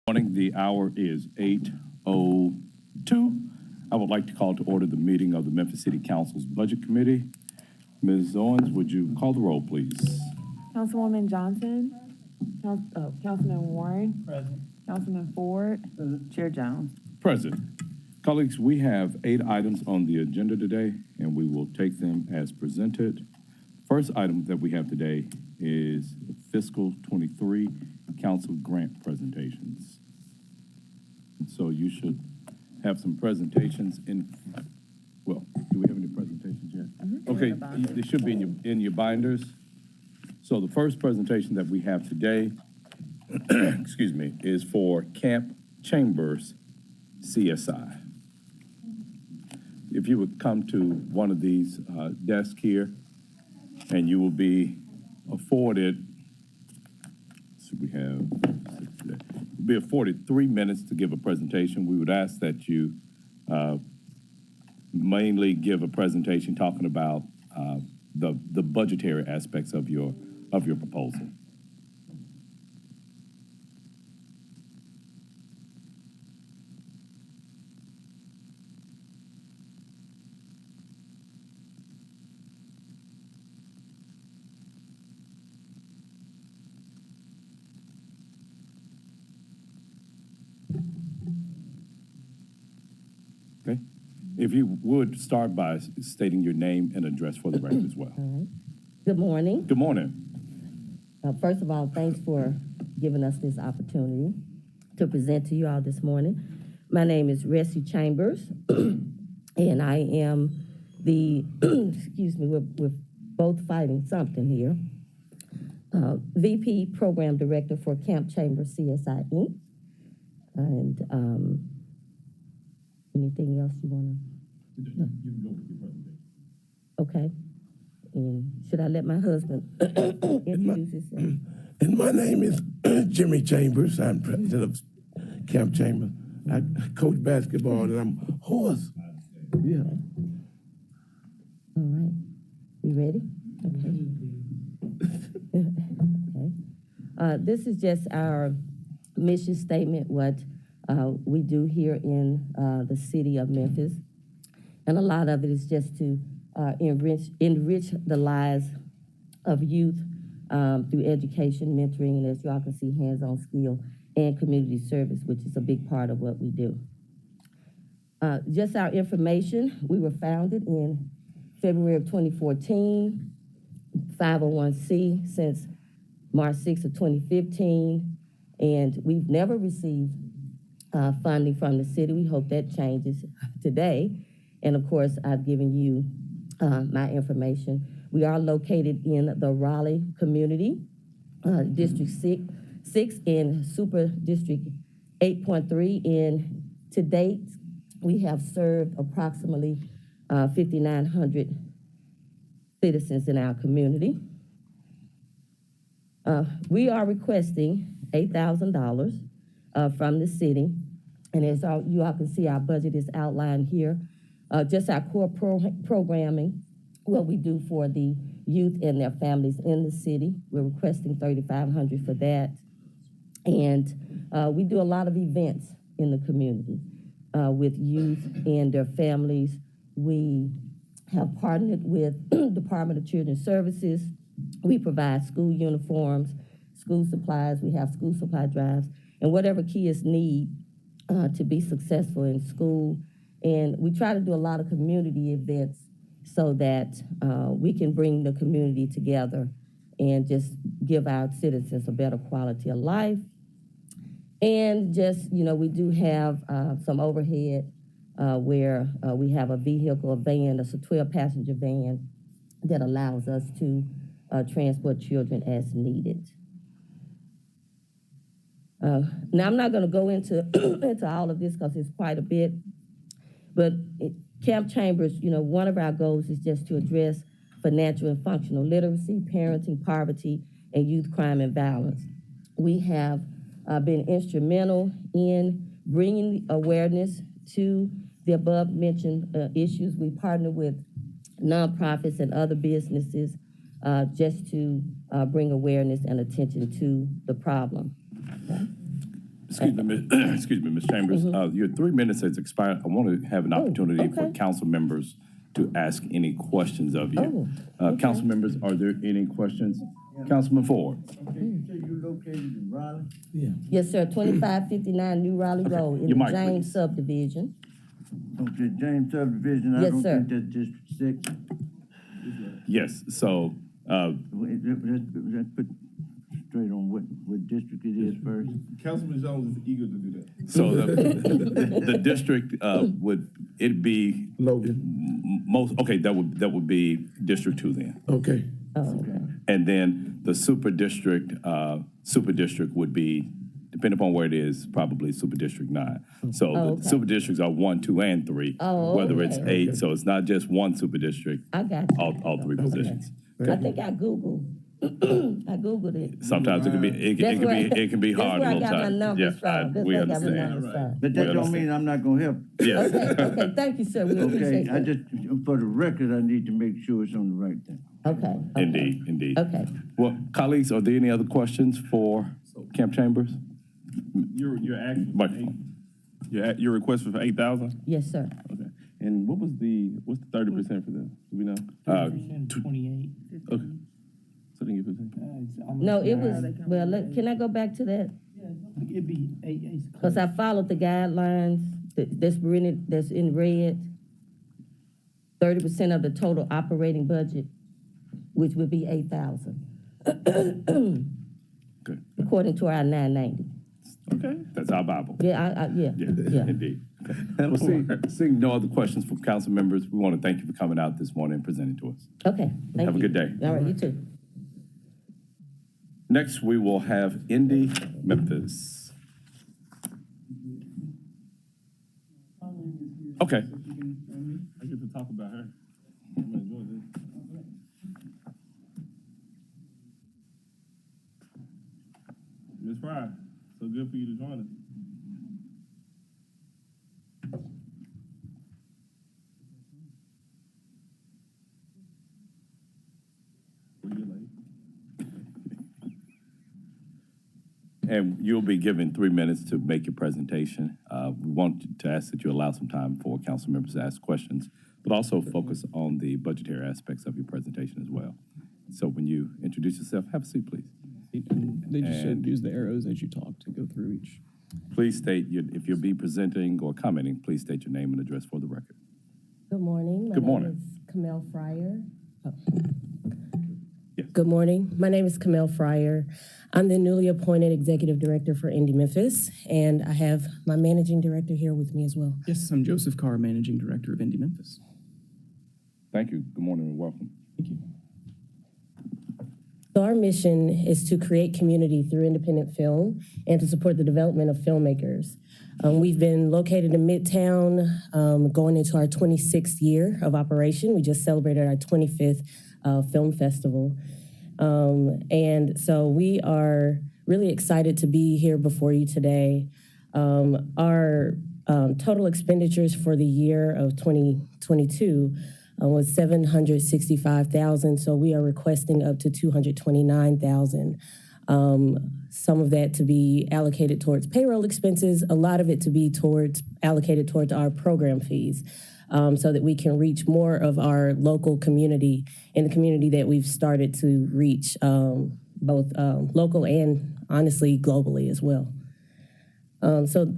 Morning. The hour is 8:02. I would like to call to order the meeting of the Memphis City Council's Budget Committee. Ms. Owens, would you call the roll, please? Councilwoman Johnson. Councilman Warren. Present. Councilman Ford. Present. Chair Jones. Present. Colleagues, we have 8 items on the agenda today, and we will take them as presented. First item that we have today is fiscal 23 council grant presentations. And so you should have some presentations in, well, do we have any presentations yet? Okay, they should be in your binders. So the first presentation that we have today, excuse me, is for Camp Chambers CSI. If you would come to one of these desks here, and you will be afforded, so we have, you'll be afforded 3 minutes to give a presentation. We would ask that you mainly give a presentation talking about the budgetary aspects of your proposal. Okay. If you would start by stating your name and address for the record as well. All right. Good morning. Good morning. First of all, thanks for giving us this opportunity to present to you all this morning. My name is Ressie Chambers, and I am the, excuse me, we're both fighting something here, VP Program Director for Camp Chambers CSI Inc. And anything else you want to? You can go with your presentation. Okay. And should I let my husband introduce himself? And my name is Jimmy Chambers. I'm president of Camp Chambers. I coach basketball and I'm a horse. Yeah. All right. You ready? Okay. Okay. This is just our mission statement, what we do here in the city of Memphis. And a lot of it is just to enrich the lives of youth through education, mentoring, and as y'all can see, hands-on skill and community service, which is a big part of what we do. Just our information, we were founded in February of 2014, 501c since March 6th of 2015, and we've never received funding from the city. We hope that changes today. And of course, I've given you my information. We are located in the Raleigh community, District 6 in Super District 8.3. And to date, we have served approximately 5,900 citizens in our community. We are requesting $8,000 from the city. And as you all can see, our budget is outlined here. Just our core programming, what we do for the youth and their families in the city. We're requesting $3,500 for that. And we do a lot of events in the community with youth and their families. We have partnered with Department of Children's Services. We provide school uniforms, school supplies. We have school supply drives, and whatever kids need to be successful in school. And we try to do a lot of community events so that we can bring the community together and just give our citizens a better quality of life. And just, you know, we do have some overhead where we have a vehicle, a van, that's a 12-passenger van that allows us to transport children as needed. Now, I'm not going to go into all of this because it's quite a bit, but Camp Chambers, you know, one of our goals is just to address financial and functional literacy, parenting, poverty, and youth crime and violence. We have been instrumental in bringing awareness to the above-mentioned issues. We partner with nonprofits and other businesses just to bring awareness and attention to the problem. Okay. Excuse me, excuse me, Ms. Chambers. Your 3 minutes has expired. I want to have an opportunity for okay. council members to ask any questions of you. Council members, are there any questions? Councilman Ford. Okay, you say you located in Raleigh? Yeah. Yes, sir, 2559 New Raleigh Road in Your the mic, James please. subdivision. Okay, James subdivision, I Yes, don't sir. think that's District 6. Yes, so, Let's put straight on what district it is first. Councilman Jones is eager to do that. so the district, would it be Logan. okay, that would be District 2 then. Okay. Oh, okay. And then the super district would be, depending upon where it is, probably super district 9. So Oh, the okay. super districts are 1, 2, and 3. Oh, whether it's okay. 8, so it's not just one super district. I got you. All 3 positions. I think I Googled. I Googled it. Sometimes it can be it can be hard. That's where I got my sometimes. numbers from. That's we where I got my understand. numbers from. But that We don't understand. mean I'm not gonna help. Yes. Okay, thank you, sir. We Okay, appreciate I that. just, for the record, I need to make sure it's on the right thing. Okay. Indeed. Okay. Well, colleagues, are there any other questions for Camp Chambers? You're asking Mike. your request for 8,000. Yes, sir. Okay. And what's the 30% for them? Do we know? 28. Okay. So they get 15. No, it was, well, can I go back to that? It'd be eight. Because I followed the guidelines that's in red. 30% of the total operating budget, which would be 8,000, Good. according to our 990. Okay. That's our Bible. Yeah, yeah. Indeed. Well, seeing no other questions from council members, we want to thank you for coming out this morning and presenting to us. Okay, thank you. Have a good day. All right, you too. Next, we will have Indy Memphis. Okay. I get to talk about her. I'm gonna enjoy this. Ms. Fry, so good for you to join us. Were you late? And you'll be given 3 minutes to make your presentation. We want to ask that you allow some time for council members to ask questions, but also focus on the budgetary aspects of your presentation as well. So when you introduce yourself, have a seat, please. They just And- should use the arrows as you talk to go through each. Please state, if you'll be presenting or commenting, please state your name and address for the record. Good morning. Good morning. My name is Camille Fryer. Yes. Good morning. My name is Camille Fryer. I'm the newly appointed Executive Director for Indy Memphis, and I have my Managing Director here with me as well. Yes, I'm Joseph Carr, Managing Director of Indy Memphis. Thank you. Good morning and welcome. Thank you. So our mission is to create community through independent film and to support the development of filmmakers. We've been located in Midtown, going into our 26th year of operation. We just celebrated our 25th film festival. And so we are really excited to be here before you today. Our total expenditures for the year of 2022 was $765,000, so we are requesting up to $229,000. Some of that to be allocated towards payroll expenses, a lot of it to be allocated towards our program fees, so that we can reach more of our local community and the community that we've started to reach, both local and honestly globally as well. So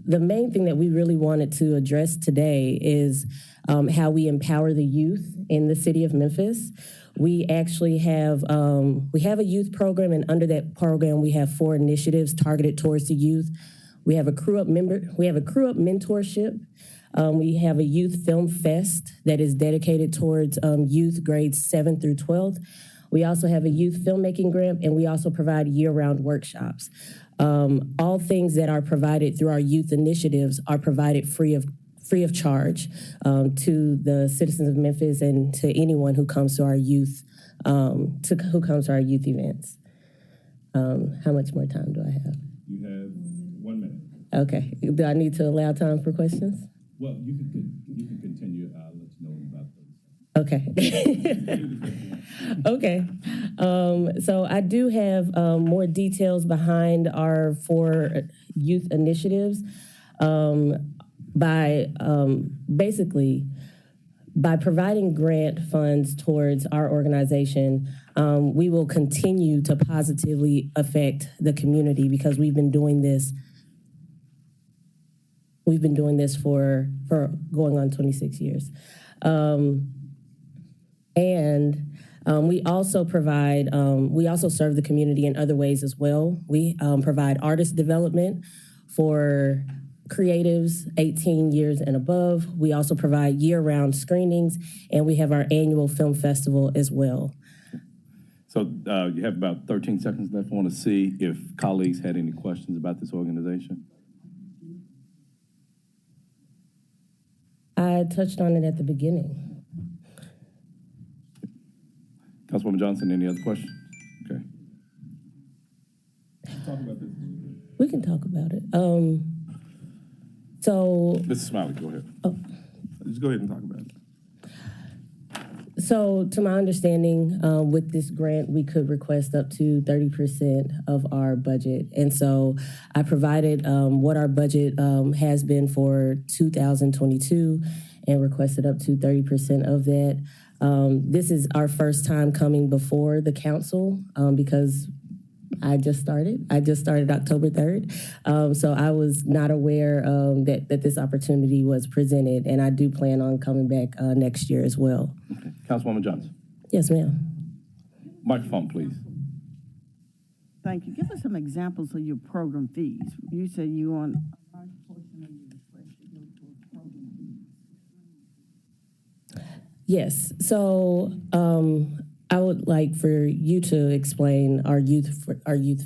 the main thing that we really wanted to address today is how we empower the youth in the city of Memphis. We actually have a youth program, and under that program, we have 4 initiatives targeted towards the youth. We have a crew up mentorship. We have a youth film fest that is dedicated towards youth grades 7 through 12. We also have a youth filmmaking grant, and we also provide year-round workshops. All things that are provided through our youth initiatives are provided free of charge to the citizens of Memphis and to anyone who comes to our youth events. How much more time do I have? You have 1 minute. Okay. Do I need to allow time for questions? Well, you can continue. I'll let you know about Okay. Okay. So I do have more details behind our 4 youth initiatives. Basically, by providing grant funds towards our organization, we will continue to positively affect the community because we've been doing this. We've been doing this for going on 26 years. We also provide, we also serve the community in other ways as well. We provide artist development for creatives 18 years and above. We also provide year-round screenings, and we have our annual film festival as well. So you have about 13 seconds left. I want to see if colleagues had any questions about this organization. I touched on it at the beginning. Councilwoman Johnson, any other questions? Okay. Talk about this. We can talk about it. Mrs. Smiley, go ahead. Just go ahead and talk about it. So to my understanding, with this grant, we could request up to 30% of our budget. And so I provided what our budget has been for 2022 and requested up to 30% of that. This is our first time coming before the council because I just started. October 3rd. So I was not aware that this opportunity was presented, and I do plan on coming back next year as well. Okay. Councilwoman Johnson. Yes, ma'am. Microphone, please. Thank you. Give us some examples of your program fees. You said you want a large portion of your request to go towards program fees. Yes. So I would like for you to explain our youth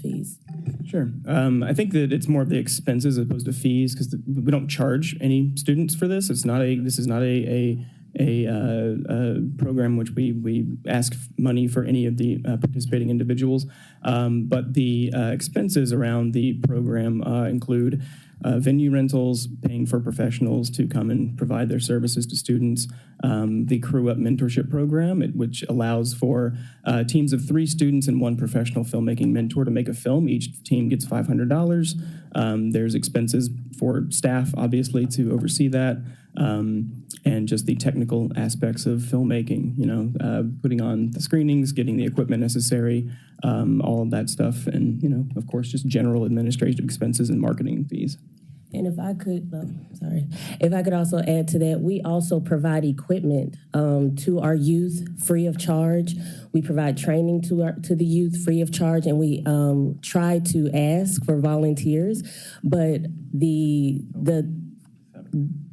fees. Sure. I think that it's more of the expenses as opposed to fees because we don't charge any students for this. This is not a program which we ask money for any of the participating individuals. But the expenses around the program include venue rentals, paying for professionals to come and provide their services to students, the Crew Up mentorship program, which allows for teams of 3 students and 1 professional filmmaking mentor to make a film. Each team gets $500. There's expenses for staff, obviously, to oversee that, and just the technical aspects of filmmaking, putting on the screenings, getting the equipment necessary, all of that stuff, and, of course, just general administrative expenses and marketing fees. And if I could also add to that, we also provide equipment to our youth free of charge. We provide training to the youth free of charge, and we try to ask for volunteers. But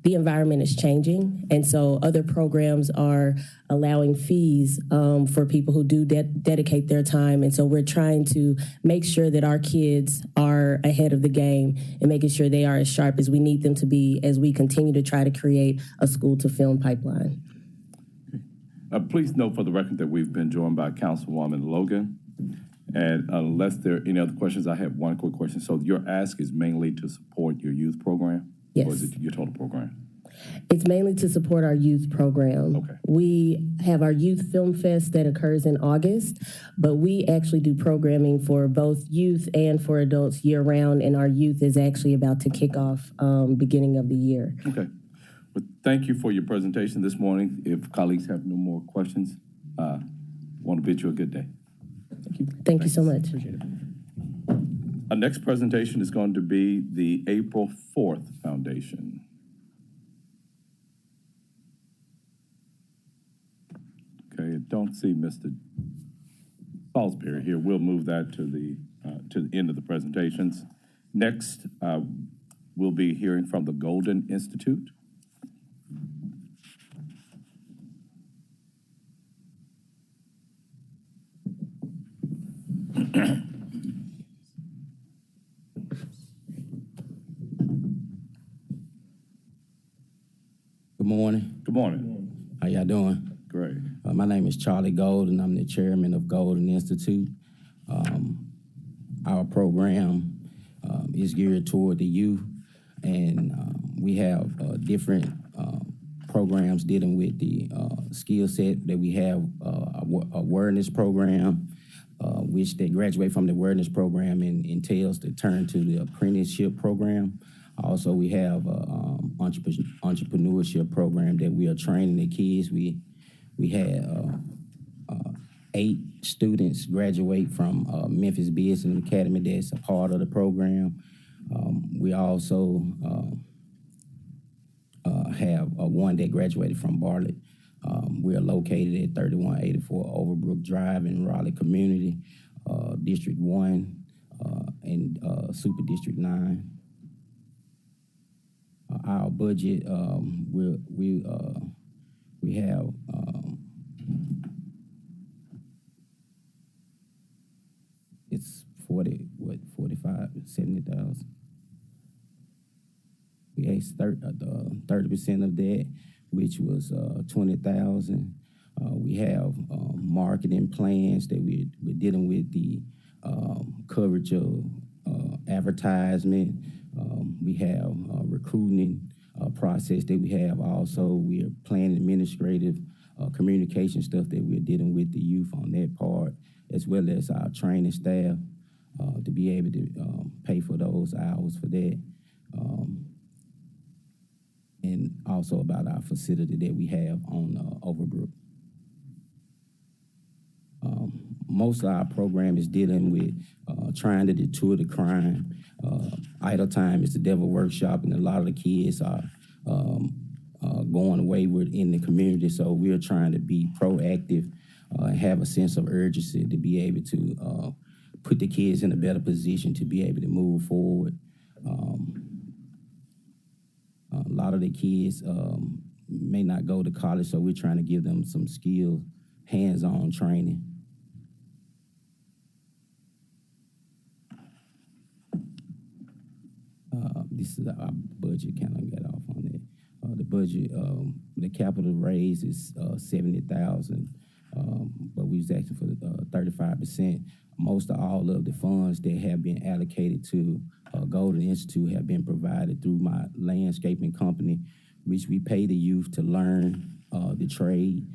the environment is changing, and so other programs are allowing fees for people who do dedicate their time. And so we're trying to make sure that our kids are ahead of the game and making sure they are as sharp as we need them to be as we continue to try to create a school-to-film pipeline. Please note for the record that we've been joined by Councilwoman Logan. And unless there are any other questions, I have one quick question. So your ask is mainly to support your youth program? Yes. Or is it your total program? It's mainly to support our youth program. Okay. We have our Youth Film Fest that occurs in August, but we actually do programming for both youth and for adults year-round, and our youth is actually about to kick off beginning of the year. Okay. Well, thank you for your presentation this morning. If colleagues have no more questions, want to bid you a good day. Thank you. Thank you so much. Appreciate it. Our next presentation is going to be the April 4th Foundation. Okay, I don't see Mr. Salisbury here. We'll move that to the end of the presentations. Next, we'll be hearing from the Golden Institute. Good morning. Good morning. How y'all doing? Great. My name is Charlie Gold, and I'm the chairman of Golden Institute. Our program is geared toward the youth, and we have different programs dealing with the skill set that we have, awareness program, which they graduate from the awareness program and entails to turn to the apprenticeship program. Also, we have entrepreneurship program that we are training the kids. We had 8 students graduate from Memphis Business Academy that's a part of the program. We also have one that graduated from Bartlett. We are located at 3184 Overbrook Drive in Raleigh Community, District 1 and Super District 9. Our budget, we have it's 70,000. We asked 30% of that, which was 20,000. We have marketing plans that we're dealing with the coverage of advertisement. We have recruiting process that we have. Also, we are planning administrative communication stuff that we're dealing with the youth on that part, as well as our training staff to be able to pay for those hours for that. And also about our facility that we have on Overbrook. Most of our program is dealing with trying to deter the crime. Idle time is the devil workshop, and a lot of the kids are going wayward in the community. So we're trying to be proactive and have a sense of urgency to be able to put the kids in a better position to be able to move forward. A lot of the kids may not go to college, so we're trying to give them some skill, hands-on training. This is our budget, kind of got off on that. The budget, the capital raise is 70,000, but we was asking for 35%. Most of all of the funds that have been allocated to Golden Institute have been provided through my landscaping company, which we pay the youth to learn the trade.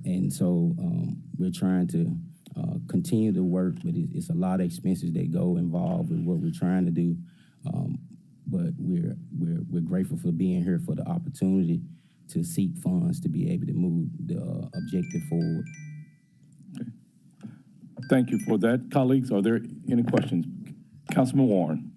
And so we're trying to continue to work, but it's a lot of expenses that go involved with what we're trying to do. But we're grateful for being here, for the opportunity to seek funds to be able to move the objective forward. Okay. Thank you for that. Colleagues, are there any questions? Councilman Warren.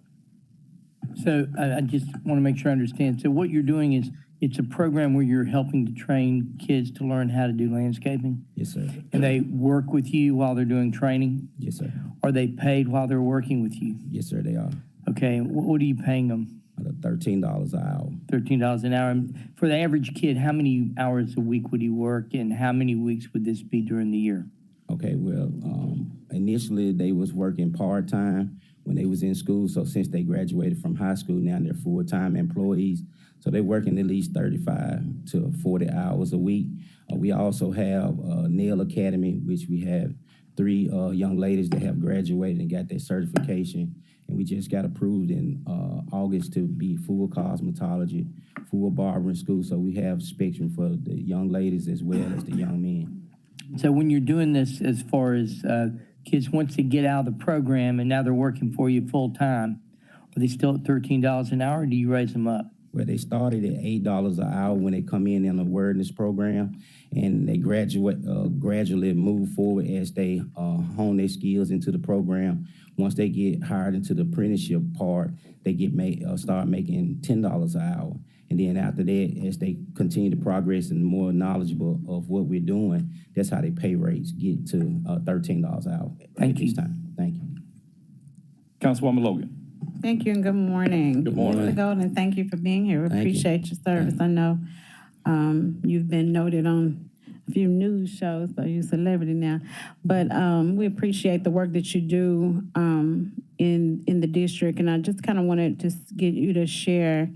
So I just want to make sure I understand. So what you're doing is it's a program where you're helping to train kids to learn how to do landscaping? Yes, sir. And they work with you while they're doing training? Yes, sir. Are they paid while they're working with you? Yes, sir, they are. Okay, what are you paying them? $13 an hour. $13 an hour. And for the average kid, how many hours a week would he work, and how many weeks would this be during the year? Okay, well, initially they was working part-time when they was in school. So since they graduated from high school, now they're full-time employees. So they're working at least 35 to 40 hours a week. We also have Nail Academy, which we have 3 young ladies that have graduated and got their certification. And we just got approved in August to be full cosmetology, full barbering school. So we have spectrum for the young ladies as well as the young men. So when you're doing this, as far as kids, once they get out of the program and now they're working for you full time, are they still at $13 an hour, or do you raise them up? Well, they started at $8 an hour when they come in an awareness program, and they gradually move forward as they hone their skills into the program. Once they get hired into the apprenticeship part, they get start making $10 an hour. And then after that, as they continue to progress and more knowledgeable of what we're doing, that's how their pay rates get to $13 an hour. Thank you. This time. Thank you. Councilwoman Logan. Thank you and good morning. Good morning. Mr. Golden, thank you for being here. We Thank you. appreciate your service. I know you've been noted on a few news shows, so you're a celebrity now. But we appreciate the work that you do in the district, and I just kind of wanted to get you to share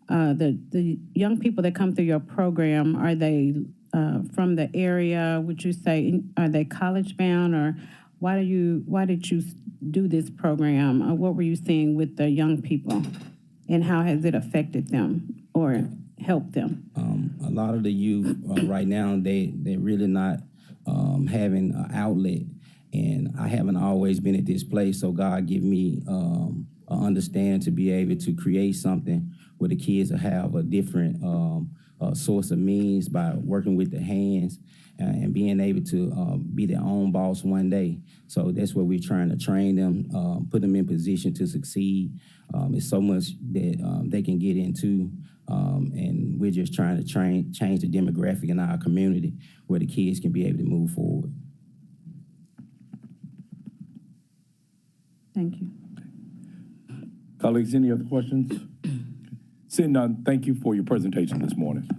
the young people that come through your program. Are they from the area? Would you say, are they college bound, or why did you do this program? What were you seeing with the young people, and how has it affected them, or help them? A lot of the youth right now, they're really not having an outlet, and I haven't always been at this place, so God give me an understanding to be able to create something where the kids will have a different source of means by working with their hands and being able to be their own boss one day. So that's what we're trying to train them, put them in position to succeed. It's so much that they can get into, and we're just trying to change the demographic in our community where the kids can be able to move forward. Thank you. Colleagues, any other questions? Seeing none, thank you for your presentation this morning.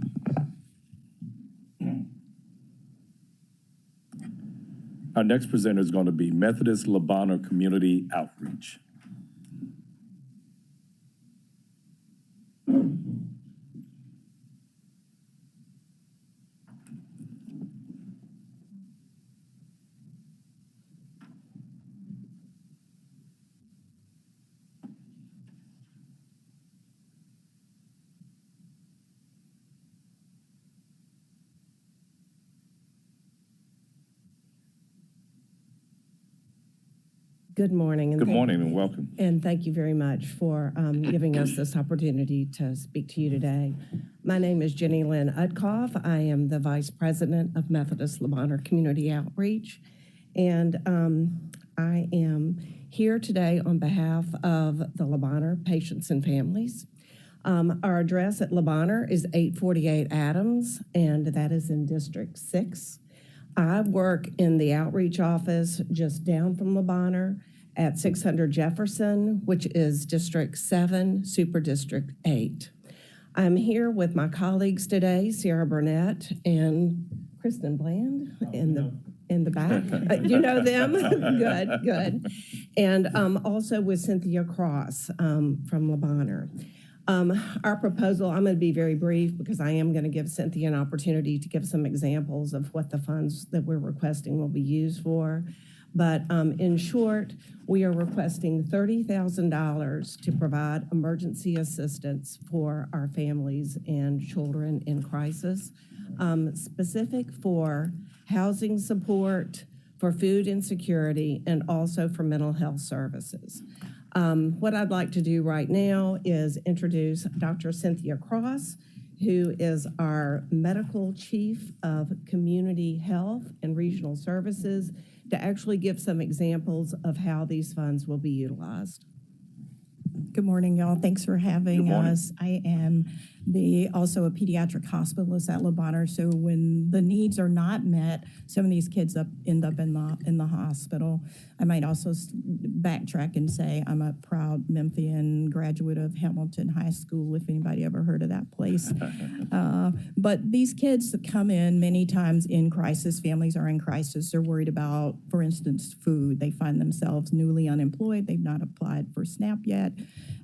Our next presenter is going to be Methodist Le Bonheur Community Outreach. Good morning. Good morning and welcome. And thank you very much for giving us this opportunity to speak to you today. My name is Jenny Lynn Utkoff. I am the Vice President of Methodist Le Bonheur Community Outreach. And I am here today on behalf of the Le Bonheur patients and families. Our address at Le Bonheur is 848 Adams, and that is in District 6. I work in the outreach office just down from Le Bonheur at 600 Jefferson, which is District 7, Super District 8. I'm here with my colleagues today, Sierra Burnett and Kristen Bland in the back. You know them? Good. And also with Cynthia Cross from Le Bonheur. Our proposal, I'm going to be very brief because I am going to give Cynthia an opportunity to give some examples of what the funds that we're requesting will be used for. But in short, we are requesting $30,000 to provide emergency assistance for our families and children in crisis, specific for housing support, for food insecurity, and also for mental health services. What I'd like to do right now is introduce Dr. Cynthia Cross, who is our Medical Chief of Community Health and Regional Services, to actually give some examples of how these funds will be utilized. Good morning, y'all. Thanks for having us. I am also a pediatric hospitalist at Le Bonheur. So when the needs are not met, some of these kids end up in the hospital. I might also backtrack and say I'm a proud Memphian graduate of Hamilton High School, if anybody ever heard of that place. But these kids come in many times in crisis. Families are in crisis. They're worried about, for instance, food. They find themselves newly unemployed. They've not applied for SNAP yet.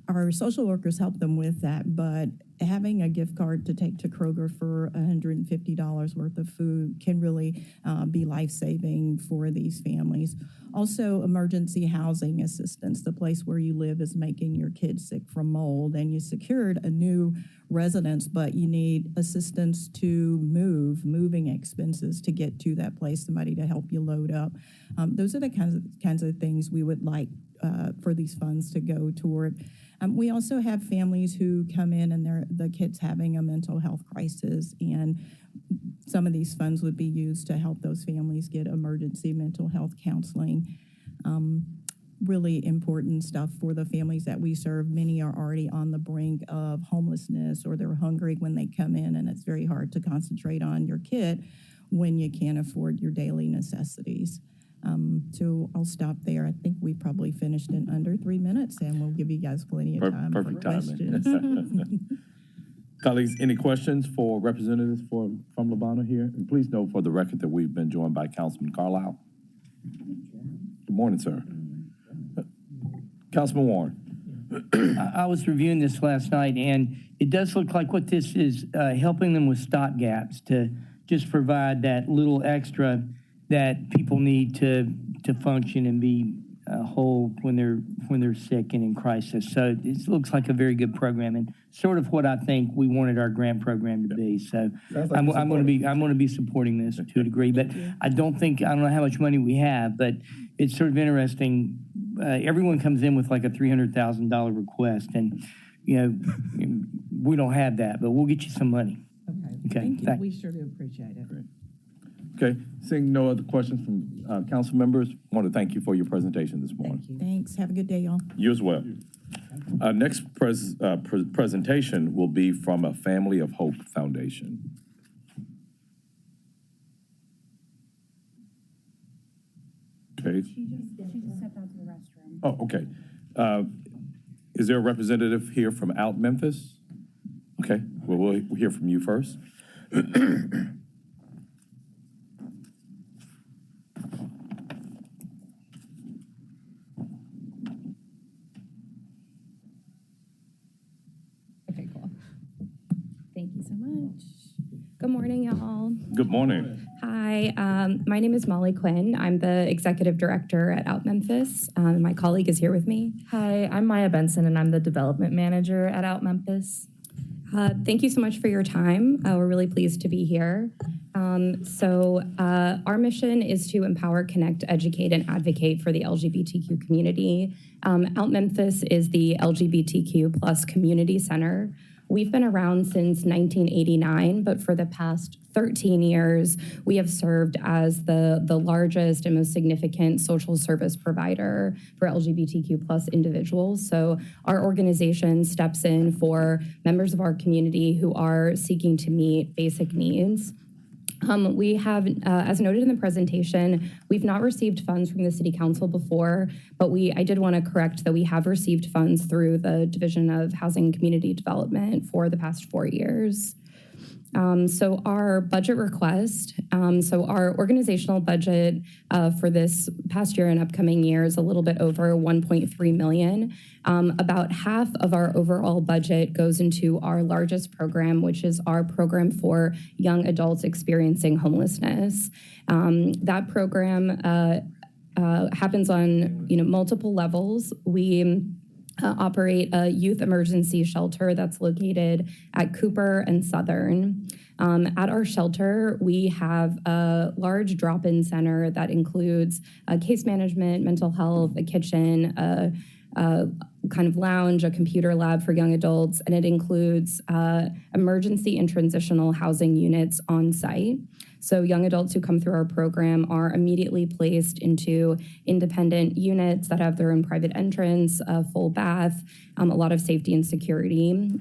Our social workers help them with that, but having a gift card to take to Kroger for $150 worth of food can really be life-saving for these families. Also, emergency housing assistance. The place where you live is making your kids sick from mold, and you secured a new residence, but you need assistance to moving expenses to get to that place, somebody to help you load up. Those are the kinds of things we would like for these funds to go toward. We also have families who come in and the kid's having a mental health crisis, and some of these funds would be used to help those families get emergency mental health counseling. Really important stuff for the families that we serve. Many are already on the brink of homelessness, or they're hungry when they come in, and it's very hard to concentrate on your kid when you can't afford your daily necessities. So I'll stop there. I think we probably finished in under 3 minutes, and we'll give you guys plenty of time for questions. Colleagues, any questions for representatives from Le Bonheur here? And please note for the record that we've been joined by Councilman Carlisle. Good morning, sir. Councilman Warren. I was reviewing this last night, and it does look like what this is helping them with stopgaps to just provide that little extra that people need to function and be hold when they're sick and in crisis. So it looks like a very good program and sort of what I think we wanted our grant program to be. So Sounds like I'm you're going to be supporting this to a degree, but I don't know how much money we have, but it's sort of interesting. Everyone comes in with like a $300,000 request, and we don't have that, but we'll get you some money. Okay. Thank you. We sure do appreciate it. Great. Okay, seeing no other questions from council members, I want to thank you for your presentation this morning. Thanks. Have a good day, y'all. You as well. Our next presentation will be from a Family of Hope Foundation. Okay. She just stepped out to the restroom. Oh, okay. Is there a representative here from Out Memphis? Okay, well, we'll hear from you first. Okay, cool. Thank you so much. Good morning, y'all. Good morning. Hi, my name is Molly Quinn. I'm the executive director at Out Memphis. My colleague is here with me. Hi, I'm Maya Benson, and I'm the development manager at Out Memphis. Thank you so much for your time. We're really pleased to be here. Our mission is to empower, connect, educate, and advocate for the LGBTQ community. Out Memphis is the LGBTQ plus community center. We've been around since 1989, but for the past 13 years, we have served as the largest and most significant social service provider for LGBTQ plus individuals. So our organization steps in for members of our community who are seeking to meet basic needs. We have, as noted in the presentation, we've not received funds from the City Council before, but I did want to correct that we have received funds through the Division of Housing and Community Development for the past 4 years. So our budget request, our organizational budget for this past year and upcoming year is a little bit over $1.3 million. About half of our overall budget goes into our largest program, which is our program for young adults experiencing homelessness. That program happens on multiple levels. We operate a youth emergency shelter that's located at Cooper and Southern. At our shelter, we have a large drop-in center that includes case management, mental health, a kitchen, a kind of lounge, a computer lab for young adults, and it includes emergency and transitional housing units on site. So young adults who come through our program are immediately placed into independent units that have their own private entrance, a full bath, a lot of safety and security.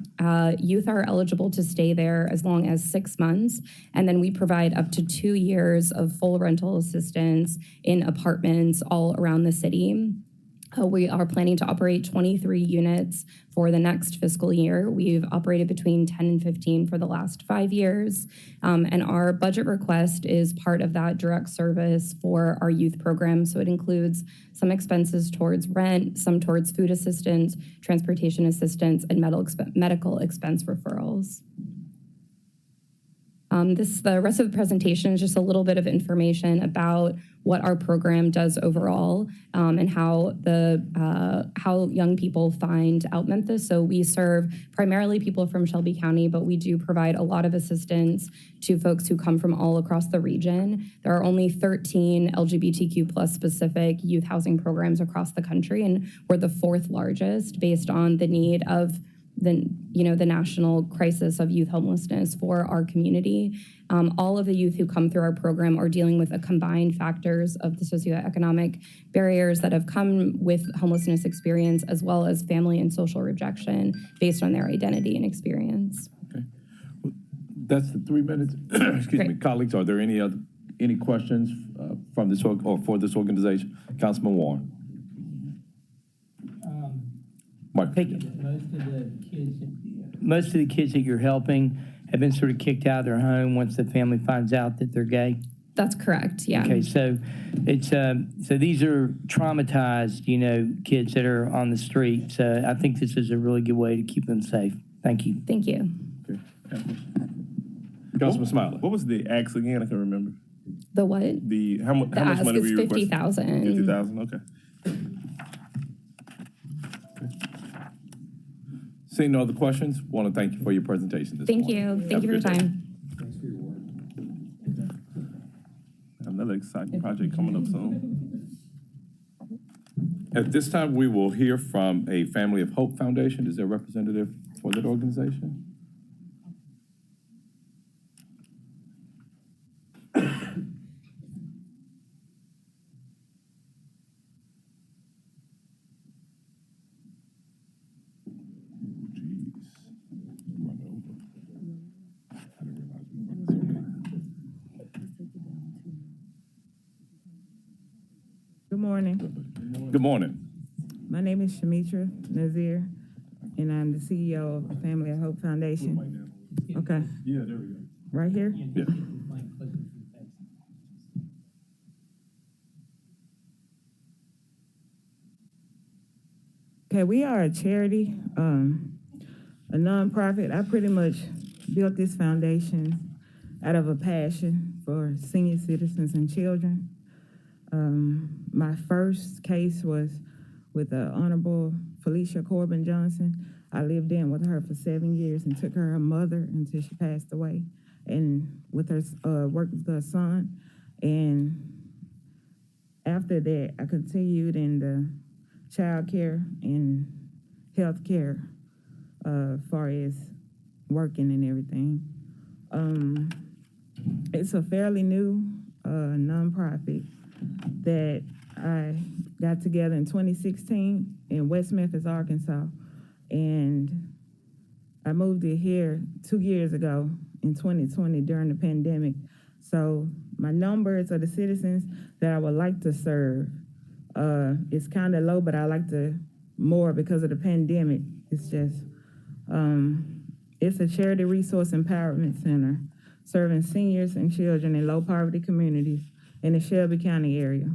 Youth are eligible to stay there as long as 6 months, and then we provide up to 2 years of full rental assistance in apartments all around the city. We are planning to operate 23 units for the next fiscal year. We've operated between 10 and 15 for the last 5 years. And our budget request is part of that direct service for our youth program. So it includes some expenses towards rent, some towards food assistance, transportation assistance, and medical expense referrals. The rest of the presentation is just a little bit of information about what our program does overall and how young people find Out Memphis. So we serve primarily people from Shelby County, but we do provide a lot of assistance to folks who come from all across the region. There are only 13 LGBTQ plus specific youth housing programs across the country, and we're the 4th largest based on the need of the national crisis of youth homelessness for our community. All of the youth who come through our program are dealing with a combined factors of the socioeconomic barriers that have come with homelessness experience, as well as family and social rejection based on their identity and experience. Okay. Well, that's the 3 minutes. Excuse me, colleagues, are there any questions from this or for this organization? Councilman Warren. Mark. Most of the kids that you're helping have been sort of kicked out of their home once the family finds out that they're gay. That's correct. Yeah. Okay, so it's so these are traumatized, kids that are on the street. So I think this is a really good way to keep them safe. Thank you. Thank you. Okay. Councilman Smiley. What was the ask again? I can remember. The what? How much money were you requesting? $50,000. $50,000. Okay. Seeing no other questions, want to thank you for your presentation this Thank morning. you. Have Thank a you for your good day. time. Another exciting project coming up soon. At this time, we will hear from a Family of Hope Foundation. Is there a representative for that organization? Good morning. Good morning. My name is Shamitra Nazir, and I'm the CEO of Family of Hope Foundation. Okay. Yeah, there we go. Right here? Yeah. Okay, we are a charity, a nonprofit. I pretty much built this foundation out of a passion for senior citizens and children. My first case was with the Honorable Felicia Corbin Johnson. I lived in with her for 7 years and took her mother until she passed away, and with her worked with her son. And after that, I continued in the child care and health care, far as working and everything. It's a fairly new nonprofit that I got together in 2016 in West Memphis, Arkansas. And I moved it here 2 years ago in 2020 during the pandemic. So my numbers of the citizens that I would like to serve is kind of low, but I like to more because of the pandemic. It's just, it's a charity resource empowerment center serving seniors and children in low poverty communities in the Shelby County area.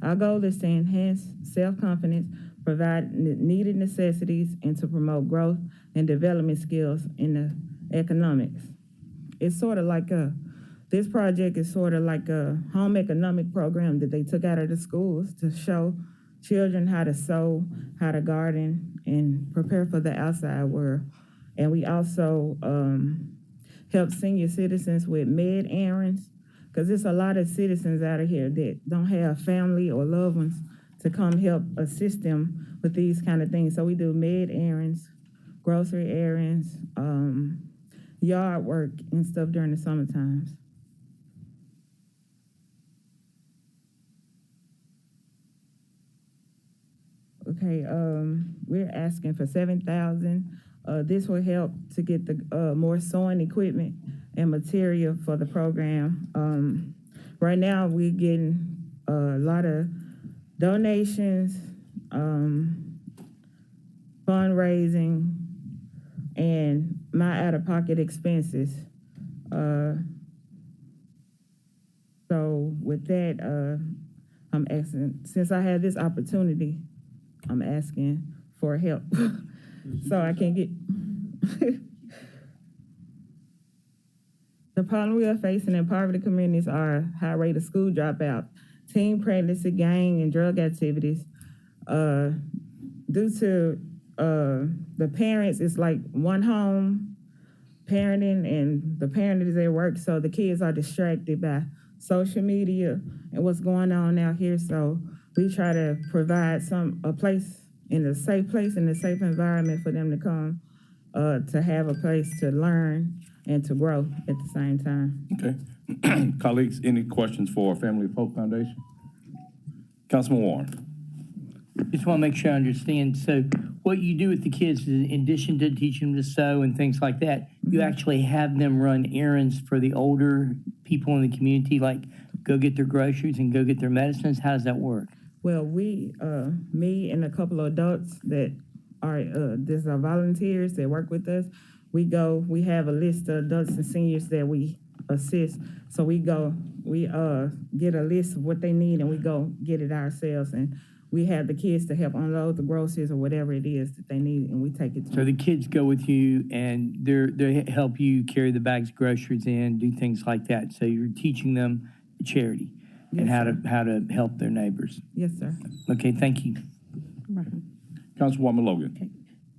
Our goal is to enhance self-confidence, provide needed necessities, and to promote growth and development skills in the economics. It's sort of like this project is sort of like a home economic program that they took out of the schools to show children how to sew, how to garden, and prepare for the outside world. And we also help senior citizens with med errands, because there's a lot of citizens out of here that don't have family or loved ones to come help assist them with these kind of things. So we do med errands, grocery errands, yard work and stuff during the summer times. Okay, we're asking for $7,000. This will help to get the more sewing equipment and material for the program. Right now, we're getting a lot of donations, fundraising, and my out-of-pocket expenses. So with that, I'm asking, since I had this opportunity, I'm asking for help so I can get. The problem we are facing in poverty communities are high rate of school dropout, teen pregnancy, gang, and drug activities. Due to the parents, it's like one home parenting, and the parent is at work, so the kids are distracted by social media and what's going on out here. So we try to provide a place in a safe place, in a safe environment for them to come to have a place to learn and to grow at the same time. Okay. Colleagues, any questions for Family of Hope Foundation? Councilman Warren. Just want to make sure I understand. So what you do with the kids is, in addition to teaching them to sew and things like that, you actually have them run errands for the older people in the community, like go get their groceries and go get their medicines. How does that work? Well, we, me and a couple of adults that are, these are volunteers that work with us. We have a list of adults and seniors that we assist. So we get a list of what they need and we go get it ourselves. And we have the kids to help unload the groceries or whatever it is that they need, and we take it to them. So the kids go with you and they help you carry the bags of groceries in, do things like that. So you're teaching them charity and how to help their neighbors. Yes, sir. Okay, thank you. Councilwoman Logan. Okay.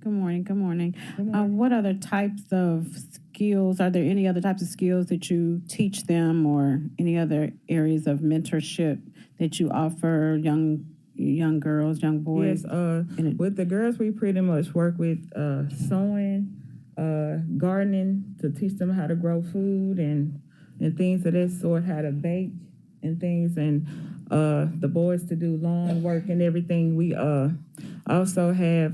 Good morning, good morning. What other types of skills, are there any other types of skills that you teach them or any other areas of mentorship that you offer young girls, young boys? Yes, with the girls, we pretty much work with sewing, gardening to teach them how to grow food and things of that sort, how to bake and things, and the boys to do lawn work and everything. We also have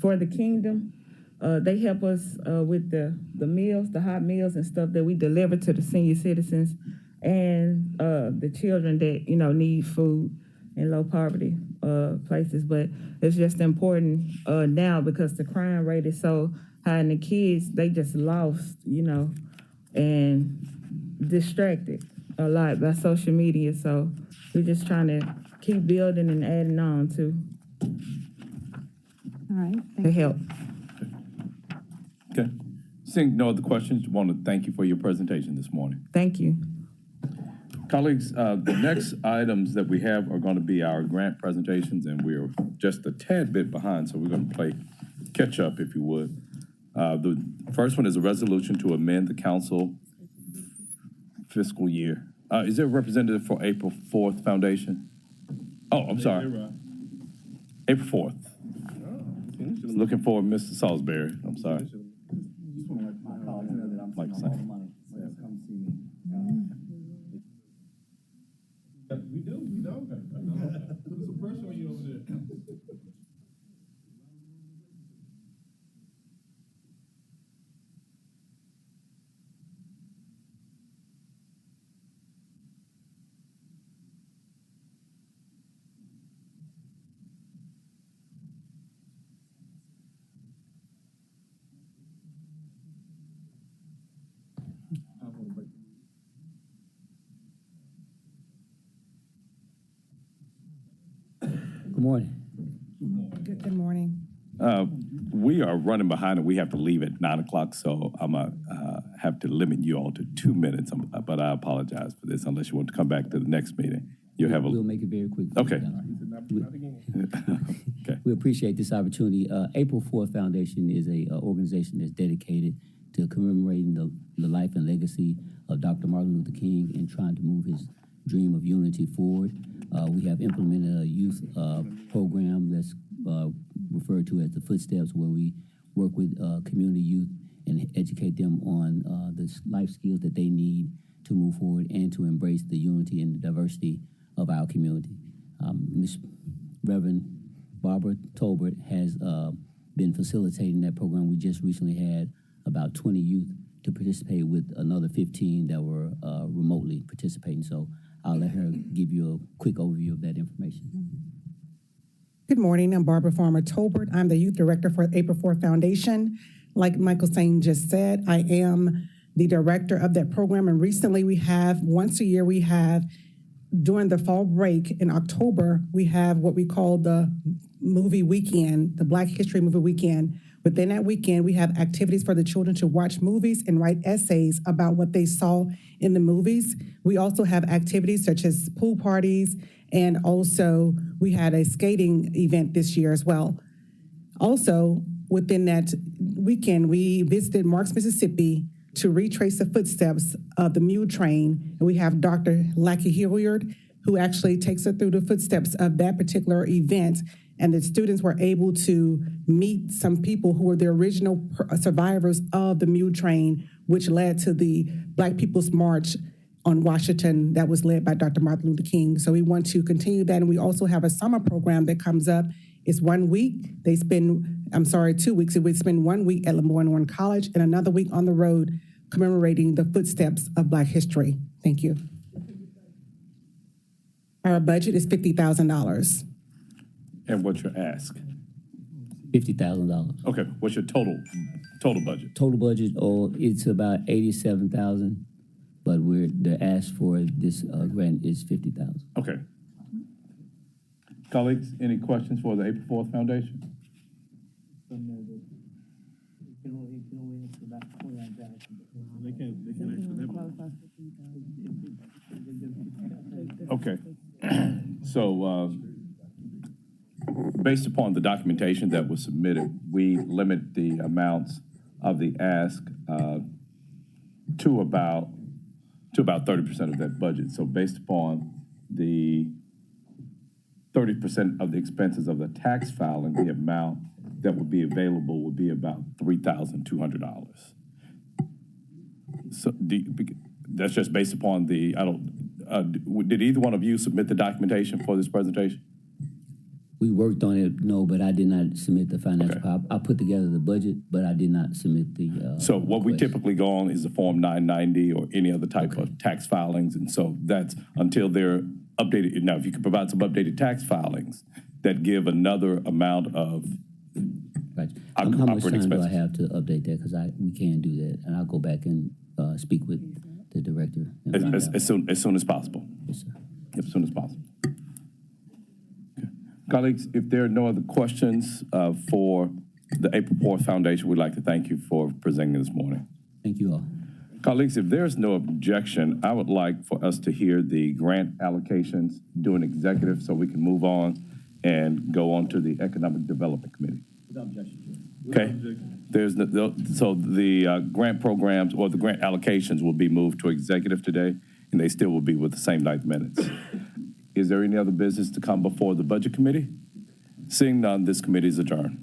for the kingdom, they help us with the meals, the hot meals and stuff that we deliver to the senior citizens and the children that need food in low poverty places. But it's just important now because the crime rate is so high and the kids, they just lost, and distracted a lot by social media. So we're just trying to keep building and adding on to All right. to help. Okay. Seeing no other questions, want to thank you for your presentation this morning. Thank you. Colleagues, the next items that we have are going to be our grant presentations, and we're just a tad bit behind, so we're going to play catch up, if you would. The first one is a resolution to amend the council fiscal year. Is there a representative for April 4th Foundation? Oh, I'm sorry. April 4th. Looking for Mr. Salisbury. I'm sorry. Mike Sain. We don't. Put some pressure on you over there. Good morning. Good morning. We are running behind and we have to leave at 9 o'clock, so I'm going to have to limit you all to 2 minutes, but I apologize for this unless you want to come back to the next meeting. We'll make it very quick. Okay. Okay. We appreciate this opportunity. April 4th Foundation is a organization that's dedicated to commemorating the life and legacy of Dr. Martin Luther King and trying to move his dream of unity forward. We have implemented a youth program that's referred to as the Footsteps, where we work with community youth and educate them on the life skills that they need to move forward and to embrace the unity and the diversity of our community. Ms. Reverend Barbara Tolbert has been facilitating that program. We just recently had about 20 youth to participate with another 15 that were remotely participating. So I'll let her give you a quick overview of that information. Good morning. I'm Barbara Farmer Tolbert. I'm the Youth Director for April 4th Foundation. Like Michael Sain just said, I am the director of that program. And recently once a year, during the fall break in October, we have what we call the movie weekend, the Black History Movie Weekend. Within that weekend, we have activities for the children to watch movies and write essays about what they saw in the movies. We also have activities such as pool parties, and also we had a skating event this year as well. Also, within that weekend, we visited Marks, Mississippi to retrace the footsteps of the mule train. And we have Dr. Lackey Hilliard, who actually takes us through the footsteps of that particular event. And the students were able to meet some people who were the original survivors of the mule train, which led to the Black People's March on Washington that was led by Dr. Martin Luther King. So we want to continue that. And we also have a summer program that comes up. It's 1 week. 2 weeks. We spend 1 week at Le Bonheur College and another week on the road commemorating the footsteps of Black history. Thank you. Our budget is $50,000. And what's your ask? $50,000. Okay, what's your total budget? Total budget, it's about $87,000, but the ask for this grant is $50,000. Okay. Colleagues, any questions for the April 4th Foundation? Okay. So based upon the documentation that was submitted, we limit the amounts of the ask to about 30% of that budget. So based upon the 30% of the expenses of the tax filing, the amount that would be available would be about $3,200. So that's just based upon the, did either one of you submit the documentation for this presentation? We worked on it, no, but I did not submit the financial. Okay. I put together the budget, but I did not submit the. So what we typically go on is the Form 990 or any other type of tax filings, and so that's until they're updated. Now, if you could provide some updated tax filings that give another amount of right. How much time do I have to update that? Because we can do that, and I'll go back and speak with the director. As soon as possible. Yes, sir. As soon as possible. Colleagues, if there are no other questions for the April 4th Foundation, we'd like to thank you for presenting this morning. Thank you all. Colleagues, if there's no objection, I would like for us to hear the grant allocations, do an executive so we can move on and go on to the Economic Development Committee. Without objection. Okay. There's so the grant programs or the grant allocations will be moved to executive today, and they still will be with the same 9 minutes. Is there any other business to come before the Budget Committee? Seeing none, this committee is adjourned.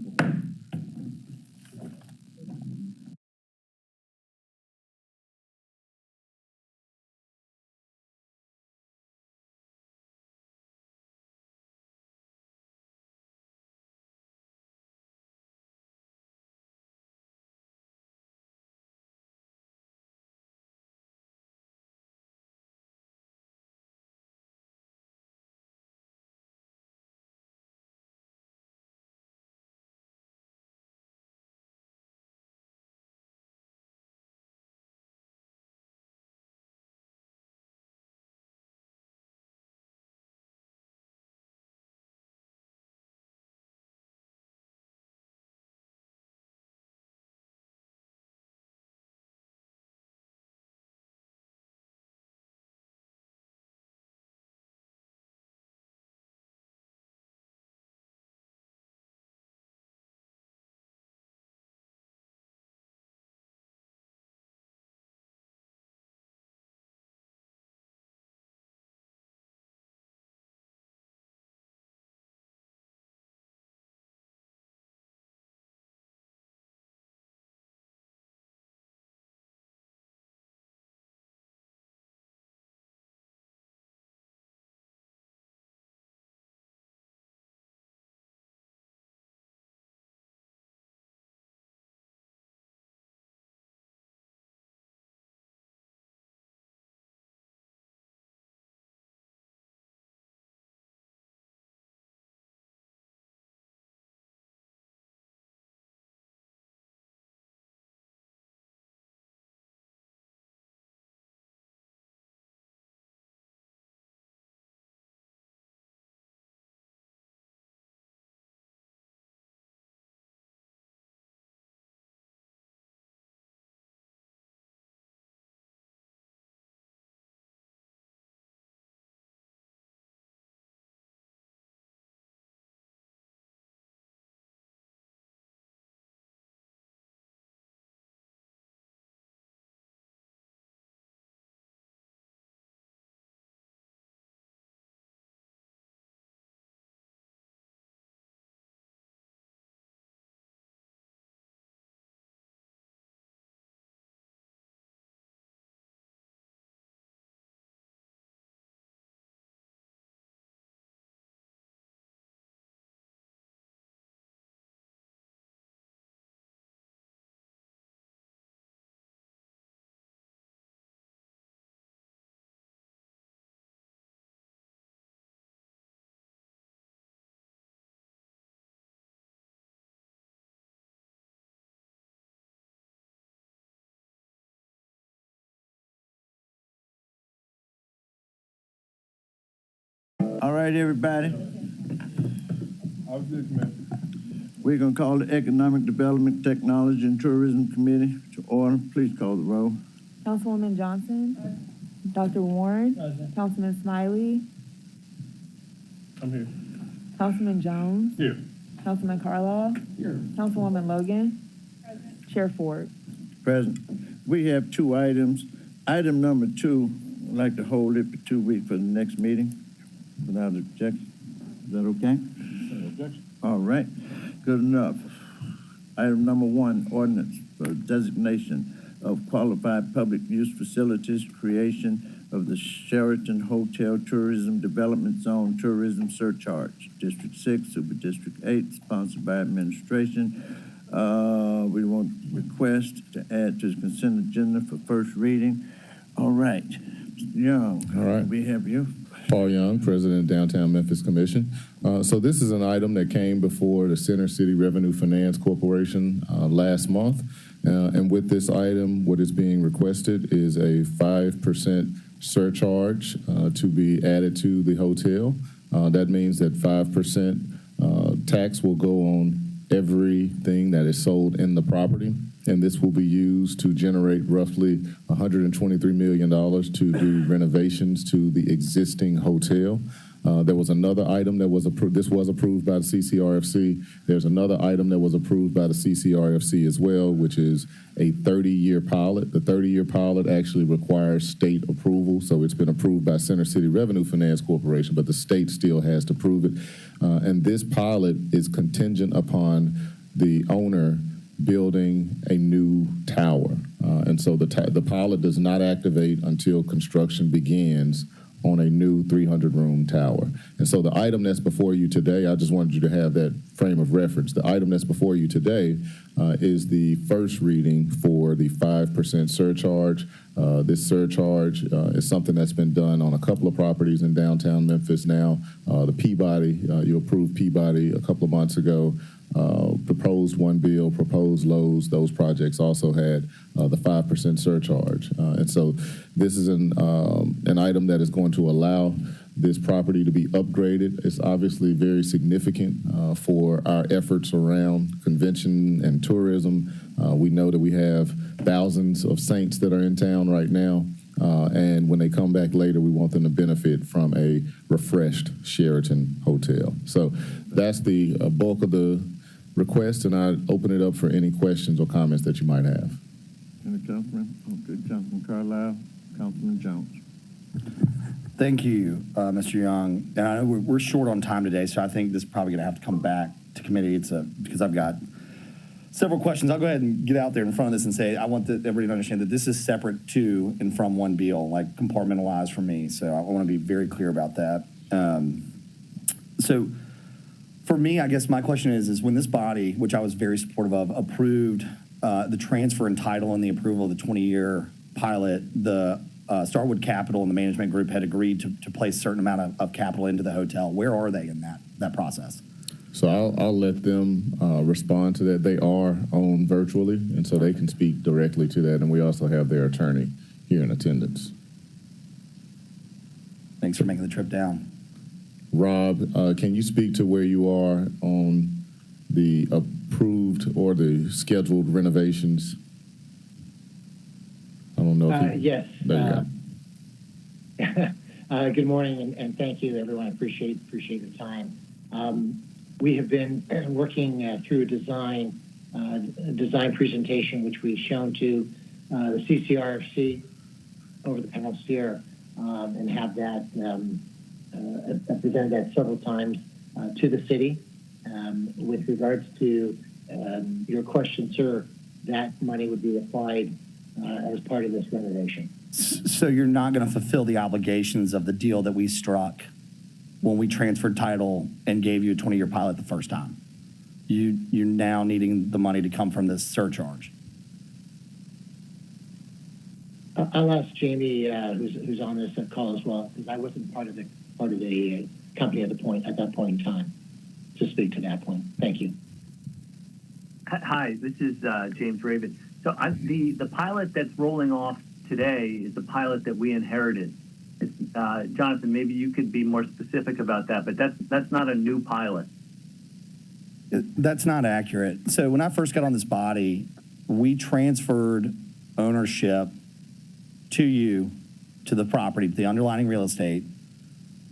All right, everybody. We're going to call the Economic Development, Technology, and Tourism Committee to order. Please call the roll. Councilwoman Johnson. Dr. Warren. Councilman Smiley. I'm here. Councilman Jones. Here. Councilman Carlisle. Here. Councilwoman Logan. Chair Ford. Present. We have 2 items. Item number 2, I'd like to hold it for 2 weeks for the next meeting without objection. Is that okay? No objection. All right, good enough. Item number 1, ordinance for designation of qualified public use facilities, creation of the Sheraton Hotel Tourism Development Zone Tourism Surcharge. District 6, Super District 8, sponsored by administration. We want request to add to the consent agenda for first reading. All right, Mr. Young. All right. We have you. Paul Young, President of Downtown Memphis Commission. So this is an item that came before the Center City Revenue Finance Corporation last month. And with this item, what is being requested is a 5% surcharge to be added to the hotel. That means that 5% tax will go on everything that is sold in the property. And this will be used to generate roughly $123 million to do renovations to the existing hotel. There was another item that was approved. This was approved by the CCRFC. There's another item that was approved by the CCRFC as well, which is a 30-year pilot. The 30-year pilot actually requires state approval, so it's been approved by Center City Revenue Finance Corporation, but the state still has to approve it. And this pilot is contingent upon the owner building a new tower. And so the pilot does not activate until construction begins on a new 300-room tower. And so the item that's before you today, I just wanted you to have that frame of reference. The item that's before you today is the first reading for the 5% surcharge. This surcharge is something that's been done on a couple of properties in downtown Memphis now. The Peabody, you approved Peabody a couple of months ago. Proposed One Bill, proposed Lowe's, those projects also had the 5% surcharge. And so this is an item that is going to allow this property to be upgraded. It's obviously very significant for our efforts around convention and tourism. We know that we have thousands of saints that are in town right now. And when they come back later, we want them to benefit from a refreshed Sheraton Hotel. So that's the bulk of the request, and I open it up for any questions or comments that you might have. Any councilman? Okay, Councilman Carlisle, Councilman Jones. Thank you, Mr. Young. And I know we're short on time today, so I think this is probably going to have to come back to committee. Because I've got several questions. I'll go ahead and get out there in front of this and say I want everybody to understand that this is separate to and from One Bill, like compartmentalized for me. So I want to be very clear about that. So for me, I guess my question is when this body, which I was very supportive of, approved the transfer and title and the approval of the 20-year pilot, the Starwood Capital and the management group had agreed to place a certain amount of capital into the hotel. Where are they in that process? So I'll let them respond to that. They are owned virtually, and so they can speak directly to that. And we also have their attorney here in attendance. Thanks for making the trip down. Rob, can you speak to where you are on the approved or the scheduled renovations? I don't know if yes. There you go. Good morning, and thank you, everyone. I appreciate your time. We have been working through a design presentation, which we've shown to the CCRFC over the past year, and have that presented that several times to the city. With regards to your question, sir, that money would be applied as part of this renovation. So you're not going to fulfill the obligations of the deal that we struck when we transferred title and gave you a 20-year pilot the first time. You're now needing the money to come from this surcharge. I'll ask Jamie, who's on this call as well, because I wasn't part of the company at that point in time, to speak to that point. Thank you. Hi, this is James Raven. So the pilot that's rolling off today is the pilot that we inherited. Jonathan, maybe you could be more specific about that, but that's not a new pilot. That's not accurate. So when I first got on this body, we transferred ownership to you, to the property, the underlying real estate,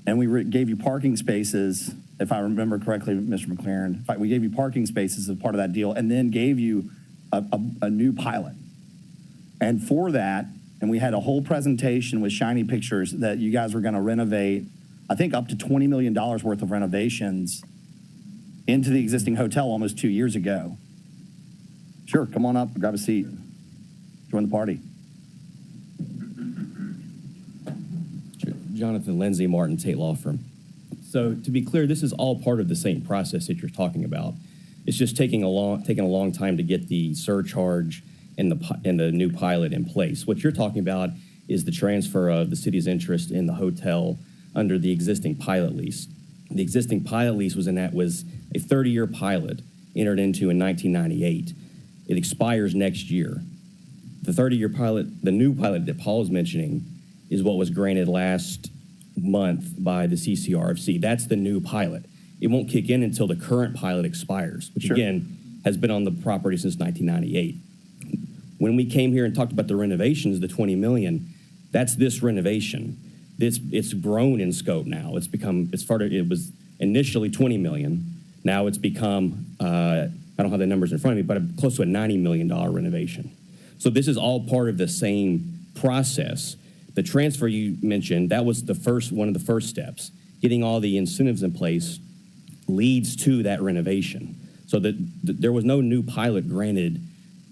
and we gave you parking spaces if I remember correctly, Mr. McLaren. In fact, we gave you parking spaces as part of that deal and then gave you a new pilot. And for that, and we had a whole presentation with shiny pictures that you guys were going to renovate, I think up to $20 million worth of renovations into the existing hotel almost 2 years ago. Sure, come on up, grab a seat, join the party. Jonathan Lindsay, Martin Tate Law Firm. So to be clear, this is all part of the same process that you're talking about. It's just taking a long time to get the surcharge and the new pilot in place. What you're talking about is the transfer of the city's interest in the hotel under the existing pilot lease. The existing pilot lease was a 30-year pilot entered into in 1998. It expires next year. The 30-year pilot, the new pilot that Paul is mentioning, is what was granted last month by the CCRFC. That's the new pilot. It won't kick in until the current pilot expires, which again has been on the property since 1998. When we came here and talked about the renovations, the $20 million, that's this renovation. It's grown in scope now. It was initially $20 million. Now it's become, I don't have the numbers in front of me, but close to a $90 million renovation. So this is all part of the same process. The transfer you mentioned, that was one of the first steps. Getting all the incentives in place leads to that renovation. So that there was no new pilot granted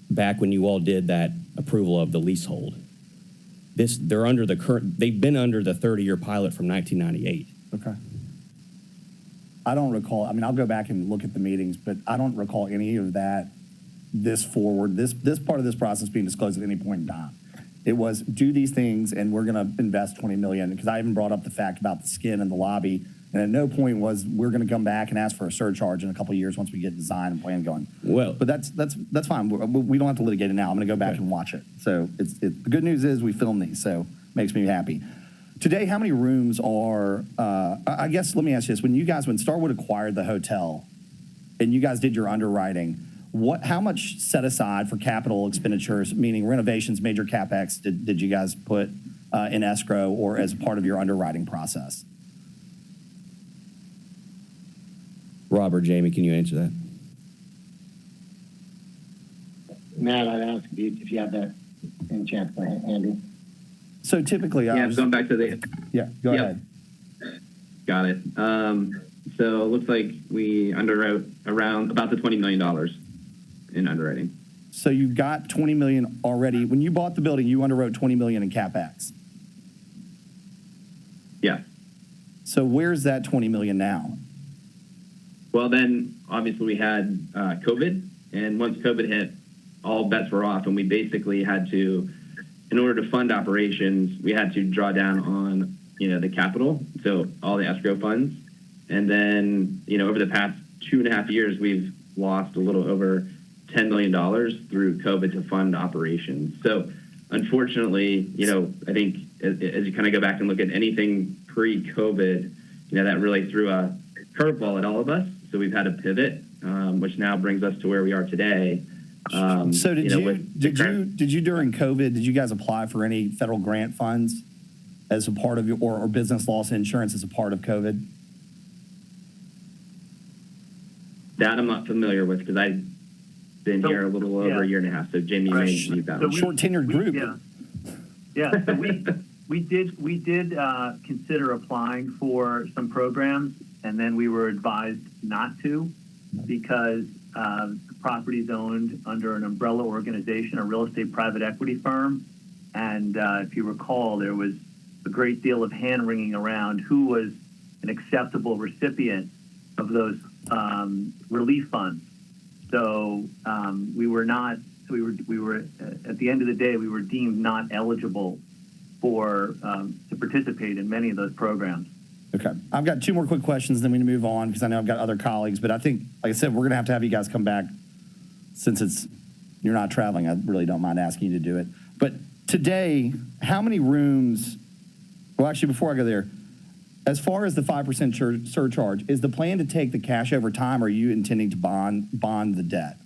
back when you all did that approval of the leasehold. They've been under the 30-year pilot from 1998. Okay. I don't recall, I'll go back and look at the meetings, but I don't recall any of that this part of this process being disclosed at any point in time. It was do these things and we're going to invest $20 million, because I even brought up the fact about the skin in the lobby, and at no point was we're going to come back and ask for a surcharge in a couple of years once we get design and plan going. Well, but that's fine. We don't have to litigate it now. I'm going to go back and watch it. So the good news is we film these, so makes me happy. Today, how many rooms are? I guess let me ask you this: when Starwood acquired the hotel, and you guys did your underwriting, how much set aside for capital expenditures, meaning renovations, major capex, did you guys put in escrow or as part of your underwriting process? Rob or Jamie, can you answer that? Matt, I'd ask if you have that in chance by handy. So typically, going back to the. Yeah, go ahead. Got it. So it looks like we underwrote around about the $20 million in underwriting. So you got $20 million already. When you bought the building, you underwrote $20 million in capex. Yeah. So where's that $20 million now? Well, then obviously we had COVID, and once COVID hit, all bets were off, and we basically had to, in order to fund operations, we had to draw down on the capital, so all the escrow funds, and then over the past 2.5 years, we've lost a little over $10 million through COVID to fund operations. So unfortunately, I think as you kind of go back and look at anything pre-COVID, that really threw a curveball at all of us. So we've had to pivot, which now brings us to where we are today. So did you during COVID, did you guys apply for any federal grant funds as a part of your, or business loss insurance as a part of COVID? That I'm not familiar with, because I've been here a little over a year and a half. So Jamie may need that. So short tenured group. Yeah. So we did consider applying for some programs, and then we were advised not to, because the property is owned under an umbrella organization, a real estate private equity firm. And if you recall, there was a great deal of hand-wringing around who was an acceptable recipient of those relief funds. So we were at the end of the day, we were deemed not eligible for to participate in many of those programs. Okay. I've got two more quick questions, then we move on, because I know I've got other colleagues. But I think, like I said, we're going to have you guys come back since you're not traveling. I really don't mind asking you to do it. But today, how many rooms, well, actually, before I go there, as far as the 5% surcharge, is the plan to take the cash over time, or are you intending to bond the debt?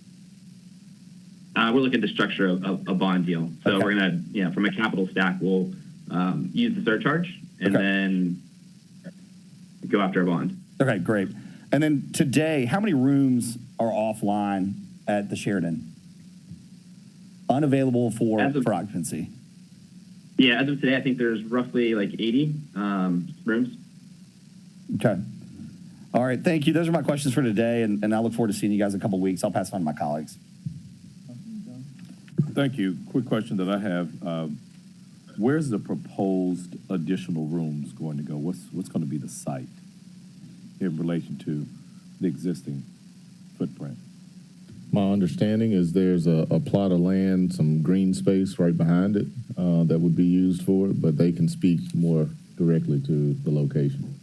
We're looking to structure a bond deal. So we're going to, from a capital stack, we'll use the surcharge and then go after a bond. Okay, great. And then today, how many rooms are offline at the Sheraton? Unavailable for occupancy? Yeah, as of today, I think there's roughly like 80 rooms. Okay. All right, thank you. Those are my questions for today, and I look forward to seeing you guys in a couple of weeks. I'll pass it on to my colleagues. Thank you. Quick question that I have. Where's the proposed additional rooms going to go? What's going to be the site in relation to the existing footprint? My understanding is there's a plot of land, some green space right behind it that would be used for it, but they can speak more directly to the location.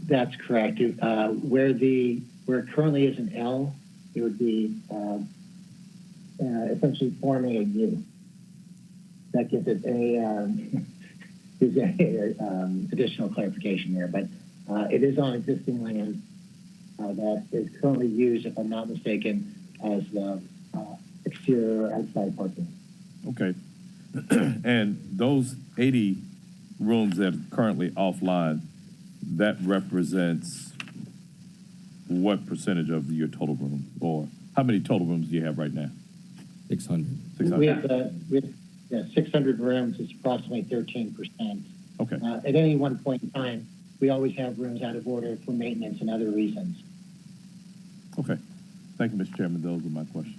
That's correct. Where it currently is an L, it would be essentially forming a U. That gives it additional clarification there, but it is on existing land that is currently used, if I'm not mistaken, as the exterior outside parking. Okay. And those 80 rooms that are currently offline, that represents what percentage of your total room, or how many total rooms do you have right now? 600. We have 600 rooms. It's approximately 13%. Okay. At any one point in time, we always have rooms out of order for maintenance and other reasons. Okay. Thank you, Mr. Chairman. Those are my questions.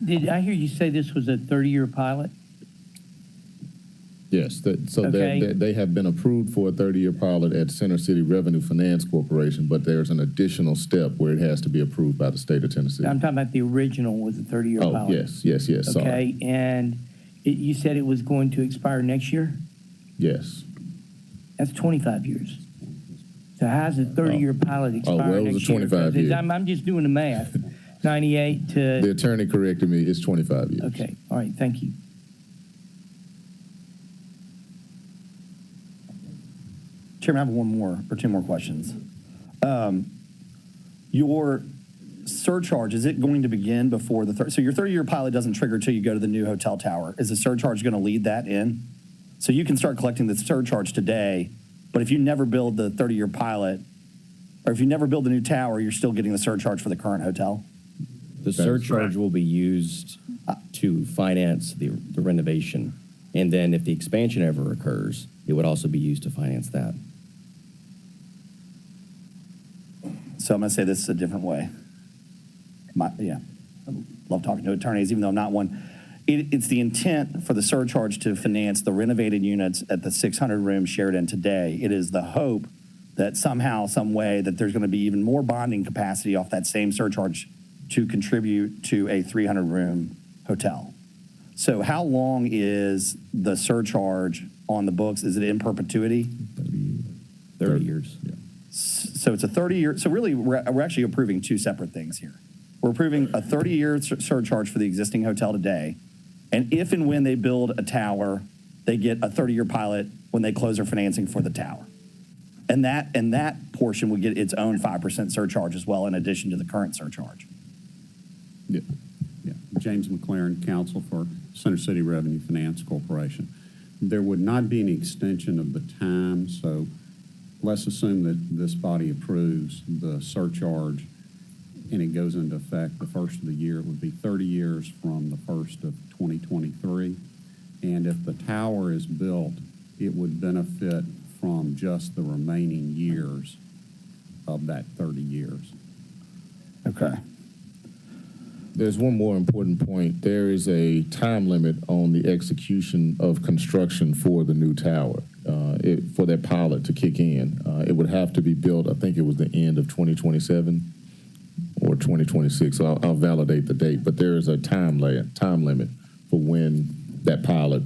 Did I hear you say this was a 30-year pilot? Yes, Okay. they have been approved for a 30-year pilot at Center City Revenue Finance Corporation, but there's an additional step where it has to be approved by the state of Tennessee. I'm talking about the original was a 30-year pilot. Yes, sorry. Okay, and you said it was going to expire next year? Yes. That's 25 years. So how's a 30-year pilot expire well, it was next a year? 25 year. I'm just doing the math. 98 to... The attorney corrected me. It's 25 years. Okay, all right, thank you. Chairman, I have one more or two more questions. Your surcharge, is it going to begin before so your 30-year pilot doesn't trigger until you go to the new hotel tower. Is the surcharge going to lead that in? So you can start collecting the surcharge today, but if you never build the 30-year pilot, or if you never build the new tower, you're still getting the surcharge for the current hotel? The surcharge will be used to finance the renovation. And then if the expansion ever occurs, it would also be used to finance that. So I'm going to say this a different way. I love talking to attorneys, even though I'm not one. It's the intent for the surcharge to finance the renovated units at the 600-room Sheraton today. It is the hope that somehow, some way, that there's going to be even more bonding capacity off that same surcharge to contribute to a 300-room hotel. So how long is the surcharge on the books? Is it in perpetuity? 30 years. Yeah. So it's a 30-year. So really, we're actually approving two separate things here. We're approving a 30-year surcharge for the existing hotel today, and if and when they build a tower, they get a 30-year pilot when they close their financing for the tower. And that portion would get its own 5% surcharge as well, in addition to the current surcharge. Yeah. James McLaren, counsel for Center City Revenue Finance Corporation. There would not be any extension of the time, so let's assume that this body approves the surcharge and it goes into effect the first of the year. It would be 30 years from the first of 2023. And if the tower is built, it would benefit from just the remaining years of that 30 years. Okay. There's one more important point. There is a time limit on the execution of construction for the new tower. For that pilot to kick in, it would have to be built, I think it was the end of 2027 or 2026. So I'll validate the date, but there is a time limit for when that pilot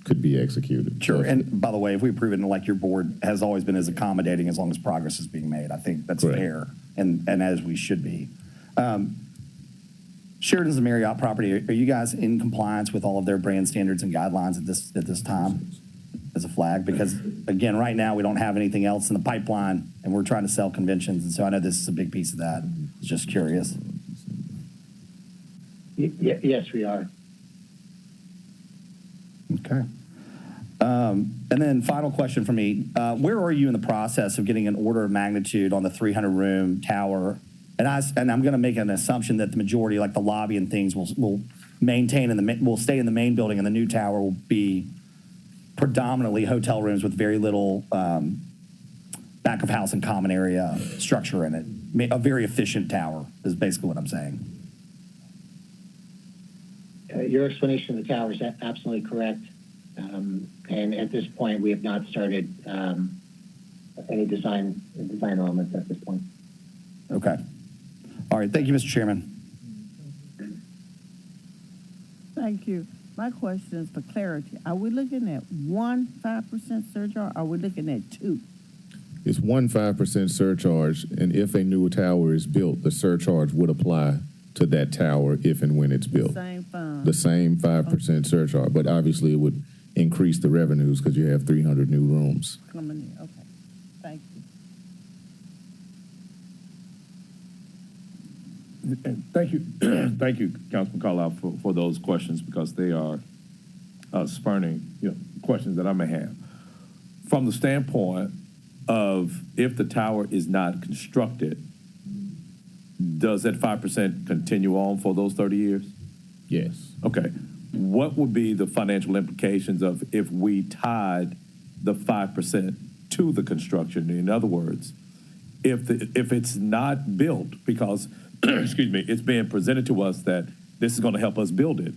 could be executed. Sure. And by the way, if we approve it, and like your board has always been as accommodating as long as progress is being made, I think that's fair, and as we should be. Sheraton's a Marriott property. Are you guys in compliance with all of their brand standards and guidelines at this time as a flag? Because again, right now we don't have anything else in the pipeline, and we're trying to sell conventions, and so I know this is a big piece of that. Just curious. Yes, we are. Okay. And then final question for me, where are you in the process of getting an order of magnitude on the 300-room tower? And I'm going to make an assumption that the majority, like the lobby and things, will will stay in the main building, and the new tower will be predominantly hotel rooms with very little back of house and common area structure in it. A very efficient tower is basically what I'm saying. Your explanation of the tower is absolutely correct. And at this point, we have not started any design elements at this point. Okay. All right. Thank you, Mr. Chairman. Thank you. My question is for clarity. Are we looking at 5% surcharge, or are we looking at 2? It's 5% surcharge, and if a new tower is built, the surcharge would apply to that tower if and when it's built. Same fund. The same 5% surcharge, but obviously it would increase the revenues because you have 300 new rooms. Coming in. Okay. Thank you. And thank you, thank you, Councilman Carlisle, for those questions, because they are spurning questions that I may have. From the standpoint of if the tower is not constructed, does that 5% continue on for those 30 years? Yes. Okay. What would be the financial implications of if we tied the 5% to the construction? In other words, if it's not built because, excuse me, it's being presented to us that this is going to help us build it.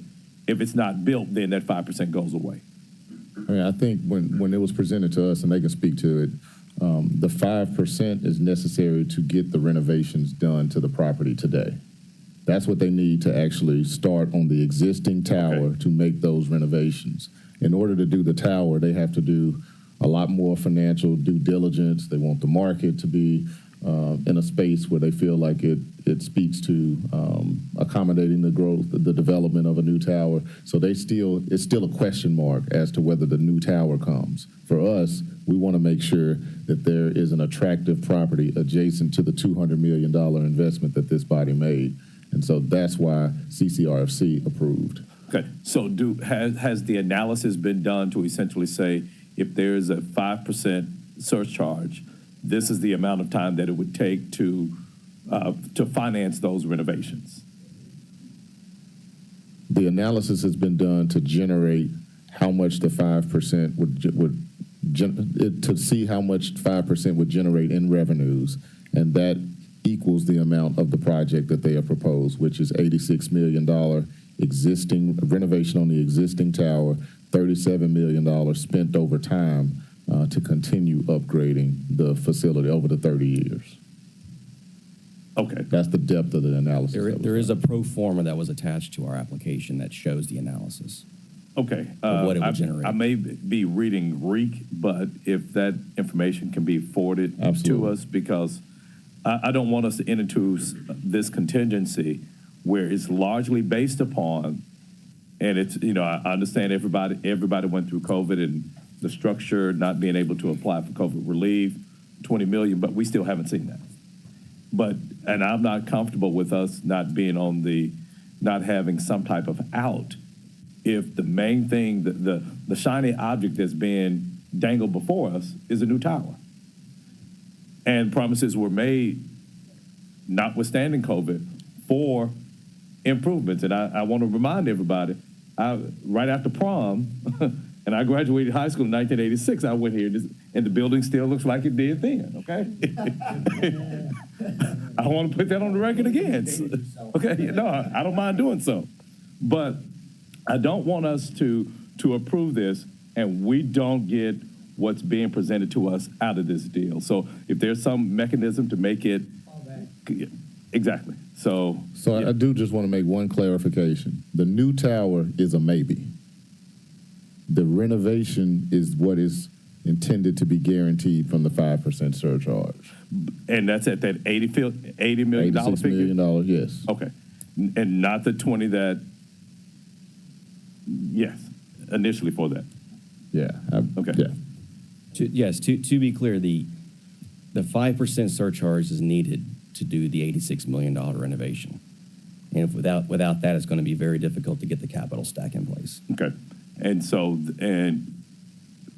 If it's not built, then that 5% goes away. I mean, I think when it was presented to us, and they can speak to it, the 5% is necessary to get the renovations done to the property today. That's what they need to actually start on the existing tower to make those renovations. In order to do the tower, they have to do a lot more financial due diligence. They want the market to be in a space where they feel like it speaks to accommodating the growth, the development of a new tower. So it's still a question mark as to whether the new tower comes. For us, we want to make sure that there is an attractive property adjacent to the $200 million investment that this body made. And so that's why CCRFC approved. Okay. So has the analysis been done to essentially say if there is a 5% surcharge, this is the amount of time that it would take to finance those renovations? The analysis has been done to generate how much the 5% to see how much 5% would generate in revenues, and that equals the amount of the project that they have proposed, which is $86 million existing renovation on the existing tower, $37 million spent over time to continue upgrading the facility over the 30 years. Okay. That's the depth of the analysis. There is a pro forma that was attached to our application that shows the analysis. Okay. Of what it would generate. I may be reading Greek, but if that information can be forwarded to us, because I don't want us to enter into this contingency where it's largely based upon, and it's, I understand everybody went through COVID and the structure not being able to apply for COVID relief, 20 million, but we still haven't seen that. And I'm not comfortable with us not having some type of out if the main thing, the shiny object that's being dangled before us is a new tower. And promises were made, notwithstanding COVID, for improvements. And I want to remind everybody, right after prom, and I graduated high school in 1986, I went here, and the building still looks like it did then, okay? I want to put that on the record again. Okay, no, I don't mind doing so. But I don't want us to approve this and we don't get what's being presented to us out of this deal. So if there's some mechanism to make it, exactly. So I do just want to make one clarification. The new tower is a maybe. The renovation is what is intended to be guaranteed from the 5% surcharge. And that's at that $80 million $86 figure? million, yes. Okay. And not the 20 that, yes, initially for that. Yeah. Okay. Yeah. To be clear, the 5% surcharge is needed to do the $86 million renovation. And if without that, it's going to be very difficult to get the capital stack in place. Okay. And so, and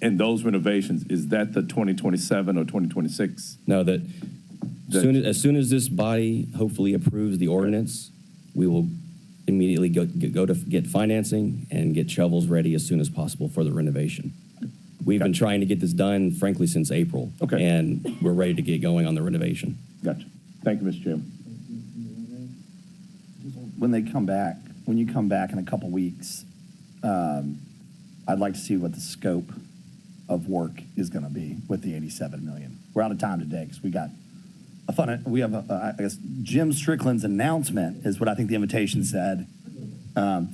And those renovations, is that the 2027 or 2026? No, as soon as this body hopefully approves the ordinance, we will immediately go to get financing and get shovels ready as soon as possible for the renovation. We've been trying to get this done, frankly, since April. Okay. And we're ready to get going on the renovation. Gotcha. Thank you, Mr. Chairman. When you come back in a couple weeks, I'd like to see what the scope of work is going to be with the 87 million. We're out of time today because we have I guess Jim Strickland's announcement is what I think the invitation said,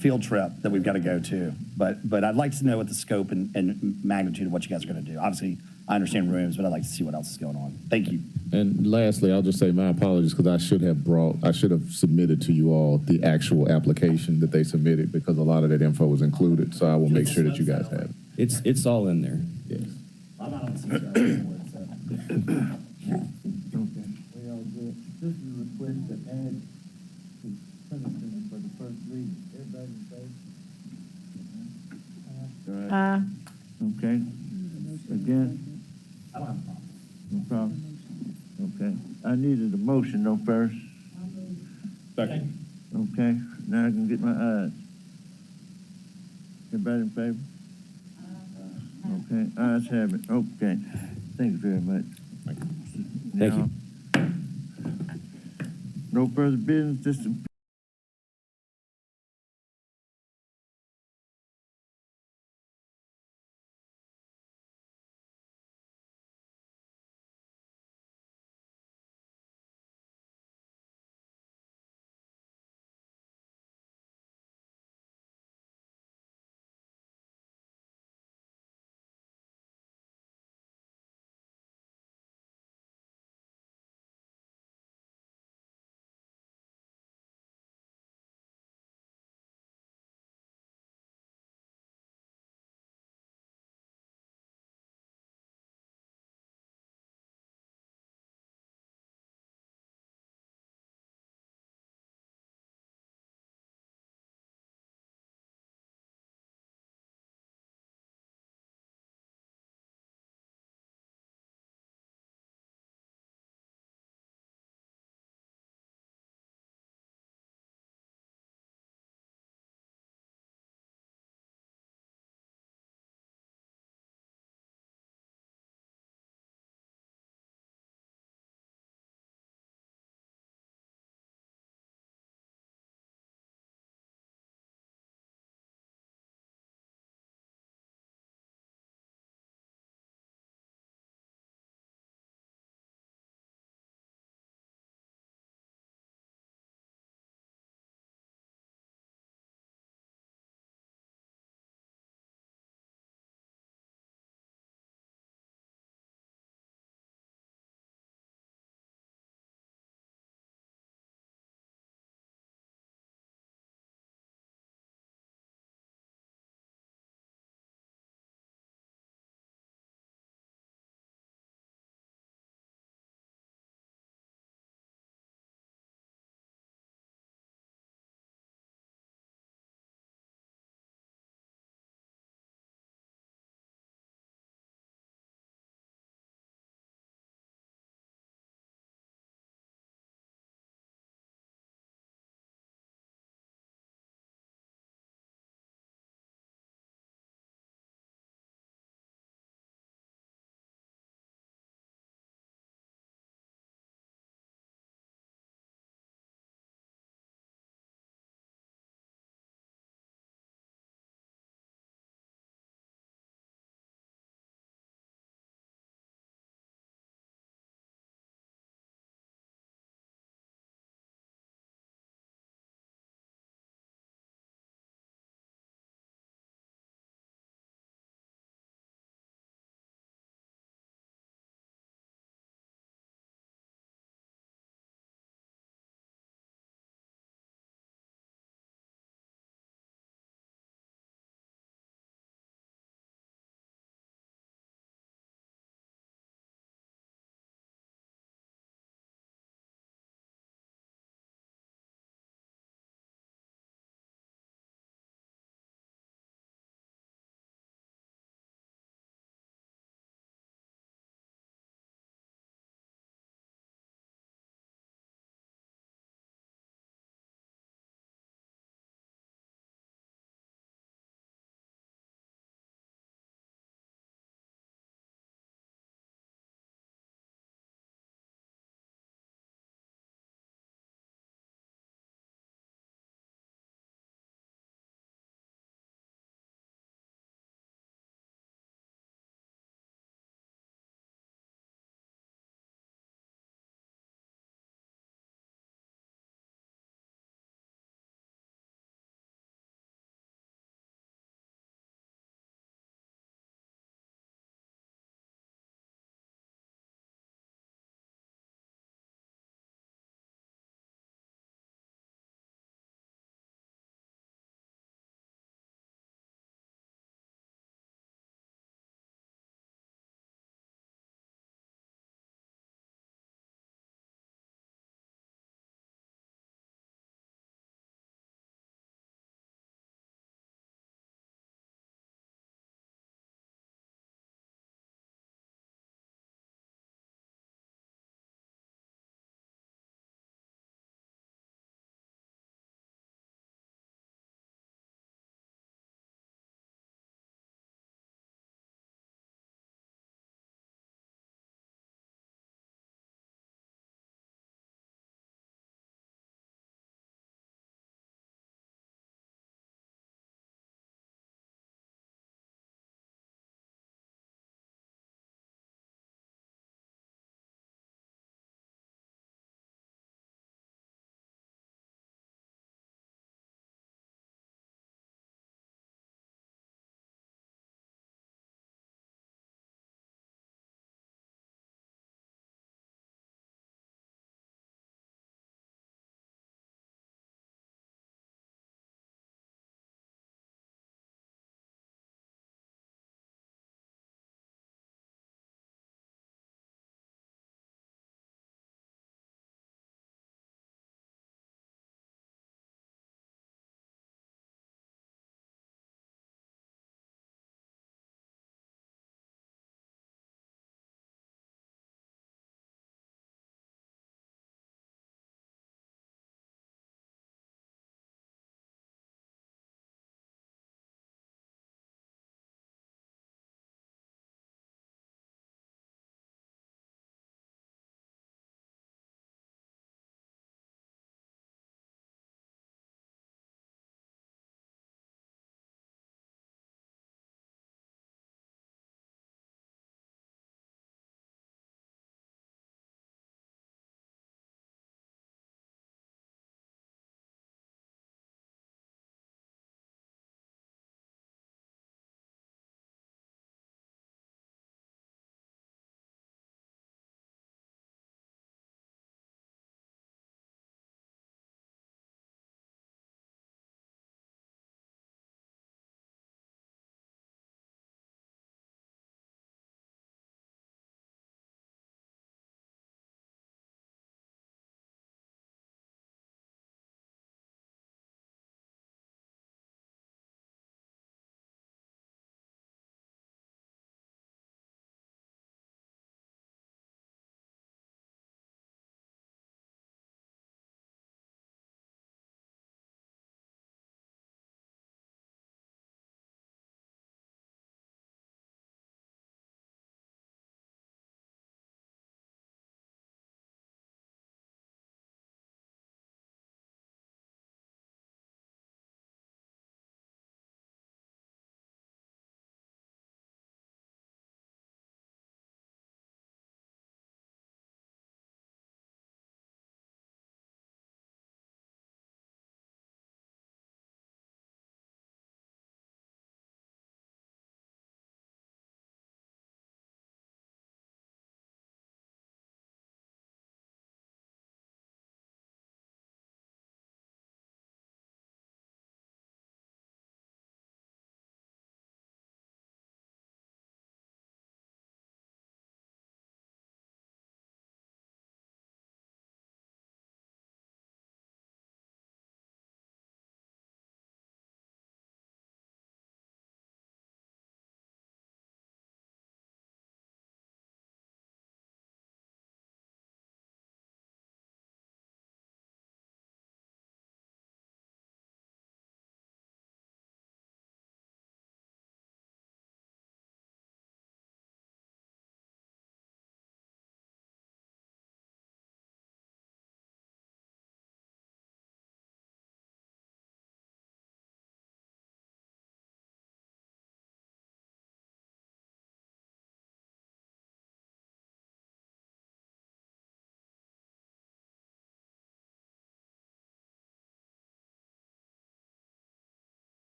field trip that we've got to go to. But I'd like to know what the scope and magnitude of what you guys are going to do. Obviously, I understand rooms, but I'd like to see what else is going on. Thank you. And lastly, I'll just say my apologies because I should have submitted to you all the actual application that they submitted because a lot of that info was included. So I will make sure that you guys have it. It's all in there. Yes. I'm not on the Okay, we all good. This is a request to add to sentencing for the first reading. Everybody in favor? All right. Okay. Again? I don't have a problem. No problem? Okay. I needed a motion though first. Second. Okay, now I can get my eyes. Everybody in favor? Okay, ayes have it. Okay. Thank you very much. Thank you. No further business. This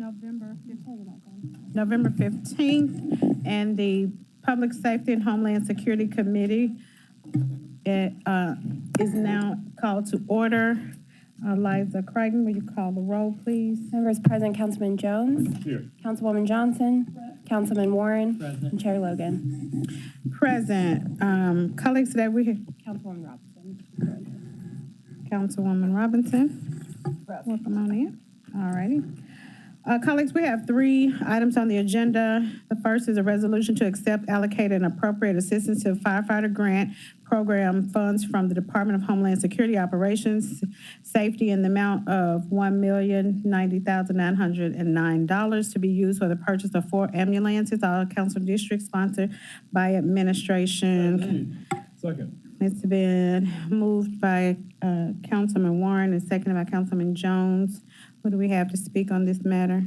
November 15th, and the Public Safety and Homeland Security Committee is now called to order. Liza Creighton, will you call the roll, please? Members present, Councilman Jones. Here. Councilwoman Johnson. Councilman Warren. And Chair Logan. Present. Colleagues, today we have Councilwoman Robinson. Councilwoman Robinson. Welcome on in. All righty. Colleagues, we have 3 items on the agenda. The first is a resolution to accept, allocate, and appropriate assistance to Firefighter Grant Program funds from the Department of Homeland Security Operations Safety in the amount of $1,090,909 to be used for the purchase of 4 ambulances, all council districts sponsored by administration. Second. It's been moved by Councilman Warren and seconded by Councilman Jones. What do we have to speak on this matter?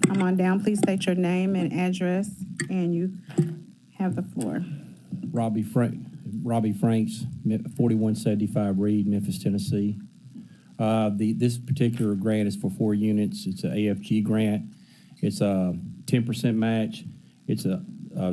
Come on down. Please state your name and address, and you have the floor. Robbie Franks, 4175 Reed, Memphis, Tennessee. This particular grant is for 4 units. It's an AFG grant. It's a 10% match. It's a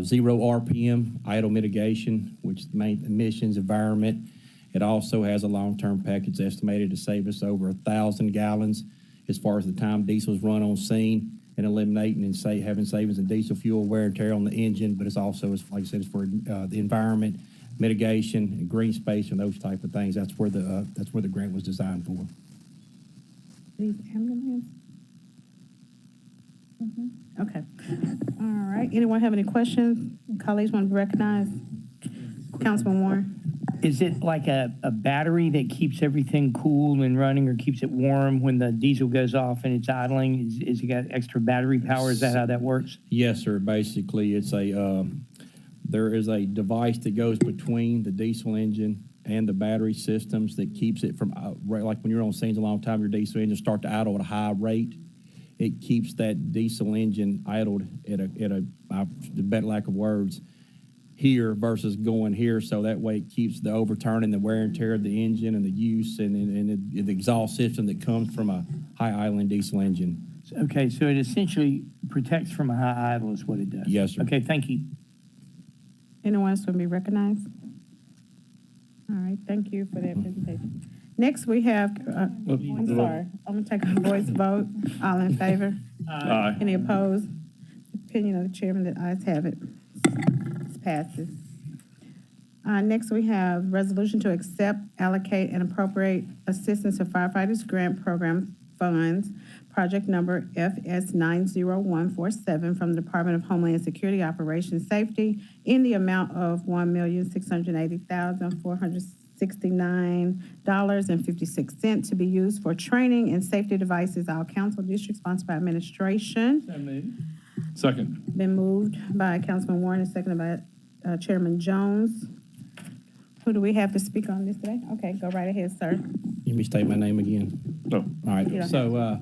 0 RPM idle mitigation, which main emissions, environment. It also has a long-term package estimated to save us over 1,000 gallons as far as the time diesels run on scene, and eliminating and having savings in diesel fuel, wear and tear on the engine. But it's also, like I said, it's for the environment, mitigation, and green space, and those type of things. That's where the grant was designed for. These ambulances? Okay. All right. Anyone have any questions? Colleagues want to be recognized? Councilman Warren. Is it like a battery that keeps everything cool and running, or keeps it warm when the diesel goes off and it's idling? Is it got extra battery power? Is that how that works? Yes, sir. Basically, it's there is a device that goes between the diesel engine and the battery systems that keeps it from, like when you're on scenes a long time, your diesel engine start to idle at a high rate. It keeps that diesel engine idled at a better lack of words, here versus going here, so that way it keeps the overturning, the wear and tear of the engine, and the use and the exhaust system that comes from a high idling diesel engine. Okay, so it essentially protects from a high idle is what it does. Yes, sir. Okay, thank you. Anyone else want to be recognized? All right, thank you for that presentation. Next, we have, I'm sorry, I'm going to take a voice vote. All in favor? Aye. Any opposed? Opinion of the chairman that ayes have it. Passes. Next, we have resolution to accept, allocate, and appropriate assistance to firefighters grant program funds, project number FS90147 from the Department of Homeland Security Operations Safety in the amount of $1,680,469.56 to be used for training and safety devices, all council districts sponsored by administration. Second. Been moved by Councilman Warren and seconded by Chairman Jones. Who do we have to speak on this today? Okay, go right ahead, sir. Let me state my name again. No. All right. So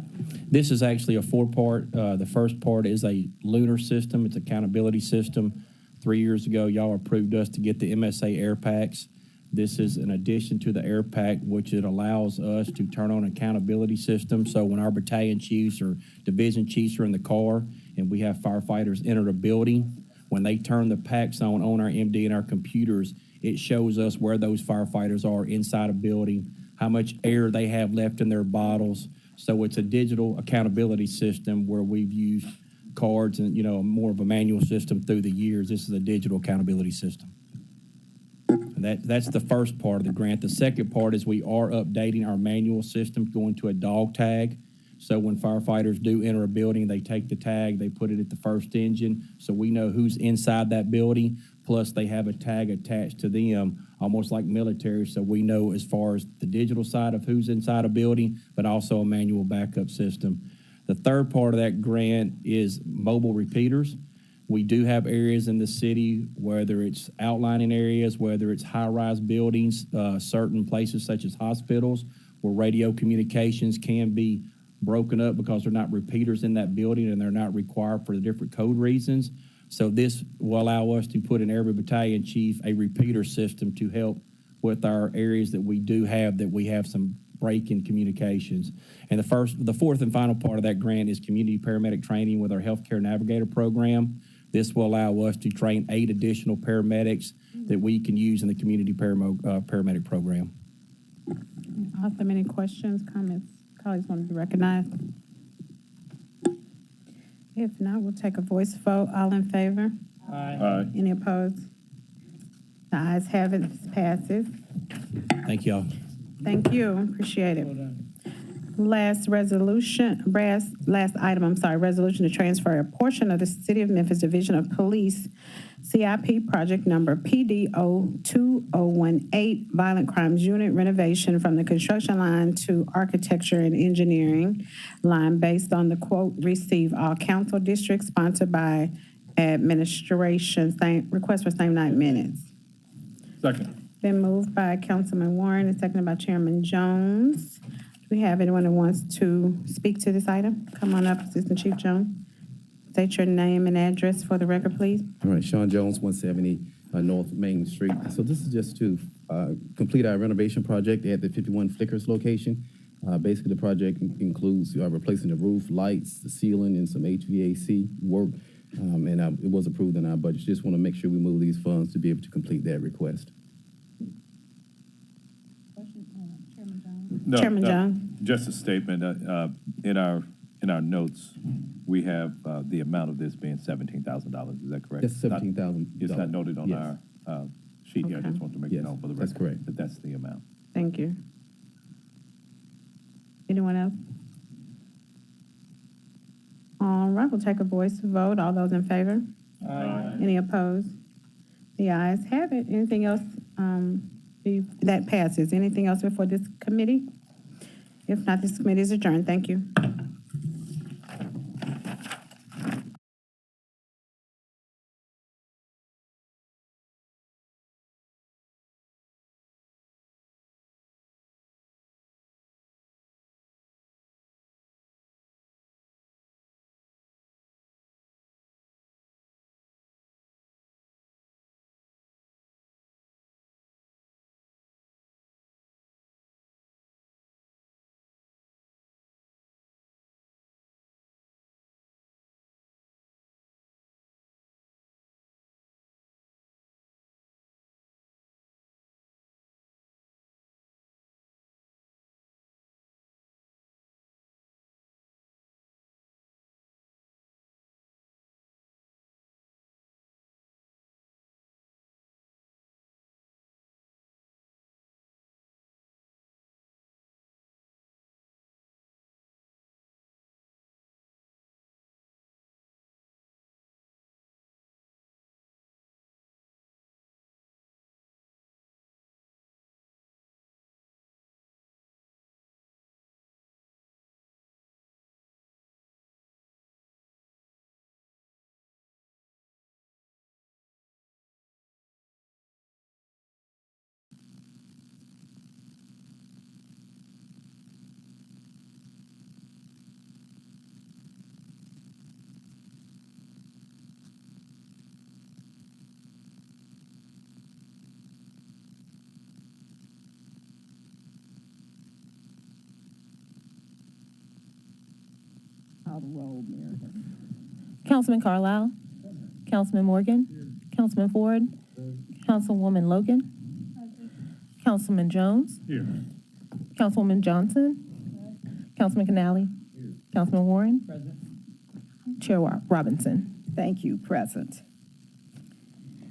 this is actually a 4-part. The first part is a lunar system. It's an accountability system. 3 years ago, y'all approved us to get the MSA air packs. This is an addition to the air pack, which it allows us to turn on accountability system. So when our battalion chiefs or division chiefs are in the car and we have firefighters enter the building, when they turn the packs on our MD and our computers, it shows us where those firefighters are inside a building, how much air they have left in their bottles. So it's a digital accountability system where we've used cards and, more of a manual system through the years. This is a digital accountability system. That's the first part of the grant. The second part is we are updating our manual system, going to a dog tag. So when firefighters do enter a building, they take the tag, they put it at the first engine, so we know who's inside that building. Plus, they have a tag attached to them, almost like military, so we know as far as the digital side of who's inside a building, but also a manual backup system. The third part of that grant is mobile repeaters. We do have areas in the city, whether it's outlining areas, whether it's high-rise buildings, certain places such as hospitals, where radio communications can be broken up because they're not repeaters in that building and they're not required for the different code reasons. So this will allow us to put in every battalion chief a repeater system to help with our areas that we do have, that we have some break in communications. And the fourth and final part of that grant is community paramedic training with our Healthcare Navigator program. This will allow us to train 8 additional paramedics that we can use in the community paramedic program. Are there any questions, comments, colleagues want to be recognized? If not, we'll take a voice vote. All in favor? Aye. Any opposed? The ayes have it. This passes. Thank y'all. Thank you. Appreciate it. Last resolution, last item, resolution to transfer a portion of the City of Memphis Division of Police CIP project number PDO2018 Violent Crimes Unit renovation from the construction line to architecture and engineering line based on the quote received all council districts sponsored by administration. Request for same night minutes. Second. Been moved by Councilman Warren and seconded by Chairman Jones. Do we have anyone who wants to speak to this item? Come on up, Assistant Chief Jones. State your name and address for the record, please. All right, Sean Jones, 170 North Main Street. So this is just to complete our renovation project at the 51 Flickers location. Basically, the project includes replacing the roof, lights, the ceiling, and some HVAC work. And it was approved in our budget. Just want to make sure we move these funds to be able to complete that request. No, Chairman John. Just a statement. In our notes, we have the amount of this being $17,000. Is that correct? That's $17,000. It's not noted on Yes. our sheet here. I just want to make it known for the record. That's correct. That that's the amount. Thank you. Anyone else? All right, we'll take a voice vote. All those in favor? Aye. Any opposed? The ayes have it. Anything else? That passes. Anything else before this committee? If not, this committee is adjourned. Thank you. Call the roll, Mary. Councilman Carlisle. Councilman Morgan. Councilman Ford. Councilwoman Logan. Councilman Jones. Here. Councilwoman Johnson. Councilman Canali. Councilman Warren. Chair Robinson. Thank you, present.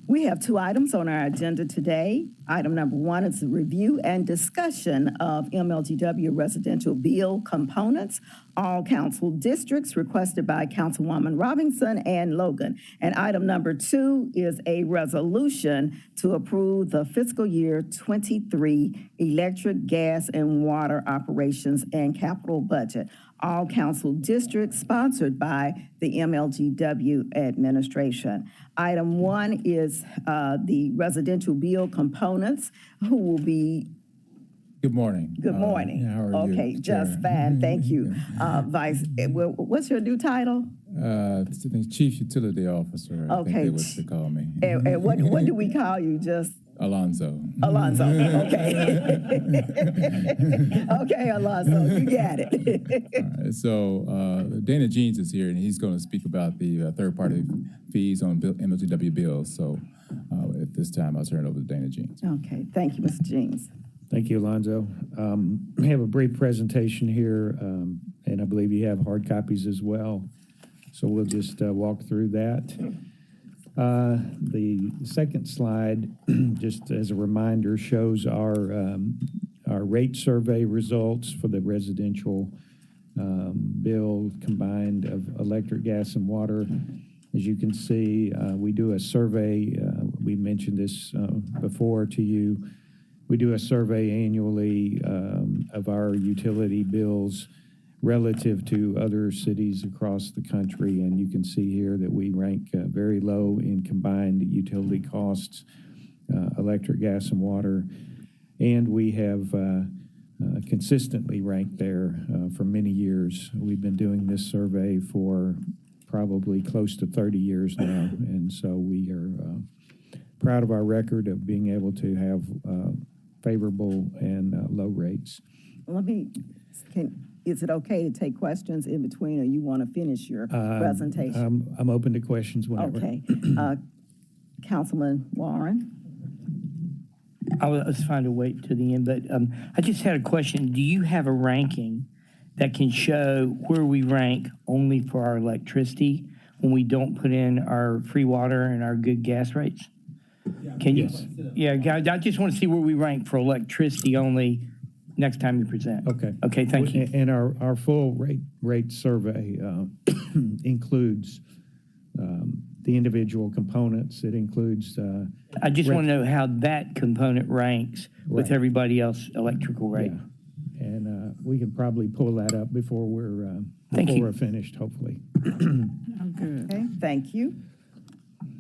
We have 2 items on our agenda today. Item number 1 is a review and discussion of MLGW residential bill components, all council districts requested by Councilwoman Robinson and Logan. And item number 2 is a resolution to approve the fiscal year 23 electric, gas, and water operations and capital budget, all council districts sponsored by the MLGW administration. Item 1 is the residential bill components, who will be. Good morning. Good morning. How are you? Okay, just fine, thank you. Vice, what's your new title? Chief Utility Officer, I think Okay. they would call me. And what do we call you? Just Alonzo. Alonzo, okay. Okay, Alonzo, you got it. All right, so Dana Jeans is here, and he's going to speak about the third-party fees on MLGW bills. So at this time, I'll turn it over to Dana Jeans. Okay, thank you, Mr. Jeans. Thank you, Alonzo. We have a brief presentation here, and I believe you have hard copies as well. So we'll just walk through that. The second slide, just as a reminder, shows our rate survey results for the residential bill combined of electric, gas, and water. As you can see, we do a survey. We mentioned this before to you. We do a survey annually of our utility bills relative to other cities across the country, and you can see here that we rank very low in combined utility costs, electric, gas, and water, and we have consistently ranked there for many years. We've been doing this survey for probably close to 30 years now, and so we are proud of our record of being able to have favorable and low rates. Is it okay to take questions in between, or you want to finish your presentation? I'm open to questions whenever. Okay. Councilman Warren? I was trying to wait to the end, but I just had a question. Do you have a ranking that can show where we rank only for our electricity when we don't put in our free water and our good gas rates? Can you? Yeah, guys, I just want to see where we rank for electricity only next time you present. Okay. Okay, thank you. And our full rate survey includes the individual components. It includes. I just want to know how that component ranks with everybody else electrical rate. Yeah. And we can probably pull that up before we're finished, hopefully. Okay, thank you.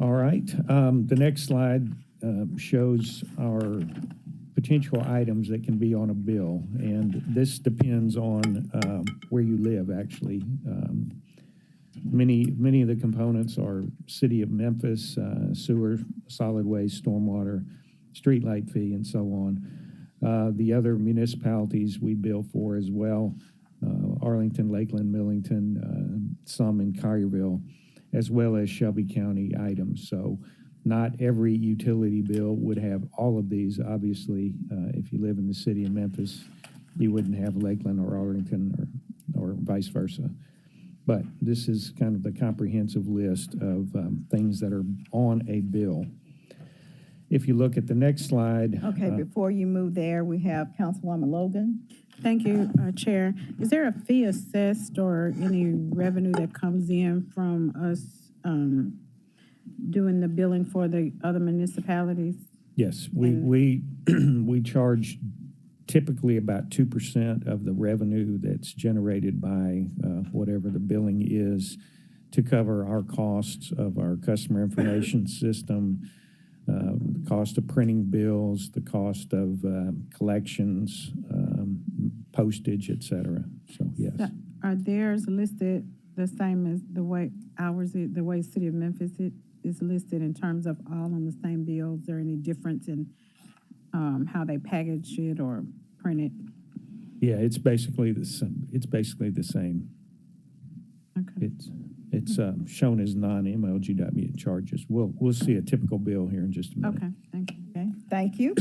All right. The next slide shows our potential items that can be on a bill, and this depends on where you live, actually. Many of the components are City of Memphis, sewer, solid waste, stormwater, streetlight fee, and so on. The other municipalities we bill for as well, Arlington, Lakeland, Millington, some in Collierville, as well as Shelby County items. So not every utility bill would have all of these. Obviously, if you live in the city of Memphis, you wouldn't have Lakeland or Arlington or vice versa. But this is kind of the comprehensive list of things that are on a bill. If you look at the next slide. Okay, before you move there, we have Councilwoman Logan. Thank you, Chair. Is there a fee assessed or any revenue that comes in from us doing the billing for the other municipalities? Yes, we charge typically about 2% of the revenue that's generated by whatever the billing is to cover our costs of our customer information system, the cost of printing bills, the cost of collections, postage, et cetera. So, yes. Are theirs listed the same as the way ours, the way City of Memphis is listed in terms of all on the same bills? Is there any difference in how they package it or print it? Yeah, it's basically the same. Okay. It's shown as non-MLGW charges. We'll see a typical bill here in just a minute. Okay, thank you. Okay, thank you.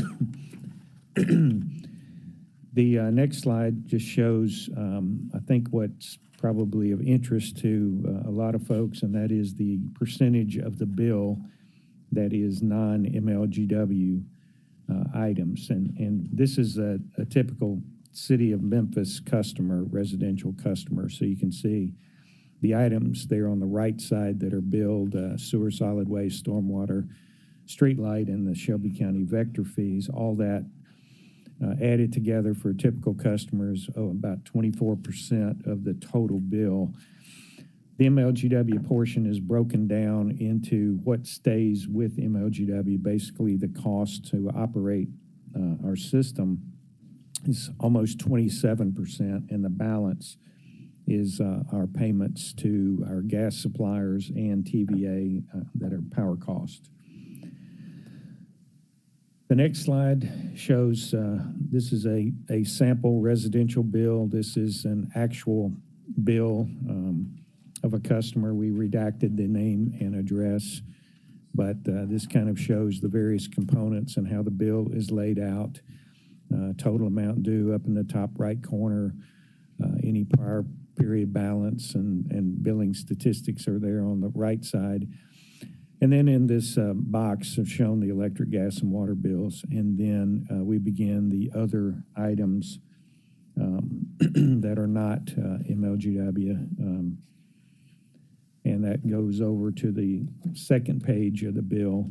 The next slide just shows, I think, what's probably of interest to a lot of folks, and that is the percentage of the bill that is non-MLGW items. And this is a typical City of Memphis customer, residential customer. So you can see the items there on the right side that are billed, sewer, solid waste, stormwater, streetlight, and the Shelby County vector fees, all that added together for typical customers, about 24% of the total bill. The MLGW portion is broken down into what stays with MLGW. Basically, the cost to operate our system is almost 27%, and the balance is our payments to our gas suppliers and TVA that are power cost. The next slide shows this is a sample residential bill. This is an actual bill of a customer. We redacted the name and address, but this kind of shows the various components and how the bill is laid out. Total amount due up in the top right corner, any prior period balance and billing statistics are there on the right side. And then in this box have shown the electric, gas, and water bills. And then we begin the other items that are not MLGW. And that goes over to the second page of the bill,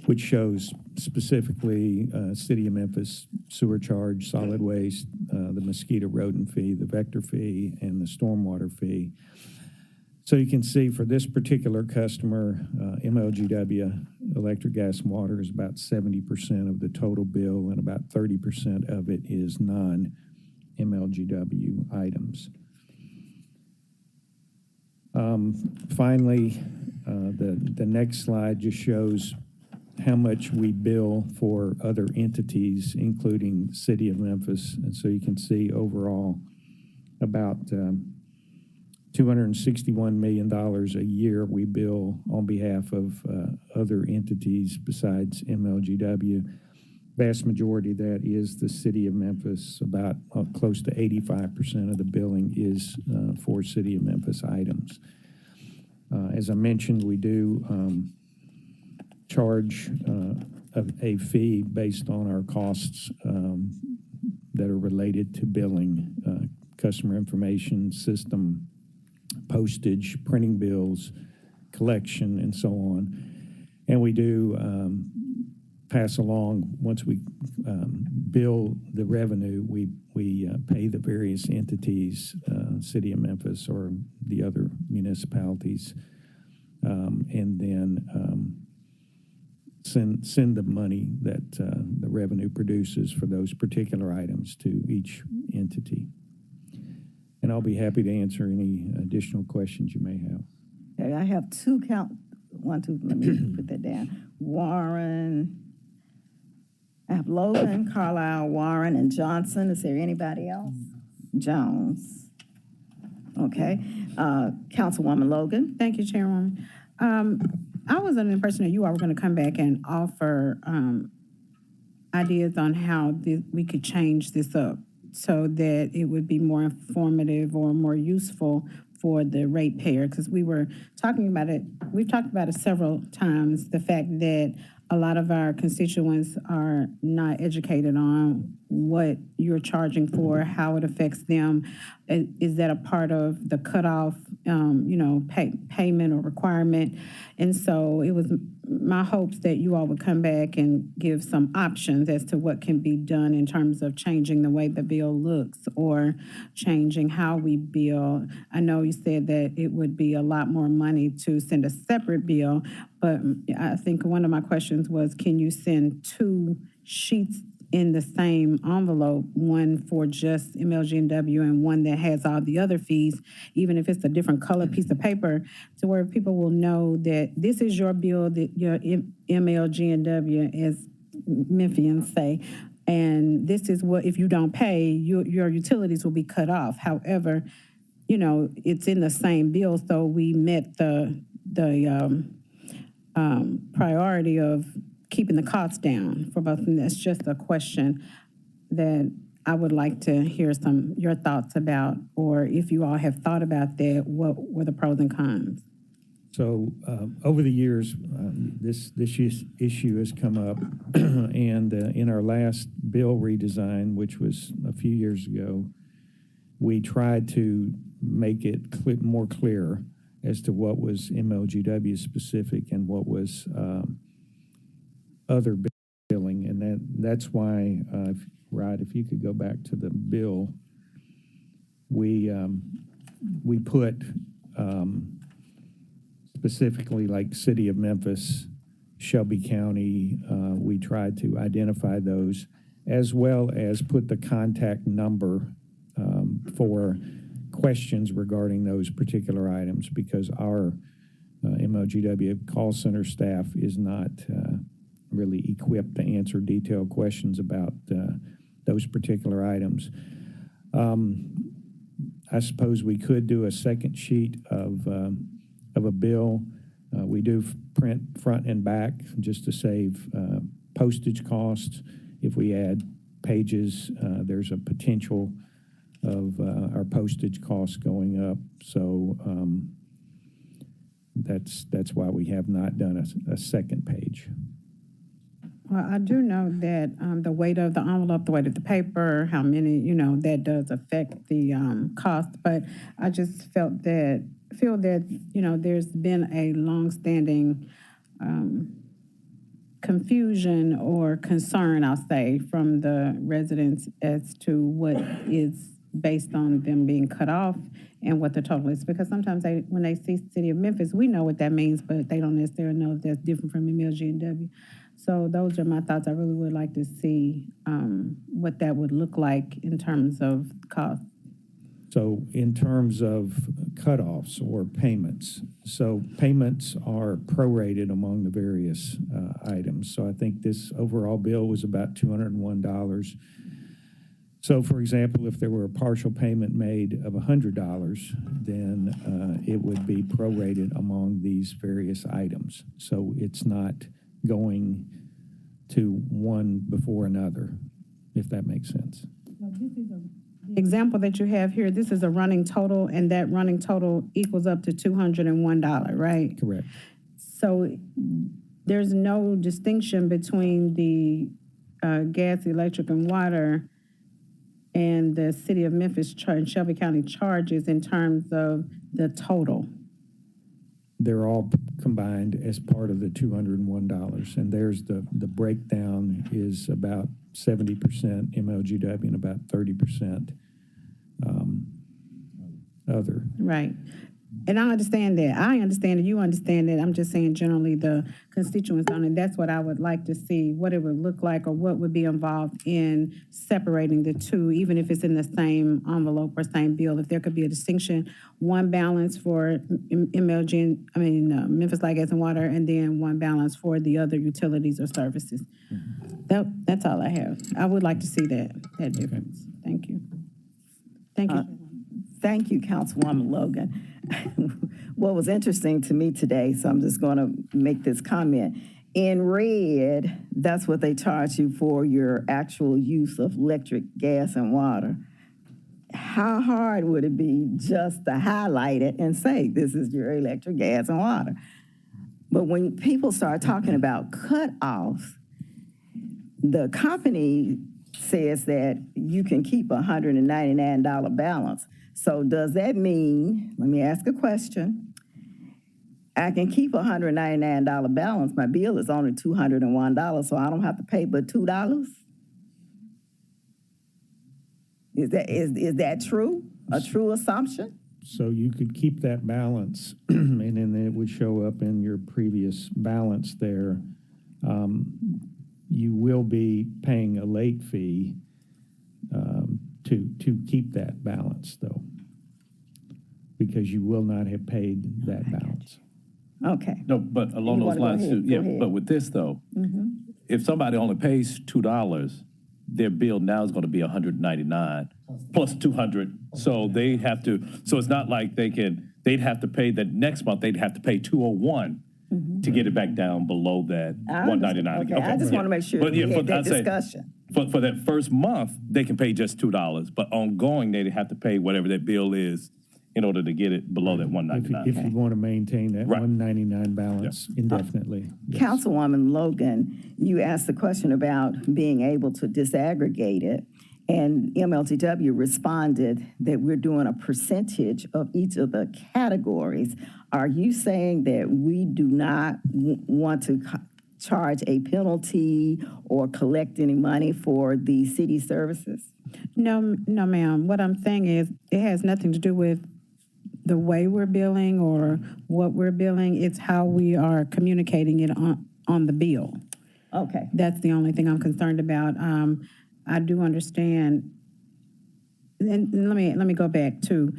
which shows specifically City of Memphis sewer charge, solid waste, the mosquito rodent fee, the vector fee, and the stormwater fee. So you can see for this particular customer, MLGW, electric, gas, and water is about 70% of the total bill, and about 30% of it is non-MLGW items. Finally, the next slide just shows how much we bill for other entities, including City of Memphis. And so you can see overall about $261 million a year we bill on behalf of other entities besides MLGW. Vast majority of that is the City of Memphis. About close to 85% of the billing is for City of Memphis items. As I mentioned, we do charge a fee based on our costs that are related to billing, customer information system, postage, printing bills, collection, and so on. And we do pass along, once we bill the revenue, we pay the various entities, City of Memphis or the other municipalities, and then send the money that the revenue produces for those particular items to each entity. And I'll be happy to answer any additional questions you may have. Okay, I have let me put that down. Warren, I have Logan, Carlisle, Warren, and Johnson. Is there anybody else? Jones. Okay. Councilwoman Logan. Thank you, Chairwoman. I was under the impression that you all were going to come back and offer ideas on how we could change this up so that it would be more informative or more useful for the ratepayer, because we were talking about it, we've talked about it several times, the fact that a lot of our constituents are not educated on what you're charging for, how it affects them. Is that a part of the cutoff, payment or requirement? And so it was my hopes that you all would come back and give some options as to what can be done in terms of changing the way the bill looks or changing how we bill. I know you said that it would be a lot more money to send a separate bill, but I think one of my questions was, can you send two sheets in the same envelope, one for just MLGW and one that has all the other fees, even if it's a different color piece of paper, to where people will know that this is your bill, that your MLGW, as Memphians say, and this is what, if you don't pay, your utilities will be cut off. However, it's in the same bill, so we met the priority of keeping the costs down for both. And that's just a question that I would like to hear your thoughts about, or if you all have thought about that, what were the pros and cons? So over the years, this issue has come up, and in our last bill redesign, which was a few years ago, we tried to make it more clear as to what was MLGW specific and what was other billing, and that's why, if you could go back to the bill, we put specifically like City of Memphis, Shelby County. We tried to identify those, as well as put the contact number for questions regarding those particular items, because our MLGW call center staff is not really equipped to answer detailed questions about those particular items. I suppose we could do a second sheet of a bill. We do print front and back just to save postage costs. If we add pages, there's a potential of our postage costs going up. So that's why we have not done a second page. Well, I do know that the weight of the envelope, the weight of the paper, how many, that does affect the cost. But I just feel that, there's been a longstanding confusion or concern, I'll say, from the residents as to what is based on them being cut off and what the total is. Because sometimes when they see City of Memphis, we know what that means, but they don't necessarily know if that's different from MLGW. So those are my thoughts. I really would like to see what that would look like in terms of cost. So in terms of cutoffs or payments, so payments are prorated among the various items. So I think this overall bill was about $201. So for example, if there were a partial payment made of $100, then it would be prorated among these various items. So it's not going to one before another, if that makes sense. The example that you have here, this is a running total, and that running total equals up to $201, right? Correct. So there's no distinction between the gas, electric, and water and the City of Memphis and Shelby County charges in terms of the total. They're all combined as part of the $201. And there's the breakdown is about 70% MLGW and about 30% other. Right. And I understand that. I understand that. You understand that. I'm just saying generally the constituents on it. That's what I would like to see, what it would look like or what would be involved in separating the two, even if it's in the same envelope or same bill. If there could be a distinction, one balance for Memphis Light, Gas, and Water, and then one balance for the other utilities or services. That's all I have. I would like to see that difference. Thank you. Thank you. Thank you, Councilwoman Logan. What was interesting to me today, so I'm just going to make this comment. In red, that's what they charge you for your actual use of electric, gas, and water. How hard would it be just to highlight it and say, this is your electric, gas, and water? But when people start talking about cutoffs, the company says that you can keep a $199 balance. So does that mean, let me ask a question, I can keep a $199 balance, my bill is only $201, so I don't have to pay but $2? Is that true? A true assumption? So you could keep that balance, and then it would show up in your previous balance there. You will be paying a late fee to keep that balance, though, because you will not have paid that balance. Okay. No, but along those lines too. Yeah, but with this though, if somebody only pays $2, their bill now is going to be $199 plus $200. So they have to. So it's not like they'd have to pay that next month. They'd have to pay $201 to get it back down below that $199. Okay, I just want to make sure we had that discussion. For that first month, they can pay just $2, but ongoing, they'd have to pay whatever that bill is in order to get it below that $199. If you want to maintain that $199 balance indefinitely. Yes. Councilwoman Logan, you asked the question about being able to disaggregate it, and MLGW responded that we're doing a percentage of each of the categories. Are you saying that we do not want to charge a penalty or collect any money for the city services? No, ma'am. What I'm saying is it has nothing to do with the way we're billing or what we're billing. It's how we are communicating it on the bill. Okay. That's the only thing I'm concerned about. I do understand, and let me go back to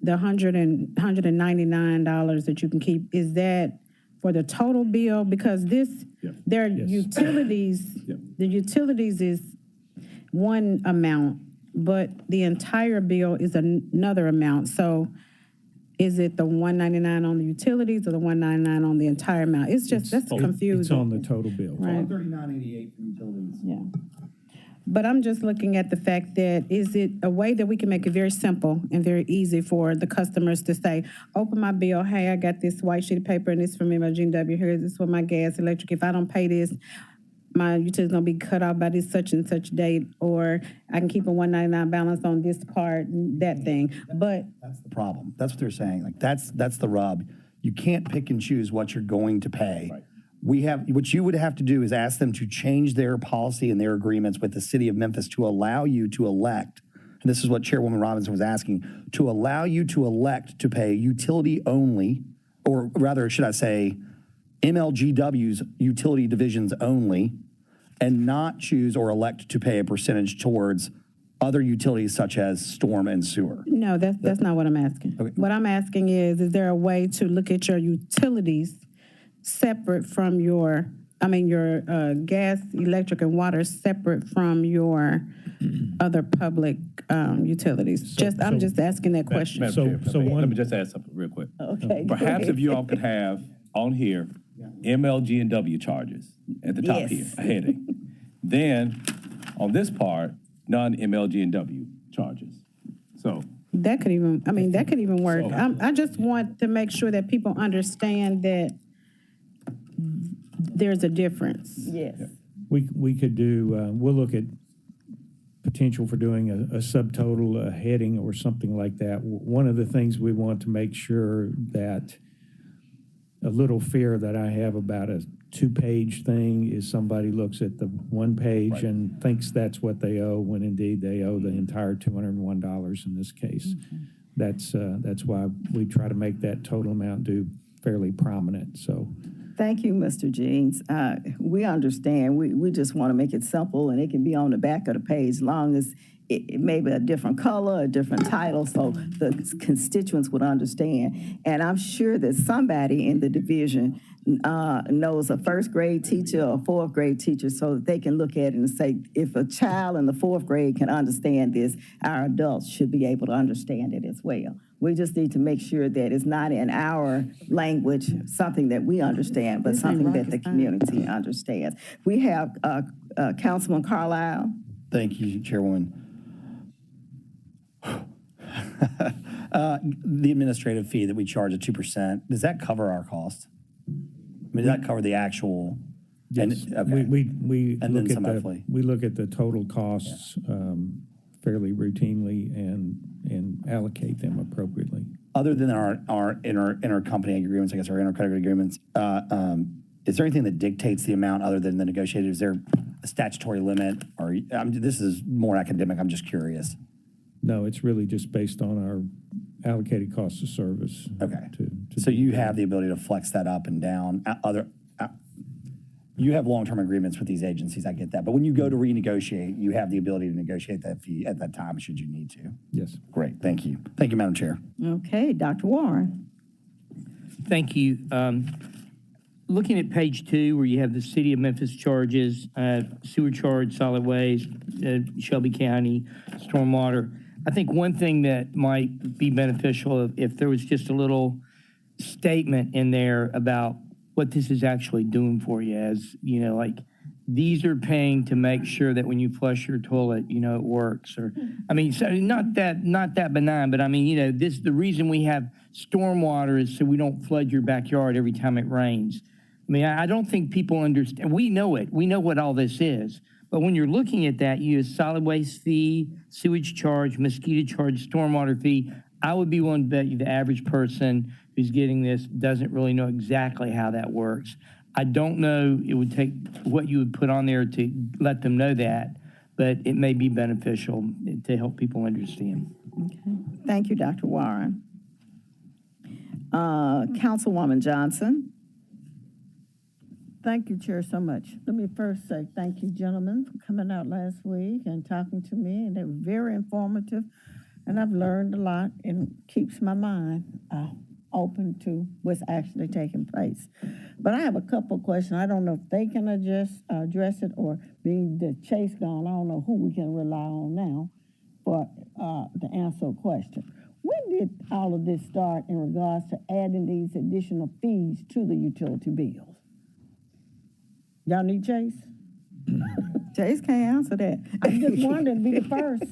the $199 that you can keep. Is that for the total bill? Because their utilities, the utilities is one amount, but the entire bill is another amount. So is it the $199 on the utilities or the $199 on the entire amount? It's just, that's confusing. It's on the total bill. Right. $39.88 for utilities. Yeah. But I'm just looking at the fact that, is it a way that we can make it very simple and very easy for the customers to say, open my bill, hey, I got this white sheet of paper and this from MLGW, here, this is for my gas, electric. If I don't pay this, my utility's gonna be cut off by this such and such date, or I can keep a $199 balance on this card, that thing. But that's the problem. That's what they're saying. Like that's the rub. You can't pick and choose what you're going to pay. Right. What you would have to do is ask them to change their policy and their agreements with the city of Memphis to allow you to elect, and this is what Chairwoman Robinson was asking, to allow you to elect to pay utility only, or rather, should I say, MLGW's utility divisions only, and not choose or elect to pay a percentage towards other utilities such as storm and sewer. No, that's not what I'm asking. Okay. What I'm asking is there a way to look at your utilities separate from your gas, electric, and water separate from your other public utilities? I'm just asking that question. Let me just add something real quick. Okay. Perhaps if you all could have on here MLG&W charges at the top here, a heading. Then on this part, non-MLG&W charges. So that could even work. I just want to make sure that people understand that there's a difference. Yes. We could do, we'll look at potential for doing a subtotal, a heading or something like that. One of the things we want to make sure that a little fear that I have about a two-page thing is somebody looks at the one page and thinks that's what they owe, when indeed they owe the entire $201 in this case. Mm-hmm. That's why we try to make that total amount due fairly prominent. So. Thank you, Mr. Jeans. We understand. We just want to make it simple, and it can be on the back of the page, as long as it may be a different color, a different title, so the constituents would understand. And I'm sure that somebody in the division knows a first grade teacher or a fourth grade teacher, so that they can look at it and say, if a child in the fourth grade can understand this, our adults should be able to understand it as well. We just need to make sure that it's not in our language, something that we understand, but something that the community understands. We have Councilman Carlisle. Thank you, Chairwoman. The administrative fee that we charge at 2%, does that cover our cost? I mean, does that cover the actual? Yes. And, okay. We we look at the total costs fairly routinely and allocate them appropriately. Other than our intercompany agreements, I guess our intercategory agreements, is there anything that dictates the amount other than the negotiated? Is there a statutory limit? Or this is more academic. I'm just curious. No, it's really just based on our allocated cost of service. Okay. So you have the ability to flex that up and down. You have long-term agreements with these agencies. I get that. But when you go to renegotiate, you have the ability to negotiate that fee at that time should you need to. Yes. Great. Thank you. Thank you, Madam Chair. Okay, Dr. Warren. Thank you. Looking at page 2, where you have the City of Memphis charges, sewer charge, solid waste, Shelby County, stormwater, I think one thing that might be beneficial if there was just a little statement in there about what this is actually doing for you, as, you know, like, these are paying to make sure that when you flush your toilet, you know, it works. Or, I mean, so not that benign, but I mean, you know, the reason we have stormwater is so we don't flood your backyard every time it rains. I mean, I don't think people understand. We know it. We know what all this is. But when you're looking at that, you use solid waste fee, sewage charge, mosquito charge, stormwater fee. I would be willing to bet you the average person who's getting this doesn't really know exactly how that works. I don't know it would take what you would put on there to let them know that, but it may be beneficial to help people understand. Okay. Thank you, Dr. Warren. Councilwoman Johnson. Thank you, Chair, so much. Let me first say thank you, gentlemen, for coming out last week and talking to me. And they were very informative, and I've learned a lot, and keeps my mind open to what's actually taking place. But I have a couple of questions. I don't know if they can address it, or being the chase gone, I don't know who we can rely on now for to answer a question. When did all of this start in regards to adding these additional fees to the utility bills? Y'all need Chase? Chase can't answer that. I'm just wondering, be the first.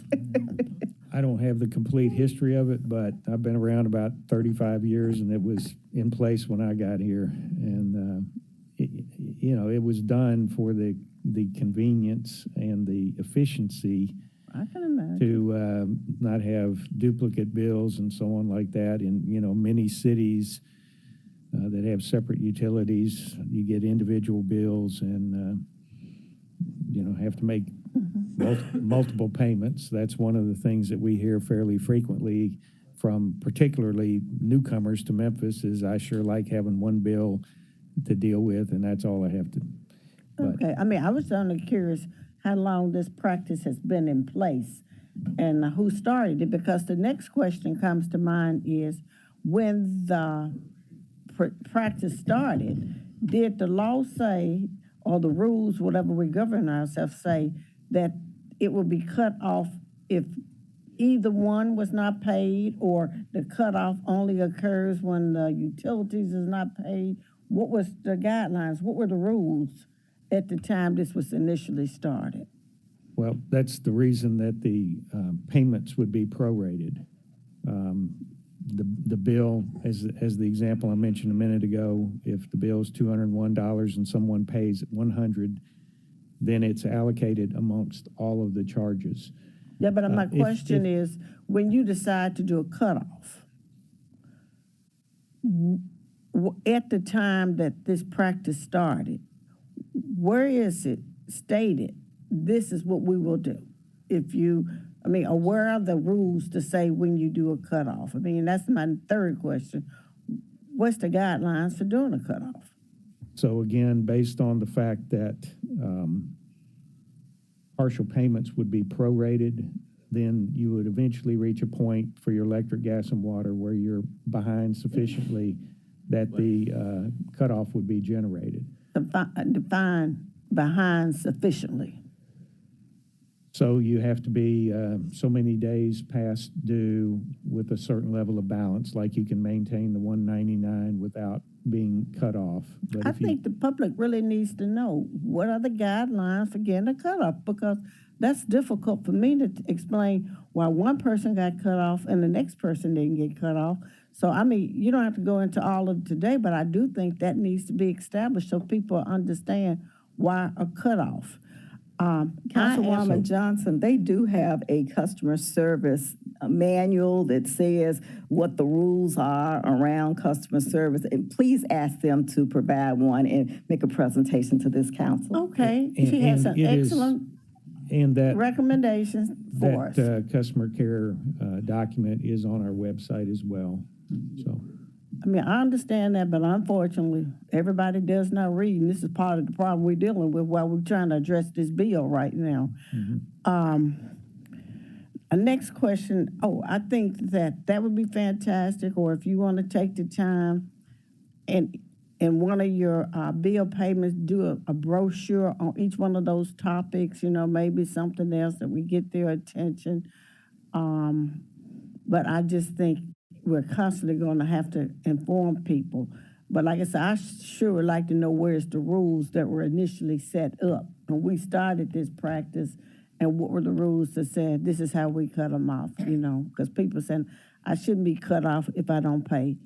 I don't have the complete history of it, but I've been around about 35 years, and it was in place when I got here. And, it was done for the convenience and the efficiency I can imagine. to not have duplicate bills and so on like that. In, many cities that have separate utilities, you get individual bills and, have to make multiple payments. That's one of the things that we hear fairly frequently from particularly newcomers to Memphis is I sure like having one bill to deal with, and that's all I have to. Okay, I was only curious how long this practice has been in place and who started it, because the next question comes to mind is, when the practice started, did the law say, or the rules, whatever we govern ourselves, say that it will be cut off if either one was not paid, or the cutoff only occurs when the utilities is not paid? What was the guidelines? What were the rules at the time this was initially started? Well, that's the reason that the payments would be prorated. The bill, as the example I mentioned a minute ago, if the bill is $201 and someone pays $100, then it's allocated amongst all of the charges. Yeah, but my question is, when you decide to do a cutoff, at the time that this practice started, where is it stated, this is what we will do? Or where are the rules to say when you do a cutoff? That's my third question. What's the guidelines for doing a cutoff? So again, based on the fact that partial payments would be prorated, then you would eventually reach a point for your electric, gas, and water where you're behind sufficiently that the cutoff would be generated. Define behind sufficiently. So you have to be so many days past due with a certain level of balance, like you can maintain the 199 without being cut off. But I think the public really needs to know, what are the guidelines for getting a cutoff? Because that's difficult for me to explain why one person got cut off and the next person didn't get cut off. So, you don't have to go into all of it today, but I do think that needs to be established so people understand why a cutoff. Councilwoman Johnson, they do have a customer service manual that says what the rules are around customer service, and please ask them to provide one and make a presentation to this council. Okay, she has some excellent recommendations for us. That customer care document is on our website as well. So. I understand that, but unfortunately, everybody does not read, and this is part of the problem we're dealing with while we're trying to address this bill right now. A next question, I think that would be fantastic, or if you want to take the time and in one of your bill payments, do a brochure on each one of those topics, maybe something else that we get their attention. But I just think we're constantly going to have to inform people. But like I said, I sure would like to know where's the rules that were initially set up when we started this practice, and what were the rules that said this is how we cut them off, because people saying I shouldn't be cut off if I don't pay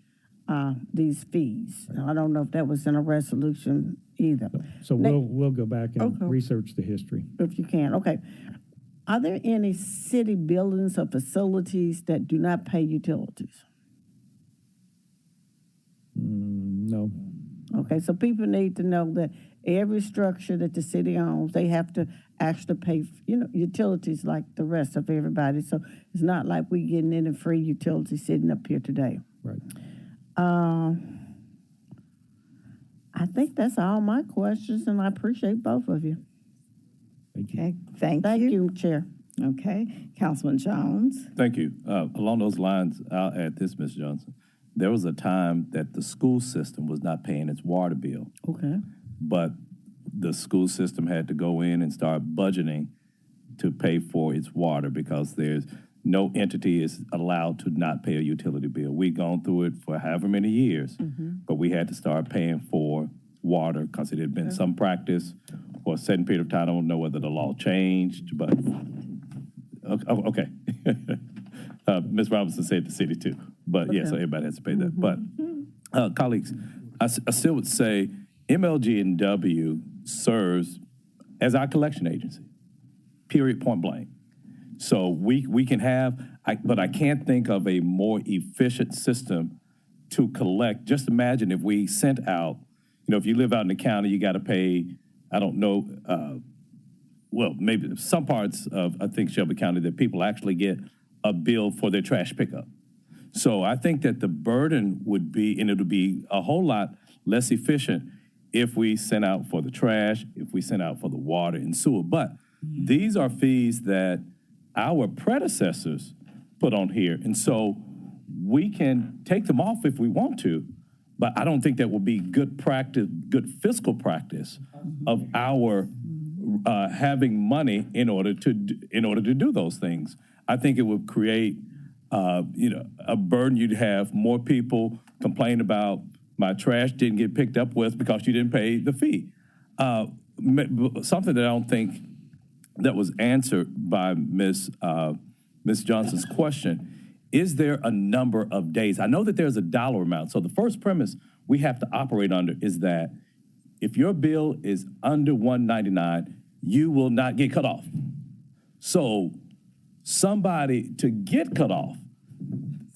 these fees. Now, I don't know if that was in a resolution either. So we'll go back and research the history. If you can, okay. Are there any city buildings or facilities that do not pay utilities? No. Okay, so people need to know that every structure that the city owns, they have to actually pay, utilities like the rest of everybody. So it's not like we getting any free utility sitting up here today. Right. I think that's all my questions, and I appreciate both of you. Okay, thank you. Thank you, Chair. Okay, Councilman Jones. Thank you. Along those lines, I'll add this, Ms. Johnson. there was a time that the school system was not paying its water bill. Okay. But the school system had to go in and start budgeting to pay for its water because there's no entity is allowed to not pay a utility bill. We've gone through it for however many years, but we had to start paying for water because it had been some practice for a certain period of time. I don't know whether the law changed, but okay. Ms. Robinson said the city too, but yeah, so everybody has to pay that. But colleagues, I still would say MLGW serves as our collection agency, period, point blank. So we can have, but I can't think of a more efficient system to collect. Just imagine if we sent out, if you live out in the county, you got to pay, I don't know, well, maybe some parts of, I think, Shelby County that people actually get a bill for their trash pickup. So I think that the burden would be, and it would be a whole lot less efficient if we sent out for the trash, if we sent out for the water and sewer. But these are fees that our predecessors put on here. And so we can take them off if we want to, but I don't think that will be good practice, good fiscal practice of our having money in order to do those things. I think it would create, a burden. You'd have more people complain about my trash didn't get picked up with because you didn't pay the fee. Something that I don't think that was answered by Ms. Johnson's question. Is there a number of days? I know that there's a dollar amount. So the first premise we have to operate under is that if your bill is under $199, you will not get cut off. So somebody to get cut off,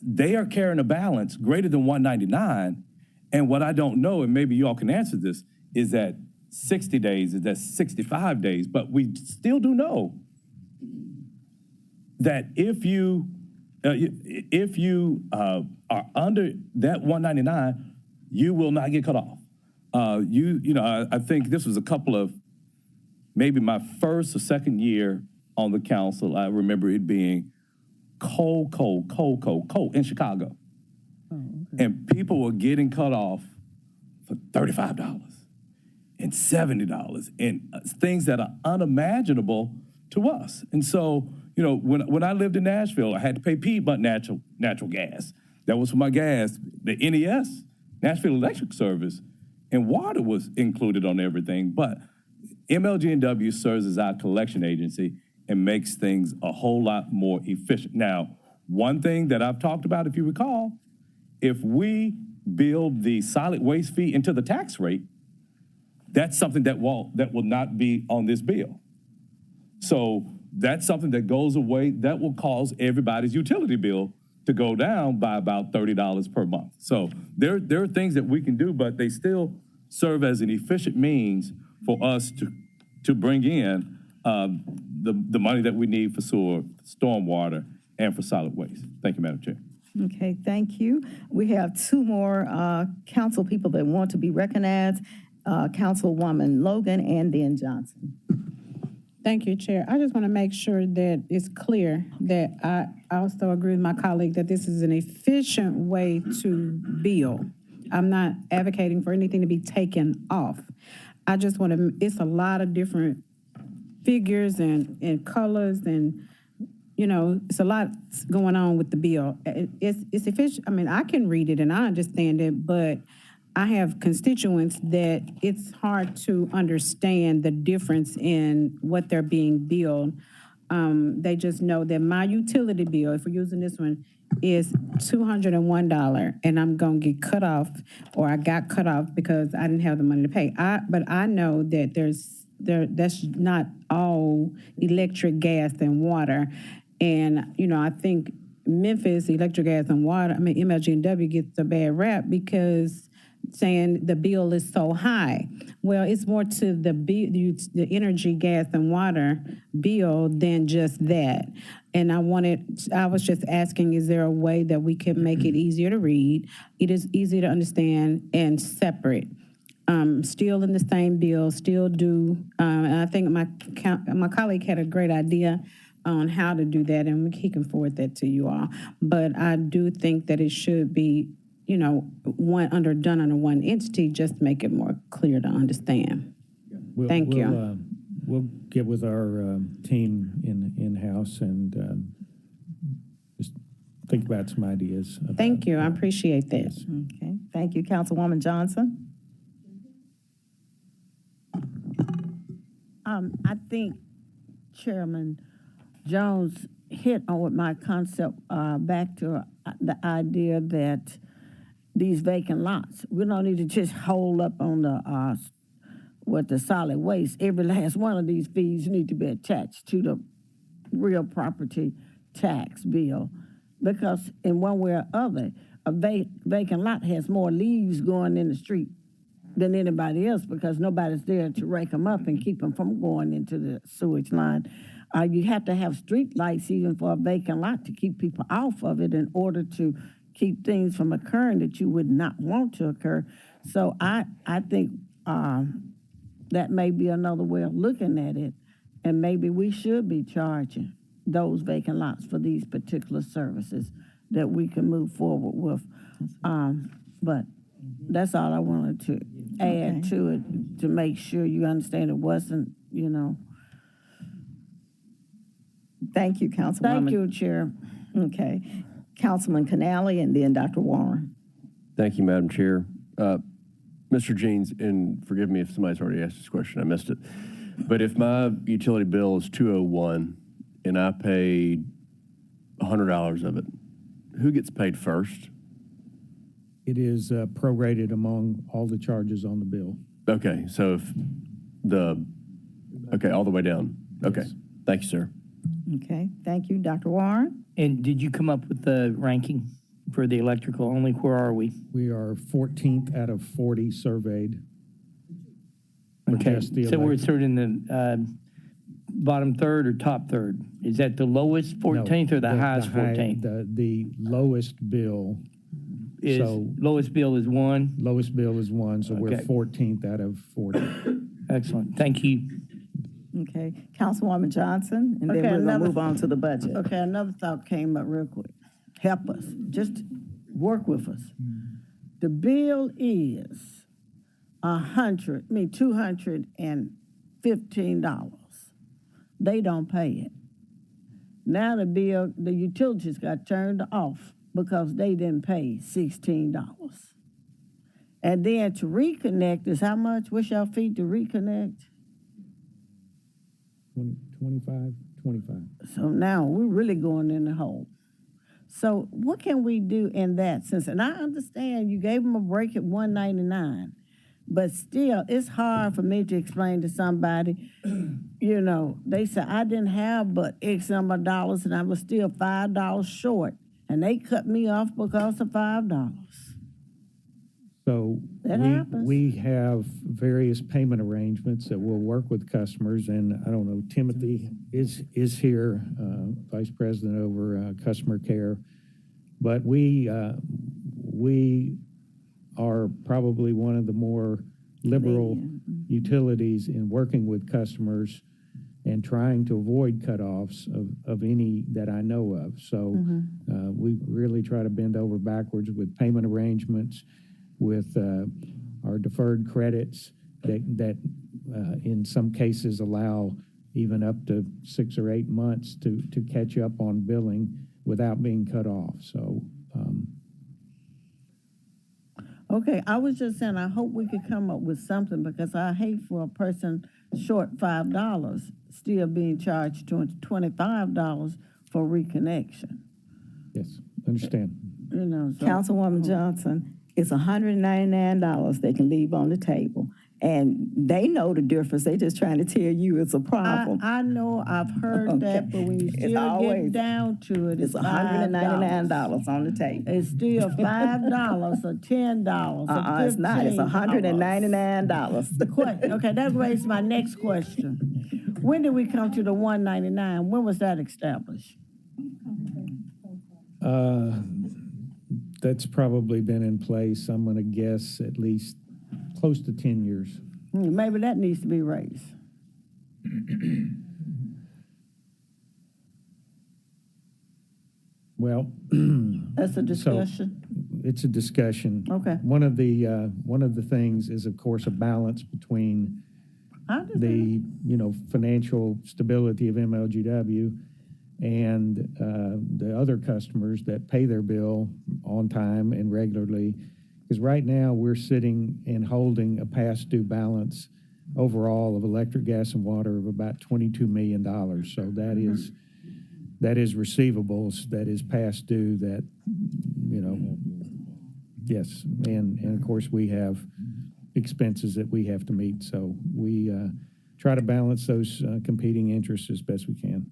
they are carrying a balance greater than $199. And what I don't know, and maybe you all can answer this, is that 60 days, is that 65 days, but we still do know that if you are under that $199, you will not get cut off. I think this was a couple of, maybe my first or second year on the council, I remember it being cold in Chicago. And people were getting cut off for $35 and $70 and things that are unimaginable to us. And so, when I lived in Nashville, I had to pay Piedmont natural gas. That was for my gas. The NES, Nashville Electric Service, and water was included on everything. But MLGW serves as our collection agency and makes things a whole lot more efficient. Now, one thing that I've talked about, if you recall, if we build the solid waste fee into the tax rate, that's something that will not be on this bill. So that's something that goes away. That will cause everybody's utility bill to go down by about $30 per month. So there are things that we can do, but they still serve as an efficient means for us to bring in the money that we need for sewer, stormwater, and for solid waste. Thank you, Madam Chair. Okay, thank you. We have two more council people that want to be recognized, Councilwoman Logan and then Johnson. Thank you, Chair. I just want to make sure that it's clear that I also agree with my colleague that this is an efficient way to bill. I'm not advocating for anything to be taken off. I just want to, it's a lot of different figures and colors and, it's a lot going on with the bill. It's efficient. I mean, I can read it and I understand it, but I have constituents that it's hard to understand the difference in what they're being billed. They just know that my utility bill, if we're using this one, is $201, and I'm going to get cut off, or I got cut off because I didn't have the money to pay. But I know that that's not all electric, gas, and water. And, I think Memphis, electric, gas, and water, MLGW gets a bad rap because saying the bill is so high. Well, it's more to the energy, gas, and water bill than just that. And I was just asking, is there a way that we can make it easier to read? It is easy to understand and separate. Still in the same bill, still do. And I think my colleague had a great idea on how to do that, and he can forward that to you all. But I do think that it should be done under one entity, just to make it more clear to understand. Thank you. We'll get with our team in-house and just think about some ideas. Thank you. I appreciate that. Okay, thank you, Councilwoman Johnson. I think Chairman Jones hit on what my concept back to the idea that these vacant lots, we don't need to just hold up on the solid waste. Every last one of these fees need to be attached to the real property tax bill, because in one way or other, a vacant lot has more leaves going in the street than anybody else, because nobody's there to rake them up and keep them from going into the sewage line. You have to have street lights even for a vacant lot to keep people off of it in order to keep things from occurring that you would not want to occur. So I think that may be another way of looking at it, and maybe we should be charging those vacant lots for these particular services that we can move forward with. But that's all I wanted to add to it, to make sure you understand it wasn't, Thank you, Councilwoman. Thank you, Chair. Okay. Councilman Canali and then Dr. Warren. Thank you, Madam Chair. Mr. Jeans, and forgive me if somebody's already asked this question, I missed it. But if my utility bill is $201 and I paid $100 of it, who gets paid first? It is prorated among all the charges on the bill. Okay, so if all the way down. Okay, Yes. Thank you, sir. Okay, thank you, Dr. Warren. And did you come up with the ranking for the electrical only? Where are we? We are 14th out of 40 surveyed. for Okay, just the so we're elect- sort of in the bottom third or top third? Is that the lowest 14th or the highest 14th? The lowest bill. Lowest bill is 1? Lowest bill is 1, so we're Okay. 14th out of 40. Excellent, thank you. Okay, Councilwoman Johnson, and then we're going to move on to the budget. Okay, another thought came up real quick. Help us, just work with us. The bill is $215. They don't pay it. Now the bill, the utilities got turned off because they didn't pay $16. And then to reconnect is how much? What's your fee to reconnect? 25. So now we're really going in the hole. So what can we do in that sense? And I understand you gave them a break at $199, but still it's hard for me to explain to somebody, they said I didn't have but X number of dollars and I was still $5 short, and they cut me off because of $5. So That happens. we have various payment arrangements that we'll work with customers, and I don't know, Timothy is here, Vice President over customer care, but we are probably one of the more liberal utilities in working with customers and trying to avoid cutoffs of any that I know of. So we really try to bend over backwards with payment arrangements, with our deferred credits that in some cases allow even up to 6 or 8 months to catch up on billing without being cut off. So, Okay, I was just saying, I hope we could come up with something, because I hate for a person short $5 still being charged $25 for reconnection. yes, understand. Councilwoman Johnson, it's $199 they can leave on the table. And they know the difference. They just trying to tell you it's a problem. I know, I've heard that, but when you still get down to it, it's $199 on the table. It's still $5 or $10 or $15. It's not. It's $199. Okay, that raises my next question. When did we come to the $199? When was that established? That's probably been in place, I'm going to guess, at least close to 10 years. Maybe that needs to be raised. Well, That's a discussion. it's a discussion. Okay. One of the things is, of course, a balance between the, financial stability of MLGW and the other customers that pay their bill on time and regularly. Because right now, we're sitting and holding a past due balance overall of electric, gas, and water of about $22 million. So that is receivables, that is past due, that, yes. And of course, we have expenses that we have to meet. So we try to balance those competing interests as best we can.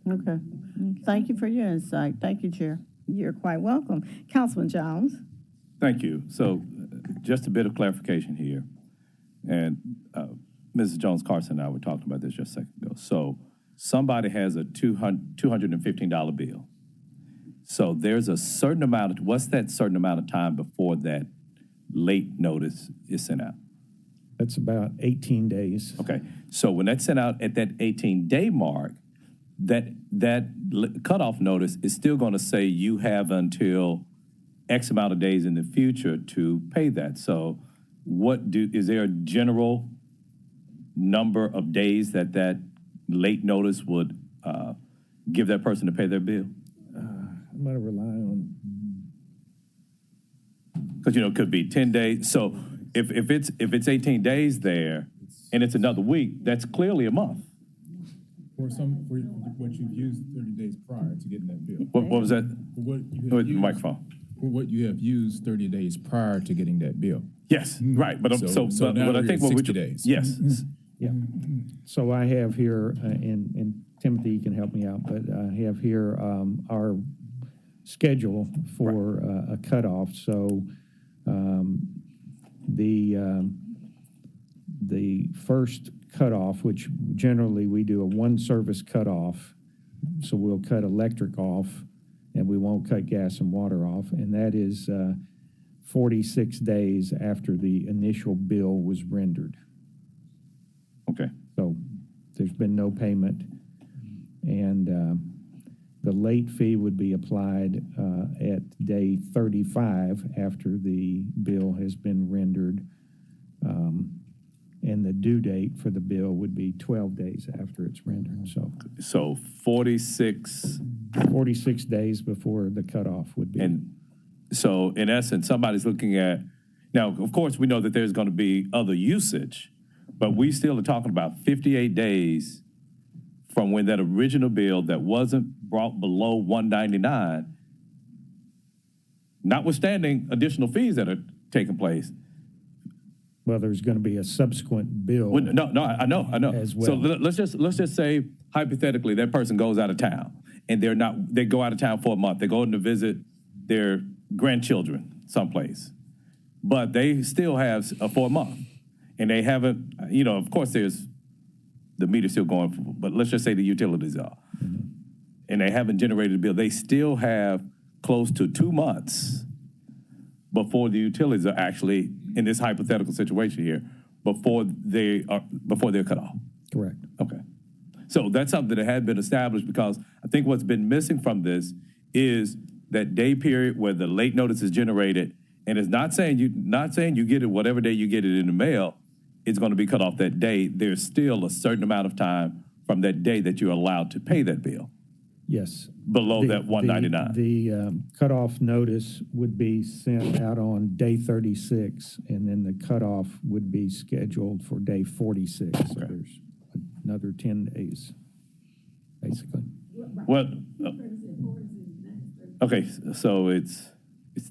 Okay. Thank you for your insight. Thank you, Chair. You're quite welcome. Councilman Jones. Thank you. So just a bit of clarification here. And Mrs. Jones-Carson and I were talking about this just a second ago. So somebody has a $215 bill. So there's a certain amount of, what's that certain amount of time before that late notice is sent out? That's about 18 days. Okay. So when that's sent out at that 18-day mark, that cutoff notice is still going to say you have until X amount of days in the future to pay that. So is there a general number of days that late notice would give that person to pay their bill? I'm going to rely on. Because, it could be 10 days. So if it's 18 days there and it's another week, that's clearly a month. For what you've used 30 days prior to getting that bill. What was that? For what you have used, microphone. For what you have used 30 days prior to getting that bill. Yes, right. But now I think what 60 days. Yes. Yeah. So I have here, and Timothy can help me out, but I have here our schedule for a cutoff. So the first cutoff, which generally we do a one service cutoff, so we'll cut electric off and we won't cut gas and water off, and that is 46 days after the initial bill was rendered. Okay. So there's been no payment, and the late fee would be applied at day 35 after the bill has been rendered, and the due date for the bill would be 12 days after it's rendered. So 46 days before the cutoff would be. And so in essence, somebody's looking at, now, of course, we know that there's going to be other usage, but we still are talking about 58 days from when that original bill that wasn't brought below 199, notwithstanding additional fees that are taking place. Well, there's going to be a subsequent bill. Well, no, I know. As well. So let's just say hypothetically that person goes out of town and they go out of town for a month. They're going to visit their grandchildren someplace, but they still have for a month, and they haven't. Of course, there's the meter still going, but let's just say the utilities are, and they haven't generated a bill. They still have close to 2 months before the utilities are actually in this hypothetical situation here, before they're cut off. Correct. Okay. So that's something that had been established, because I think what's been missing from this is that day period where the late notice is generated, and it's not saying you get it whatever day you get it in the mail, it's going to be cut off that day. There's still a certain amount of time from that day that you're allowed to pay that bill. Yes. Below that 199. The cutoff notice would be sent out on day 36, and then the cutoff would be scheduled for day 46. Okay. So there's another 10 days, basically. Well, okay, so it's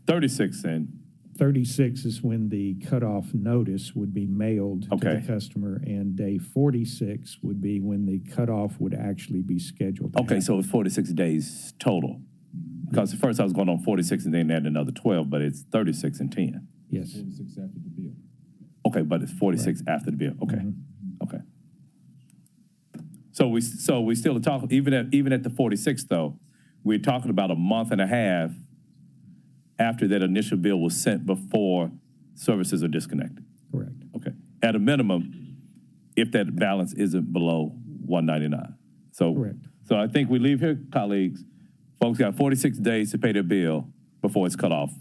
36 then. 36 is when the cutoff notice would be mailed to the customer, and day 46 would be when the cutoff would actually be scheduled. Okay, so it's 46 days total. Because at first I was going on 46 and then add another 12, but it's 36 and 10. Yes. 46 after the bill. Okay, but it's 46 after the bill. Okay, okay. So we still are talking, even at the 46 though, we're talking about a month and a half after that initial bill was sent before services are disconnected. Correct. Okay. At a minimum, if that balance isn't below 199. So, correct. So I think we leave here, colleagues. Folks got 46 days to pay their bill before it's cut off.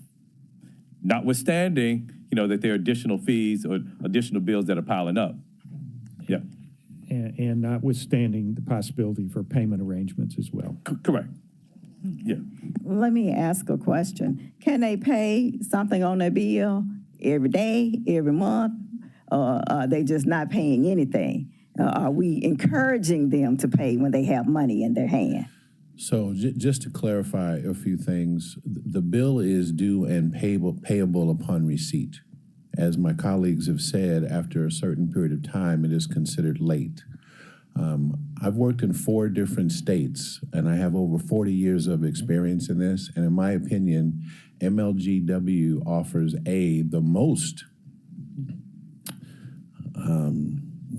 notwithstanding, that there are additional fees or additional bills that are piling up. Yeah, and notwithstanding the possibility for payment arrangements as well. Correct. Yeah. Let me ask a question. Can they pay something on their bill every day, every month, or are they just not paying anything? Are we encouraging them to pay when they have money in their hand? So just to clarify a few things, the bill is due and payable upon receipt. As my colleagues have said, after a certain period of time, it is considered late. I've worked in 4 different states, and I have over 40 years of experience in this. And in my opinion, MLGW offers the most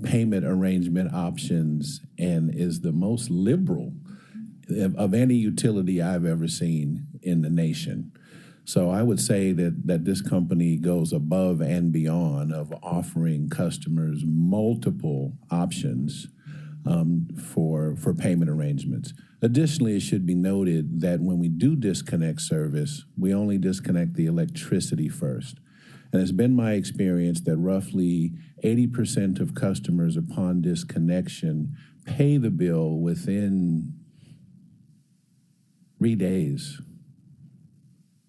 payment arrangement options and is the most liberal of any utility I've ever seen in the nation. So I would say that this company goes above and beyond of offering customers multiple options for payment arrangements. Additionally, it should be noted that when we do disconnect service, we only disconnect the electricity first. And it's been my experience that roughly 80% of customers upon disconnection pay the bill within 3 days.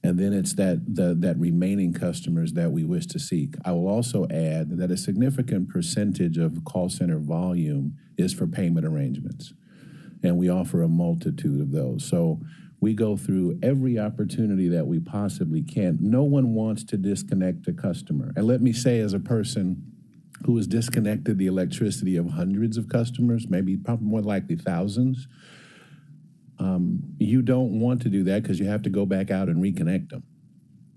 And then it's that remaining customers that we wish to seek. I will also add that a significant percentage of call center volume is for payment arrangements. And we offer a multitude of those. So we go through every opportunity that we possibly can. No one wants to disconnect a customer. And let me say, as a person who has disconnected the electricity of hundreds of customers, maybe probably more likely thousands, you don't want to do that because you have to go back out and reconnect them.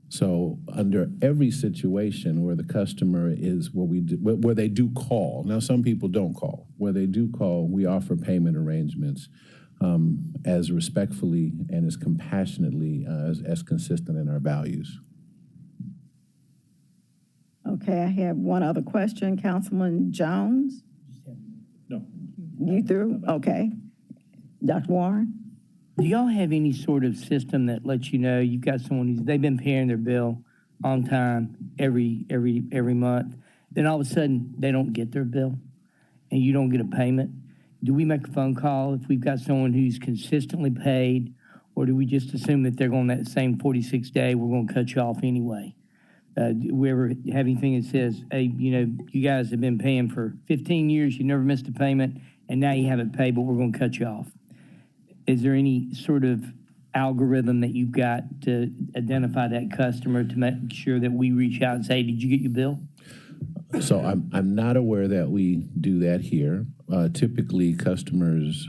So under every situation where the customer is where they do call, now some people don't call, where they do call, we offer payment arrangements as respectfully and as compassionately as consistent in our values. Okay, I have one other question. Councilman Jones? No. You through? Okay. Dr. Warren? Do y'all have any sort of system that lets you know you've got someone they've been paying their bill on time every month, then all of a sudden they don't get their bill and you don't get a payment? Do we make a phone call if we've got someone who's consistently paid, or do we just assume that they're going that same 46 day, we're going to cut you off anyway? Do we ever have anything that says, hey, you guys have been paying for 15 years, you never missed a payment, and now you haven't paid, but we're going to cut you off? Is there any sort of algorithm that you've got to identify that customer to make sure that we reach out and say, did you get your bill? So I'm not aware that we do that here. Typically, customers,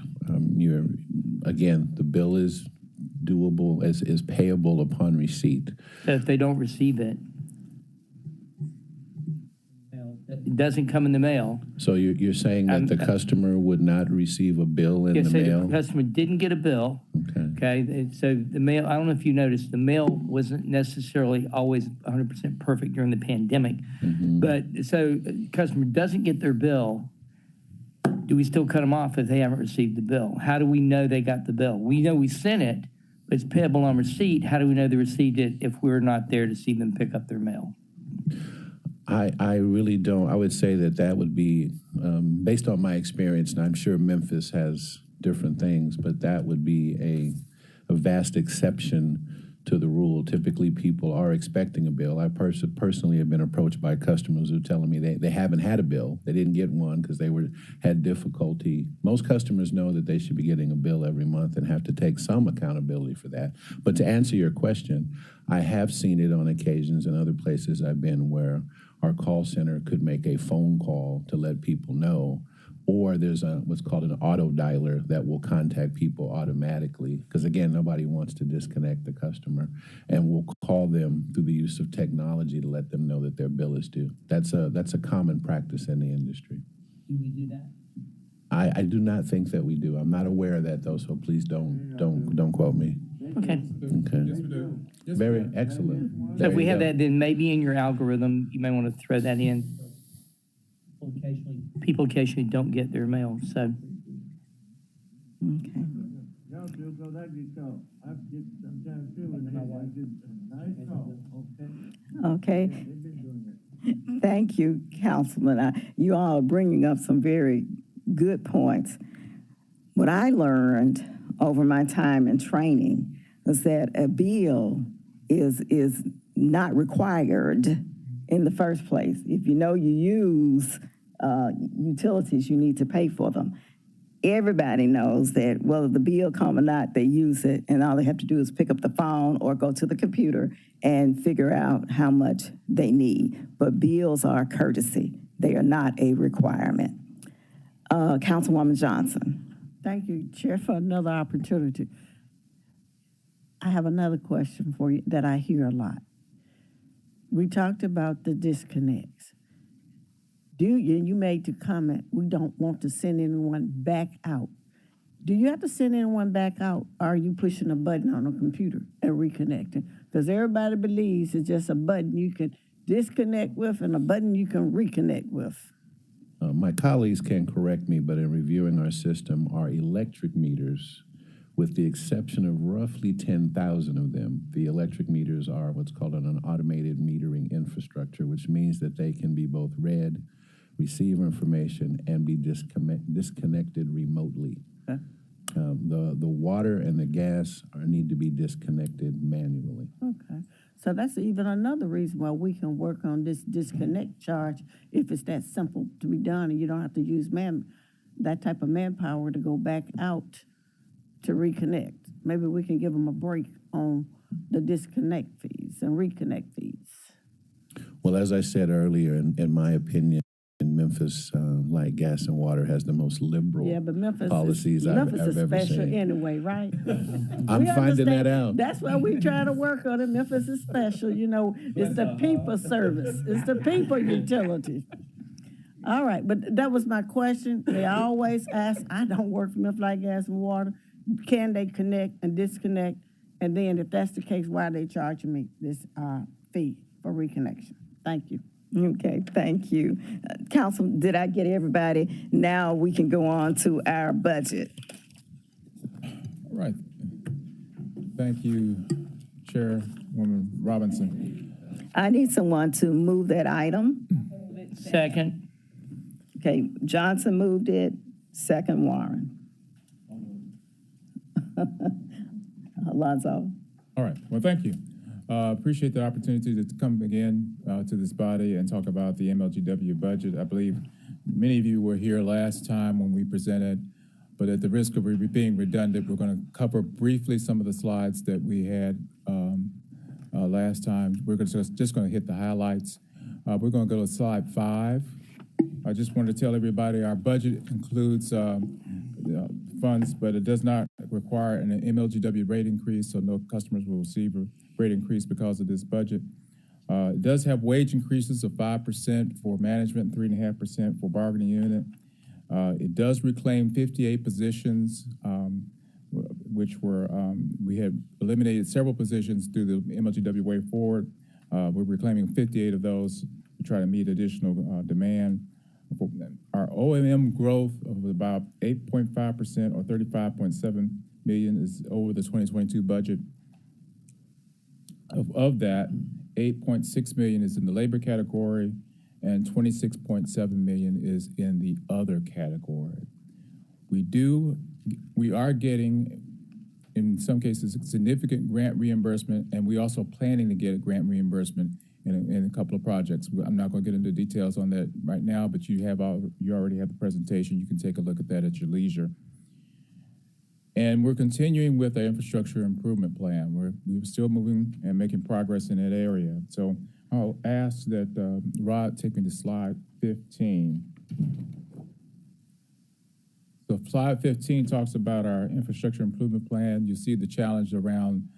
again, the bill is doable, is payable upon receipt. So if they don't receive it, it doesn't come in the mail. So you're saying that the customer would not receive a bill in the mail? The customer didn't get a bill. Okay. And so the mail, I don't know if you noticed, the mail wasn't necessarily always 100% perfect during the pandemic. But so the customer doesn't get their bill. Do we still cut them off if they haven't received the bill? How do we know they got the bill? We know we sent it, but it's payable on receipt. How do we know they received it if we're not there to see them pick up their mail? I really don't. I would say that would be, based on my experience, and I'm sure Memphis has different things, but that would be a vast exception to the rule. Typically, people are expecting a bill. I personally have been approached by customers who are telling me they haven't had a bill. They didn't get one because they had difficulty. Most customers know that they should be getting a bill every month and have to take some accountability for that. But to answer your question, I have seen it on occasions in other places I've been where our call center could make a phone call to let people know, or there's what's called an auto dialer that will contact people automatically, because again, nobody wants to disconnect the customer, and we'll call them through the use of technology to let them know that their bill is due. That's a common practice in the industry. Do we do that? I do not think that we do. I'm not aware of that though, so please don't quote me. Okay. Okay. Yes, we do. Yes, Very we do. excellent. So if we have that, then maybe in your algorithm, you may want to throw that in. People occasionally don't get their mail, so. Okay. Okay. Thank you, Councilman. You all are bringing up some very good points. What I learned over my time in training is that a bill is not required in the first place. If you know you use utilities, you need to pay for them. Everybody knows that whether the bill come or not, they use it, and all they have to do is pick up the phone or go to the computer and figure out how much they need. But bills are a courtesy. They are not a requirement. Councilwoman Johnson. Thank you, Chair, for another opportunity. I have another question for you that I hear a lot. We talked about the disconnects. You made the comment, we don't want to send anyone back out. Do you have to send anyone back out, or are you pushing a button on a computer and reconnecting? Because everybody believes it's just a button you can disconnect with and a button you can reconnect with. My colleagues can correct me, but in reviewing our system, our electric meters, with the exception of roughly 10,000 of them, the electric meters are what's called an automated metering infrastructure, which means that they can be both read, receive information, and be disconnected remotely. Okay. The water and the gas need to be disconnected manually. Okay. So that's even another reason why we can work on this disconnect charge if it's that simple to be done and you don't have to use that type of manpower to go back out to reconnect. Maybe we can give them a break on the disconnect fees and reconnect fees. Well, as I said earlier, in my opinion, in Memphis, like gas and water, has the most liberal policies I've ever special seen. Anyway, right? I'm finding that out. That's why we try to work on it. Memphis is special. You know, it's the people service. It's the people utility. All right, but that was my question. They always ask, I don't work for Memphis Light, Gas, and Water. Can they connect and disconnect? And then if that's the case, why are they charging me this fee for reconnection? Thank you. Okay, thank you. Council, did I get everybody? Now we can go on to our budget. All right. Thank you, Chairwoman Robinson. I need someone to move that item. Second. Okay, Johnson moved it, second Warren. Alonzo. All right. Well, thank you. Appreciate the opportunity to come again to this body and talk about the MLGW budget. I believe many of you were here last time when we presented, but at the risk of being redundant, we're going to cover briefly some of the slides that we had last time. We're just going to hit the highlights. We're going to go to slide 5. I just want to tell everybody our budget includes funds, but it does not require an MLGW rate increase, so no customers will receive a rate increase because of this budget. It does have wage increases of 5% for management, 3.5% for bargaining unit. It does reclaim 58 positions, which were, we had eliminated several positions through the MLGW Way Forward. We're reclaiming 58 of those to try to meet additional demand. Our OMM growth of about 8.5% or 35.7 million is over the 2022 budget. Of that, 8.6 million is in the labor category and 26.7 million is in the other category. We are getting, in some cases, significant grant reimbursement, and we also planning to get a grant reimbursement in a couple of projects. I'm not going to get into details on that right now, but you already have the presentation. You can take a look at that at your leisure. And we're continuing with our infrastructure improvement plan. We're still moving and making progress in that area. So I'll ask that Rod take me to slide 15. So slide 15 talks about our infrastructure improvement plan. You see the challenge around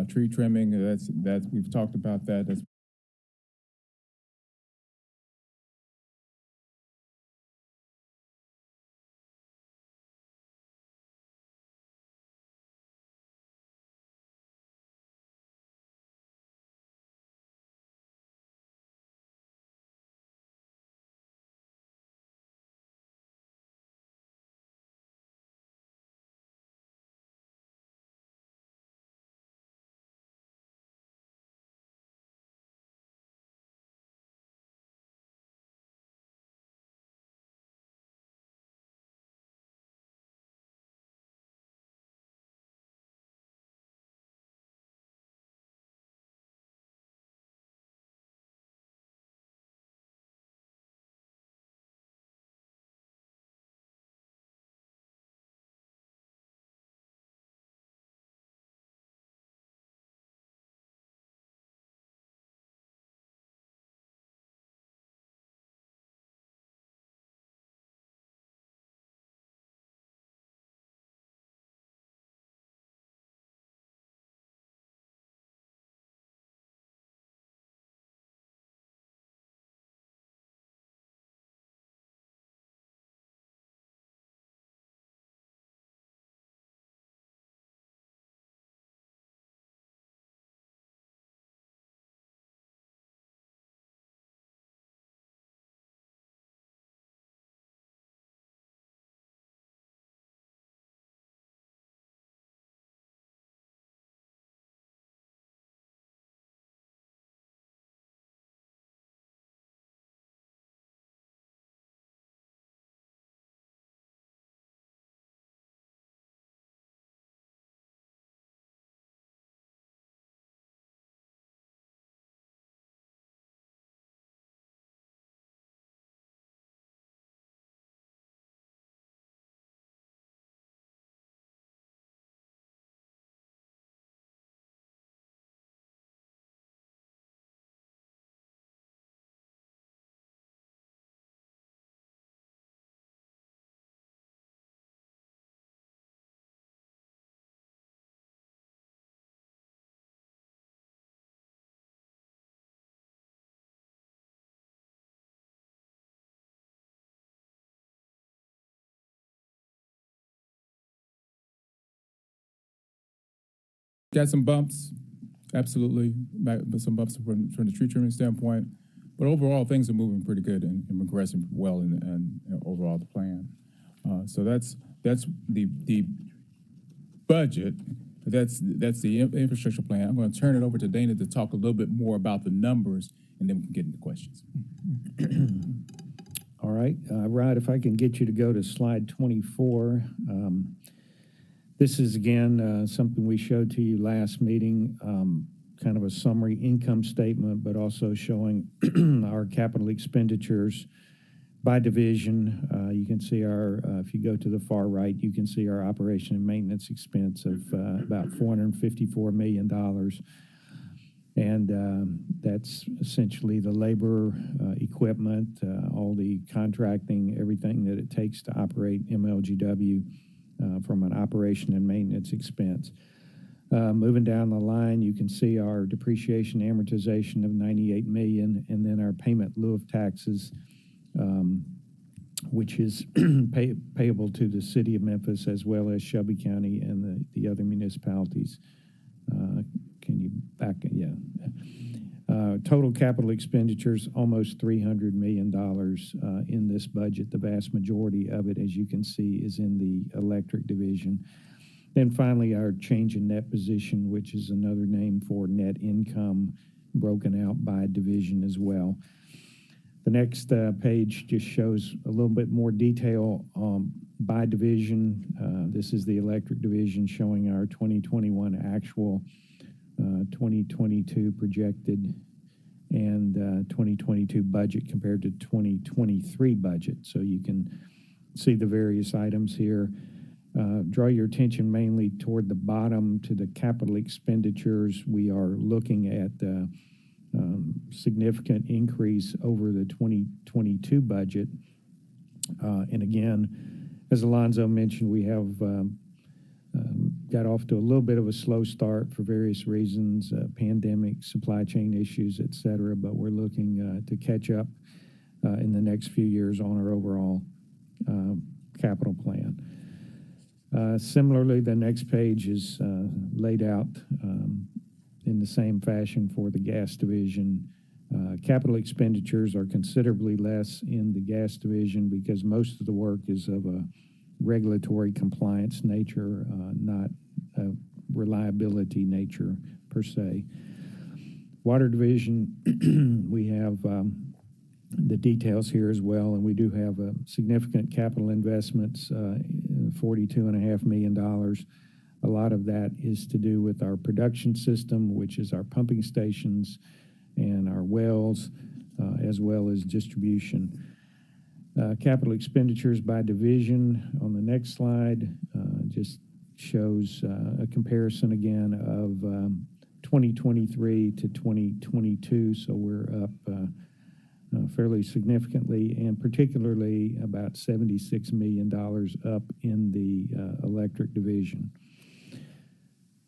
tree trimming. We've talked about that. That's got some bumps, absolutely, but some bumps from the tree trimming standpoint. But overall, things are moving pretty good and progressing well in overall the plan. So that's the budget. That's the infrastructure plan. I'm going to turn it over to Dana to talk a little bit more about the numbers, and then we can get into questions. All right, Rod, if I can get you to go to slide 24. This is, again, something we showed to you last meeting, kind of a summary income statement, but also showing our capital expenditures by division. You can see our, if you go to the far right, you can see our operation and maintenance expense of about $454 million. And that's essentially the labor, equipment, all the contracting, everything that it takes to operate MLGW from an operation and maintenance expense. Moving down the line, you can see our depreciation amortization of $98 million, and then our payment in lieu of taxes, which is payable to the city of Memphis as well as Shelby County and the other municipalities. Can you back it? Yeah. Total capital expenditures, almost $300 million in this budget. The vast majority of it, as you can see, is in the electric division. Then finally, our change in net position, which is another name for net income, broken out by division as well. The next page just shows a little bit more detail by division. This is the electric division showing our 2021 actual, 2022 projected, and 2022 budget compared to 2023 budget. So you can see the various items here. Draw your attention mainly toward the bottom to the capital expenditures. We are looking at significant increase over the 2022 budget. And again, as Alonzo mentioned, we have got off to a little bit of a slow start for various reasons, pandemic, supply chain issues, et cetera, but we're looking to catch up in the next few years on our overall capital plan. Similarly, the next page is laid out in the same fashion for the gas division. Capital expenditures are considerably less in the gas division because most of the work is of a regulatory compliance nature, not a reliability nature per se. Water division, we have the details here as well, and we do have significant capital investments, $42.5 million. A lot of that is to do with our production system, which is our pumping stations and our wells, as well as distribution. Capital expenditures by division on the next slide just shows a comparison again of 2023 to 2022. So we're up fairly significantly, and particularly about $76 million up in the electric division.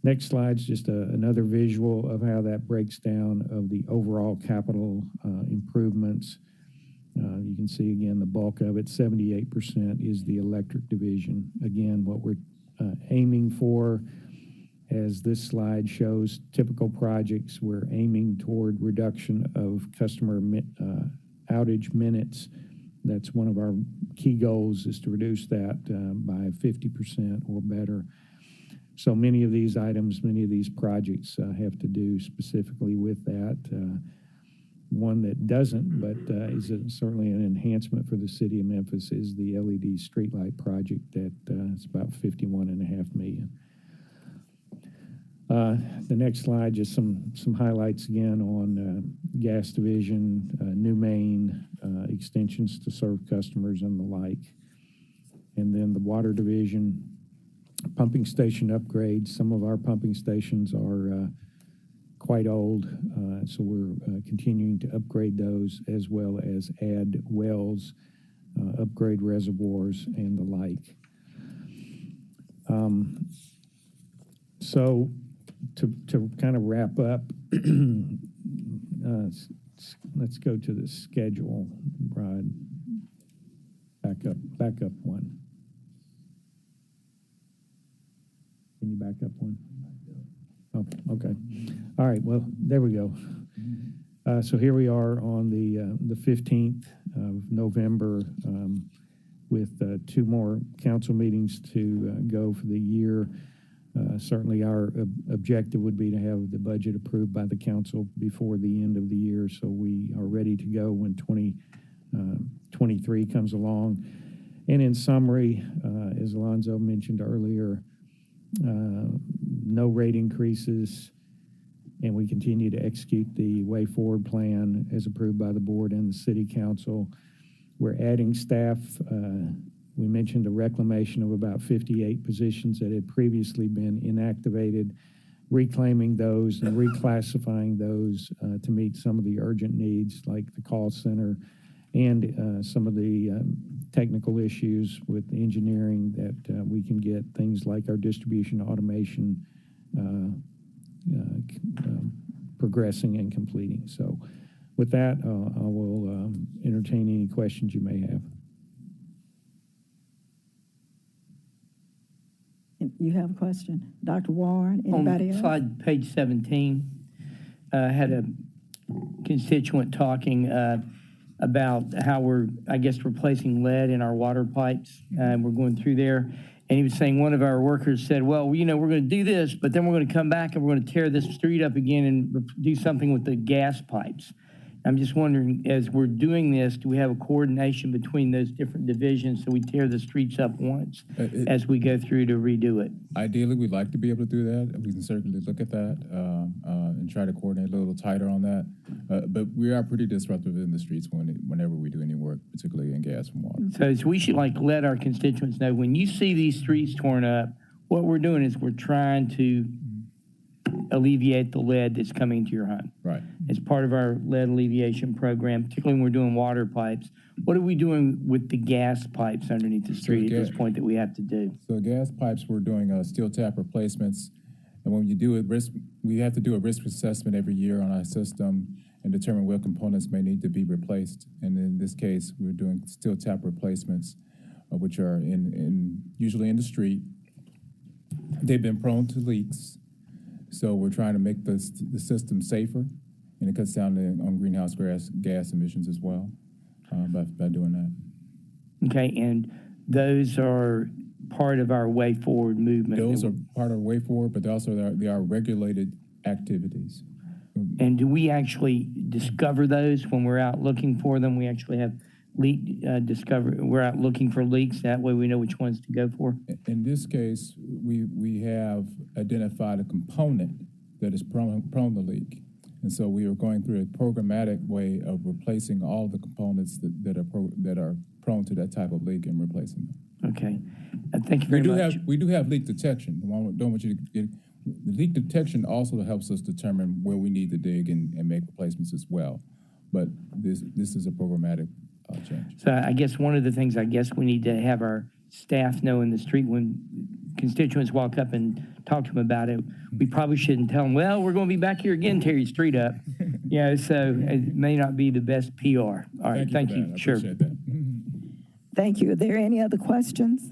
Next slide's just another visual of how that breaks down of the overall capital improvements. You can see again the bulk of it, 78% is the electric division. Again, what we're aiming for, as this slide shows, typical projects, we're aiming toward reduction of customer outage minutes. That's one of our key goals, is to reduce that by 50% or better. So many of these items, many of these projects have to do specifically with that. One that doesn't, but is certainly an enhancement for the city of Memphis, is the LED streetlight project that it's about $51.5 million. The next slide, just some highlights again on gas division, new main extensions to serve customers and the like. And then the water division, pumping station upgrades. Some of our pumping stations are quite old, so we're continuing to upgrade those, as well as add wells, upgrade reservoirs, and the like. So to kind of wrap up, let's go to the schedule, Rod. Back up one. Can you back up one? Oh, okay. All right, well, there we go. So here we are on the 15th of November with 2 more council meetings to go for the year. Certainly our objective would be to have the budget approved by the council before the end of the year, so we are ready to go when 2023 comes along. And in summary, as Alonzo mentioned earlier, no rate increases, and we continue to execute the Way Forward plan as approved by the board and the city council. We're adding staff. We mentioned the reclamation of about 58 positions that had previously been inactivated, reclaiming those and reclassifying those to meet some of the urgent needs like the call center and some of the technical issues with engineering that we can get things like our distribution automation progressing and completing. So with that, I will entertain any questions you may have. You have a question? Dr. Warren, anybody else? Slide page 17, had a constituent talking about how we're, I guess, replacing lead in our water pipes. We're going through there. And he was saying one of our workers said, well, you know, we're going to do this, but then we're going to come back and we're going to tear this street up again and do something with the gas pipes. I'm just wondering, as we're doing this, do we have a coordination between those different divisions so we tear the streets up once as we go through to redo it? Ideally, we'd like to be able to do that. We can certainly look at that and try to coordinate a little tighter on that. But we are pretty disruptive in the streets whenever we do any work, particularly in gas and water. So we should let our constituents know, when you see these streets torn up, what we're doing is we're trying to alleviate the lead that's coming to your home. Right. As part of our lead alleviation program, particularly when we're doing water pipes, what are we doing with the gas pipes underneath the street at this point that we have to do? So gas pipes, we're doing steel tap replacements. And when you do a risk, we have to do a risk assessment every year on our system and determine what components may need to be replaced. And in this case, we're doing steel tap replacements, which are usually in the street. They've been prone to leaks. So we're trying to make the system safer, and it cuts down on greenhouse gas emissions as well by doing that. Okay, and those are part of our Way Forward movement. Those are part of Way Forward, but they are regulated activities. And do we actually discover those when we're out looking for them? We actually have we're out looking for leaks. That way we know which ones to go for. In this case, we have identified a component that is prone to leak. And so we are going through a programmatic way of replacing all the components that are prone to that type of leak and replacing them. Okay. Thank you very much. We do have leak detection. Don't want you to get the leak detection also helps us determine where we need to dig and make replacements as well. But this is a programmatic change. So I guess one of the things we need to have our staff know in the street when constituents walk up and talk to them about it, we probably shouldn't tell them, well, we're going to be back here again, tear your street up. So it may not be the best PR. All right, thank you. Sure. Appreciate that. Thank you. Are there any other questions?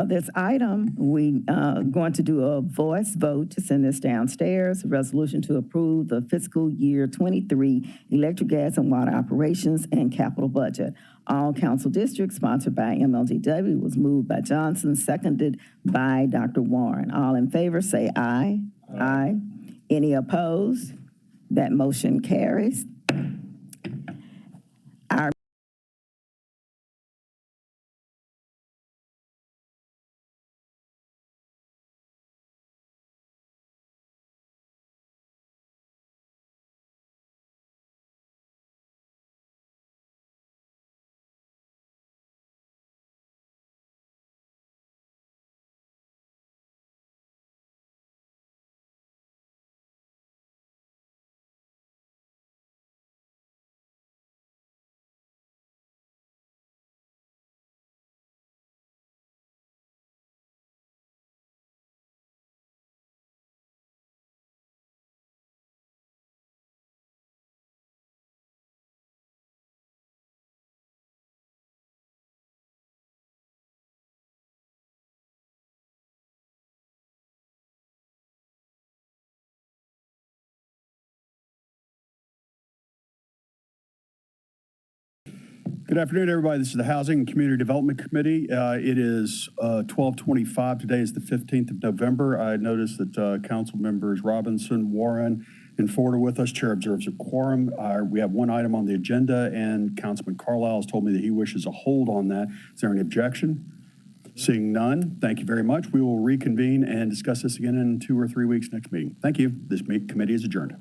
This item, we going to do a voice vote to send this downstairs, a resolution to approve the fiscal year 23 electric, gas, and water operations and capital budget. All council districts, sponsored by MLGW, was moved by Johnson, seconded by Dr. Warren. All in favor, say aye. Aye. Any opposed? That motion carries. Good afternoon, everybody. This is the Housing and Community Development Committee. It is 12:25. Today is the 15th of November. I noticed that council members Robinson, Warren, and Ford are with us. Chair observes a quorum. We have one item on the agenda, and Councilman Carlisle has told me that he wishes a hold on that. Is there any objection? Seeing none, thank you very much. We will reconvene and discuss this again in 2 or 3 weeks next meeting. Thank you. This committee is adjourned.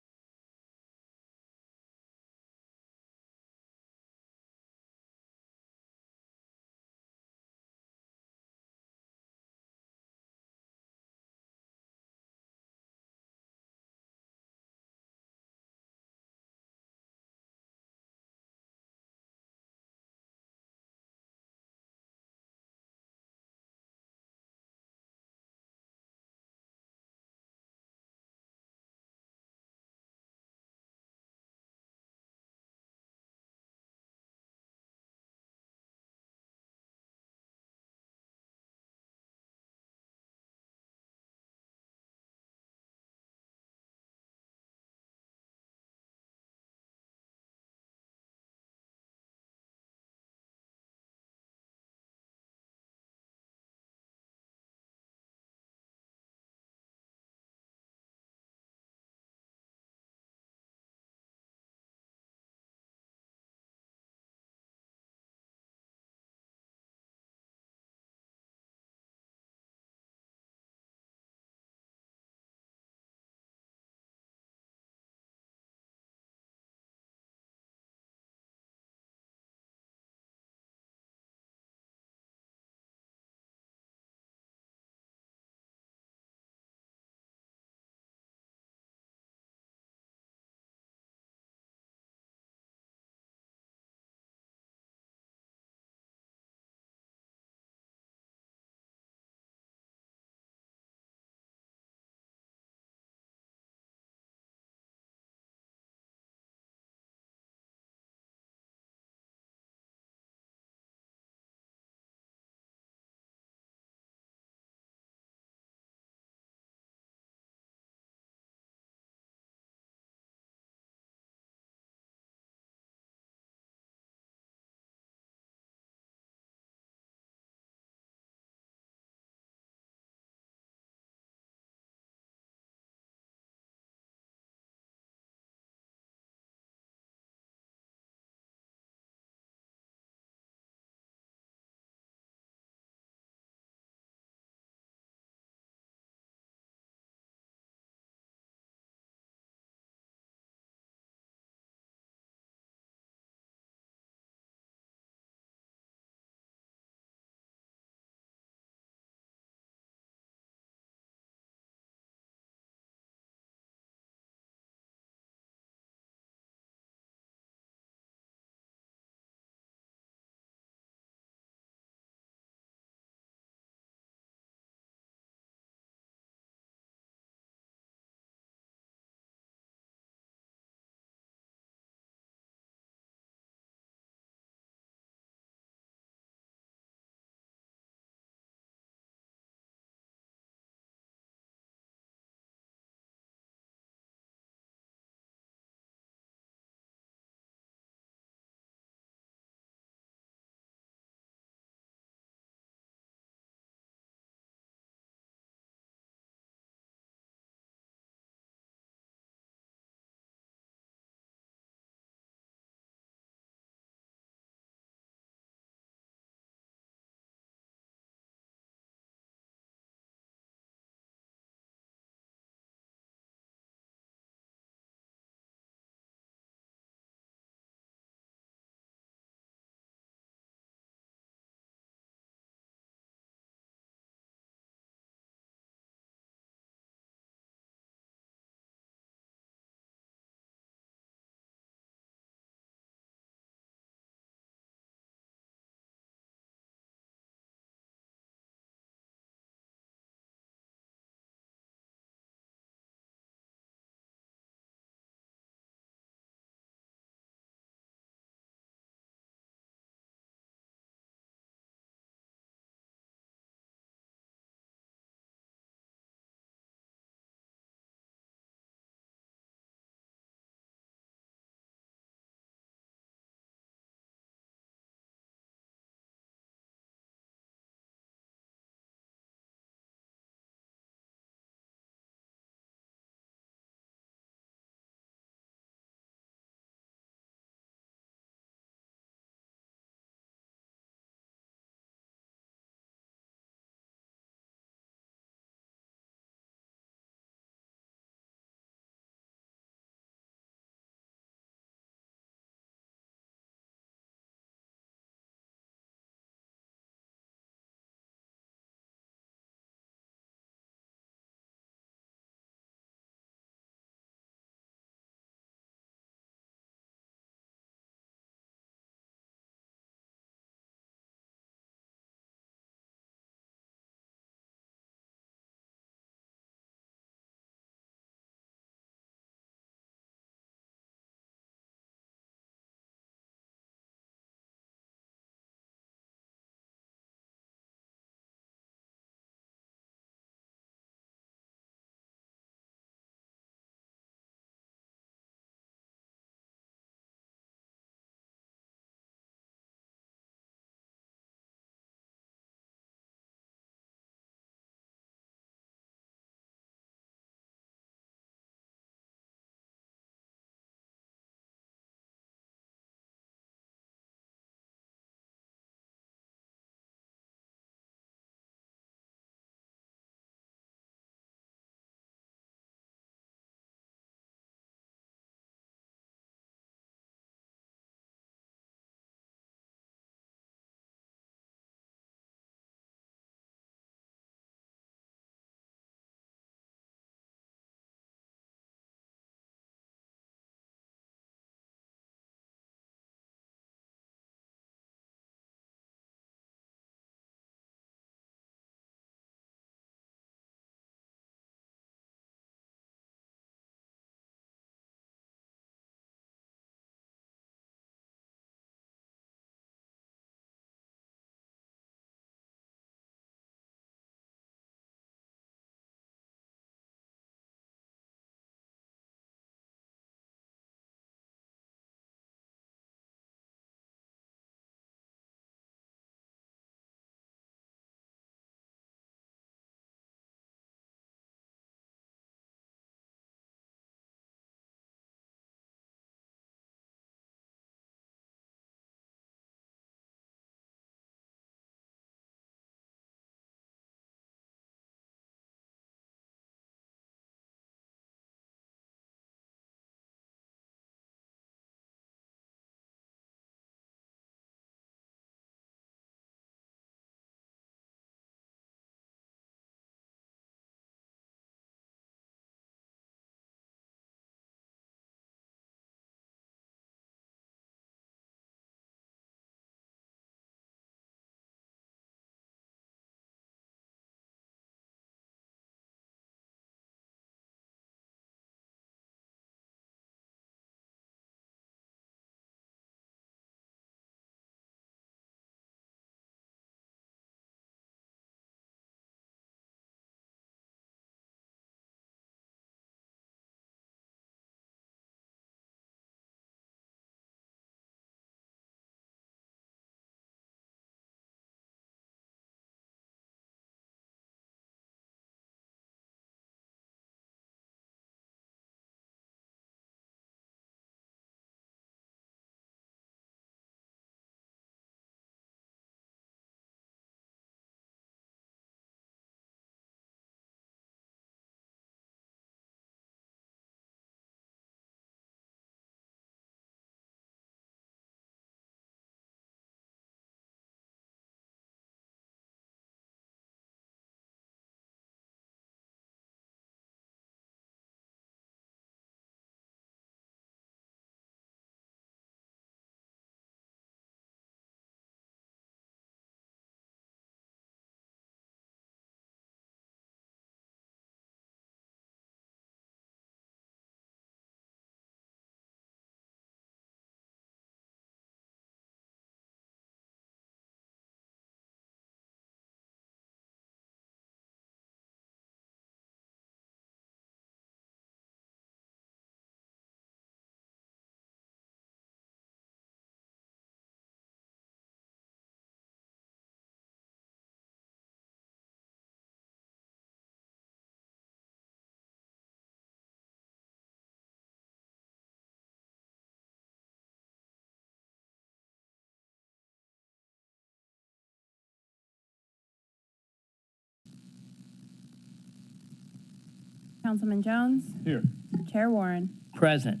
Councilman Jones. Here. Chair Warren. Present.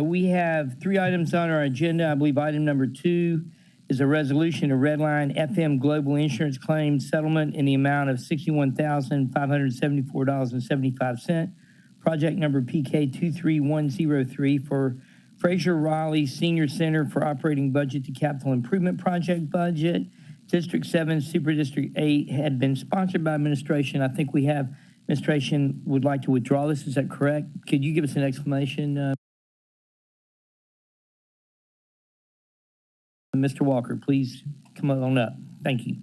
We have 3 items on our agenda. I believe item number 2 is a resolution to Redline FM Global Insurance Claim Settlement in the amount of $61,574.75. Project number PK 23103 for Fraser Raleigh Senior Center for operating budget to capital improvement project budget. District 7, Super District 8 had been sponsored by administration. I think we have administration would like to withdraw this. Is that correct? Could you give us an explanation? Mr. Walker, please come on up. Thank you.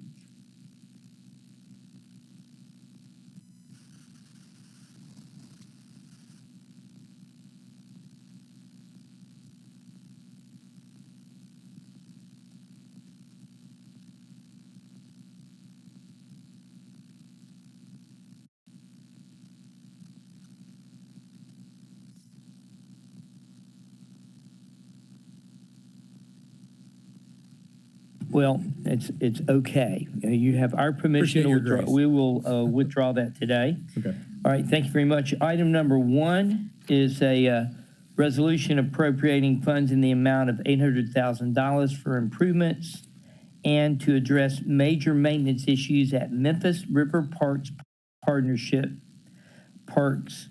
Well, it's okay. You have our permission to withdraw. We will withdraw that today. Okay. All right, thank you very much. Item number 1 is a resolution appropriating funds in the amount of $800,000 for improvements and to address major maintenance issues at Memphis River Parks Partnership Parks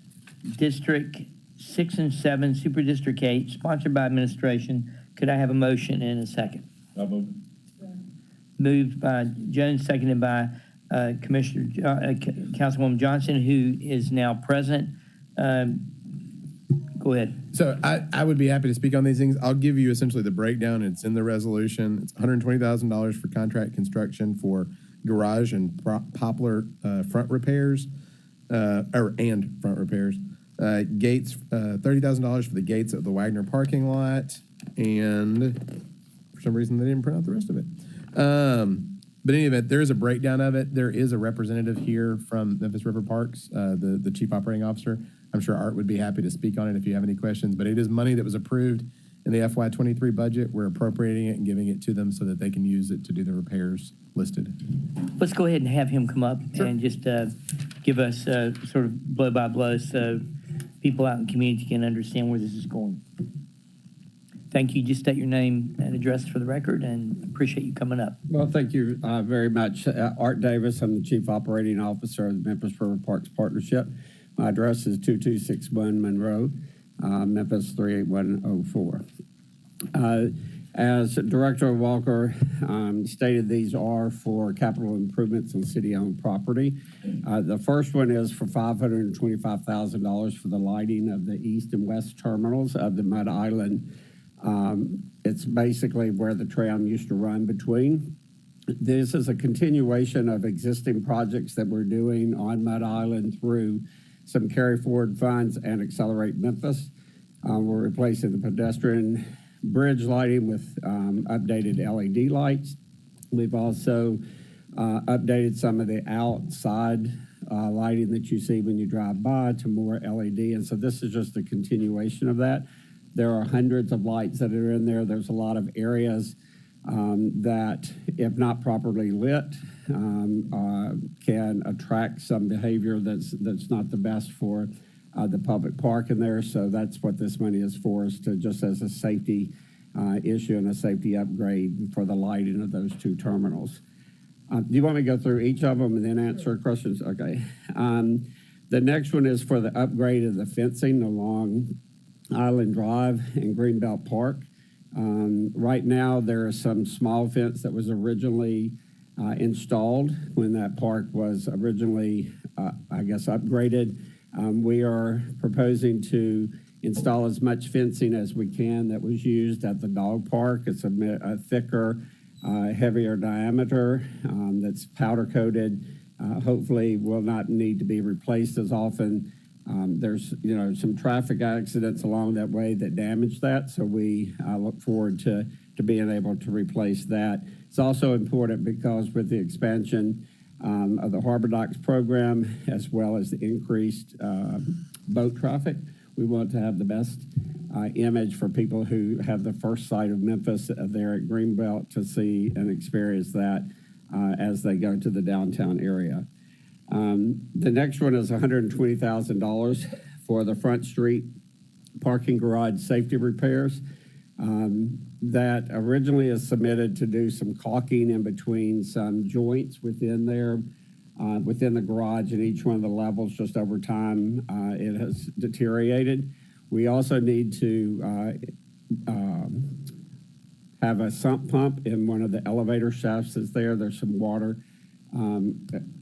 District 6 and 7, Super District 8, sponsored by administration. Could I have a motion and a second? I'll move. Moved by Jones, seconded by Councilwoman Johnson, who is now present. Go ahead. So I would be happy to speak on these things. I'll give you essentially the breakdown. It's in the resolution. It's $120,000 for contract construction for garage and poplar front repairs, and front repairs. Gates, $30,000 for the gates of the Wagner parking lot, and for some reason they didn't print out the rest of it. But in any event, there is a breakdown of it. There is a representative here from Memphis River Parks, the chief operating officer. I'm sure Art would be happy to speak on it if you have any questions, but it is money that was approved in the FY23 budget. We're appropriating it and giving it to them so that they can use it to do the repairs listed. Let's go ahead and have him come up and just give us sort of blow by blow so people out in the community can understand where this is going. Thank you. Just state your name and address for the record, and appreciate you coming up. Well, thank you very much. Art Davis, I'm the Chief Operating Officer of the Memphis River Parks Partnership. My address is 2261 Monroe, Memphis 38104. As Director Walker stated, these are for capital improvements on city-owned property. The first one is for $525,000 for the lighting of the east and west terminals of the Mud Island. It's basically where the tram used to run between. This is a continuation of existing projects that we're doing on Mud Island through some carry forward funds and Accelerate Memphis. We're replacing the pedestrian bridge lighting with updated LED lights. We've also updated some of the outside lighting that you see when you drive by to more LED. And so this is just a continuation of that. There are hundreds of lights that are in there. There's a lot of areas that, if not properly lit, can attract some behavior that's not the best for the public park in there. So that's what this money is for, is to just as a safety issue and a safety upgrade for the lighting of those 2 terminals. Do you want me to go through each of them and then answer questions? Okay. The next one is for the upgrade of the fencing along Island Drive and Greenbelt Park. Right now, there is some small fence that was originally installed when that park was originally, upgraded. We are proposing to install as much fencing as we can that was used at the dog park. It's a thicker, heavier diameter that's powder coated. Hopefully will not need to be replaced as often. There's some traffic accidents along that way that damage that, so we look forward to being able to replace that. It's also important because with the expansion of the Harbor Docks program, as well as the increased boat traffic, we want to have the best image for people who have the first sight of Memphis there at Greenbelt to see and experience that as they go to the downtown area. The next one is $120,000 for the Front Street parking garage safety repairs. That originally is submitted to do some caulking in between some joints within there, within the garage in each one of the levels. Just over time, it has deteriorated. We also need to have a sump pump in one of the elevator shafts that's there. There's some water.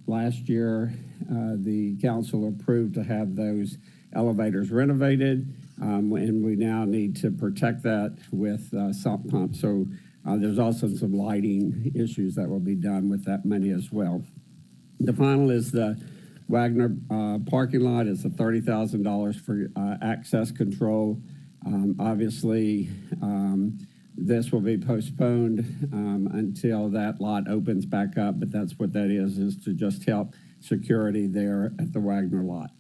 Last year, the council approved to have those elevators renovated, and we now need to protect that with sump pumps. So there's also some lighting issues that will be done with that money as well. The final is the Wagner parking lot. It's a $30,000 for access control. Obviously, this will be postponed until that lot opens back up, but that's what that is to just help security there at the Wagner lot.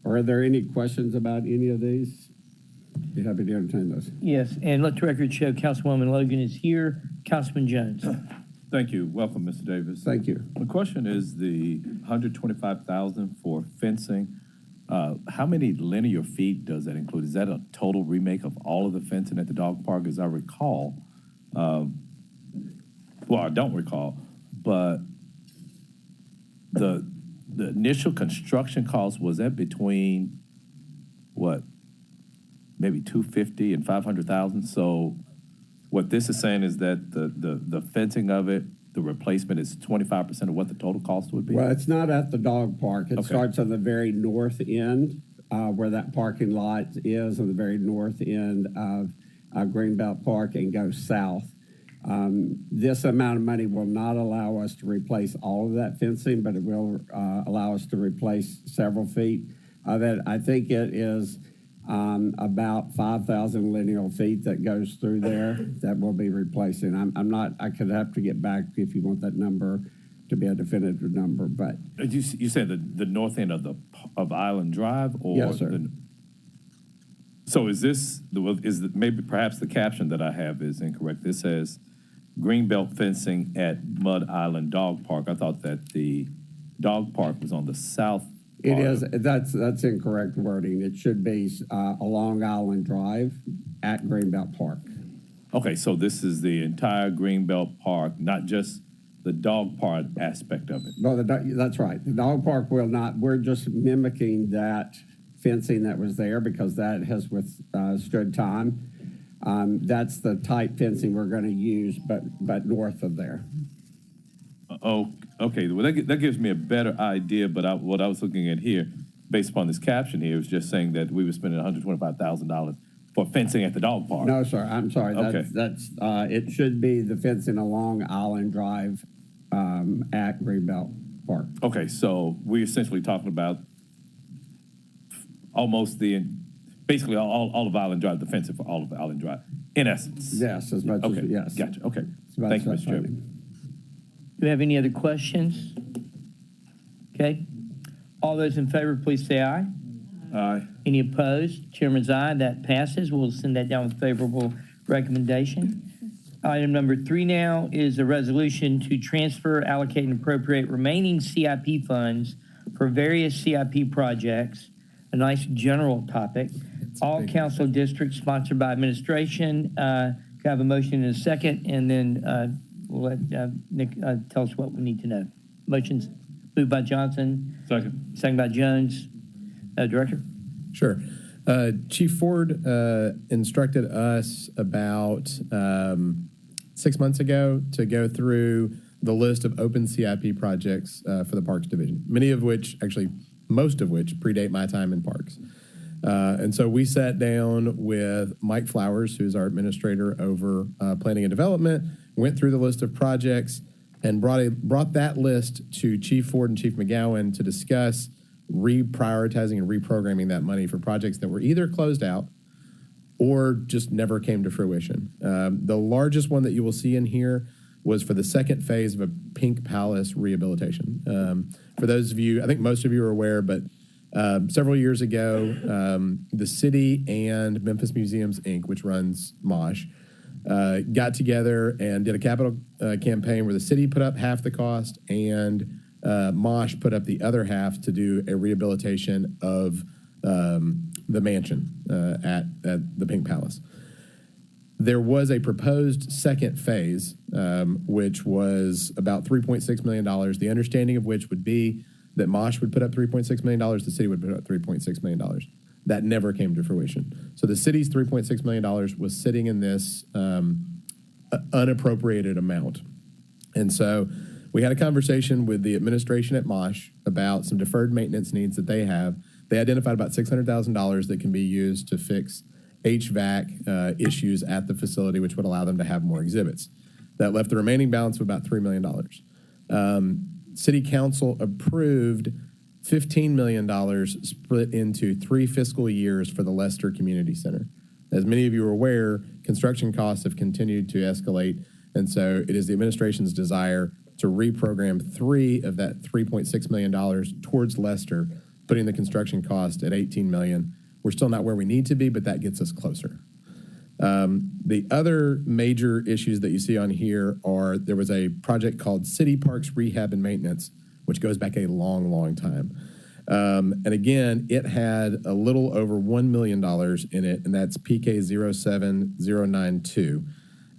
Are there any questions about any of these? Be happy to entertain those. Yes, and let the record show Councilwoman Logan is here. Councilman Jones. Thank you. Welcome, Mr. Davis. Thank you. The question is the $125,000 for fencing. How many linear feet does that include? Is that a total remake of all of the fencing at the dog park? As I recall, well, I don't recall, but the initial construction cost, was that between what, maybe $250,000 and $500,000? So what this is saying is that the fencing of it, the replacement is 25% of what the total cost would be? Well, it's not at the dog park. It Okay. starts on the very north end where that parking lot is, on the very north end of Greenbelt Park, and goes south. This amount of money will not allow us to replace all of that fencing, but it will allow us to replace several feet of it. I think it is about 5,000 linear feet that goes through there that we'll be replacing. I'm not, I could have to get back if you want that number to be a definitive number, but. You said the north end of Island Drive? Or Yes, sir. So is this, maybe perhaps the caption that I have is incorrect. This says Greenbelt fencing at Mud Island Dog Park. I thought that the dog park was on the south. It is, that's incorrect wording. It should be along Island Drive at Greenbelt Park. Okay, so this is the entire Greenbelt Park, not just the dog park aspect of it. No, that's right. The dog park will not, we're just mimicking that fencing that was there because that has withstood time. That's the type fencing we're going to use, but north of there. Oh, okay. Well, that gives me a better idea, but what I was looking at here, based upon this caption here, was just saying that we were spending $125,000 for fencing at the dog park. No, sir, I'm sorry. Okay. That's it should be the fencing along Island Drive at Greenbelt Park. Okay, so we're essentially talking about basically all of Island Drive, the fencing for all of Island Drive, in essence. Yes, as much okay. as, yes. Gotcha, okay. About Thank you, that Mr. Chairman. funding. Do we have any other questions? Okay. All those in favor, please say aye. Aye. Any opposed? Chairman's aye. That passes. We'll send that down with favorable recommendation. Item number 3 now is a resolution to transfer, allocate, and appropriate remaining CIP funds for various CIP projects. A nice general topic. All council districts sponsored by administration. Can I have a motion in a second, and then we'll let Nick tell us what we need to know. Motion's moved by Johnson. Second. Second by Jones. Director? Sure. Chief Ford instructed us about 6 months ago to go through the list of open CIP projects for the Parks Division, most of which predate my time in Parks. And so we sat down with Mike Flowers, who's our administrator over planning and development, went through the list of projects, and brought that list to Chief Ford and Chief McGowan to discuss reprioritizing and reprogramming that money for projects that were either closed out or just never came to fruition. The largest one that you will see in here was for the second phase of a Pink Palace rehabilitation. For those of you, I think most of you are aware, but several years ago, the city and Memphis Museums, Inc., which runs MOSH, got together and did a capital campaign where the city put up half the cost and Mosh put up the other half to do a rehabilitation of the mansion at the Pink Palace. There was a proposed second phase, which was about $3.6 million, the understanding of which would be that Mosh would put up $3.6 million, the city would put up $3.6 million. That never came to fruition. So the city's $3.6 million was sitting in this unappropriated amount. And so we had a conversation with the administration at Mosh about some deferred maintenance needs that they have. They identified about $600,000 that can be used to fix HVAC issues at the facility, which would allow them to have more exhibits. That left the remaining balance of about $3 million. City Council approved $15 million split into 3 fiscal years for the Lester Community Center. As many of you are aware, construction costs have continued to escalate, and so it is the administration's desire to reprogram 3 of that $3.6 million towards Lester, putting the construction cost at $18 million. We're still not where we need to be, but that gets us closer. The other major issues that you see on here are there was a project called City Parks Rehab and Maintenance, which goes back a long, long time. And again, it had a little over $1 million in it, and that's PK 07092.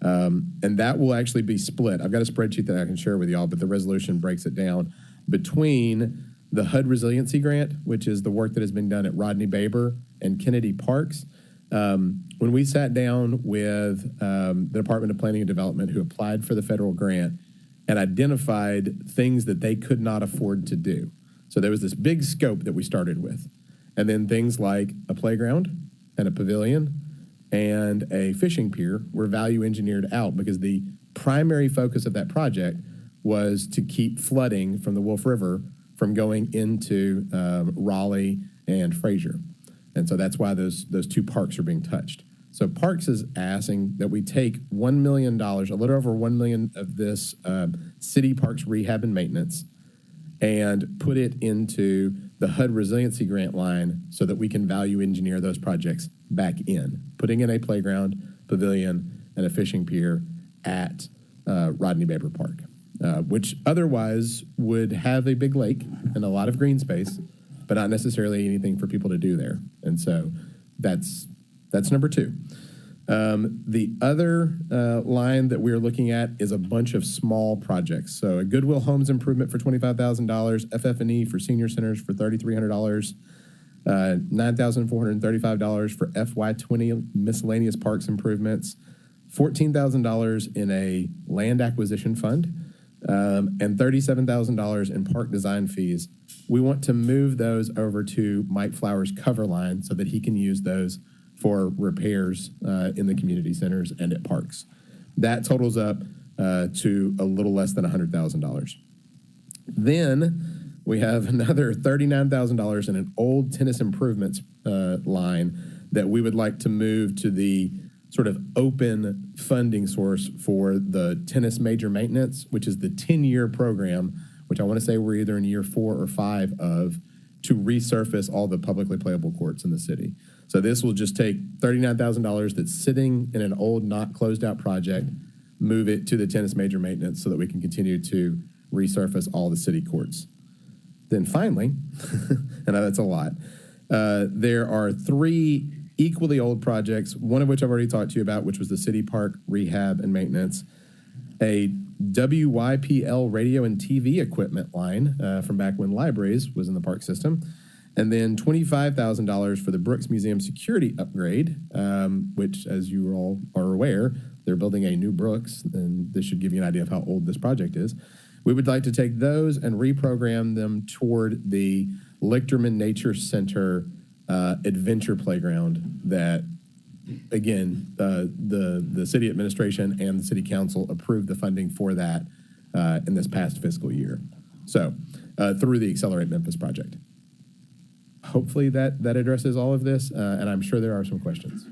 And that will actually be split. I've got a spreadsheet that I can share with y'all, but the resolution breaks it down between the HUD Resiliency Grant, which is the work that has been done at Rodney Baber and Kennedy Parks. When we sat down with the Department of Planning and Development, who applied for the federal grant, and identified things that they could not afford to do. So there was this big scope that we started with. And then things like a playground and a pavilion and a fishing pier were value engineered out because the primary focus of that project was to keep flooding from the Wolf River from going into Raleigh and Fraser. And so that's why those 2 parks are being touched. So Parks is asking that we take $1 million, a little over $1 million of this City Parks Rehab and Maintenance, and put it into the HUD Resiliency Grant line so that we can value engineer those projects back in, putting in a playground, pavilion, and a fishing pier at Rodney Baber Park, which otherwise would have a big lake and a lot of green space, but not necessarily anything for people to do there. And so that's number 2. The other line that we're looking at is a bunch of small projects. So a Goodwill Homes improvement for $25,000, FF&E for senior centers for $3,300, $9,435 for FY20 miscellaneous parks improvements, $14,000 in a land acquisition fund, and $37,000 in park design fees. We want to move those over to Mike Flowers' cover line so that he can use those for repairs in the community centers and at parks. That totals up to a little less than $100,000. Then we have another $39,000 in an old tennis improvements line that we would like to move to the sort of open funding source for the tennis major maintenance, which is the 10-year program, which I want to say we're either in year 4 or 5 of, to resurface all the publicly playable courts in the city. So this will just take $39,000 that's sitting in an old, not closed out project, move it to the tennis major maintenance so that we can continue to resurface all the city courts. Then finally, and that's a lot, there are 3 equally old projects, one of which I've already talked to you about, which was the City Park Rehab and Maintenance, a WYPL radio and TV equipment line from back when libraries was in the park system, and then $25,000 for the Brooks Museum security upgrade, which, as you all are aware, they're building a new Brooks, and this should give you an idea of how old this project is. We would like to take those and reprogram them toward the Lichterman Nature Center adventure playground that, again, the city administration and the city council approved the funding for that in this past fiscal year. So through the Accelerate Memphis project. Hopefully that addresses all of this, and I'm sure there are some questions.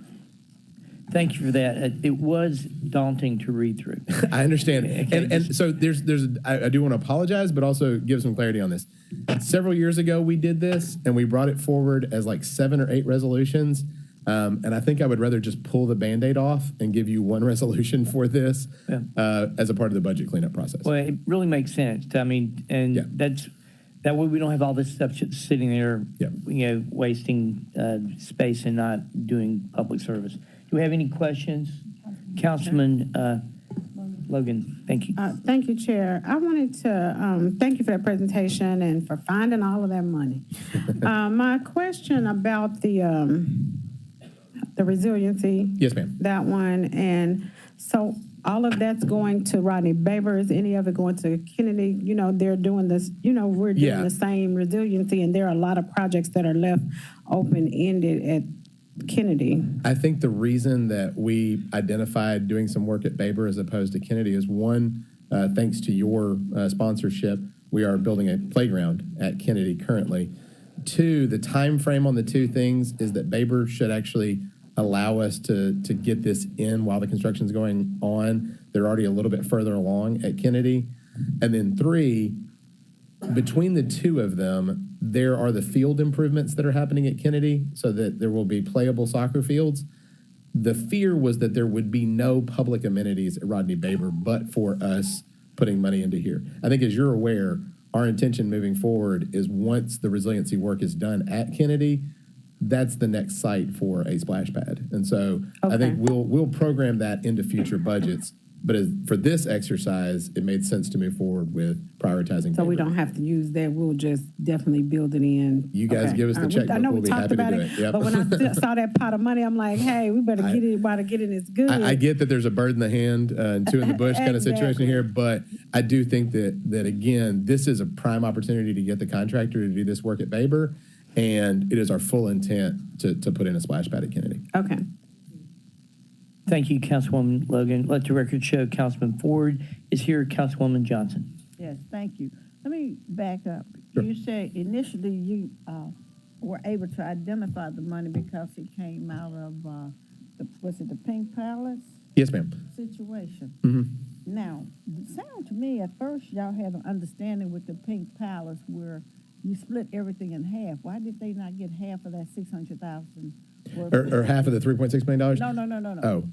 Thank you for that. It was daunting to read through. I understand. And so I do want to apologize, but also give some clarity on this. Several years ago, we did this, and we brought it forward as like 7 or 8 resolutions. And I think I would rather just pull the Band-Aid off and give you one resolution for this as a part of the budget cleanup process. Well, it really makes sense. I mean, and that way we don't have all this stuff sitting there, wasting space and not doing public service. Do we have any questions? Councilman Logan, thank you. Thank you, Chair. I wanted to thank you for that presentation and for finding all of that money. My question about the resiliency. Yes, ma'am. That one. And so all of that's going to Rodney Baber. Is any of it going to Kennedy? You know, they're doing this, we're doing the same resiliency, and there are a lot of projects that are left open-ended at Kennedy. I think the reason that we identified doing some work at Baber as opposed to Kennedy is one, thanks to your sponsorship, we are building a playground at Kennedy currently. Two, the time frame on the two things is that Baber should actually allow us to get this in while the construction is going on. They're already a little bit further along at Kennedy. And then three, between the two of them, there are the field improvements that are happening at Kennedy so that there will be playable soccer fields. The fear was that there would be no public amenities at Rodney Baber but for us putting money into here. I think as you're aware, our intention moving forward is once the resiliency work is done at Kennedy, that's the next site for a splash pad. And so I think we'll program that into future budgets. But for this exercise, it made sense to move forward with prioritizing. So we don't have to use that. We'll just definitely build it in. You guys give us the checkbook. I know we'll we be talked happy about to do it, it. Yep. but when I saw that pot of money, I'm like, hey, we better get it while the getting is good. I get that there's a bird in the hand and two in the bush kind of situation here, but I do think that again, this is a prime opportunity to get the contractor to do this work at Baber, and it is our full intent to put in a splash pad at Kennedy. Okay. Thank you, Councilwoman Logan. Let the record show Councilman Ford is here. Councilwoman Johnson. Yes, thank you. Let me back up. Sure. You said initially you were able to identify the money because it came out of, was it the Pink Palace? Yes, ma'am. Situation. Mm-hmm. Now, it sounded to me at first y'all had an understanding with the Pink Palace where you split everything in half. Why did they not get half of that $600,000? Or half of the $3.6 million? No. Oh.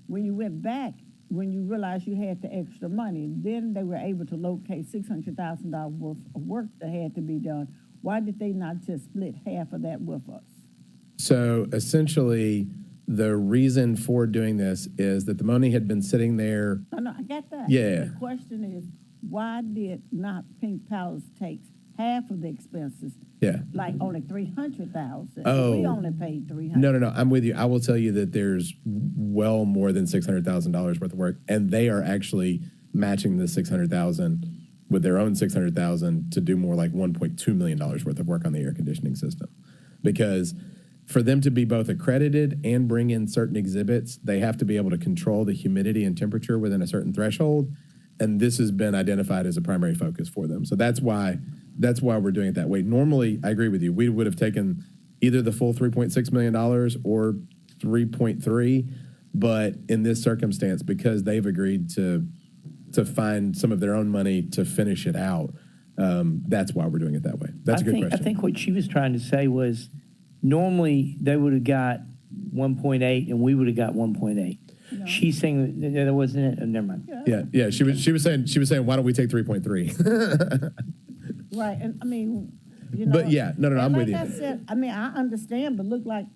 When you went back, when you realized you had the extra money, then they were able to locate $600,000 worth of work that had to be done. Why did they not just split half of that with us? So essentially, the reason for doing this is that the money had been sitting there. No, I got that. Yeah. The question is, why did not Pink Palace take half of the expenses? Yeah. Like only $300,000. Oh. We only paid $300,000. No. I'm with you. I will tell you that there's well more than $600,000 worth of work, and they are actually matching the $600,000 with their own $600,000 to do more like $1.2 million worth of work on the air conditioning system. Because for them to be both accredited and bring in certain exhibits, they have to be able to control the humidity and temperature within a certain threshold. And this has been identified as a primary focus for them. So that's why we're doing it that way. Normally, I agree with you. We would have taken either the full $3.6 million or 3.3, but in this circumstance, because they've agreed to find some of their own money to finish it out, that's why we're doing it that way. That's a good question. I think what she was trying to say was normally they would have got 1.8 and we would have got 1.8. No. She's saying that there wasn't it. Oh, never mind. Yeah. She was saying, why don't we take 3.3? Right, and I mean, But yeah, no, I'm with you. Like I said, I mean, I understand, but look like,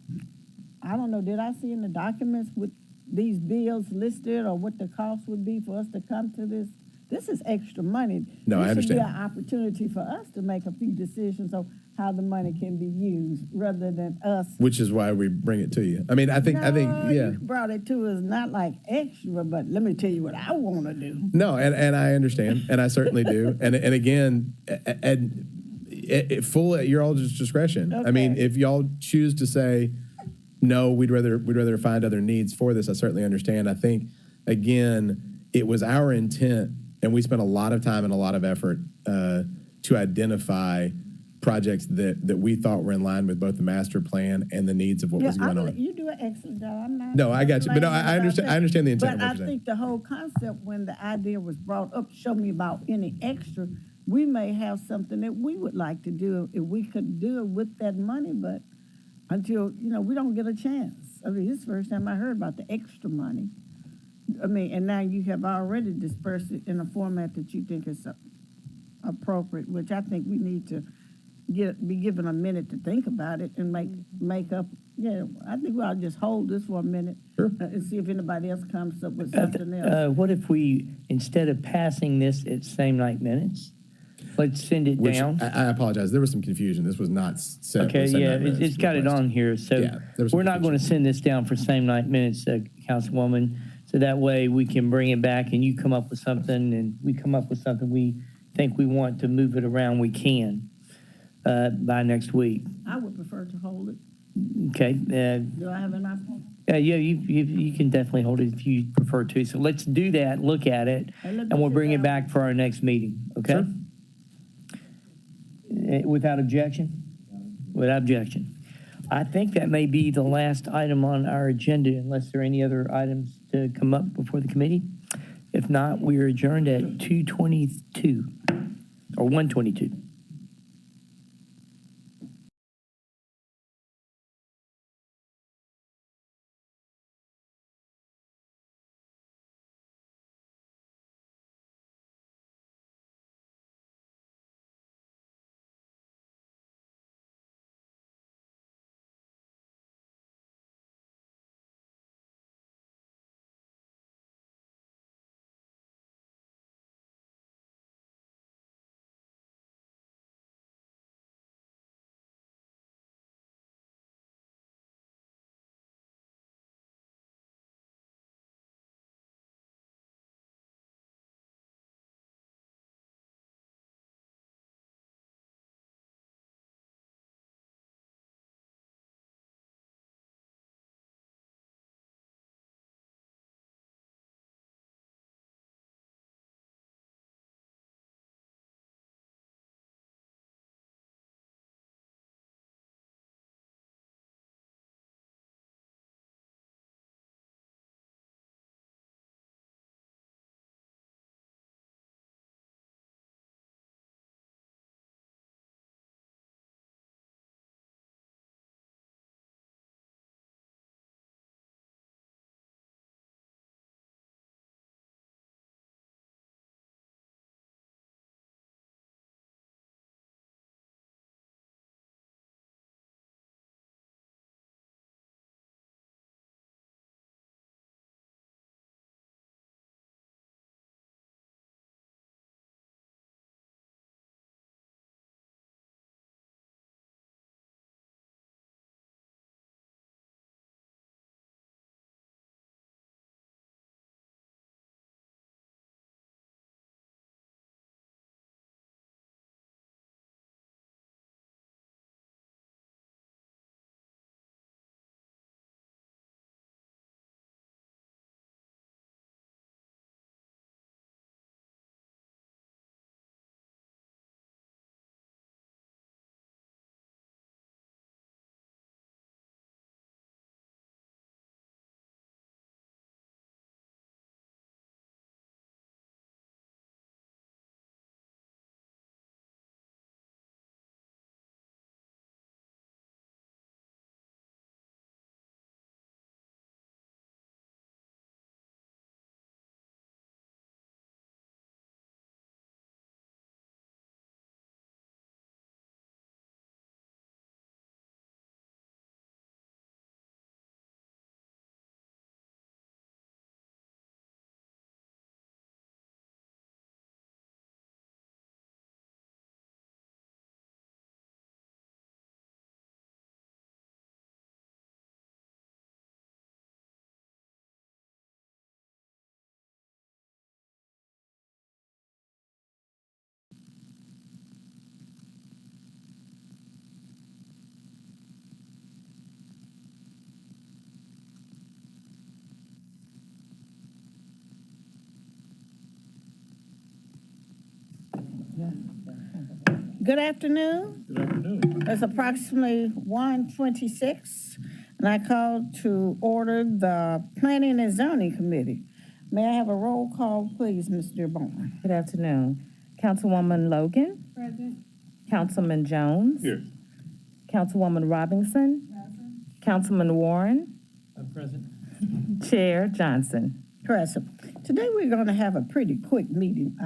I don't know, did I see in the documents with these bills listed or what the cost would be for us to come to this? This is extra money. No, I understand. This should be an opportunity for us to make a few decisions on how the money can be used rather than us. Which is why we bring it to you. I mean, I think, yeah. You brought it to us not like extra, but let me tell you what I want to do. No, and I understand, and I certainly do. And again, full at your all's discretion. Okay. I mean, if y'all choose to say, no, we'd rather find other needs for this, I certainly understand. I think, again, it was our intent, and we spent a lot of time and a lot of effort to identify projects that we thought were in line with both the master plan and the needs of what was going on. You do an excellent job. I'm not. No, I got you. But no, I understand. I understand the intent. But I think the whole concept, when the idea was brought up, show me about any extra. We may have something that we would like to do if we could do it with that money, but until we don't get a chance. I mean, this is the first time I heard about the extra money. I mean, and now you have already dispersed it in a format that you think is appropriate, which I think we need to be given a minute to think about it and make up. Yeah, I think we ought to just hold this for a minute and see if anybody else comes up with something else. What if we, instead of passing this at same night minutes, let's send it down? I apologize. There was some confusion. This was not set. Okay, yeah, it's got it on here. So we're not going to send this down for same night minutes, Councilwoman. So that way we can bring it back and you come up with something and we come up with something we think we want to move it around, we can by next week. I would prefer to hold it. Okay. Do I have an option? Yeah, you can definitely hold it if you prefer to. So let's do that, look at it, and we'll bring it back for our next meeting, okay? Without objection? Without objection. I think that may be the last item on our agenda, unless there are any other items to come up before the committee. If not, we are adjourned at 2:22 or 1:22. Good afternoon. Good afternoon. It's approximately 1:26, and I call to order the Planning and Zoning Committee. May I have a roll call, please, Ms. Dearborn? Good afternoon. Councilwoman Logan. Present. Councilman Jones. Here. Councilwoman Robinson. Councilman Warren. Present. Chair Johnson. Present. Today, we're going to have a pretty quick meeting,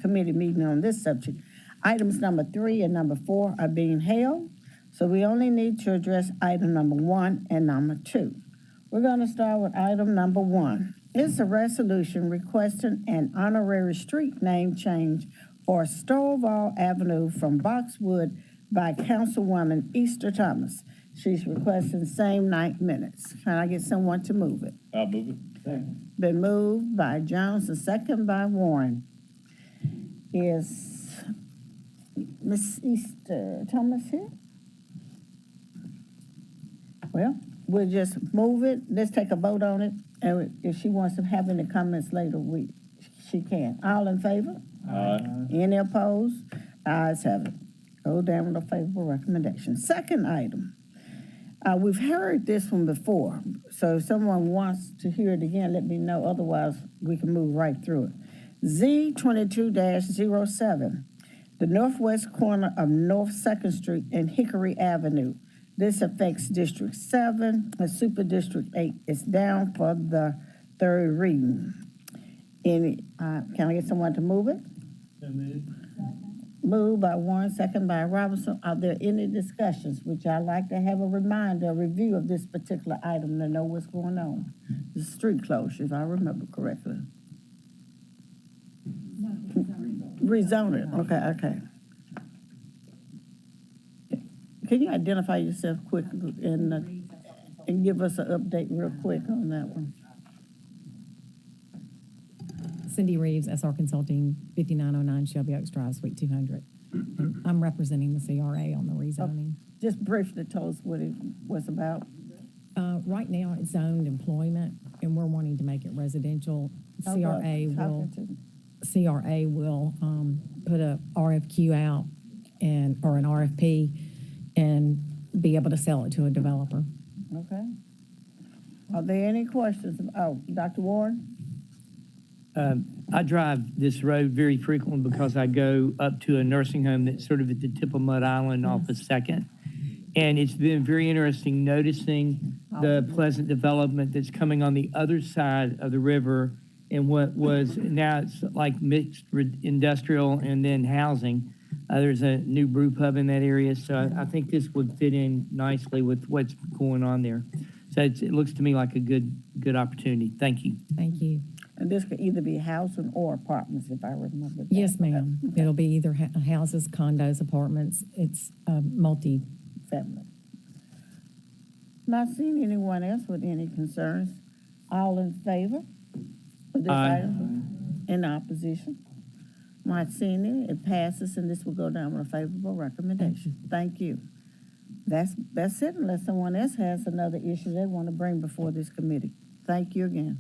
committee meeting on this subject. Items number 3 and number 4 are being held, so we only need to address item number 1 and number 2. We're going to start with item number 1. It's a resolution requesting an honorary street name change for Stovall Avenue from Boxwood by Councilwoman Easter Thomas. She's requesting same night minutes. Can I get someone to move it? I'll move it. Been moved by Jones and second by Warren. Is Miss Easter Thomas here? Well, we'll just move it. Let's take a vote on it. And if she wants to have any comments later, she can. All in favor? Aye. Any opposed? Ayes have it. Go down with a favorable recommendation. Second item. We've heard this one before, so if someone wants to hear it again, let me know. Otherwise, we can move right through it. Z22-07, the northwest corner of North 2nd Street and Hickory Avenue. This affects District 7 and Super District 8. It's down for the third reading. Can I get someone to move it? Moved by Warren, second by Robinson. Are there any discussions? Which I'd like to have a reminder, a review of this particular item to know what's going on. The street closure, if I remember correctly. Rezone it. Okay. Can you identify yourself quickly and give us an update real quick on that one? Cindy Reeves, SR Consulting, 5909 Shelby Oaks Drive, Suite 200. And I'm representing the CRA on the rezoning. Just briefly tell us what it was about. Right now, it's zoned employment, and we're wanting to make it residential. CRA will put a RFQ out or an RFP and be able to sell it to a developer. Okay. Are there any questions? Oh, Dr. Warren? I drive this road very frequently because I go up to a nursing home that's sort of at the tip of Mud Island off of 2nd. And it's been very interesting noticing the pleasant development that's coming on the other side of the river and what was, now it's like mixed industrial and then housing. There's a new brew pub in that area, so I think this would fit in nicely with what's going on there. So it looks to me like a good opportunity. Thank you. Thank you. And this could either be housing or apartments, if I remember that. Yes, ma'am. It'll be either houses, condos, apartments. It's multi-family. Not seeing anyone else with any concerns. All in favor of this item? In opposition? Not seeing any. It passes, and this will go down with a favorable recommendation. Thank you. That's it, unless someone else has another issue they want to bring before this committee. Thank you again.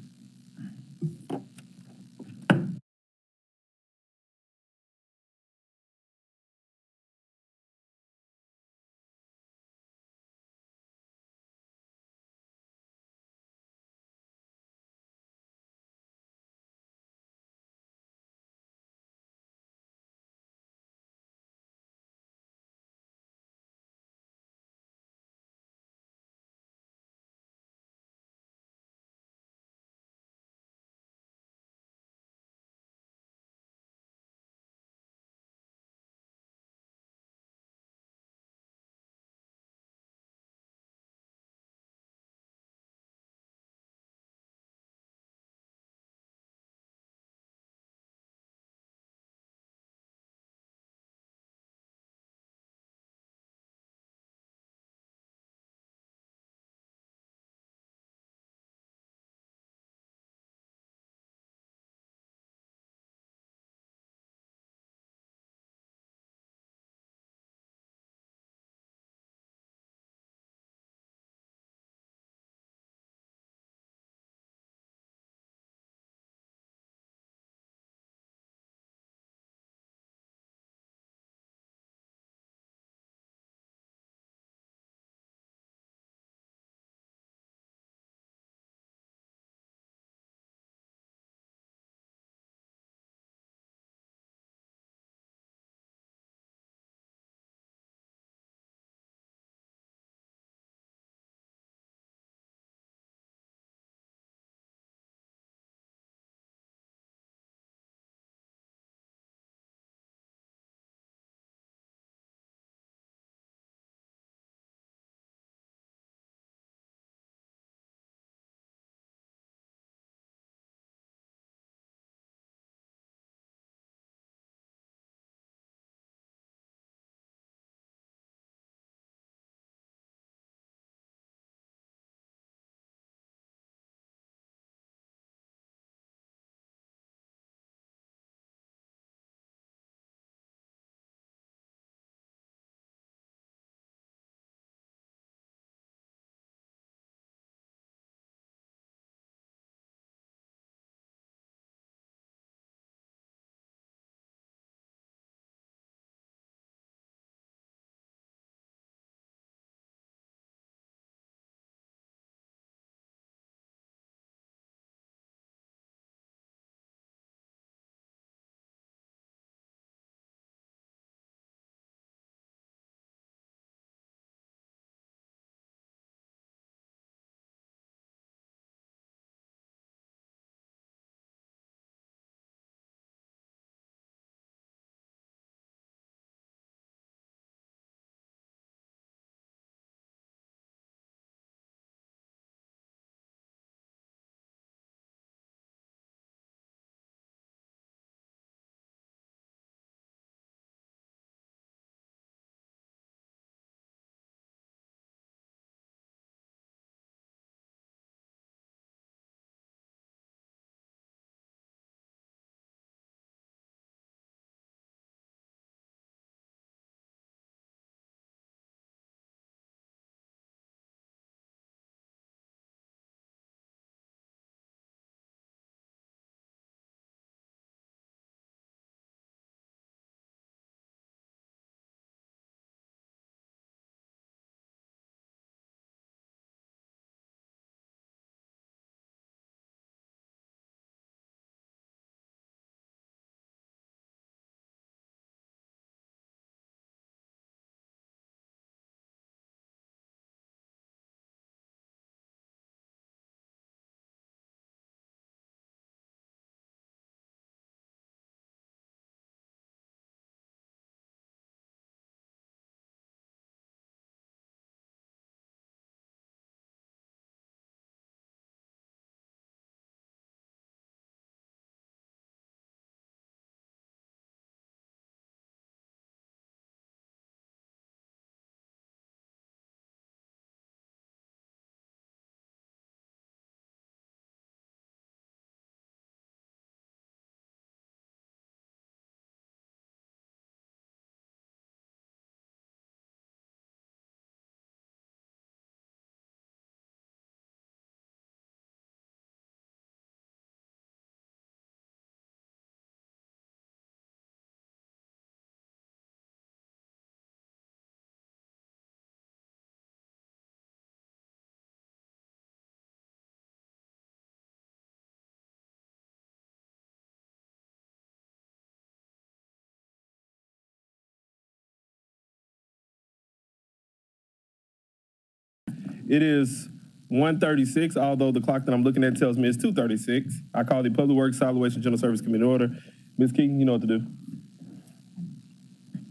It is 1:36, although the clock that I'm looking at tells me it's 2:36. I call the Public Works, Solid Waste, and General Service Committee order. Ms. Keaton, you know what to do.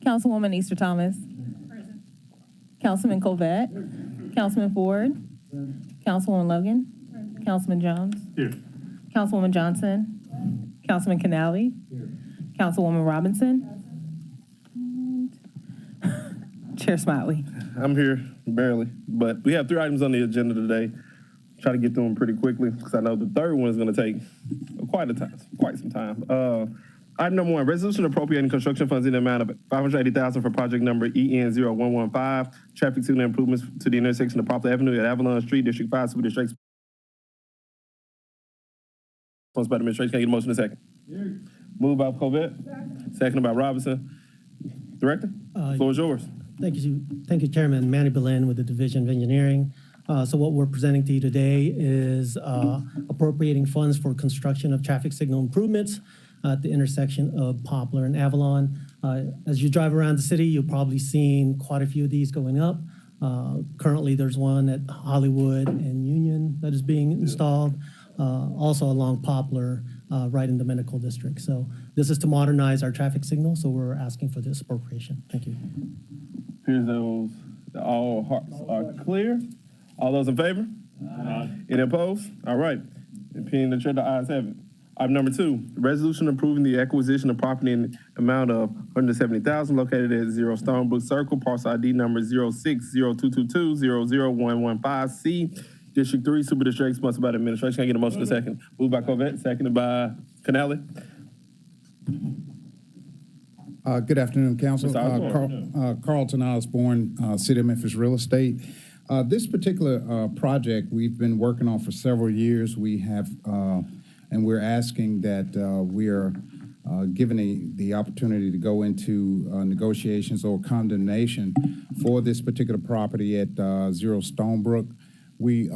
Councilwoman Easter Thomas. Present. Councilman Covette. Councilman Ford. Councilwoman Logan. Councilman Jones. Here. Councilwoman Johnson. Councilman Canali. Councilwoman Robinson. Chair Smiley. I'm here, barely, but we have 3 items on the agenda today. Try to get through them pretty quickly because I know the third one is going to take quite some time. Item number 1, resolution appropriating construction funds in the amount of $580,000 for project number EN0115, traffic signal improvements to the intersection of Poplar Avenue at Avalon Street, District 5, Super District. Sponsored by the administration. Can I get a motion in a second? Moved by Covette. Seconded by Robinson. Director, floor is yours. Thank you, Chairman. Manny Belen with the Division of Engineering. So what we're presenting to you today is appropriating funds for construction of traffic signal improvements at the intersection of Poplar and Avalon. As you drive around the city, you've probably seen quite a few of these going up. Currently, there's one at Hollywood and Union that is being installed, also along Poplar, right in the medical district. So this is to modernize our traffic signal, so we're asking for this appropriation. Thank you. Here's those. All hearts are clear. All those in favor? Aye. Any opposed? All right. Opinion of the chair, the ayes have it. Item number 2, resolution approving the acquisition of property in the amount of $170,000 located at 0 Stonebrook Circle, parcel ID number 060222000115C, District 3, Super District, sponsored by the administration. Can I get a motion in a second? Moved by Covette, seconded by Canali. Good afternoon, Council. Carlton Osborne, City of Memphis Real Estate. This particular project we've been working on for several years. We have, and we're asking that we are given the opportunity to go into negotiations or condemnation for this particular property at 0 Stonebrook. We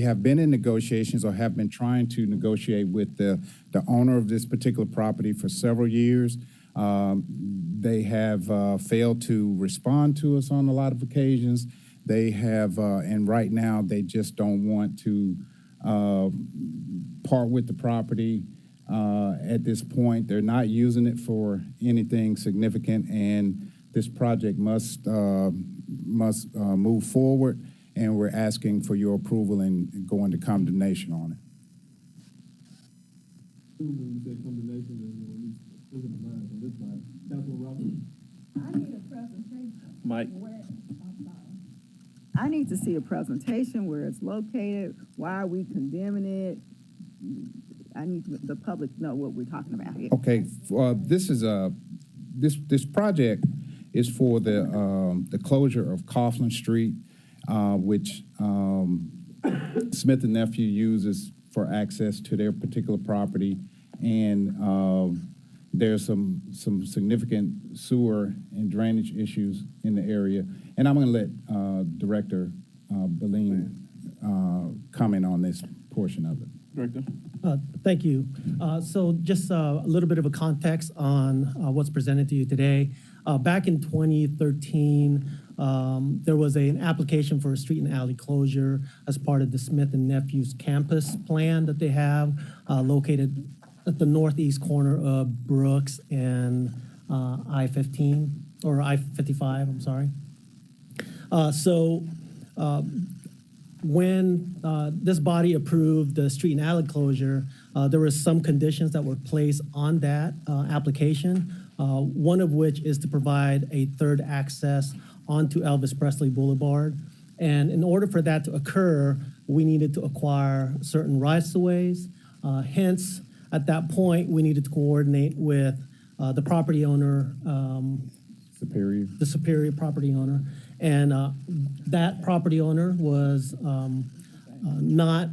have been in negotiations or have been trying to negotiate with the owner of this particular property for several years. They have failed to respond to us on a lot of occasions. They have, and right now they just don't want to part with the property at this point. They're not using it for anything significant, and this project must move forward, and we're asking for your approval and go into condemnation on it. I need a presentation. Mike. I need to see a presentation where it's located, why are we condemning it? I need the public to know what we're talking about here. Okay, this is this project is for the closure of Coughlin Street, which Smith and Nephew uses for access to their particular property, and there's some significant sewer and drainage issues in the area. And I'm going to let Director Belen comment on this portion of it. Director. Thank you. So just a little bit of a context on what's presented to you today. Back in 2013, there was an application for a street and alley closure as part of the Smith and Nephews campus plan that they have located at the northeast corner of Brooks and I-15, or I-55, I'm sorry. When this body approved the street and alley closure, there were some conditions that were placed on that application, one of which is to provide a third access onto Elvis Presley Boulevard. And in order for that to occur, we needed to acquire certain rights-of-ways. Hence, at that point, we needed to coordinate with the property owner, the Superior property owner. And that property owner was not,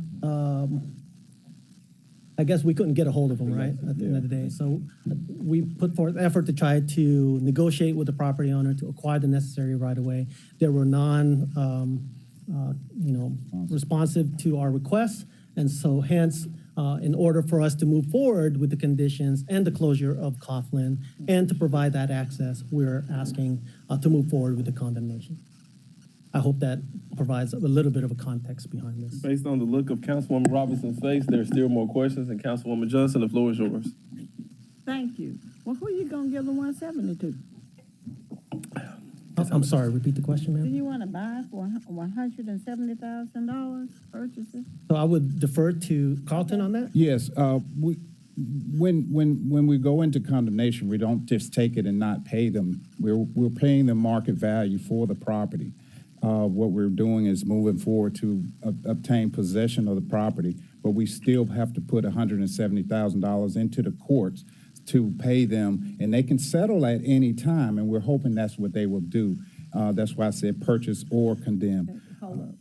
I guess we couldn't get a hold of him, right, at the end of the day. So we put forth effort to try to negotiate with the property owner to acquire the necessary right-of-way. They were responsive to our requests. And so hence, in order for us to move forward with the conditions and the closure of Coughlin and to provide that access, we're asking to move forward with the condemnation. I hope that provides a little bit of a context behind this. Based on the look of Councilwoman Robinson's face, there's still more questions, and Councilwoman Johnson, the floor is yours. Thank you. Well, who you gonna give the 170 to? I'm sorry, repeat the question, Do ma'am? you want to buy for $170,000 purchases? So I would defer to Carlton on that? Yes, when we go into condemnation, we don't just take it and not pay them. We're paying the market value for the property. What we're doing is moving forward to obtain possession of the property, but we still have to put $170,000 into the courts to pay them, and they can settle at any time, and we're hoping that's what they will do. That's why I said purchase or condemn. Okay, hold up.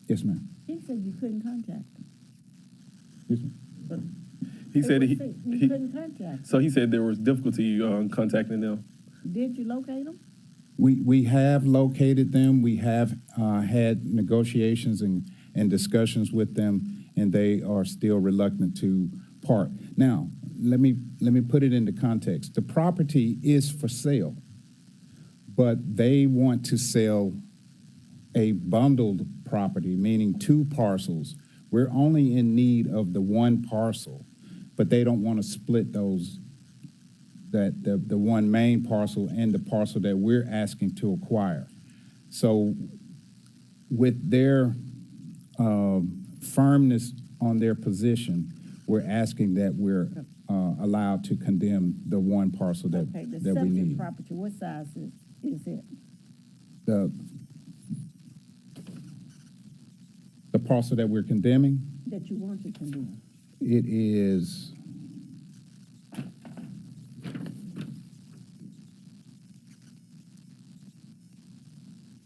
Yes, ma'am. He said you couldn't contact him. Yes, ma'am. He said You couldn't contact him. So he said there was difficulty contacting them. Did you locate him? We have located them. We have had negotiations and discussions with them, and they are still reluctant to part. Now, let me put it into context. The property is for sale, but they want to sell a bundled property, meaning 2 parcels. We're only in need of the 1 parcel, but they don't want to split those, the one main parcel and the parcel that we're asking to acquire. So with their firmness on their position, we're asking that we're allowed to condemn the 1 parcel that, Okay, the that we subject need. property, what size is it? The parcel that we're condemning, That you want to condemn? it is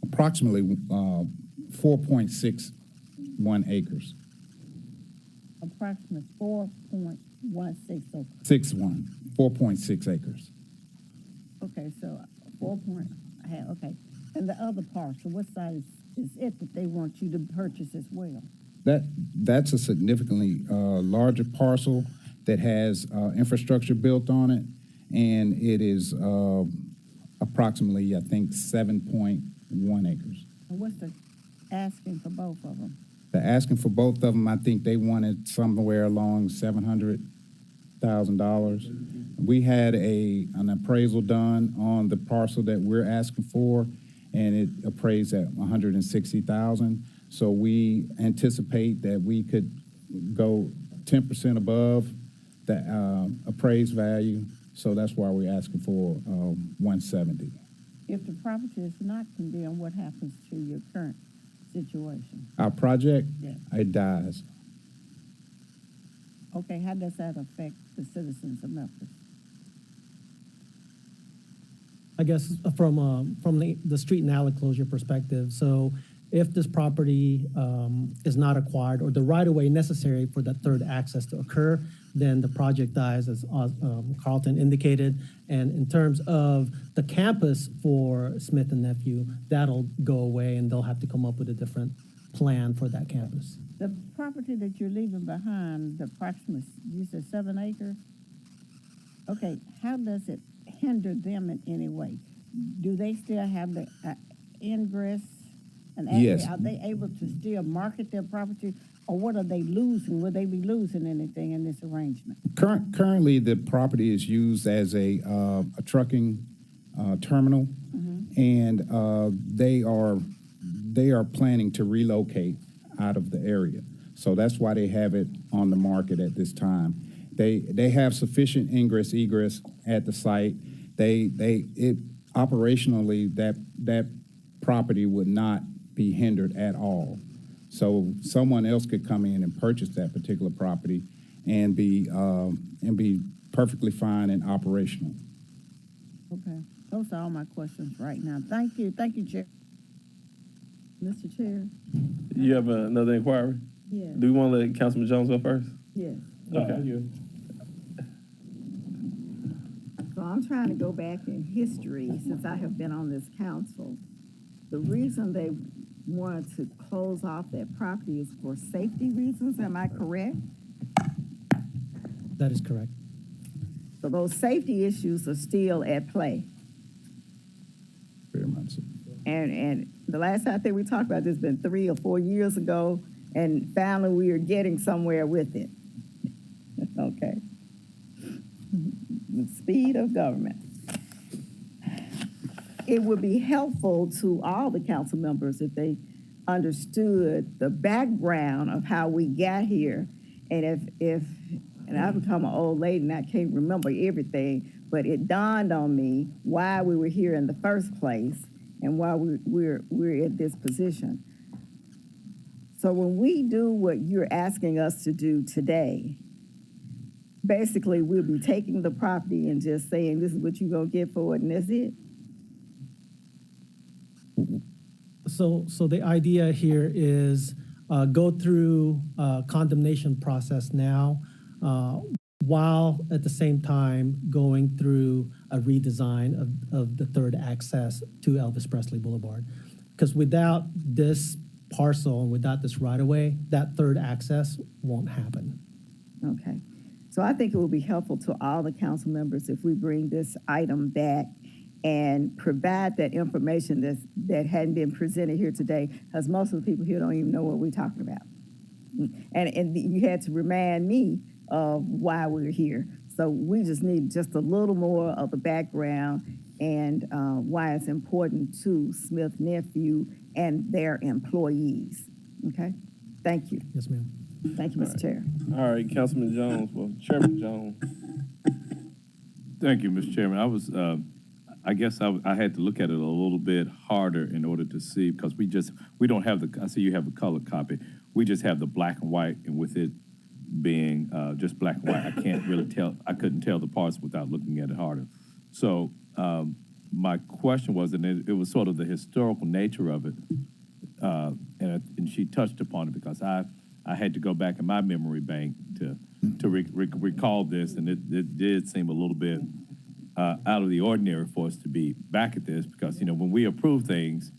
approximately 4.61 acres. Approximately 4.16 acres. 4.6 acres. Okay, so okay. And the other parcel, what size is it that they want you to purchase as well? That's a significantly larger parcel that has infrastructure built on it, and it is approximately, I think, 7.1 acres. And what's the asking for both of them? The asking for both of them, I think they wanted somewhere along $700,000. We had an appraisal done on the parcel that we're asking for, and it appraised at $160,000. So we anticipate that we could go 10% above the appraised value. So that's why we're asking for 170. If the property is not condemned, what happens to your current situation? Our project, Yeah. it dies. Okay, how does that affect the citizens of Memphis? I guess from the street and alley closure perspective, so if this property is not acquired or the right-of-way necessary for that third access to occur, then the project dies, as Carlton indicated. And in terms of the campus for Smith and Nephew, that'll go away, and they'll have to come up with a different plan for that campus. The property that you're leaving behind, the approximate, you said 7 acres? Okay, how does it hinder them in any way? Do they still have the ingress? And Yes. Are they able to still market their property, or what are they losing? Will they be losing anything in this arrangement? Currently, the property is used as a trucking terminal, and they are planning to relocate out of the area. So that's why they have it on the market at this time. They have sufficient ingress egress at the site. Operationally, that property would not be hindered at all. So someone else could come in and purchase that particular property and be perfectly fine and operational. Okay, those are all my questions right now. Thank you, Chair. Mr. Chair? You have another inquiry? Yes. Do we want to let Councilman Jones go first? Yes. Okay. So I'm trying to go back in history since I have been on this council. The reason they wanted to close off that property is for safety reasons, am I correct? That is correct. So those safety issues are still at play. Very much so. And the last time I think we talked about this has been 3 or 4 years ago, and finally we are getting somewhere with it. Okay. The speed of government. It would be helpful to all the council members if they understood the background of how we got here. And and I've become an old lady and I can't remember everything, but it dawned on me why we were here in the first place and why we're in this position. So when we do what you're asking us to do today, basically we'll be taking the property and just saying, this is what you're gonna get for it, and that's it. So the idea here is go through condemnation process now, while at the same time going through a redesign of the third access to Elvis Presley Boulevard. Because without this parcel and without this right-of-way, that third access won't happen. Okay. So I think it will be helpful to all the council members if we bring this item back and provide that information that hadn't been presented here today, because most of the people here don't even know what we're talking about. And you had to remind me of why we're here. So we just need just a little more of the background and why it's important to Smith Nephew and their employees. Okay? Thank you. Yes, ma'am. Thank you, Mr. Chair. All right, Councilman Jones. Well, Chairman Jones. Thank you, Mr. Chairman. I guess I had to look at it a little bit harder in order to see, because we don't have I see you have a colored copy. We just have the black and white, and with it being just black and white, I can't really tell, I couldn't tell the parts without looking at it harder. So my question was, and it was sort of the historical nature of it, and she touched upon it because I had to go back in my memory bank to recall this, and it did seem a little bit out of the ordinary for us to be back at this, because, when we approve things,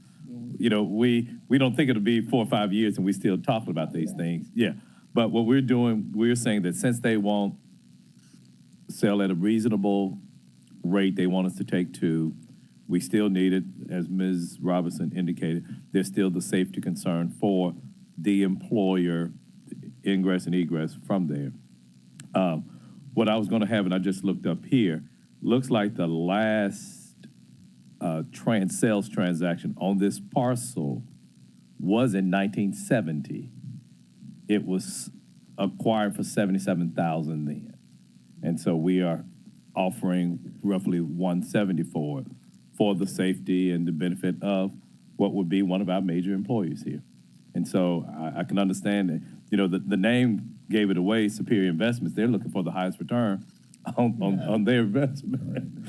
we don't think it'll be 4 or 5 years and we still talking about these things. Yeah. But what we're doing, we're saying that since they won't sell at a reasonable rate, they want us to take 2. We still need it, as Ms. Robinson indicated, there's still the safety concern for the employer, ingress and egress from there. What I was going to have, and I just looked up here, looks like the last sales transaction on this parcel was in 1970. It was acquired for $77,000 then. And so we are offering roughly $170 for the safety and the benefit of what would be one of our major employees here. And so I can understand that, the name gave it away, Superior Investments. They're looking for the highest return on their investment.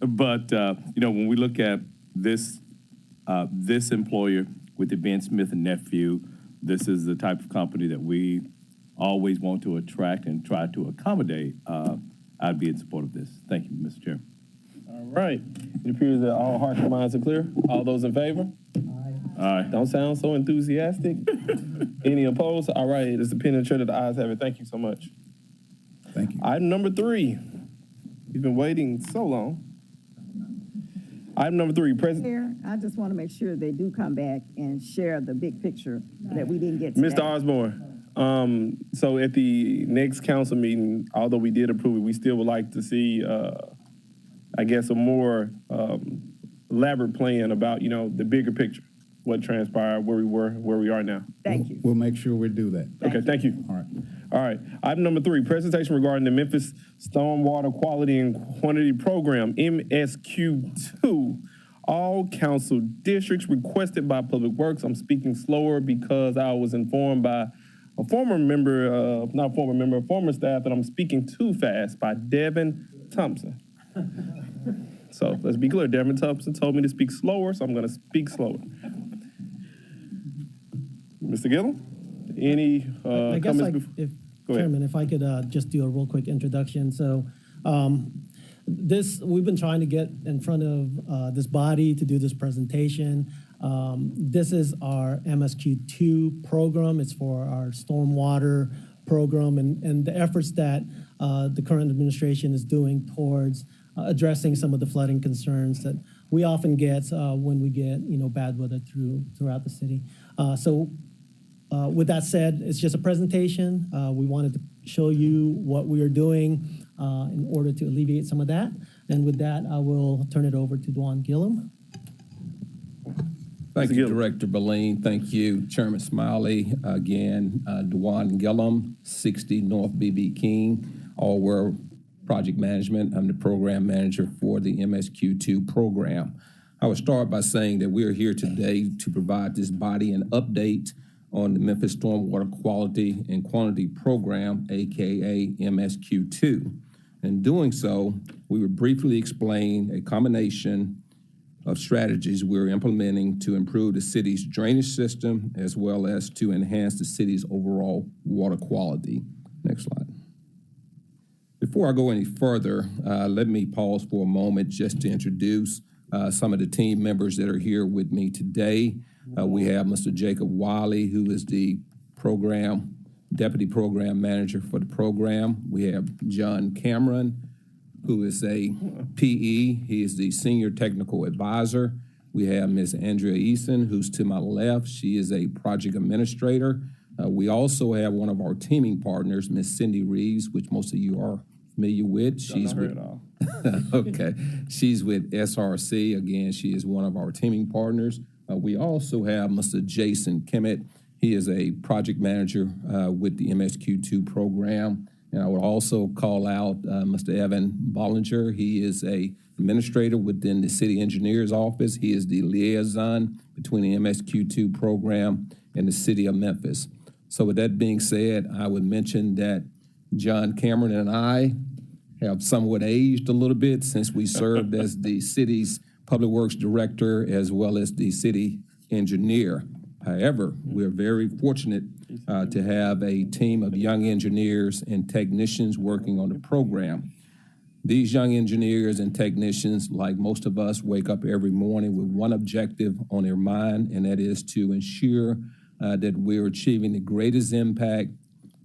But, when we look at this employer, with it being Smith & Nephew, this is the type of company that we always want to attract and try to accommodate. I'd be in support of this. Thank you, Mr. Chair. All right. It appears that all hearts and minds are clear. All those in favor? Aye. Don't sound so enthusiastic. Any opposed? All right. It's the pen and chair that the ayes have it. Thank you so much. Thank you. Item number 3. You've been waiting so long. Item number 3, President. I just want to make sure they do come back and share the big picture that we didn't get today. Mr. Osborne, so at the next council meeting, although we did approve it, we still would like to see, I guess, a more elaborate plan about, the bigger picture, what transpired, where we were, where we are now. Thank you. We'll make sure we do that. Okay, thank you. All right. All right. Item number 3, presentation regarding the Memphis Stormwater Quality and Quantity Program, MSQ2. All council districts requested by Public Works. I'm speaking slower because I was informed by a former staff that I'm speaking too fast by Devin Thompson. So let's be clear. Devin Thompson told me to speak slower, so I'm going to speak slower. Mr. Gillum, any I guess comments? Chairman, if I could just do a real quick introduction. So we've been trying to get in front of this body to do this presentation. This is our MSQ2 program. It's for our stormwater program and the efforts that the current administration is doing towards addressing some of the flooding concerns that we often get when we get, bad weather throughout the city. With that said, it's just a presentation. We wanted to show you what we are doing in order to alleviate some of that. And with that, I will turn it over to Dwan Gillum. Thank you, Director Beline. Thank you, Chairman Smiley. Again, Dwan Gillum, 60 North BB King, All-World Project Management. I'm the program manager for the MSQ2 program. I would start by saying that we are here today to provide this body an update on the Memphis Stormwater Quality and Quantity Program, aka MSQ2. In doing so, we would briefly explain a combination of strategies we're implementing to improve the city's drainage system as well as to enhance the city's overall water quality. Next slide. Before I go any further, let me pause for a moment just to introduce some of the team members that are here with me today. We have Mr. Jacob Wiley, who is the Deputy Program Manager for the program. We have John Cameron, who is a PE. He is the Senior Technical Advisor. We have Ms. Andrea Eason, who's to my left. She is a Project Administrator. We also have one of our teaming partners, Ms. Cindy Reeves, which most of you are familiar with. She's with okay. She's with SRC. Again, she is one of our teaming partners. We also have Mr. Jason Kimmett. He is a project manager with the MSQ2 program. And I would also call out Mr. Evan Bollinger. He is an administrator within the city engineer's office. He is the liaison between the MSQ2 program and the city of Memphis. So with that being said, I would mention that John Cameron and I have somewhat aged a little bit since we served as the city's public works director as well as the city engineer. However, we're very fortunate to have a team of young engineers and technicians working on the program. These young engineers and technicians, like most of us, wake up every morning with one objective on their mind, and that is to ensure that we're achieving the greatest impact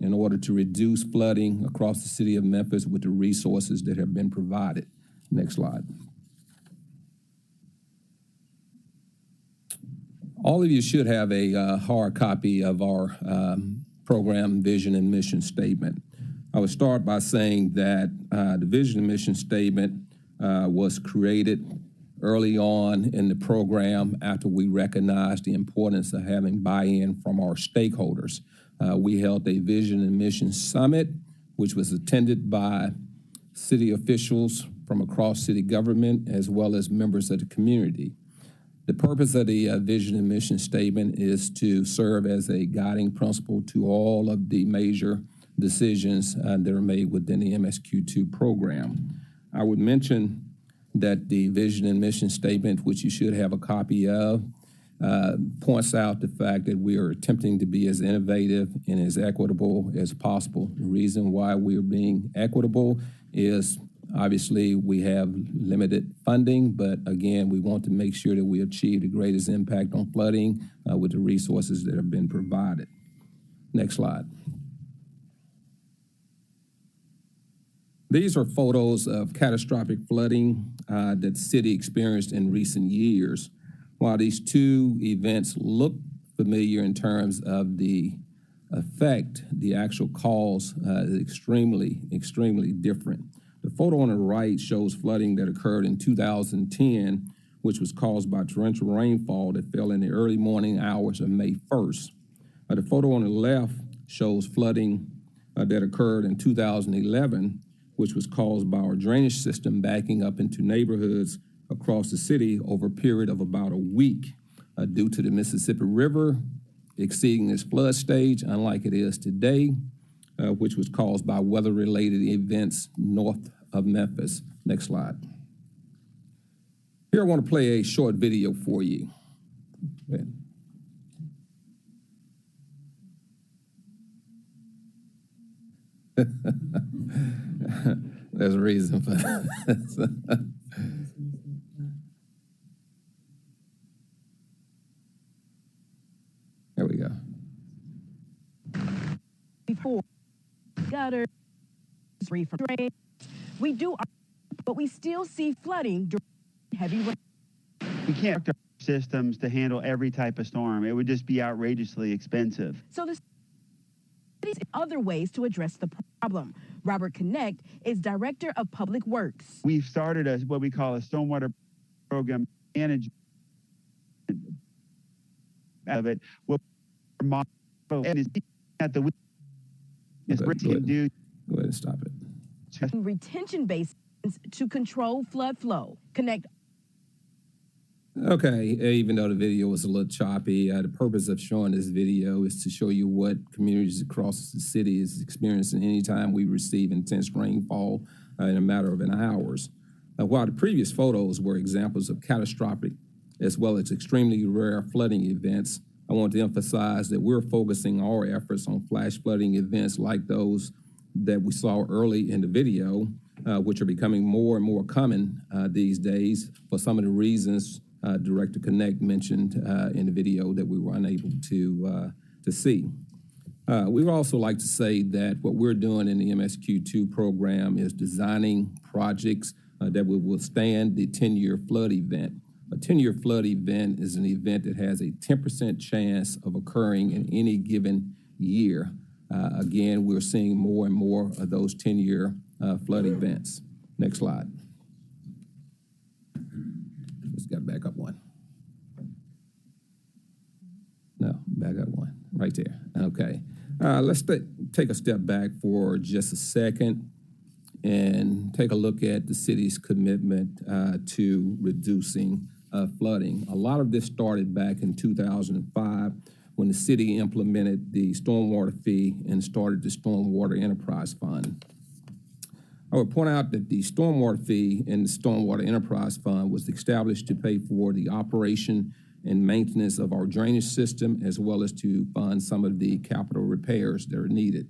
in order to reduce flooding across the city of Memphis with the resources that have been provided. Next slide. All of you should have a hard copy of our program vision and mission statement. I would start by saying that the vision and mission statement was created early on in the program after we recognized the importance of having buy-in from our stakeholders. We held a vision and mission summit, which was attended by city officials from across city government as well as members of the community. The purpose of the vision and mission statement is to serve as a guiding principle to all of the major decisions that are made within the MSQ2 program. I would mention that the vision and mission statement, which you should have a copy of, points out the fact that we are attempting to be as innovative and as equitable as possible. The reason why we are being equitable is obviously we have limited funding, but again, we want to make sure that we achieve the greatest impact on flooding with the resources that have been provided. Next slide. These are photos of catastrophic flooding that the city experienced in recent years. While these two events look familiar in terms of the effect, the actual cause is extremely, extremely different. The photo on the right shows flooding that occurred in 2010, which was caused by torrential rainfall that fell in the early morning hours of May 1st. The photo on the left shows flooding that occurred in 2011, which was caused by our drainage system backing up into neighborhoods across the city over a period of about a week due to the Mississippi River exceeding its flood stage, unlike it is today, which was caused by weather-related events north of Memphis. Next slide. Here I want to play a short video for you. There's a reason for that. There we go. Before gutter, free from drain, we do our but we still see flooding during heavy rain. We can't have systems to handle every type of storm. It would just be outrageously expensive. So the city's other ways to address the problem. Robert Connect is Director of Public Works. We've started what we call a stormwater program management of it. What model is at the Go ahead and stop it. Retention basins to control flood flow. Connect. Okay, even though the video was a little choppy, the purpose of showing this video is to show you what communities across the city is experiencing anytime we receive intense rainfall in a matter of hours. While the previous photos were examples of catastrophic as well as extremely rare flooding events, I want to emphasize that we're focusing our efforts on flash flooding events like those that we saw early in the video, which are becoming more and more common these days for some of the reasons Director Connect mentioned in the video that we were unable to see. We would also like to say that what we're doing in the MSQ2 program is designing projects that will withstand the 10-year flood event. A 10-year flood event is an event that has a 10% chance of occurring in any given year. Again, we're seeing more and more of those 10-year flood events. Next slide. Let's get back up one. No, back up one. Right there. Okay. Let's take a step back for just a second and take a look at the city's commitment to reducing flooding. A lot of this started back in 2005 when the city implemented the stormwater fee and started the Stormwater Enterprise Fund. I would point out that the stormwater fee and the Stormwater Enterprise Fund was established to pay for the operation and maintenance of our drainage system, as well as to fund some of the capital repairs that are needed.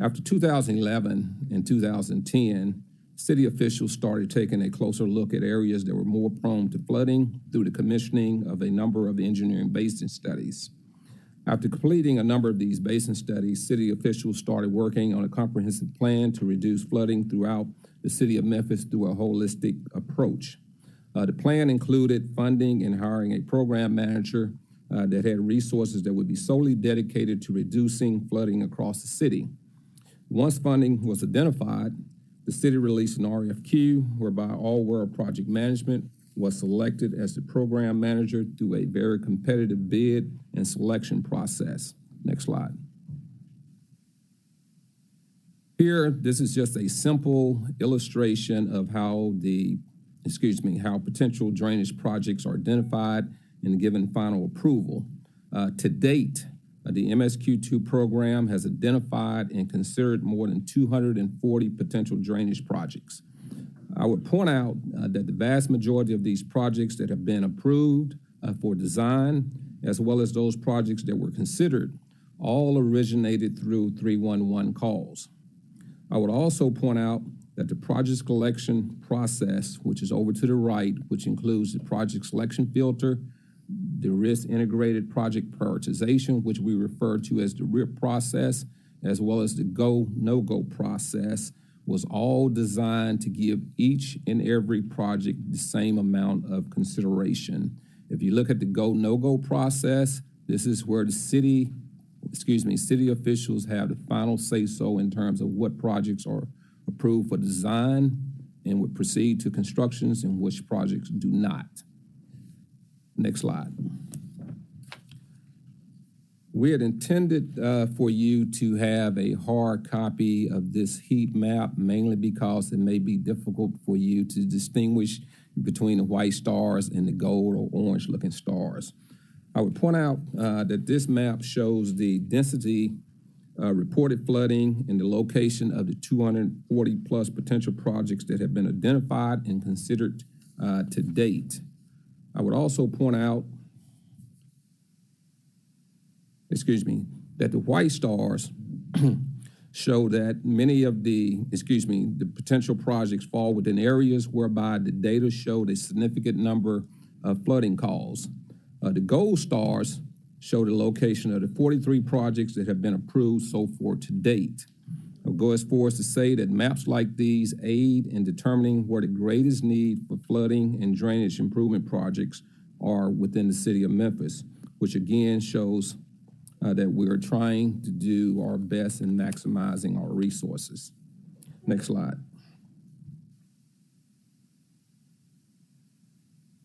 After 2011 and 2010, city officials started taking a closer look at areas that were more prone to flooding through the commissioning of a number of engineering basin studies. After completing a number of these basin studies, city officials started working on a comprehensive plan to reduce flooding throughout the city of Memphis through a holistic approach. The plan included funding and hiring a program manager that had resources that would be solely dedicated to reducing flooding across the city. Once funding was identified, the city released an RFQ whereby All World Project Management was selected as the program manager through a very competitive bid and selection process. Next slide. Here, this is just a simple illustration of how how potential drainage projects are identified and given final approval. To date, the MSQ2 program has identified and considered more than 240 potential drainage projects. I would point out that the vast majority of these projects that have been approved for design, as well as those projects that were considered, all originated through 311 calls. I would also point out that the project selection process, which is over to the right, which includes the project selection filter, the risk integrated project prioritization, which we refer to as the RIP process, as well as the go, no-go process, was all designed to give each and every project the same amount of consideration. If you look at the go, no-go process, this is where the city officials have the final say-so in terms of what projects are approved for design and would proceed to constructions and which projects do not. Next slide. We had intended for you to have a hard copy of this heat map, mainly because it may be difficult for you to distinguish between the white stars and the gold or orange looking stars. I would point out that this map shows the density, reported flooding, and the location of the 240 plus potential projects that have been identified and considered to date. I would also point out, that the white stars show that many of the potential projects fall within areas whereby the data showed a significant number of flooding calls. The gold stars show the location of the 43 projects that have been approved so far to date. would go as far as to say that maps like these aid in determining where the greatest need for flooding and drainage improvement projects are within the city of Memphis, which again shows that we're trying to do our best in maximizing our resources. Next slide.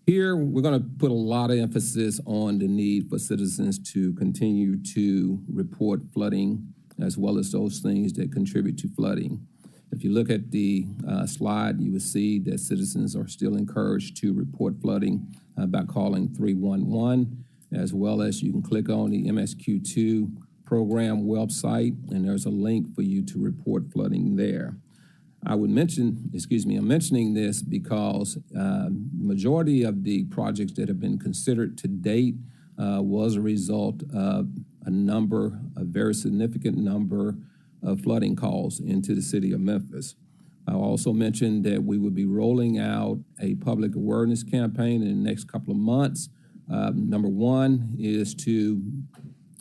Here, we're going to put a lot of emphasis on the need for citizens to continue to report flooding, as well as those things that contribute to flooding. If you look at the slide, you will see that citizens are still encouraged to report flooding by calling 311, as well as you can click on the MSQ2 program website, and there's a link for you to report flooding there. I'm mentioning this because the majority of the projects that have been considered to date was a result of a very significant number of flooding calls into the city of Memphis. I also mentioned that we would be rolling out a public awareness campaign in the next couple of months. Number one is to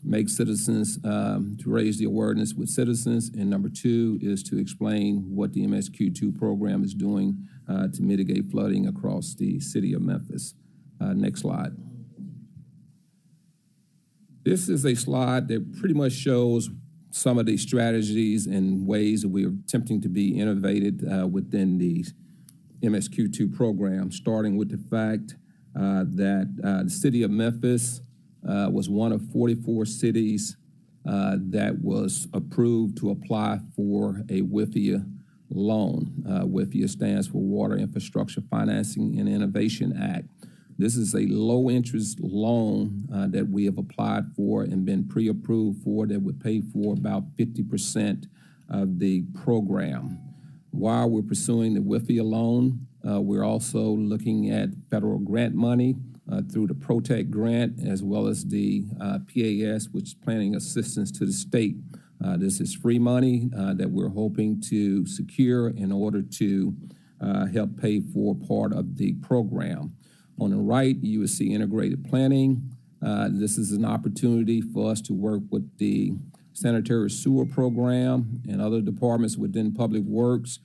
make citizens, to raise the awareness with citizens, and number two is to explain what the MSQ2 program is doing to mitigate flooding across the city of Memphis. Next slide. This is a slide that pretty much shows some of the strategies and ways that we are attempting to be innovative within the MSQ2 program, starting with the fact that the city of Memphis was one of 44 cities that was approved to apply for a WIFIA loan. WIFIA stands for Water Infrastructure Financing and Innovation Act. This is a low-interest loan that we have applied for and been pre-approved for that would pay for about 50% of the program. While we're pursuing the WIFIA loan, we're also looking at federal grant money through the PROTECT grant, as well as the PAS, which is planning assistance to the state. This is free money that we're hoping to secure in order to help pay for part of the program. On the right, you will see integrated planning. This is an opportunity for us to work with the sanitary sewer program and other departments within public works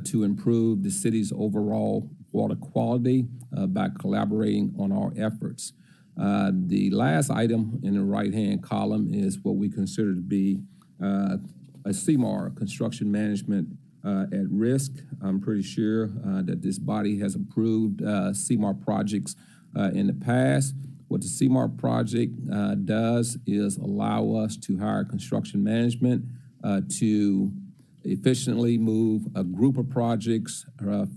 to improve the city's overall water quality by collaborating on our efforts. The last item in the right-hand column is what we consider to be a CMAR, construction management at risk. I'm pretty sure that this body has approved CMAR projects in the past. What the CMAR project does is allow us to hire construction management to efficiently move a group of projects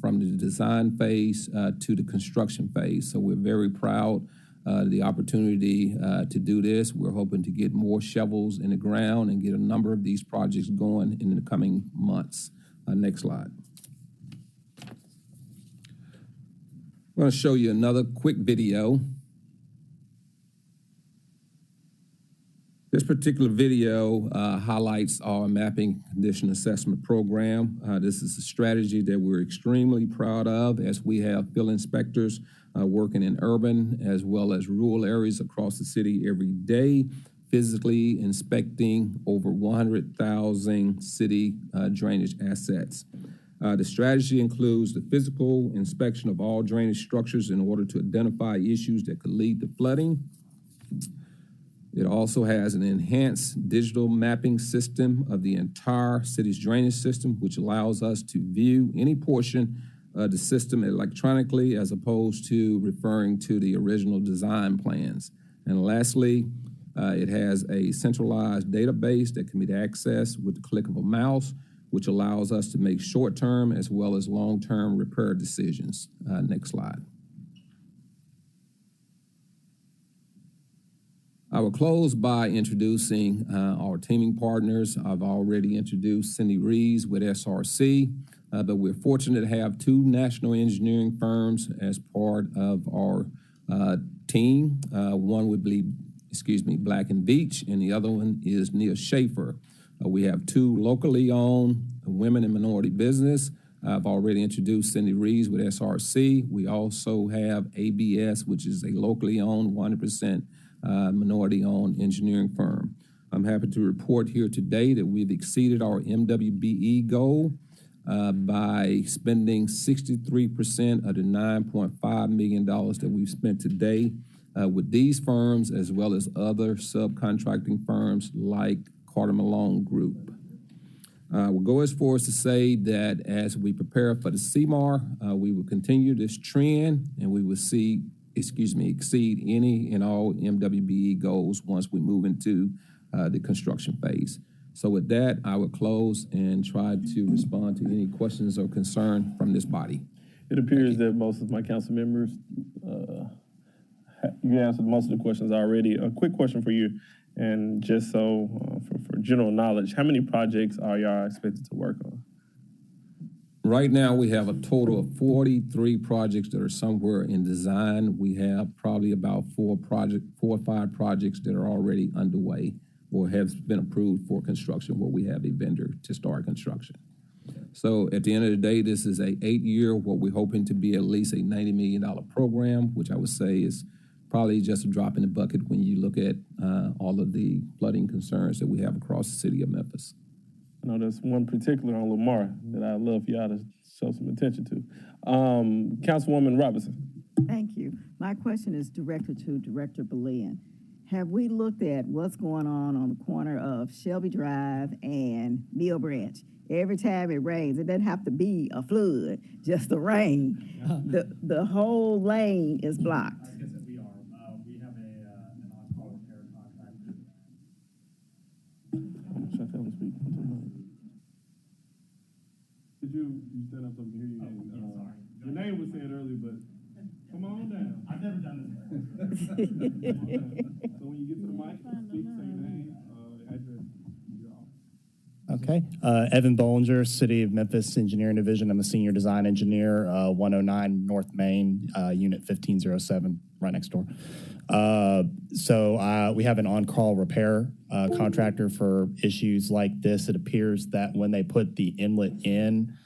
from the design phase to the construction phase. So we're very proud of the opportunity to do this. We're hoping to get more shovels in the ground and get a number of these projects going in the coming months. Next slide. I'm going to show you another quick video. This particular video highlights our mapping condition assessment program. This is a strategy that we're extremely proud of, as we have field inspectors working in urban as well as rural areas across the city every day, physically inspecting over 100,000 city drainage assets. The strategy includes the physical inspection of all drainage structures in order to identify issues that could lead to flooding. It also has an enhanced digital mapping system of the entire city's drainage system, which allows us to view any portion of the system electronically as opposed to referring to the original design plans. And lastly, it has a centralized database that can be accessed with the click of a mouse, which allows us to make short-term as well as long-term repair decisions. Next slide. I will close by introducing our teaming partners. I've already introduced Cindy Reeves with SRC, but we're fortunate to have two national engineering firms as part of our team. One would be, Black & Veatch, and the other one is Neil Schaefer. We have two locally owned women and minority business. I've already introduced Cindy Reeves with SRC. We also have ABS, which is a locally owned 100% minority-owned engineering firm. I'm happy to report here today that we've exceeded our MWBE goal by spending 63% of the $9.5 million that we've spent today with these firms, as well as other subcontracting firms like Carter Malone Group. We'll go as far as to say that as we prepare for the CMAR, we will continue this trend and we will exceed any and all MWBE goals once we move into the construction phase. So with that, I will close and try to respond to any questions or concern from this body. It appears that most of my council members, you answered most of the questions already. A quick question for you, and just so for general knowledge, how many projects are y'all expected to work on? Right now, we have a total of 43 projects that are somewhere in design. We have probably about 4 or 5 projects that are already underway or have been approved for construction where we have a vendor to start construction. So at the end of the day, this is a 8-year, what we're hoping to be at least a $90 million program, which I would say is probably just a drop in the bucket when you look at all of the flooding concerns that we have across the city of Memphis. I know there's one particular on Lamar that I'd love for y'all to show some attention to. Councilwoman Robinson. Thank you. My question is directed to Director Belen. Have we looked at what's going on the corner of Shelby Drive and Mill Branch? Every time it rains, it doesn't have to be a flood, just the rain. The whole lane is blocked. Did you stand up so we can hear you? Sorry. Your name was said earlier, but come on down. I've never done this before. So when you get to the mic, speak, say your name, address, your office. Okay. Evan Bollinger, City of Memphis Engineering Division. I'm a senior design engineer, 109 North Main, Unit 1507, right next door. So we have an on-call repair contractor for issues like this. It appears that when they put the inlet in,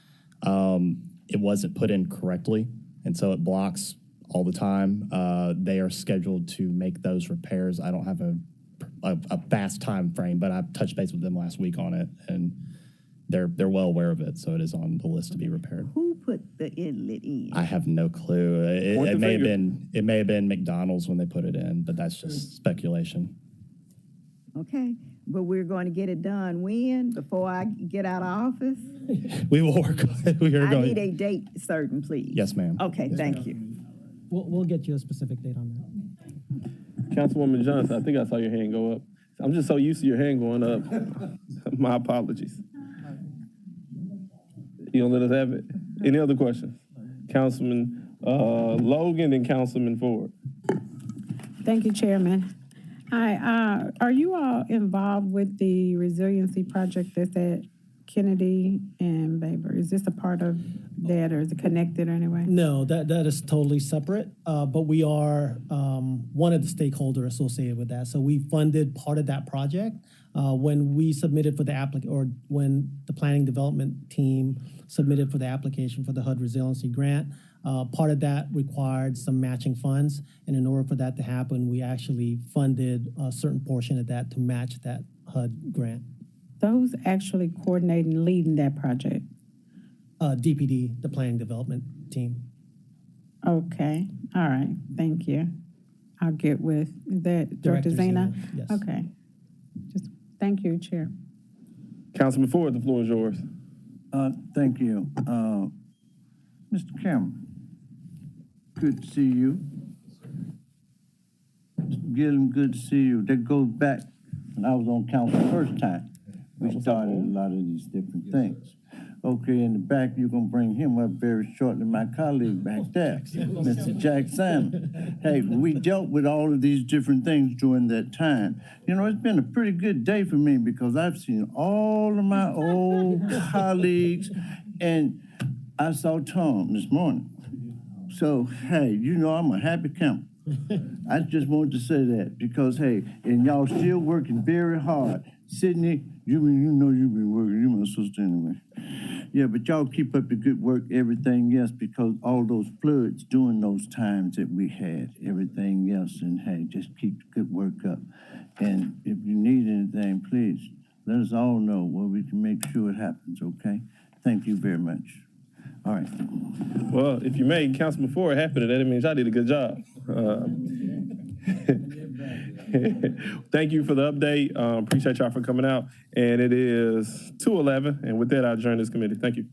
it wasn't put in correctly, and so it blocks all the time. They are scheduled to make those repairs. I don't have a fast time frame, but I've touched base with them last week on it, and they're well aware of it, so it is on the list to be repaired. Who put the inlet in? I have no clue. It may have been McDonald's when they put it in, but that's just speculation. Okay, but we're going to get it done when? Before I get out of office? We will work on it. I need a date certain, please. Yes, ma'am. Okay, thank you. We'll get you a specific date on that. Councilwoman Johnson, I think I saw your hand go up. I'm just so used to your hand going up. My apologies. You don't let us have it? Any other questions? Councilman Logan and Councilman Ford. Thank you, Chairman. Hi, are you all involved with the resiliency project that's at Kennedy and Baber? Is this a part of that, or is it connected or anyway? No, that is totally separate, but we are one of the stakeholders associated with that. So we funded part of that project when we submitted for the when the planning development team submitted for the application for the HUD resiliency grant. Part of that required some matching funds, and in order for that to happen, we actually funded a certain portion of that to match that HUD grant. Those actually coordinating and leading that project? DPD, the planning development team. Okay, all right, thank you. I'll get with, is that Director Zena? Yes. Okay, just thank you, Chair. Councilman Ford, the floor is yours. Thank you. Mr. Cameron, good to see you. Mr. Gillum, good to see you. That goes back when I was on council the first time. We started a lot of these different things. Okay, in the back, you're going to bring him up very shortly, my colleague back there, Mr. Jack Salmon. Hey, we dealt with all of these different things during that time. You know, it's been a pretty good day for me because I've seen all of my old colleagues, and I saw Tom this morning. So, hey, you know I'm a happy camper. I just wanted to say that because, hey, and y'all still working very hard. Sydney, you know you've been working. You're my sister anyway. Yeah, but y'all keep up the good work, everything else, because all those floods during those times that we had, everything else, and hey, just keep the good work up. And if you need anything, please let us all know where we can make sure it happens, okay? Thank you very much. All right. Well, if you made Councilman Ford happy today, that means I did a good job. Thank you for the update. Appreciate y'all for coming out. And it is 2:11. And with that, I adjourn this committee. Thank you.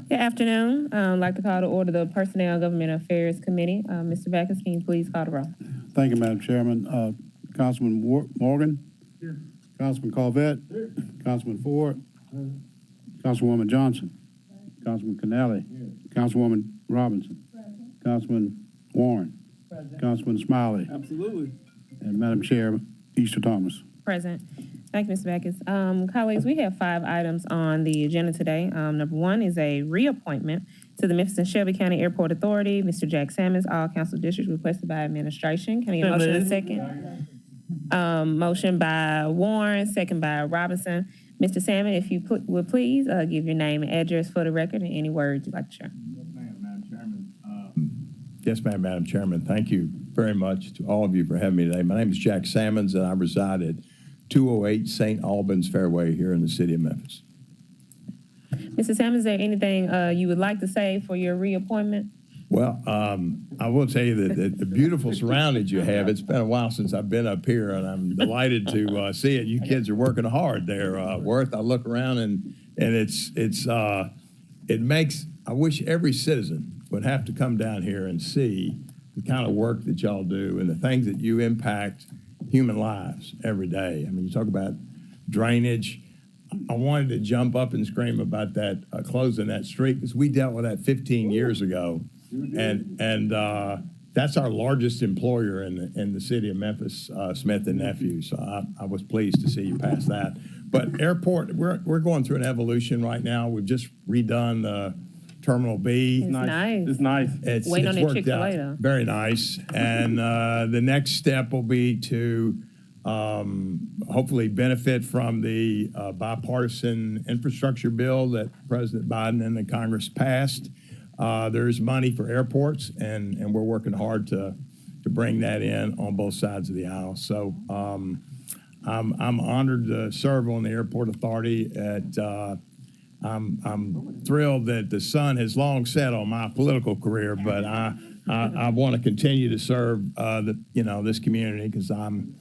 Good afternoon. I'd like to call to order the Personnel and Government Affairs Committee. Mr. Backus, can you please call the roll? Thank you, Madam Chairman. Councilman Morgan? Here. Councilman Colvette? Here. Councilman Ford? Here. Councilwoman Johnson? Councilman Canale? Here. Councilwoman Robinson? Present. Councilman Warren? Present. Councilman Smiley? Absolutely. And Madam Chair, Easter Thomas. Present. Thank you, Mr. Backus. Colleagues, we have 5 items on the agenda today. Number 1 is a reappointment to the Memphis and Shelby County Airport Authority. Mr. Jack Sammons, all council districts requested by administration. Can I get a motion in a second? Motion by Warren, second by Robinson. Mr. Salmon, if you would please give your name and address for the record and any words you'd like to share. Yes, ma'am, Madam Chairman. Thank you very much to all of you for having me today. My name is Jack Sammons, and I reside at 208 St. Albans Fairway here in the city of Memphis. Mr. Salmon, is there anything you would like to say for your reappointment? Well, I will tell you that the beautiful surroundings you have. It's been a while since I've been up here, and I'm delighted to see it. You kids are working hard there, Worth. I look around, and it makes. I wish every citizen would have to come down here and see the kind of work that y'all do and the things that you impact human lives every day. I mean, you talk about drainage. I wanted to jump up and scream about that closing that street because we dealt with that 15 years ago. And that's our largest employer in the city of Memphis, Smith and Nephew. So I was pleased to see you pass that. But airport, we're going through an evolution right now. We've just redone Terminal B. It's nice. It's nice. Waiting on that worked Chick-fil-A out though. very nice. And the next step will be to hopefully benefit from the bipartisan infrastructure bill that President Biden and the Congress passed. There's money for airports, and we're working hard to bring that in on both sides of the aisle. So I'm honored to serve on the airport authority. I'm thrilled that the sun has long set on my political career, but I want to continue to serve this community because I'm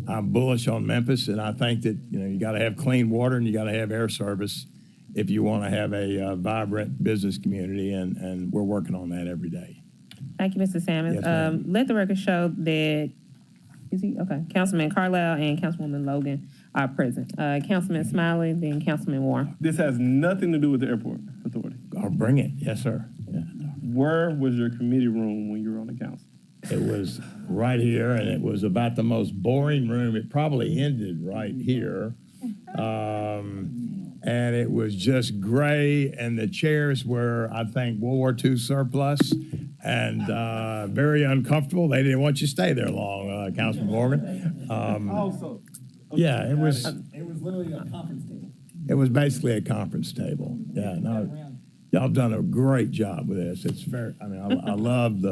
bullish on Memphis, and I think that you got to have clean water and you got to have air service if you want to have a vibrant business community, and we're working on that every day. Thank you, Mr. Salmons. Yes, let the record show that Councilman Carlisle and Councilwoman Logan are present. Councilman Smiley, then Councilman Warren. This has nothing to do with the airport authority. I'll bring it. Yes, sir. Yeah. Where was your committee room when you were on the council? It was right here, and it was about the most boring room. It probably ended right here. And it was just gray, and the chairs were, I think, World War II surplus and very uncomfortable. They didn't want you to stay there long, Councilman Morgan. Yeah, it was literally a conference table. It was basically a conference table. Yeah, no, y'all done a great job with this. It's very, I love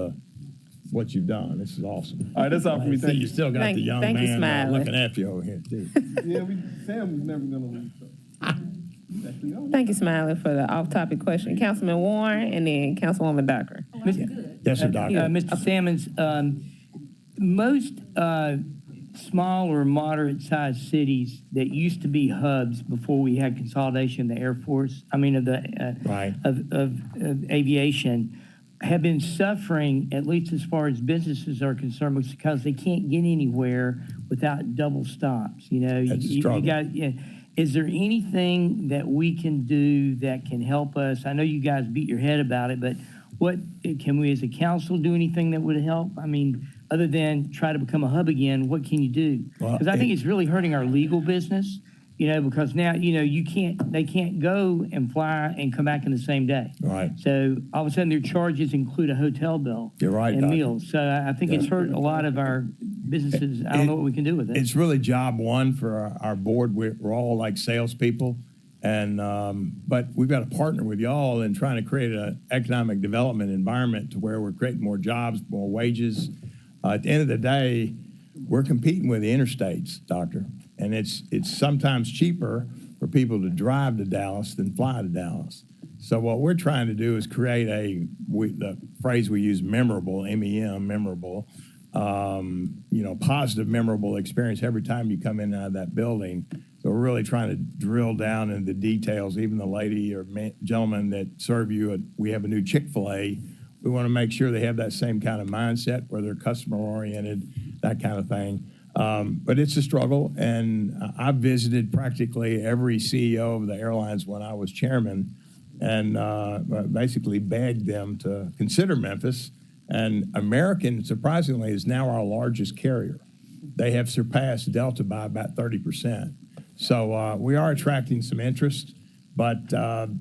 what you've done. This is awesome. All right, that's all for me. Thank you. You still got the young man looking after you over here, too. Yeah, Sam was never going to leave. So. Thank you, Smiley, for the off-topic question. Councilman Warren and then Councilwoman Docker. Yes, sir, Doctor. Mr. Salmons, most small or moderate-sized cities that used to be hubs before we had consolidation of the Air Force, of aviation, have been suffering, at least as far as businesses are concerned, because they can't get anywhere without double stops. Is there anything that we can do that can help us? I know you guys beat your head about it, but what can we as a council do anything that would help? Other than try to become a hub again, what can you do? Because I think it's really hurting our legal business, because now, they can't go and fly and come back in the same day. Right. So all of a sudden their charges include a hotel bill. You're right, and Doctor. meals. So I think it's hurt a lot of our businesses. I don't know what we can do with it. It's really job one for our board. We're all like salespeople, and but we've got to partner with y'all in trying to create an economic development environment to where we're creating more jobs, more wages. At the end of the day, we're competing with the interstates, Doctor, and it's sometimes cheaper for people to drive to Dallas than fly to Dallas. So what we're trying to do is create the phrase we use, memorable, MEM, memorable, positive, memorable experience every time you come in and out of that building. So we're really trying to drill down into the details. Even the lady or gentleman that serve you, we have a new Chick-fil-A. We want to make sure they have that same kind of mindset where they're customer-oriented, that kind of thing. But it's a struggle, and I've visited practically every CEO of the airlines when I was chairman, and basically begged them to consider Memphis. And American, surprisingly, is now our largest carrier. They have surpassed Delta by about 30%. So we are attracting some interest, but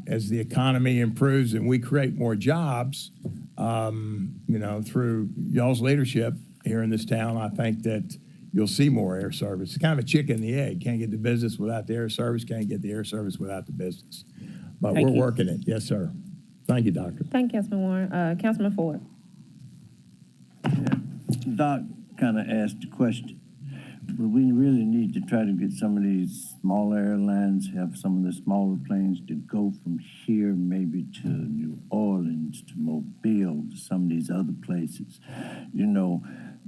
as the economy improves and we create more jobs, through y'all's leadership here in this town, I think that you'll see more air service. It's kind of a chicken and the egg. Can't get the business without the air service. Can't get the air service without the business. But Thank we're you. working it. Yes, sir. Thank you, Doctor. Thank you, Councilman Warren. Councilman Ford. Doc kind of asked the question, but we really need to try to get some of these smaller airlines, have some of the smaller planes to go from here maybe to New Orleans, to Mobile, to some of these other places.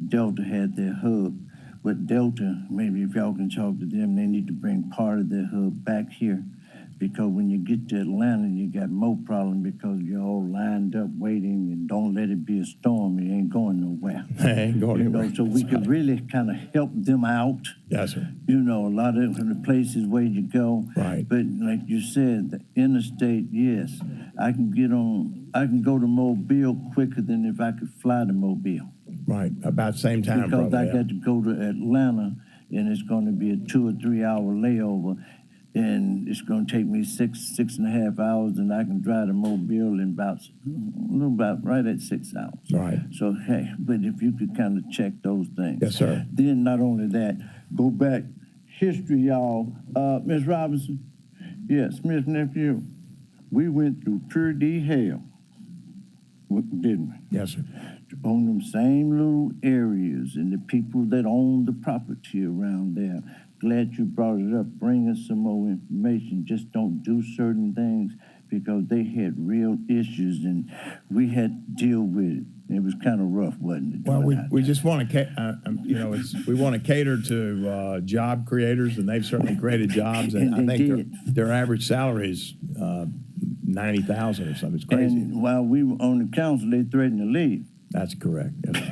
Delta had their hub, but Delta, maybe if y'all can talk to them, they need to bring part of their hub back here. Because when you get to Atlanta, you got more problem because you're all lined up waiting, and don't let it be a storm. It ain't going nowhere. Ain't going anywhere. So we could really kind of help them out. Yes, sir. A lot of the places where you go. Right. But like you said, the interstate, yes, I can go to Mobile quicker than if I could fly to Mobile. Right, about the same time. Because probably, I got to go to Atlanta, and it's going to be a 2 or 3 hour layover. And it's going to take me 6.5 hours, and I can drive to Mobile in about right at 6 hours. Right. So, hey, but if you could kind of check those things. Yes, sir. Then not only that, go back, history, y'all. Ms. Robinson, yes, Ms. Nephew, we went through pretty hell, didn't we? Yes, sir. On them same little areas, and the people that own the property around there. Glad you brought it up. Bring us some more information. Just don't do certain things because they had real issues and we had to deal with it. It was kind of rough, wasn't it? Well, we just want to, we want to cater to job creators, and they've certainly created jobs. And I think their average salary is $90,000 or something. It's crazy. And while we were on the council, they threatened to leave. That's correct. Yes,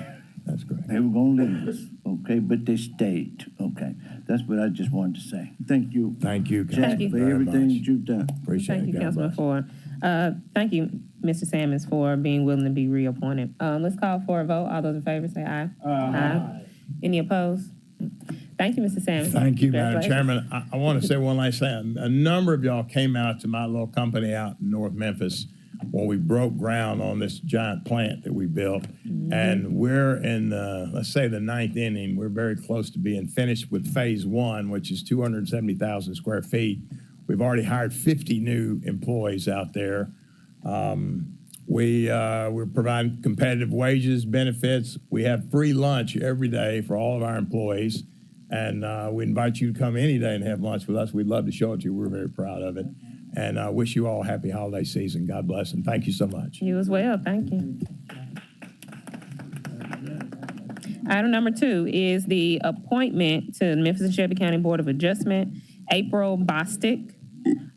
that's correct. They were going to leave us, okay, but they stayed, okay. That's what I just wanted to say. Thank you. Thank you, Jack, you. for everything that you've done. Appreciate Thank it. you, God Councilman bless. Ford. Thank you, Mr. Sammons, for being willing to be reappointed. Let's call for a vote. All those in favor say aye. Aye. Any opposed? Thank you, Mr. Sammons. Thank you, Madam Congratulations. Chairman. I want to say one last thing. A number of y'all came out to my little company out in North Memphis when we broke ground on this giant plant that we built. Mm-hmm. And we're in, let's say, the 9th inning. We're very close to being finished with phase 1, which is 270,000 square feet. We've already hired 50 new employees out there. We're providing competitive wages, benefits. We have free lunch every day for all of our employees. And we invite you to come any day and have lunch with us. We'd love to show it to you. We're very proud of it. And I wish you all a happy holiday season. God bless, and thank you so much. You as well. Thank you. Item number 2 is the appointment to the Memphis and Shelby County Board of Adjustment, April Bostic.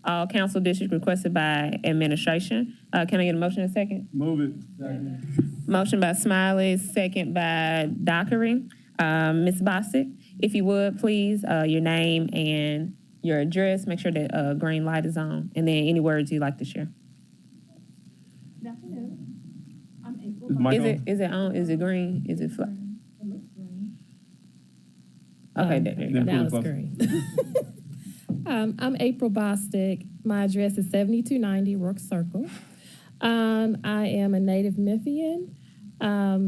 All council districts requested by administration. Can I get a motion in a second? Move it. Second. Motion by Smiley, second by Dockery. Ms. Bostic, if you would, please, your name and your address. Make sure that green light is on. And then any words you'd like to share. Good afternoon. I'm April. Is it on? Is it green? Is it flat? Okay, there you go. Now it's green. I'm April Bostic. My address is 7290 Rourke Circle. I am a native Memphian. I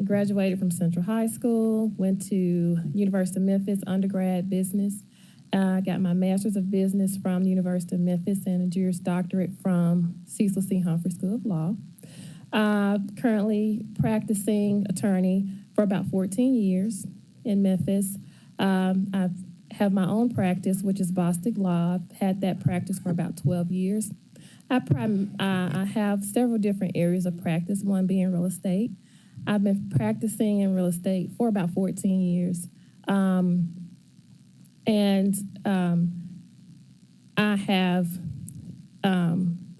graduated from Central High School, went to University of Memphis, undergrad business. I got my master's of business from the University of Memphis and a Juris Doctorate from Cecil C. Humphrey School of Law. Currently practicing attorney for about 14 years in Memphis. I have my own practice, which is Bostic Law. I've had that practice for about 12 years. I have several different areas of practice, one being real estate. I've been practicing in real estate for about 14 years. I have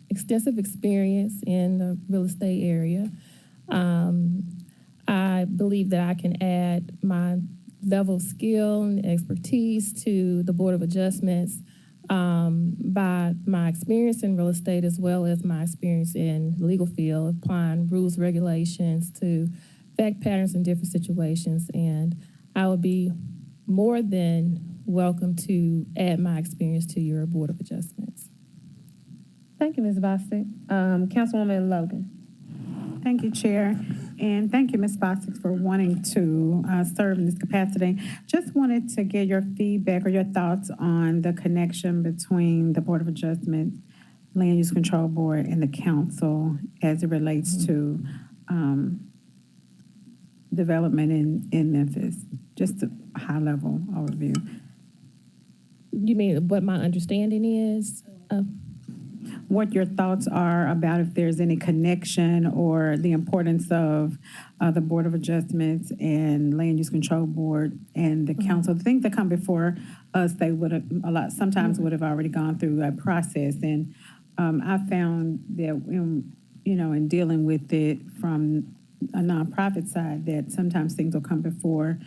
extensive experience in the real estate area. I believe that I can add my level of skill and expertise to the Board of Adjustments by my experience in real estate as well as my experience in the legal field, applying rules, regulations to fact patterns in different situations. And I would be more than welcome to add my experience to your Board of Adjustments. Thank you, Ms. Bostic. Councilwoman Logan. Thank you, Chair. And thank you, Ms. Bostic, for wanting to serve in this capacity. Just wanted to get your feedback or your thoughts on the connection between the Board of Adjustment, Land Use Control Board, and the council as it relates to development in Memphis. Just a high-level overview. You mean what my understanding is? What your thoughts are about if there's any connection or the importance of the Board of Adjustments and Land Use Control Board and the council. The things that come before us, they would have sometimes would have already gone through a process. And I found that in dealing with it from a nonprofit side, that sometimes things will come before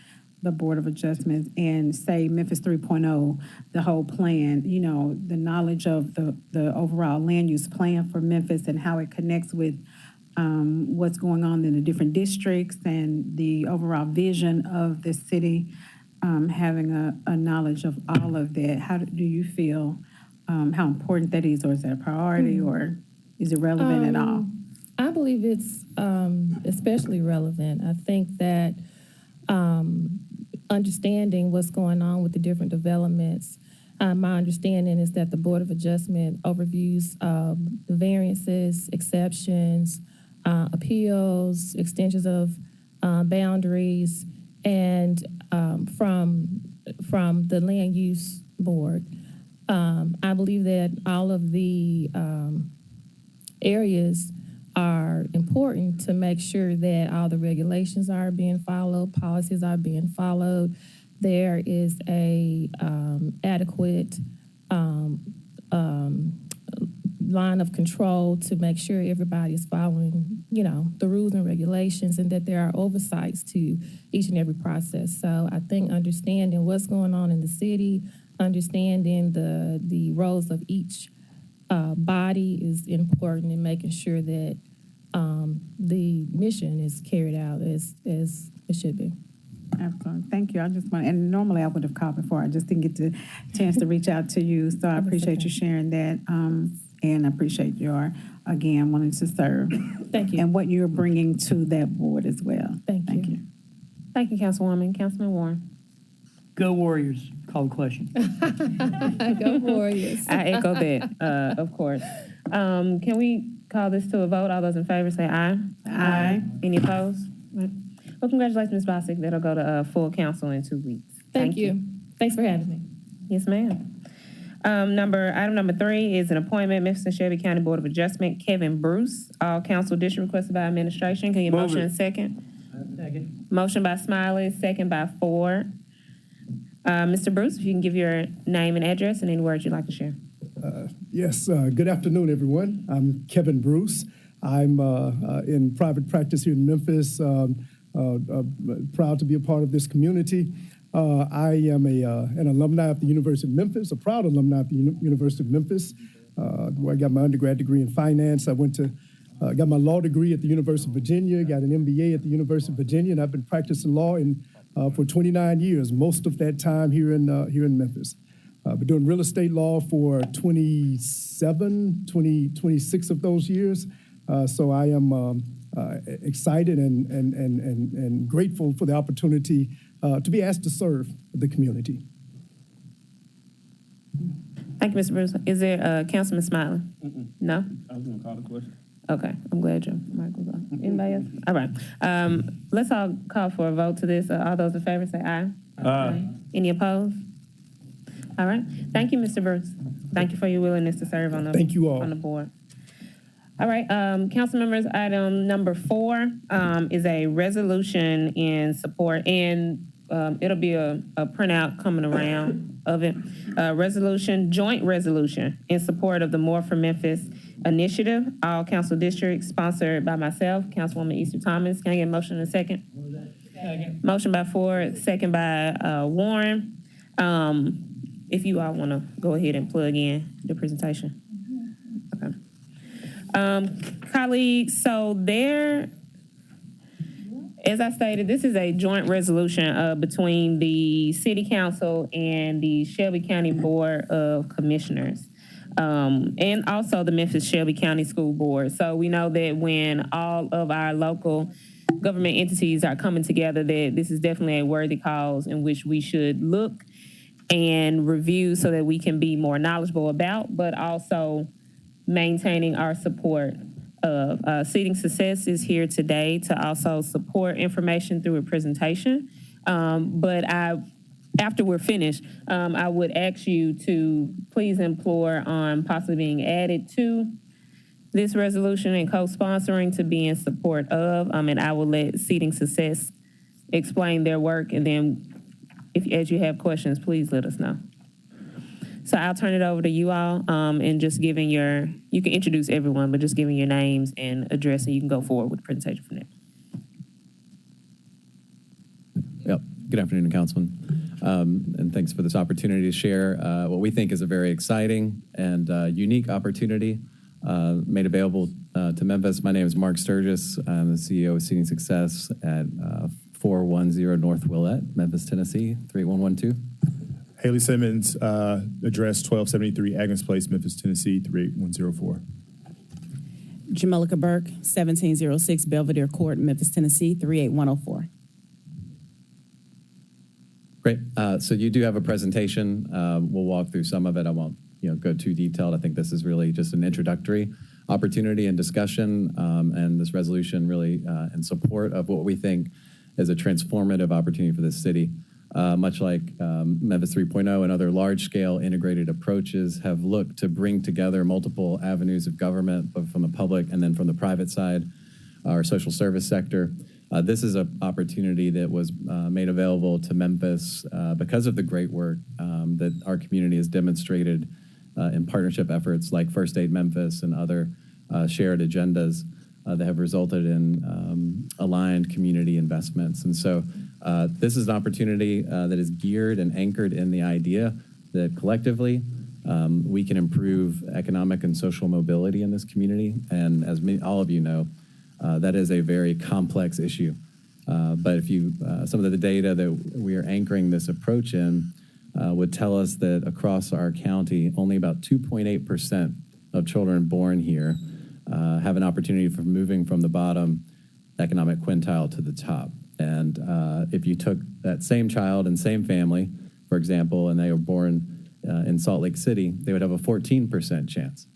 the Board of Adjustments and say Memphis 3.0, the whole plan, the knowledge of the overall land use plan for Memphis and how it connects with what's going on in the different districts and the overall vision of the city, having a knowledge of all of that. How do you feel how important that is, or is that a priority, or is it relevant at all? I believe it's especially relevant. I think that understanding what's going on with the different developments, my understanding is that the Board of Adjustment overviews the variances, exceptions, appeals, extensions of boundaries, and from the Land Use Board. I believe that all of the areas are important to make sure that all the regulations are being followed, policies are being followed. There is a adequate line of control to make sure everybody is following, the rules and regulations, and that there are oversights to each and every process. So I think understanding what's going on in the city, understanding the roles of each body is important in making sure that the mission is carried out as it should be. Absolutely. Thank you. I just want, and normally I would have called before. I just didn't get the chance to reach out to you. So I appreciate you sharing that. And I appreciate your, again, wanting to serve. Thank you. And what you're bringing to that board as well. Thank you. Thank you, Councilwoman. Councilman Warren. Go Warriors. Call the question. Go Warriors. I echo that, of course. Can we call this to a vote? All those in favor say aye. Aye. Any opposed? Right. Well, congratulations, Ms. Bostic. That'll go to full council in 2 weeks. Thank you. Thanks for having me. Yes, ma'am. Item number 3 is an appointment, Memphis and Shelby County Board of Adjustment, Kevin Bruce, all council district requested by administration. Can you motion in second? Second. Motion by Smiley, second by Ford. Mr. Bruce, if you can give your name and address and any words you'd like to share. Yes, good afternoon, everyone. I'm Kevin Bruce. I'm in private practice here in Memphis, proud to be a part of this community. I am an alumni of the University of Memphis, a proud alumni of the University of Memphis, where I got my undergrad degree in finance. I got my law degree at the University of Virginia, got an MBA at the University of Virginia, and I've been practicing law for 29 years, most of that time here in Memphis. I've been doing real estate law for 26 of those years. So I am excited and grateful for the opportunity to be asked to serve the community. Thank you, Mr. Bruce. Is there Councilman Smiley? No? I was going to call the question. Okay, I'm glad your mic was on. Anybody else? All right. Let's all call for a vote to this. All those in favor say aye. Aye. Any opposed? All right. Thank you, Mr. Bruce. Thank you for your willingness to serve on the Thank you all. on the board. All right, council members, item number 4 is a resolution in support and it'll be a printout coming around of it. Joint resolution in support of the More for Memphis initiative, all council districts, sponsored by myself, Councilwoman Easter Thomas. Can I get a motion in a second? Second. Motion by Ford, second by Warren. If you all want to go ahead and plug in the presentation. Okay. Colleagues, so there, as I stated, this is a joint resolution between the City Council and the Shelby County Board of Commissioners, and also the Memphis Shelby County School Board. So we know that when all of our local government entities are coming together, that this is definitely a worthy cause in which we should look and review so that we can be more knowledgeable about, but also maintaining our support of. Seating Success is here today to also support information through a presentation. But after we're finished, I would ask you to please implore on possibly being added to this resolution and co-sponsoring to be in support of, and I will let Seating Success explain their work, and then as you have questions, please let us know. So I'll turn it over to you all, and just giving you can introduce everyone, but just giving your names and address, and you can go forward with the presentation from there. Yep. Good afternoon, Councilman. And thanks for this opportunity to share what we think is a very exciting and unique opportunity made available to Memphis. My name is Mark Sturgis. I'm the CEO of Seating Success at 410 North Willette, Memphis, Tennessee, 38112. Haley Simmons, address 1273 Agnes Place, Memphis, Tennessee, 38104. Jamelica Burke, 1706 Belvedere Court, Memphis, Tennessee, 38104. Great. So you do have a presentation. We'll walk through some of it. I won't go too detailed. I think this is really just an introductory opportunity and discussion, and this resolution really in support of what we think is a transformative opportunity for this city. Much like Memphis 3.0 and other large-scale integrated approaches have looked to bring together multiple avenues of government, both from the public and then from the private side, our social service sector. This is an opportunity that was made available to Memphis because of the great work that our community has demonstrated in partnership efforts like First Aid Memphis and other shared agendas that have resulted in aligned community investments. And so this is an opportunity that is geared and anchored in the idea that collectively we can improve economic and social mobility in this community. And as all of you know, that is a very complex issue. But if you, some of the data that we are anchoring this approach in would tell us that across our county, only about 2.8% of children born here have an opportunity for moving from the bottom economic quintile to the top. And if you took that same child and same family, for example, and they were born in Salt Lake City, they would have a 14% chance.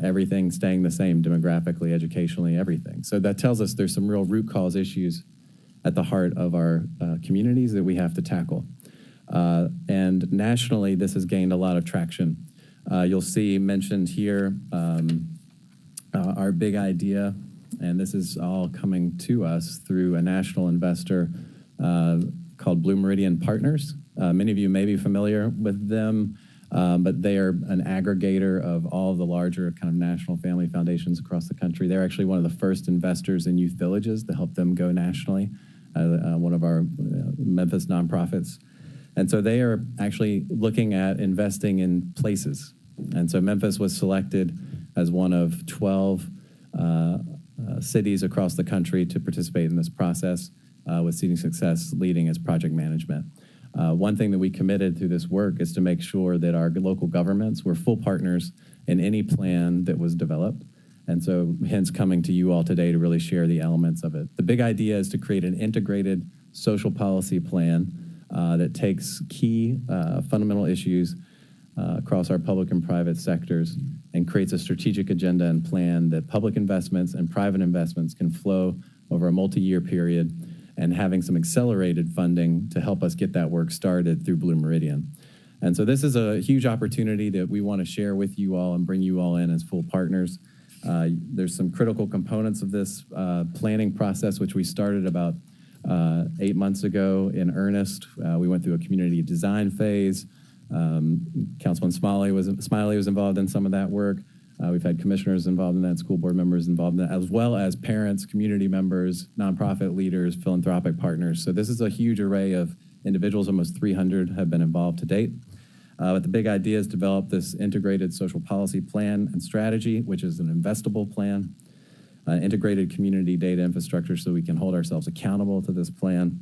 Everything staying the same demographically, educationally, everything. So that tells us there's some real root cause issues at the heart of our communities that we have to tackle. And nationally, this has gained a lot of traction. You'll see mentioned here our big idea, and this is all coming to us through a national investor called Blue Meridian Partners. Many of you may be familiar with them, but they are an aggregator of all of the larger kind of national family foundations across the country. They're actually one of the first investors in youth villages to help them go nationally, one of our Memphis nonprofits. And so they are actually looking at investing in places. And so Memphis was selected as one of 12 cities across the country to participate in this process, with Seating Success leading as project management. One thing that we committed through this work is to make sure that our local governments were full partners in any plan that was developed. And so hence coming to you all today to really share the elements of it. The big idea is to create an integrated social policy plan that takes key fundamental issues across our public and private sectors and creates a strategic agenda and plan that public investments and private investments can flow over a multi-year period, and having some accelerated funding to help us get that work started through Blue Meridian. And so this is a huge opportunity that we want to share with you all and bring you all in as full partners. There's some critical components of this planning process, which we started about 8 months ago in earnest. We went through a community design phase. Councilman Smiley was involved in some of that work. We've had commissioners involved in that, school board members involved in that, as well as parents, community members, nonprofit leaders, philanthropic partners. So this is a huge array of individuals. Almost 300 have been involved to date. But the big idea is develop this integrated social policy plan and strategy, which is an investable plan, integrated community data infrastructure so we can hold ourselves accountable to this plan.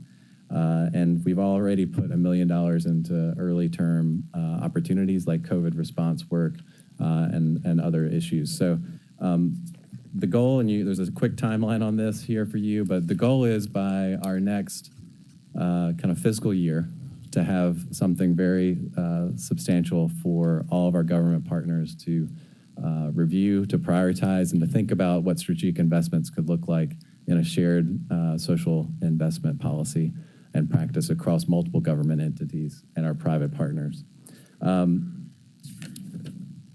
And we've already put $1 million into early term opportunities like COVID response work and other issues. So the goal, and there's a quick timeline on this here for you, but the goal is by our next kind of fiscal year to have something very substantial for all of our government partners to review, to prioritize, and to think about what strategic investments could look like in a shared social investment policy and practice across multiple government entities and our private partners.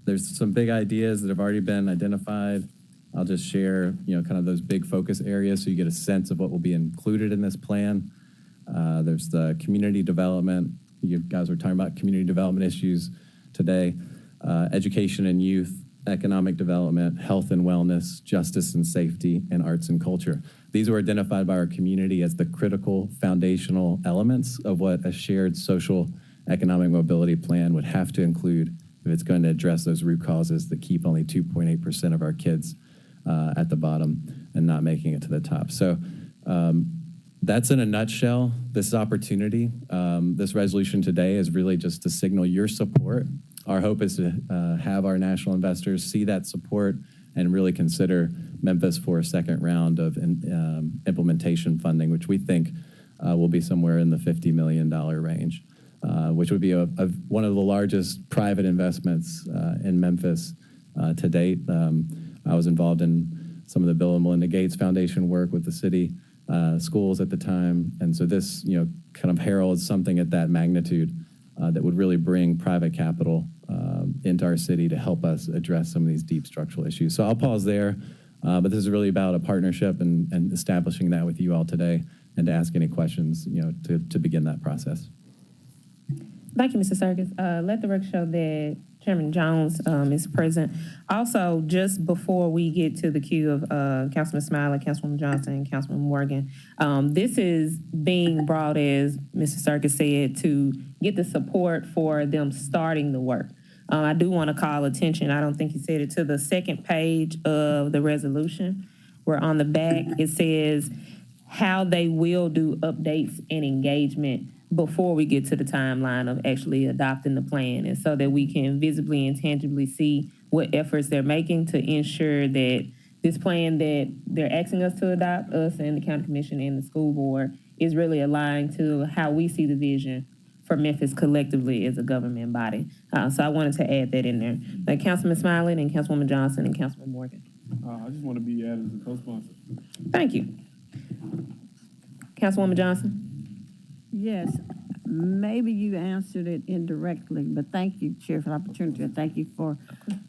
There's some big ideas that have already been identified. I'll just share, kind of those big focus areas so you get a sense of what will be included in this plan. There's the community development. You guys were talking about community development issues today. Education and youth, economic development, health and wellness, justice and safety, and arts and culture. These were identified by our community as the critical foundational elements of what a shared social economic mobility plan would have to include if it's going to address those root causes that keep only 2.8% of our kids at the bottom and not making it to the top. So that's in a nutshell, this opportunity. This resolution today is really just to signal your support. Our hope is to have our national investors see that support and really consider Memphis for a second round of implementation funding, which we think will be somewhere in the $50 million range, which would be one of the largest private investments in Memphis to date. I was involved in some of the Bill and Melinda Gates Foundation work with the city schools at the time. And so this, kind of heralds something at that magnitude that would really bring private capital into our city to help us address some of these deep structural issues. So I'll pause there, but this is really about a partnership and establishing that with you all today and to ask any questions, to begin that process. Thank you, Mr. Serkis. Let the record show that Chairman Jones is present. Also, just before we get to the queue of Councilman Smiley, Councilwoman Johnson, and Councilman Morgan, this is being brought, as Mr. Serkis said, to get the support for them starting the work. I do want to call attention, I don't think he said it, to the second page of the resolution, where on the back it says how they will do updates and engagement before we get to the timeline of actually adopting the plan, and so that we can visibly and tangibly see what efforts they're making to ensure that this plan that they're asking us to adopt, us and the county commission and the school board, is really aligned to how we see the vision for Memphis collectively as a government body. So I wanted to add that in there. Councilman Smiley and Councilwoman Johnson and Councilman Morgan. I just want to be added as a co-sponsor. Thank you. Councilwoman Johnson? Yes, maybe you answered it indirectly, but thank you, Chair, for the opportunity, and thank you for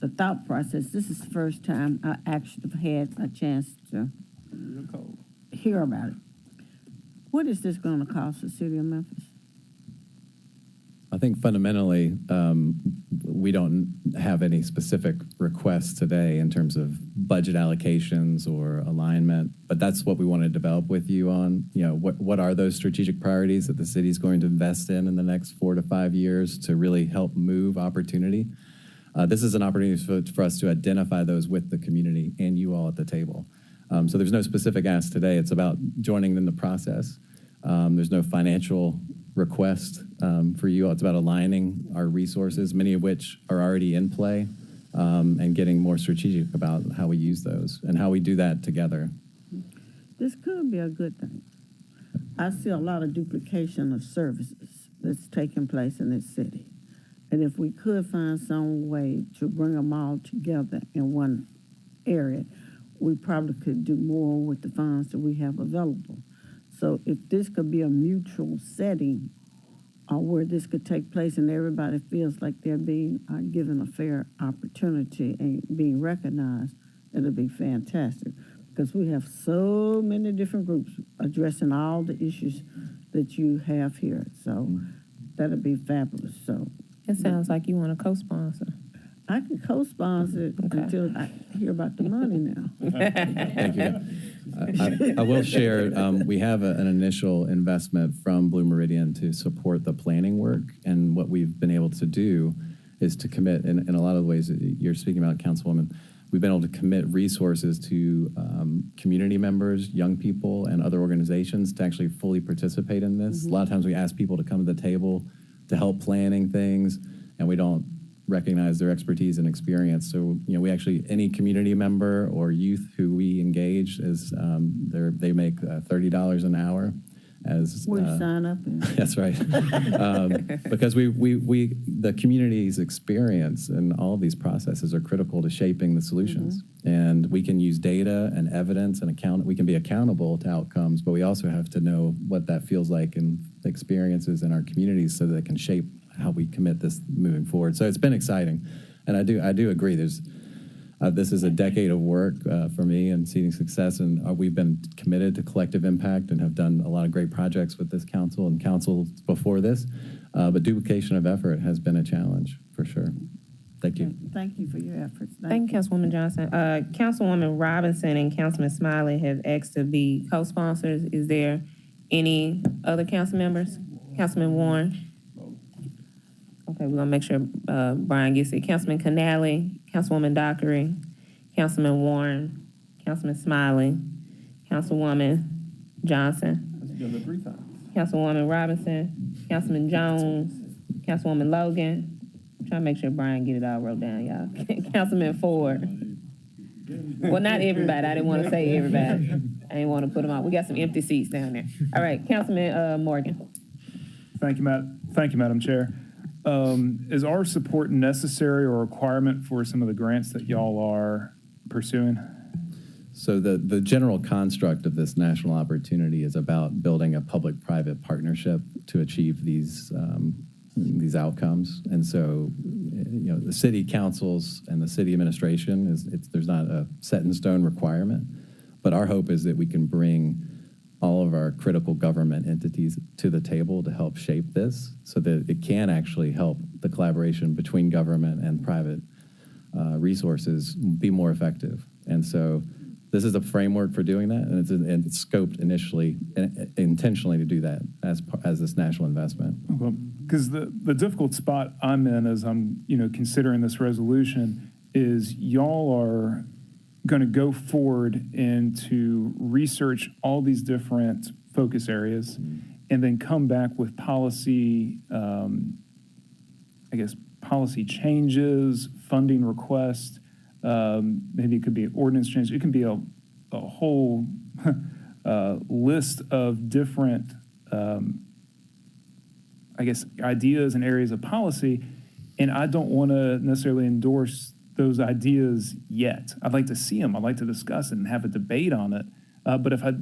the thought process. This is the first time I actually have had a chance to hear about it. What is this going to cost the city of Memphis? I think fundamentally, we don't have any specific requests today in terms of budget allocations or alignment, but that's what we want to develop with you on. What are those strategic priorities that the city is going to invest in the next 4 to 5 years to really help move opportunity? This is an opportunity for us to identify those with the community and you all at the table. So there's no specific ask today. It's about joining in the process. There's no financial request for you all. It's about aligning our resources, many of which are already in play, and getting more strategic about how we use those and how we do that together. This could be a good thing. I see a lot of duplication of services that's taking place in this city. And if we could find some way to bring them all together in one area, we probably could do more with the funds that we have available. So if this could be a mutual setting where this could take place and everybody feels like they're being given a fair opportunity and being recognized, it'll be fantastic. because we have so many different groups addressing all the issues that you have here. So that'd be fabulous. So It sounds like you want to co-sponsor. I can co-sponsor it until I hear about the money now. Thank you. I will share, we have an initial investment from Blue Meridian to support the planning work. And what we've been able to do is to commit, in a lot of the ways that you're speaking about, Councilwoman, we've been able to commit resources to community members, young people, and other organizations to actually fully participate in this. A lot of times we ask people to come to the table to help planning things, and we don't recognize their expertise and experience. So, we actually, any community member or youth who we engage is, they make $30 an hour as. We sign up. That's right. Because the community's experience and all of these processes are critical to shaping the solutions. And we can use data and evidence and we can be accountable to outcomes, but we also have to know what that feels like and experiences in our communities so that it can shape how we commit this moving forward. So it's been exciting. And I do agree. This is a decade of work for me and seeing success, and we've been committed to collective impact and have done a lot of great projects with this council and councils before this. But duplication of effort has been a challenge for sure. Thank you. Thank you for your efforts. Thank you, Councilwoman Johnson. Councilwoman Robinson and Councilman Smiley have asked to be co-sponsors. Is there any other council members? Councilman Warren? Okay, we're gonna make sure Brian gets it. Councilman Canale, Councilwoman Dockery, Councilman Warren, Councilman Smiley, Councilwoman Johnson. That's together 3 times. Councilwoman Robinson, Councilman Jones, Councilwoman Logan. I'm trying to make sure Brian get it all wrote down, y'all. Councilman Ford. Well, not everybody. I didn't want to say everybody. I didn't want to put them out. We got some empty seats down there. All right, Councilman Morgan. Thank you, Madam Chair. Is our support necessary or a requirement for some of the grants that y'all are pursuing? So the general construct of this national opportunity is about building a public-private partnership to achieve these outcomes. And so, the city councils and the city administration, there's not a set-in-stone requirement, but our hope is that we can bring all of our critical government entities to the table to help shape this so that it can actually help the collaboration between government and private resources be more effective. And so this is a framework for doing that, and it's scoped intentionally to do that as this national investment. Because the difficult spot I'm in as I'm considering this resolution is y'all are going to go forward and to research all these different focus areas and then come back with policy, policy changes, funding requests. Maybe it could be an ordinance change. It can be a whole list of different, ideas and areas of policy. And I don't want to necessarily endorse those ideas yet. I'd like to see them. I'd like to discuss it and have a debate on it. But if I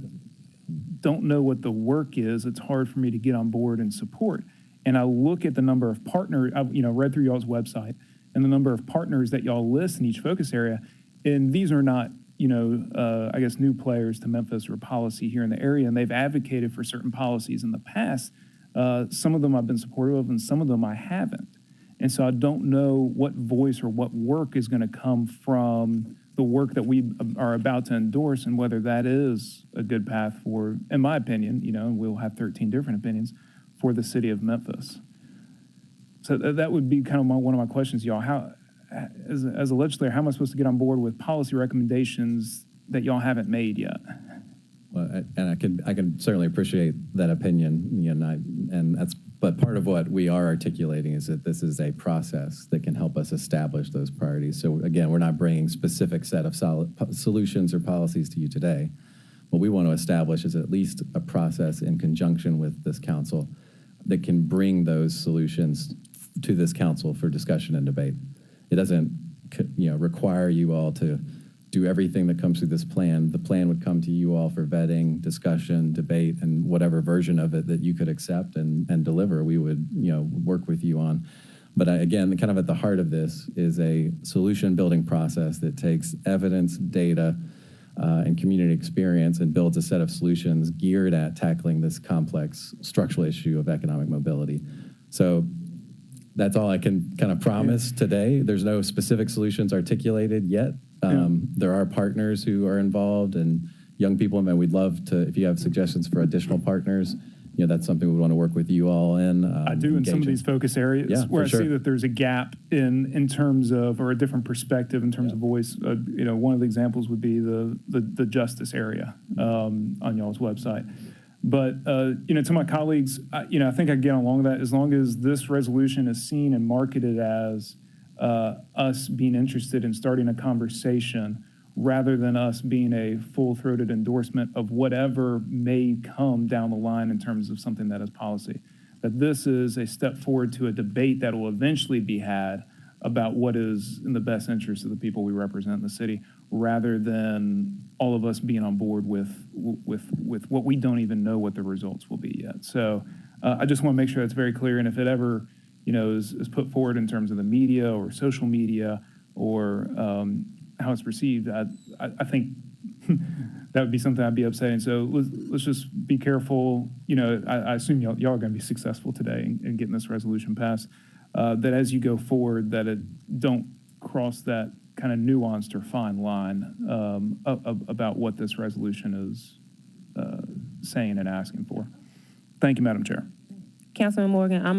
don't know what the work is, it's hard for me to get on board and support. And I look at the number of partners, I've read through y'all's website and the number of partners that y'all list in each focus area. And these are not, new players to Memphis or policy here in the area. And they've advocated for certain policies in the past. Some of them I've been supportive of and some of them I haven't. And so I don't know what voice or what work is going to come from the work that we are about to endorse and whether that is a good path for, in my opinion, we'll have 13 different opinions, for the city of Memphis. So that would be kind of one of my questions, y'all. How, as a legislator, how am I supposed to get on board with policy recommendations that y'all haven't made yet? Well, and I can certainly appreciate that opinion, but part of what we are articulating is that this is a process that can help us establish those priorities. So again, we're not bringing specific set of solutions or policies to you today. What we want to establish is at least a process in conjunction with this council that can bring those solutions to this council for discussion and debate. It doesn't, require you all to do everything that comes through this plan. The plan would come to you all for vetting, discussion, debate, and whatever version of it that you could accept and deliver, we would, work with you on. But again, kind of at the heart of this is a solution building process that takes evidence, data, and community experience and builds a set of solutions geared at tackling this complex structural issue of economic mobility. So that's all I can kind of promise today. There's no specific solutions articulated yet. There are partners who are involved and young people, and we'd love to, if you have suggestions for additional partners, that's something we want to work with you all in. I do in some of these focus areas where I see that there's a gap in terms of, or a different perspective in terms of voice. One of the examples would be the justice area on y'all's website. But, to my colleagues, I think I get along with that as long as this resolution is seen and marketed as us being interested in starting a conversation rather than us being a full-throated endorsement of whatever may come down the line in terms of something that is policy. That this is a step forward to a debate that will eventually be had about what is in the best interest of the people we represent in the city, rather than all of us being on board with what we don't even know what the results will be yet. So I just want to make sure that's very clear. And if it ever, is put forward in terms of the media or social media or how it's perceived, I think that would be something I'd be upsetting. So let's just be careful. I assume y'all are going to be successful today in getting this resolution passed. That as you go forward, that it don't cross that kind of nuanced or fine line about what this resolution is saying and asking for. Thank you, Madam Chair. Councilman Morgan, I'm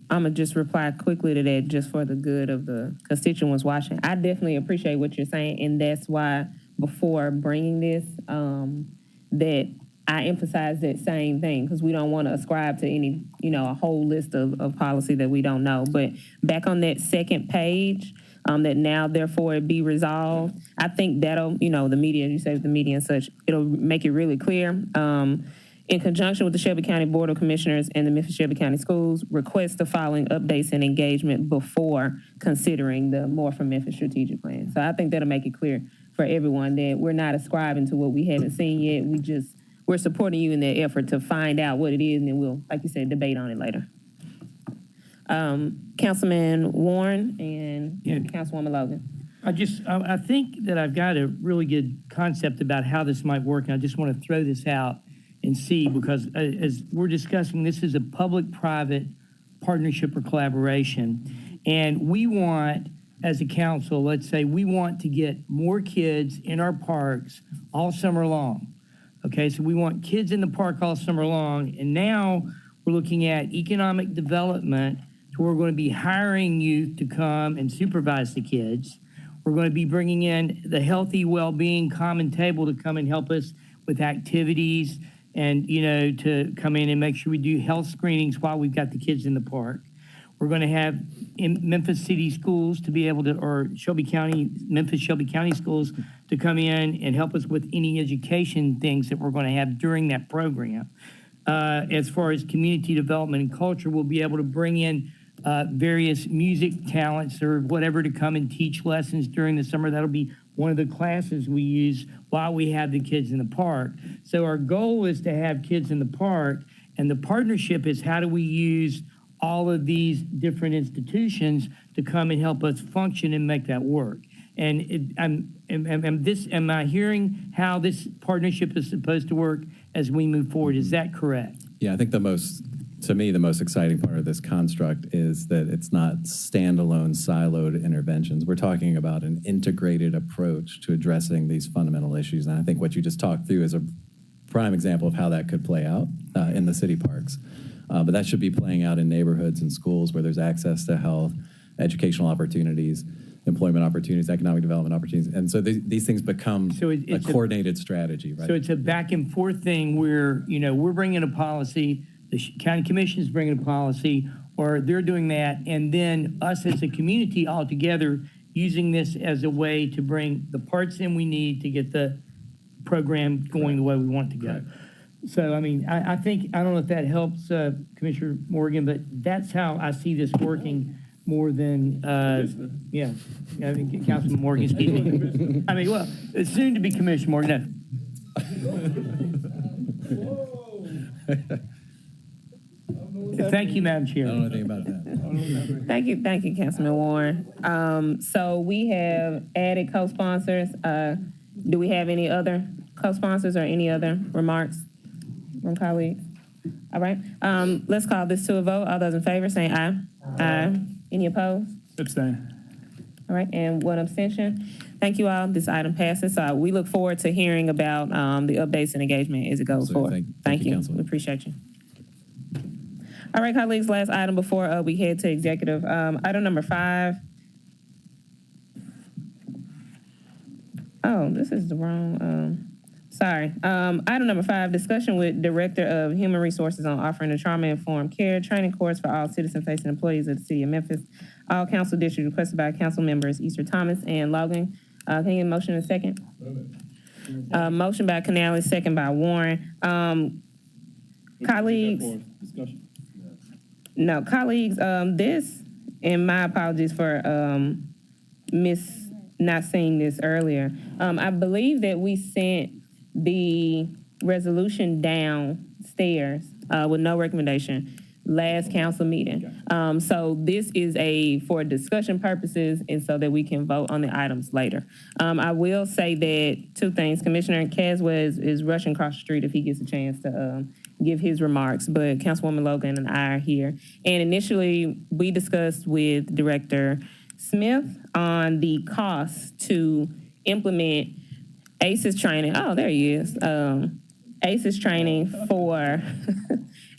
gonna just reply quickly to that just for the good of the constituents watching. I definitely appreciate what you're saying, and that's why before bringing this, that I emphasize that same thing, because we don't want to ascribe to any, a whole list of policy that we don't know. But back on that second page, that now therefore it be resolved, I think that'll, the media, you say the media and such, it'll make it really clear. In conjunction with the Shelby County Board of Commissioners and the Memphis Shelby County Schools, request the following updates and engagement before considering the More for Memphis strategic plan. So I think that'll make it clear for everyone that we're not ascribing to what we haven't seen yet. We're supporting you in that effort to find out what it is, and then we'll, like you said, debate on it later. Councilman Warren and Councilwoman Logan. I think that I've got a really good concept about how this might work, and I just want to throw this out and see, because as we're discussing, this is a public-private partnership or collaboration, and we want, as a council, let's say we want to get more kids in our parks all summer long. Okay, so we want kids in the park all summer long, and now we're looking at economic development, so we're going to be hiring youth to come and supervise the kids. We're going to be bringing in the Healthy Well-Being Common Table to come and help us with activities and, to come in and make sure we do health screenings while we've got the kids in the park. We're going to have in Memphis City Schools to be able to, or Memphis Shelby County Schools to come in and help us with any education things that we're going to have during that program. As far as community development and culture, we'll be able to bring in various music talents or whatever to come and teach lessons during the summer. That'll be one of the classes we use while we have the kids in the park. So our goal is to have kids in the park, and the partnership is how do we use all of these different institutions to come and help us function and make that work. And am I hearing how this partnership is supposed to work as we move forward? Is that correct? Yeah, I think the most exciting part of this construct is that it's not standalone siloed interventions. We're talking about an integrated approach to addressing these fundamental issues. And I think what you just talked through is a prime example of how that could play out in the city parks. But that should be playing out in neighborhoods and schools where there's access to health, educational opportunities, employment opportunities, economic development opportunities. And so these things become a coordinated strategy, right? So it's a back and forth thing where, we're bringing a policy, the county commission is bringing a policy, or they're doing that, and then us as a community all together using this as a way to bring the parts in we need to get the program going the way we want it to go. Right. So, I think, I don't know if that helps Commissioner Morgan, but that's how I see this working more than, Councilman Morgan, excuse me. It's soon to be Commissioner Morgan. Thank you, Madam Chair. I don't know anything about that. Thank you, Councilman Warren. So we have added co-sponsors. Do we have any other co-sponsors or any other remarks from colleagues? All right, let's call this to a vote. All those in favor saying aye. Aye. Any opposed? Abstain. All right, and one abstention. Thank you all. This item passes. We look forward to hearing about the updates and engagement as it goes forward. Thank you. Councilman. We appreciate you. All right, colleagues, last item before we head to executive. Item number 5. Oh, this is the wrong, sorry. Item number 5, discussion with Director of Human Resources on offering a trauma-informed care training course for all citizen-facing employees of the city of Memphis. All council districts requested by council members Easter Thomas and Logan. Can you get a motion in a second? Motion by Canale, second by Warren. Colleagues. No, colleagues, this, and my apologies for not seeing this earlier. I believe that we sent the resolution downstairs with no recommendation last council meeting. So this is for discussion purposes and so that we can vote on the items later. I will say that 2 things. Commissioner Caswell is rushing across the street if he gets a chance to give his remarks, but Councilwoman Logan and I are here. And initially, we discussed with Director Smith on the cost to implement ACES training. Oh, there he is. ACES training for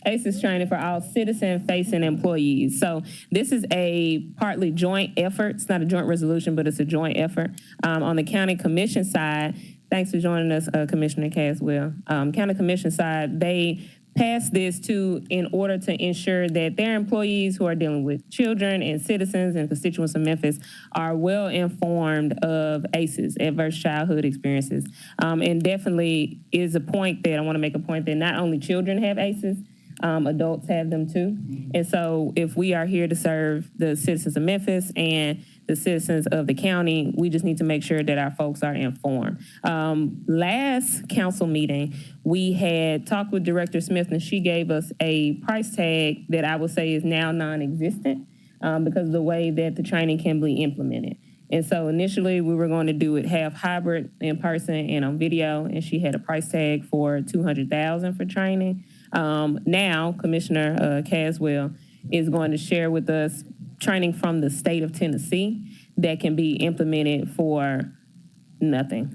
ACES training for all citizen-facing employees. So this is a partly joint effort. It's not a joint resolution, but it's a joint effort. On the county commission side, thanks for joining us, Commissioner Caswell. County commission side, they passed this in order to ensure that their employees who are dealing with children and citizens and constituents of Memphis are well informed of ACEs, adverse childhood experiences. And definitely is a point that I want to make a point that not only children have ACEs, adults have them too. And so if we are here to serve the citizens of Memphis and the citizens of the county, we just need to make sure that our folks are informed. Last council meeting, we had talked with Director Smith and she gave us a price tag that I would say is now non-existent because of the way that the training can be implemented. And so initially we were going to do it half hybrid in person and on video, and she had a price tag for $200,000 for training. Now Commissioner Caswell is going to share with us training from the state of Tennessee that can be implemented for nothing.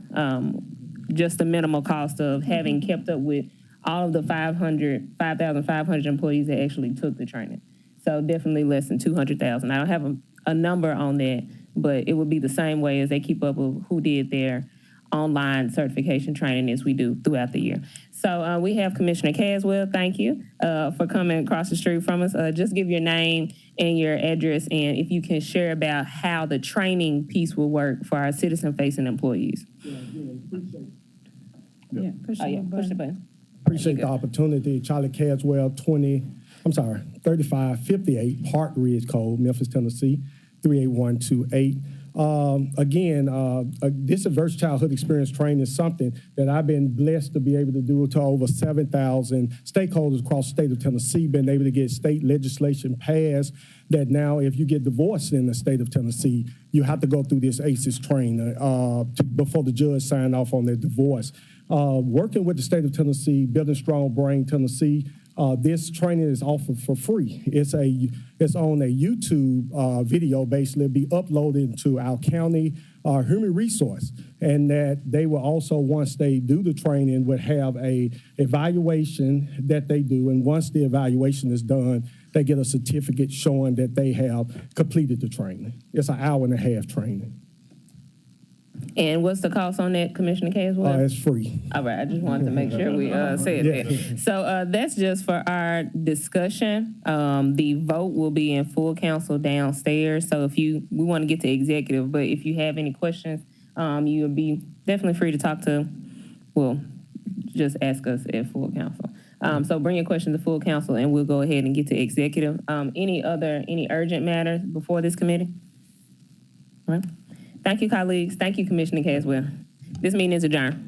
Just the minimal cost of having kept up with all of the 5,500 employees that actually took the training. So definitely less than 200,000. I don't have a number on that, but it would be the same way as they keep up with who did their online certification training as we do throughout the year. So we have Commissioner Caswell. Thank you for coming across the street from us. Just give your name and your address, and if you can share about how the training piece will work for our citizen-facing employees. Push the button. Appreciate the opportunity. Charlie Caswell, 3558 Park Ridge Code, Memphis, Tennessee, 38128. This adverse childhood experience training is something that I've been blessed to be able to do to over 7,000 stakeholders across the state of Tennessee, been able to get state legislation passed that now if you get divorced in the state of Tennessee, you have to go through this ACES training before the judge sign off on their divorce. Working with the state of Tennessee, Building Strong Brain Tennessee, this training is offered for free. It's on a YouTube video, basically. It'll be uploaded to our county human resource, and that they will also, once they do the training, would have a evaluation that they do, and once the evaluation is done, they get a certificate showing that they have completed the training. It's an 1.5 hour training. And what's the cost on that, Commissioner Caswell? It's free. All right, I just wanted to make sure we said that. So that's just for our discussion. The vote will be in full council downstairs. So we want to get to executive, but if you have any questions, you'll be definitely free to talk to, just ask us at full council. So bring your questions to full council and we'll go ahead and get to executive. Any urgent matters before this committee? All right. Thank you, colleagues. Thank you, Commissioner Caswell. This meeting is adjourned.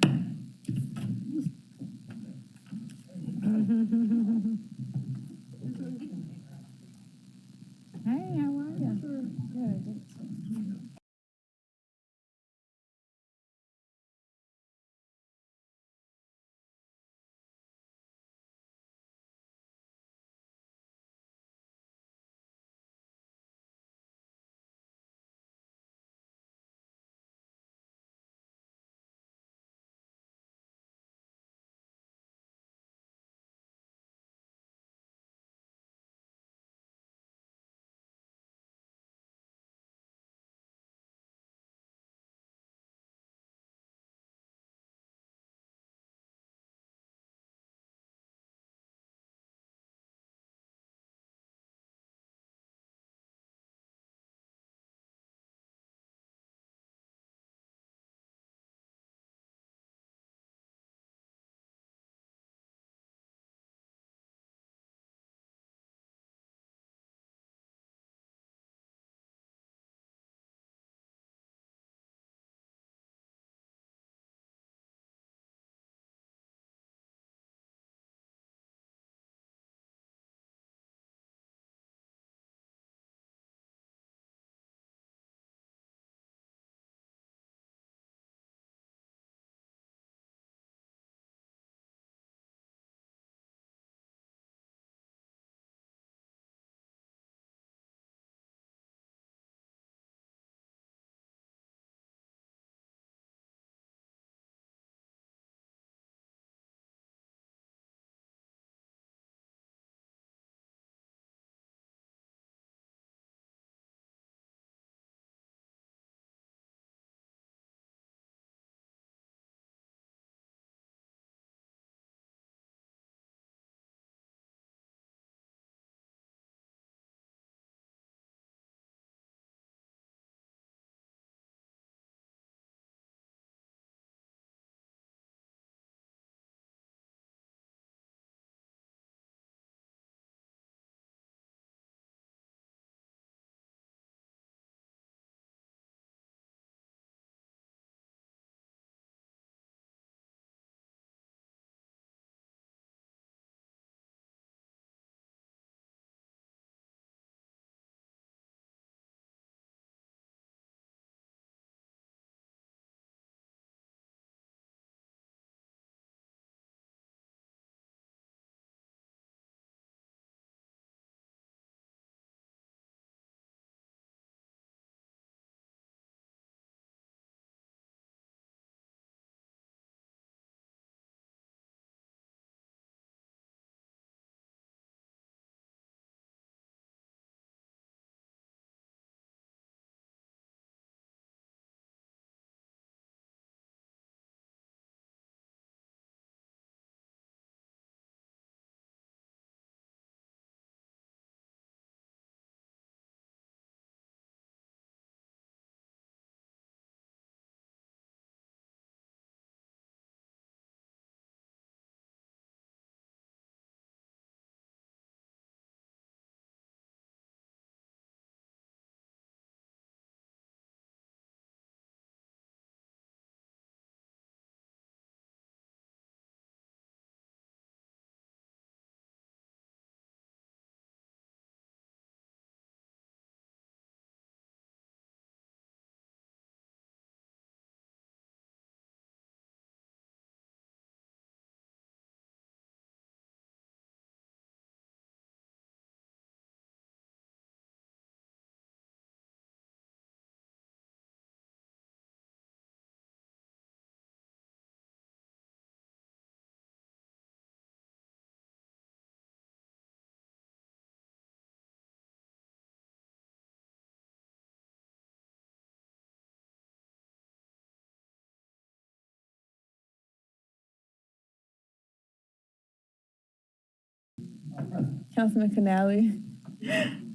Councilman Canale.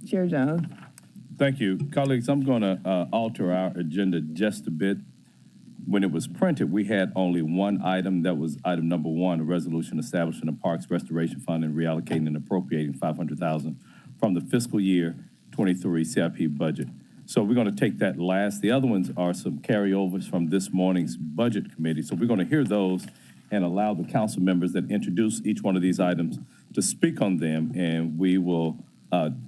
Chair Jones. Thank you. Colleagues, I'm going to alter our agenda just a bit. When it was printed, we had only one item. That was item number 1, a resolution establishing a Parks Restoration Fund and reallocating and appropriating $500,000 from the fiscal year 23 CIP budget. So we're going to take that last. The other ones are some carryovers from this morning's budget committee. So we're going to hear those and allow the council members that introduce each one of these items to speak on them, and we will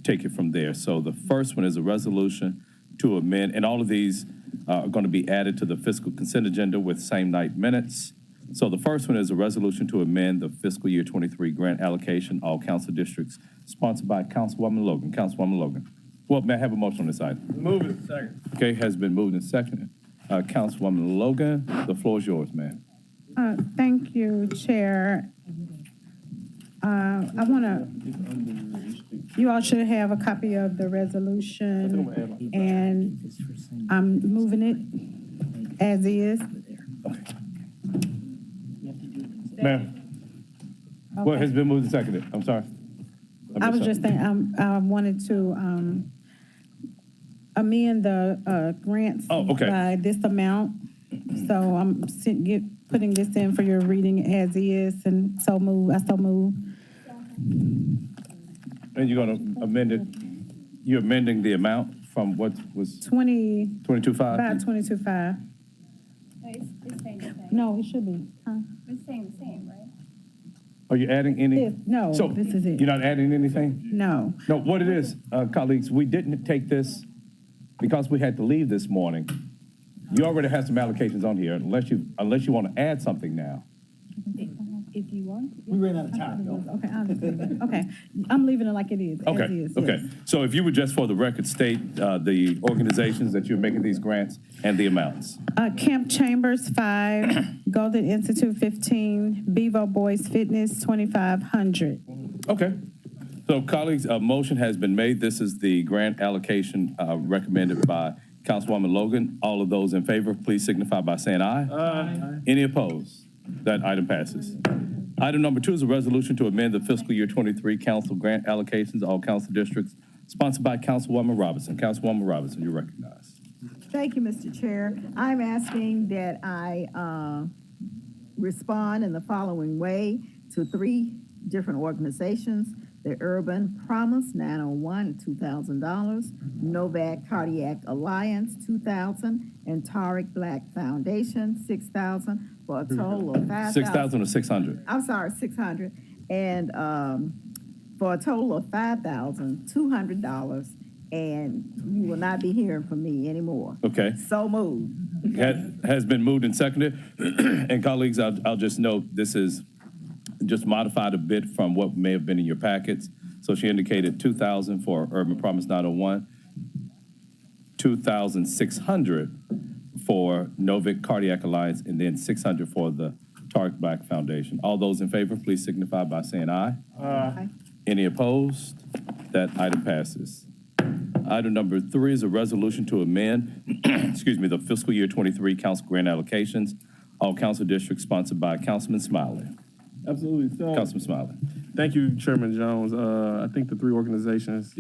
take it from there. So the first one is a resolution to amend, and all of these are going to be added to the fiscal consent agenda with same night minutes. So the first one is a resolution to amend the fiscal year 23 grant allocation, all council districts, sponsored by Councilwoman Logan. Councilwoman Logan. Well, may I have a motion on this item? Move it. Second. Okay, has been moved and seconded. Councilwoman Logan, the floor is yours, ma'am. Thank you, Chair. I want to, you all should have a copy of the resolution, and I'm moving it as is. Ma'am, what has been moved and seconded? I'm sorry. I was just saying, I wanted to amend the grants by this amount. So I'm putting this in for your reading as is, and so move. I so move. And you're going to amend it, you're amending the amount from what was 22.5? About 22.5. No, it should be. It's saying the same, right? Are you adding any? No, so this is it. You're not adding anything? No. No, what it is, colleagues, we didn't take this because we had to leave this morning. You already have some allocations on here, unless you want to add something now. If you want. We ran out of time, though. Okay, I'll just leave it. Okay, I'm leaving it like it is. Okay, as is, okay. yes. So if you would just for the record state the organizations that you're making these grants and the amounts. Camp Chambers 5, Golden Institute 15, Bevo Boys Fitness 2,500. Okay. So colleagues, a motion has been made. This is the grant allocation recommended by Councilwoman Logan. All of those in favor, please signify by saying aye. Aye. Any opposed? That item passes. Item number 2 is a resolution to amend the fiscal year 23 council grant allocations, all council districts, sponsored by Councilwoman Robinson. Councilwoman Robinson, you're recognized. Thank you, Mr. Chair. I'm asking that I respond in the following way to 3 different organizations: the Urban Promise, 901, $2,000, Novak Cardiac Alliance, $2,000, and Tariq Black Foundation, $6,000, for a total of $5,000. 6,000 or 600? I'm sorry, 600, and for a total of $5,200, and you will not be hearing from me anymore. Okay. So moved. Has been moved and seconded. And colleagues, I'll just note this is just modified a bit from what may have been in your packets. So she indicated 2,000 for Urban Promise 901, 2,600 for Novik Cardiac Alliance, and then 600 for the Tariq Black Foundation. All those in favor, please signify by saying aye. Aye. Any opposed? That item passes. Item number 3 is a resolution to amend, excuse me, the fiscal year 23 council grant allocations, all council districts, sponsored by Councilman Smiley. Absolutely. So, Councilman Smiley. thank you, Chairman Jones. I think the 3 organizations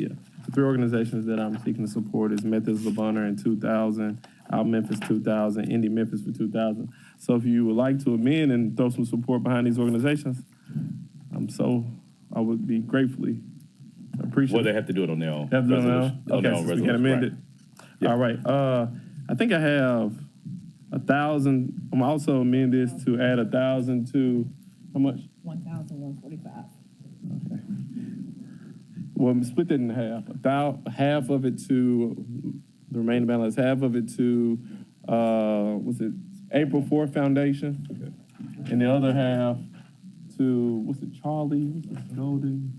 that I'm seeking to support is Methodist Le Bonheur in 2,000, Out Memphis 2,000, Indy Memphis for 2,000. So if you would like to amend and throw some support behind these organizations, I would be gratefully appreciative. Well, they have to do it on their own. Have to do it on their own? On their Okay, own so we can amend it. Yeah. All right. I think I have 1,000. I'm also amend this to add 1,000 to how much? 1,145. Okay. Well, split it in half. Half of it to the remaining balance. Half of it to was it April 4th Foundation, and the other half to what's it? Charlie Golden.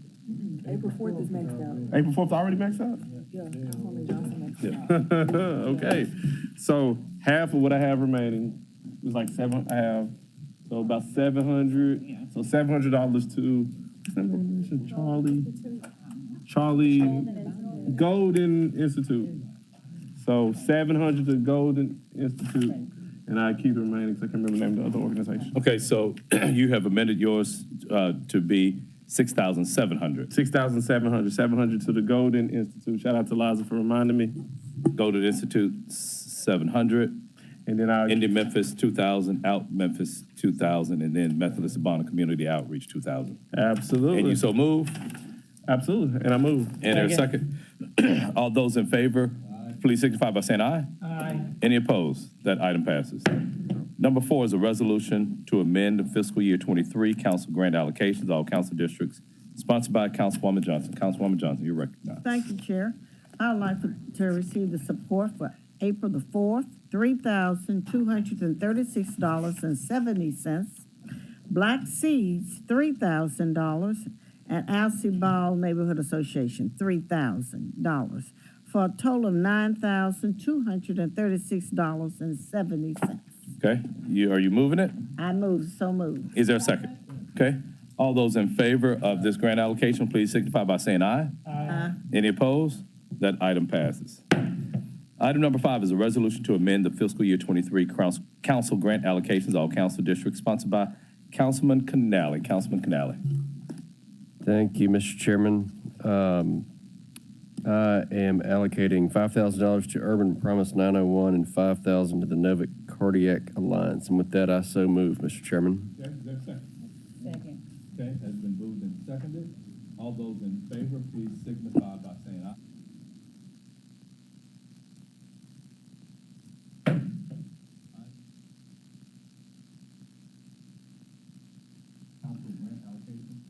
April 4th is maxed out. April 4th already maxed out? Yeah, Councilwoman Johnson maxed out. Okay. So half of what I have remaining is like so about 700. Yeah. So $700 to Charlie Golden Institute. So 700 to Golden Institute, and I keep the remaining because I can't remember the name of the other organization. Okay, so you have amended yours to be $6,700. 6,700. 700 to the Golden Institute. Shout out to Liza for reminding me. Golden Institute, 700. And then our Indy Memphis, 2,000. Out Memphis, 2,000. And then Methodist Le Bonheur Community Outreach, 2,000. Absolutely. And you so move? Absolutely. And I move. And there's a second. All those in favor, please signify by saying aye. Aye. Any opposed? That item passes. Number 4 is a resolution to amend the fiscal year 23 council grant allocations, all council districts, sponsored by Councilwoman Johnson. Councilwoman Johnson, you're recognized. Thank you, Chair. I would like to receive the support for April the 4th, $3,236.70. Black Seeds, $3,000. And Alcee Ball Neighborhood Association, $3,000. For a total of $9,236.70. Okay, are you moving it? I move, so move. Is there a second? Okay. All those in favor of this grant allocation, please signify by saying aye. Aye. Any opposed? That item passes. Item number 5 is a resolution to amend the fiscal year 23 council grant allocations, all council districts, sponsored by Councilman Canale. Councilman Canale. Thank you, Mr. Chairman. I am allocating $5,000 to Urban Promise 901 and $5,000 to the Novick Cardiac Alliance. And with that, I so move, Mr. Chairman. Okay, is there a second? Second. Okay, has been moved and seconded. All those in favor, please signify by saying aye. Council grant allocation.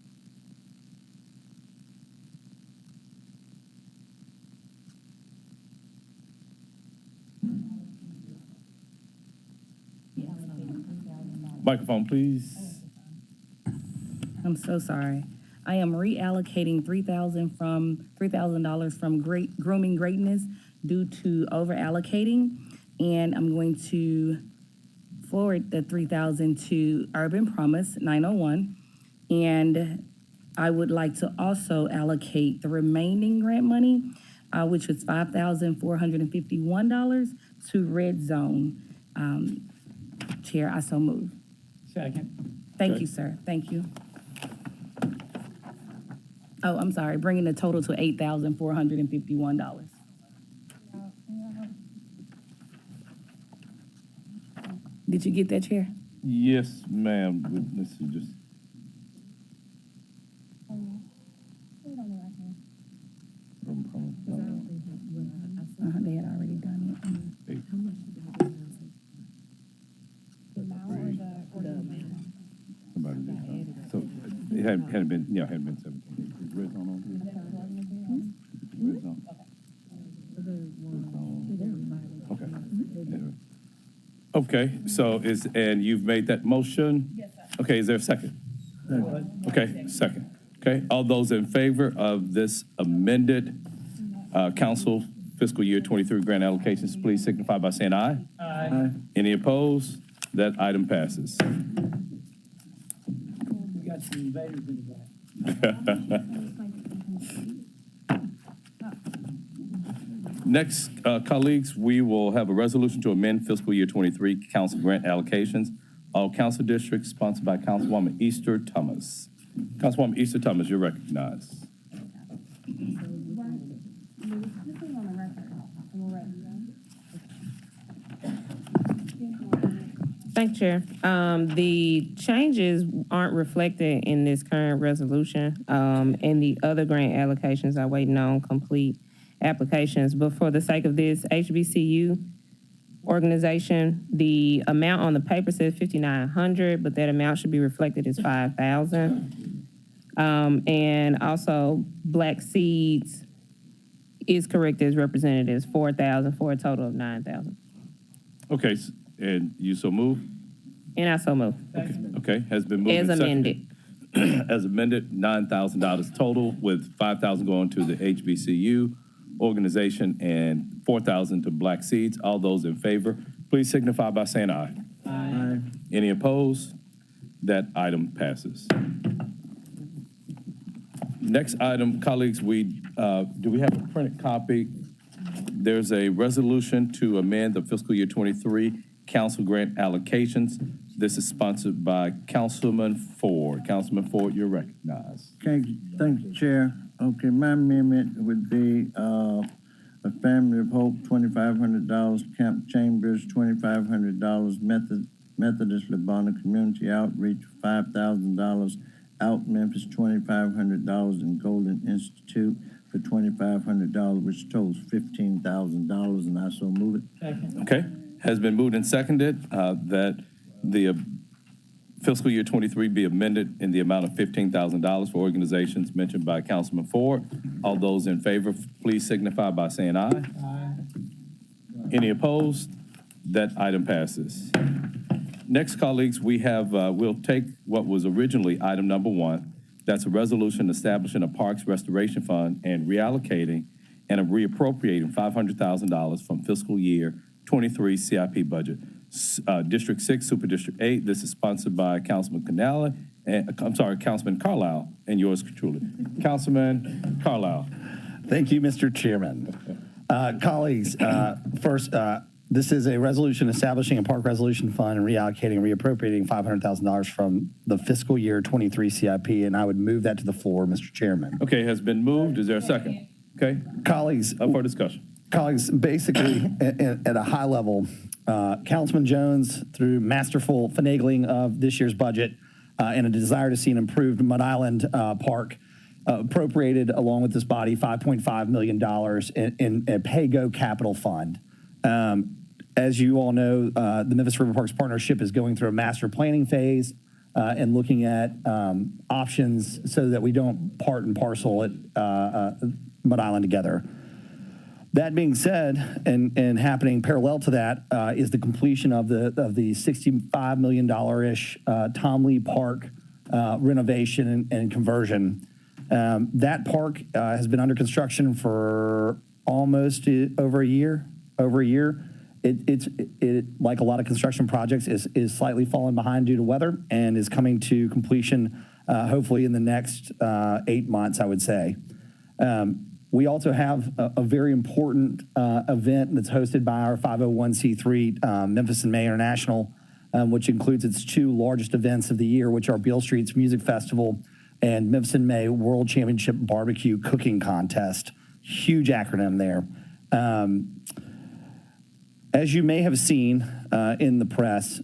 Microphone, please. I'm so sorry. I am reallocating $3,000 from Grooming Greatness due to over allocating, and I'm going to forward the $3,000 to Urban Promise 901, and I would like to also allocate the remaining grant money, which was $5,451 to Red Zone. Chair, I so move. Second. Thank you, sir. Thank you. Oh, I'm sorry, bringing the total to $8,451. Did you get that, Chair? Yes, ma'am. Let's see, just. They had already done it. Somebody did. So it hadn't been 17. Is Red Zone on here? Red Zone. Okay. Okay, so and you've made that motion? Yes, sir. Okay, is there a second? Okay, second. Okay, all those in favor of this amended council fiscal year 23 grant allocations, please signify by saying aye. Aye. Any opposed? That item passes. We got some invaders in the back. Next, colleagues, we will have a resolution to amend fiscal year 23 council grant allocations. All council districts sponsored by Councilwoman Easter Thomas. Councilwoman Easter Thomas, you're recognized. Thank you, Chair. The changes aren't reflected in this current resolution, and the other grant allocations are waiting on complete applications. But for the sake of this HBCU organization, the amount on the paper says $5,900, but that amount should be reflected as $5,000. And also, Black Seeds is correct as represented as $4,000 for a total of $9,000. Okay, and you so move? And I so move. Okay, has been moved. As and amended. seconded. As amended, $9,000 total, with $5,000 going to the HBCU organization and $4,000 to Black Seeds. All those in favor, please signify by saying aye. Aye. Any opposed? That item passes. Next item, colleagues, do we have a printed copy? There's a resolution to amend the fiscal year 23 council grant allocations. This is sponsored by Councilman Ford. Councilman Ford, you're recognized. Thank you, Chair. Okay, my amendment would be a Family of Hope, $2,500, Camp Chambers, $2,500, Methodist Le Bonheur Community Outreach, $5,000, Out Memphis, $2,500, and Golden Institute for $2,500, which totals $15,000, and I so move it. Okay, has been moved and seconded that the fiscal year 23 be amended in the amount of $15,000 for organizations mentioned by Councilman Ford. All those in favor, please signify by saying aye. Aye. Any opposed? That item passes. Next, colleagues, we have, we'll take what was originally item number 1. That's a resolution establishing a Parks Restoration Fund and reallocating and reappropriating $500,000 from fiscal year 23 CIP budget. District 6, Super District 8. This is sponsored by Councilman Canale, Councilman Carlisle, and yours truly. Councilman Carlisle. Thank you, Mr. Chairman. Colleagues, first, this is a resolution establishing a park resolution fund and reallocating and reappropriating $500,000 from the fiscal year 23 CIP, and I would move that to the floor, Mr. Chairman. Okay, has been moved. Is there a second? Okay. Colleagues. Up for discussion. Colleagues, basically, at a high level, Councilman Jones, through masterful finagling of this year's budget and a desire to see an improved Mud Island Park, appropriated along with this body $5.5 million in a pay-go capital fund. As you all know, the Memphis River Parks Partnership is going through a master planning phase and looking at options so that we don't part and parcel it, Mud Island together. That being said, and happening parallel to that is the completion of the $65 million-ish Tom Lee Park renovation and conversion. That park has been under construction for almost over a year. It like a lot of construction projects is slightly falling behind due to weather and is coming to completion hopefully in the next 8 months, I would say. We also have a very important event that's hosted by our 501c3 Memphis in May International, which includes its 2 largest events of the year, which are Beale Street's Music Festival and Memphis in May World Championship Barbecue Cooking Contest. Huge acronym there. As you may have seen in the press,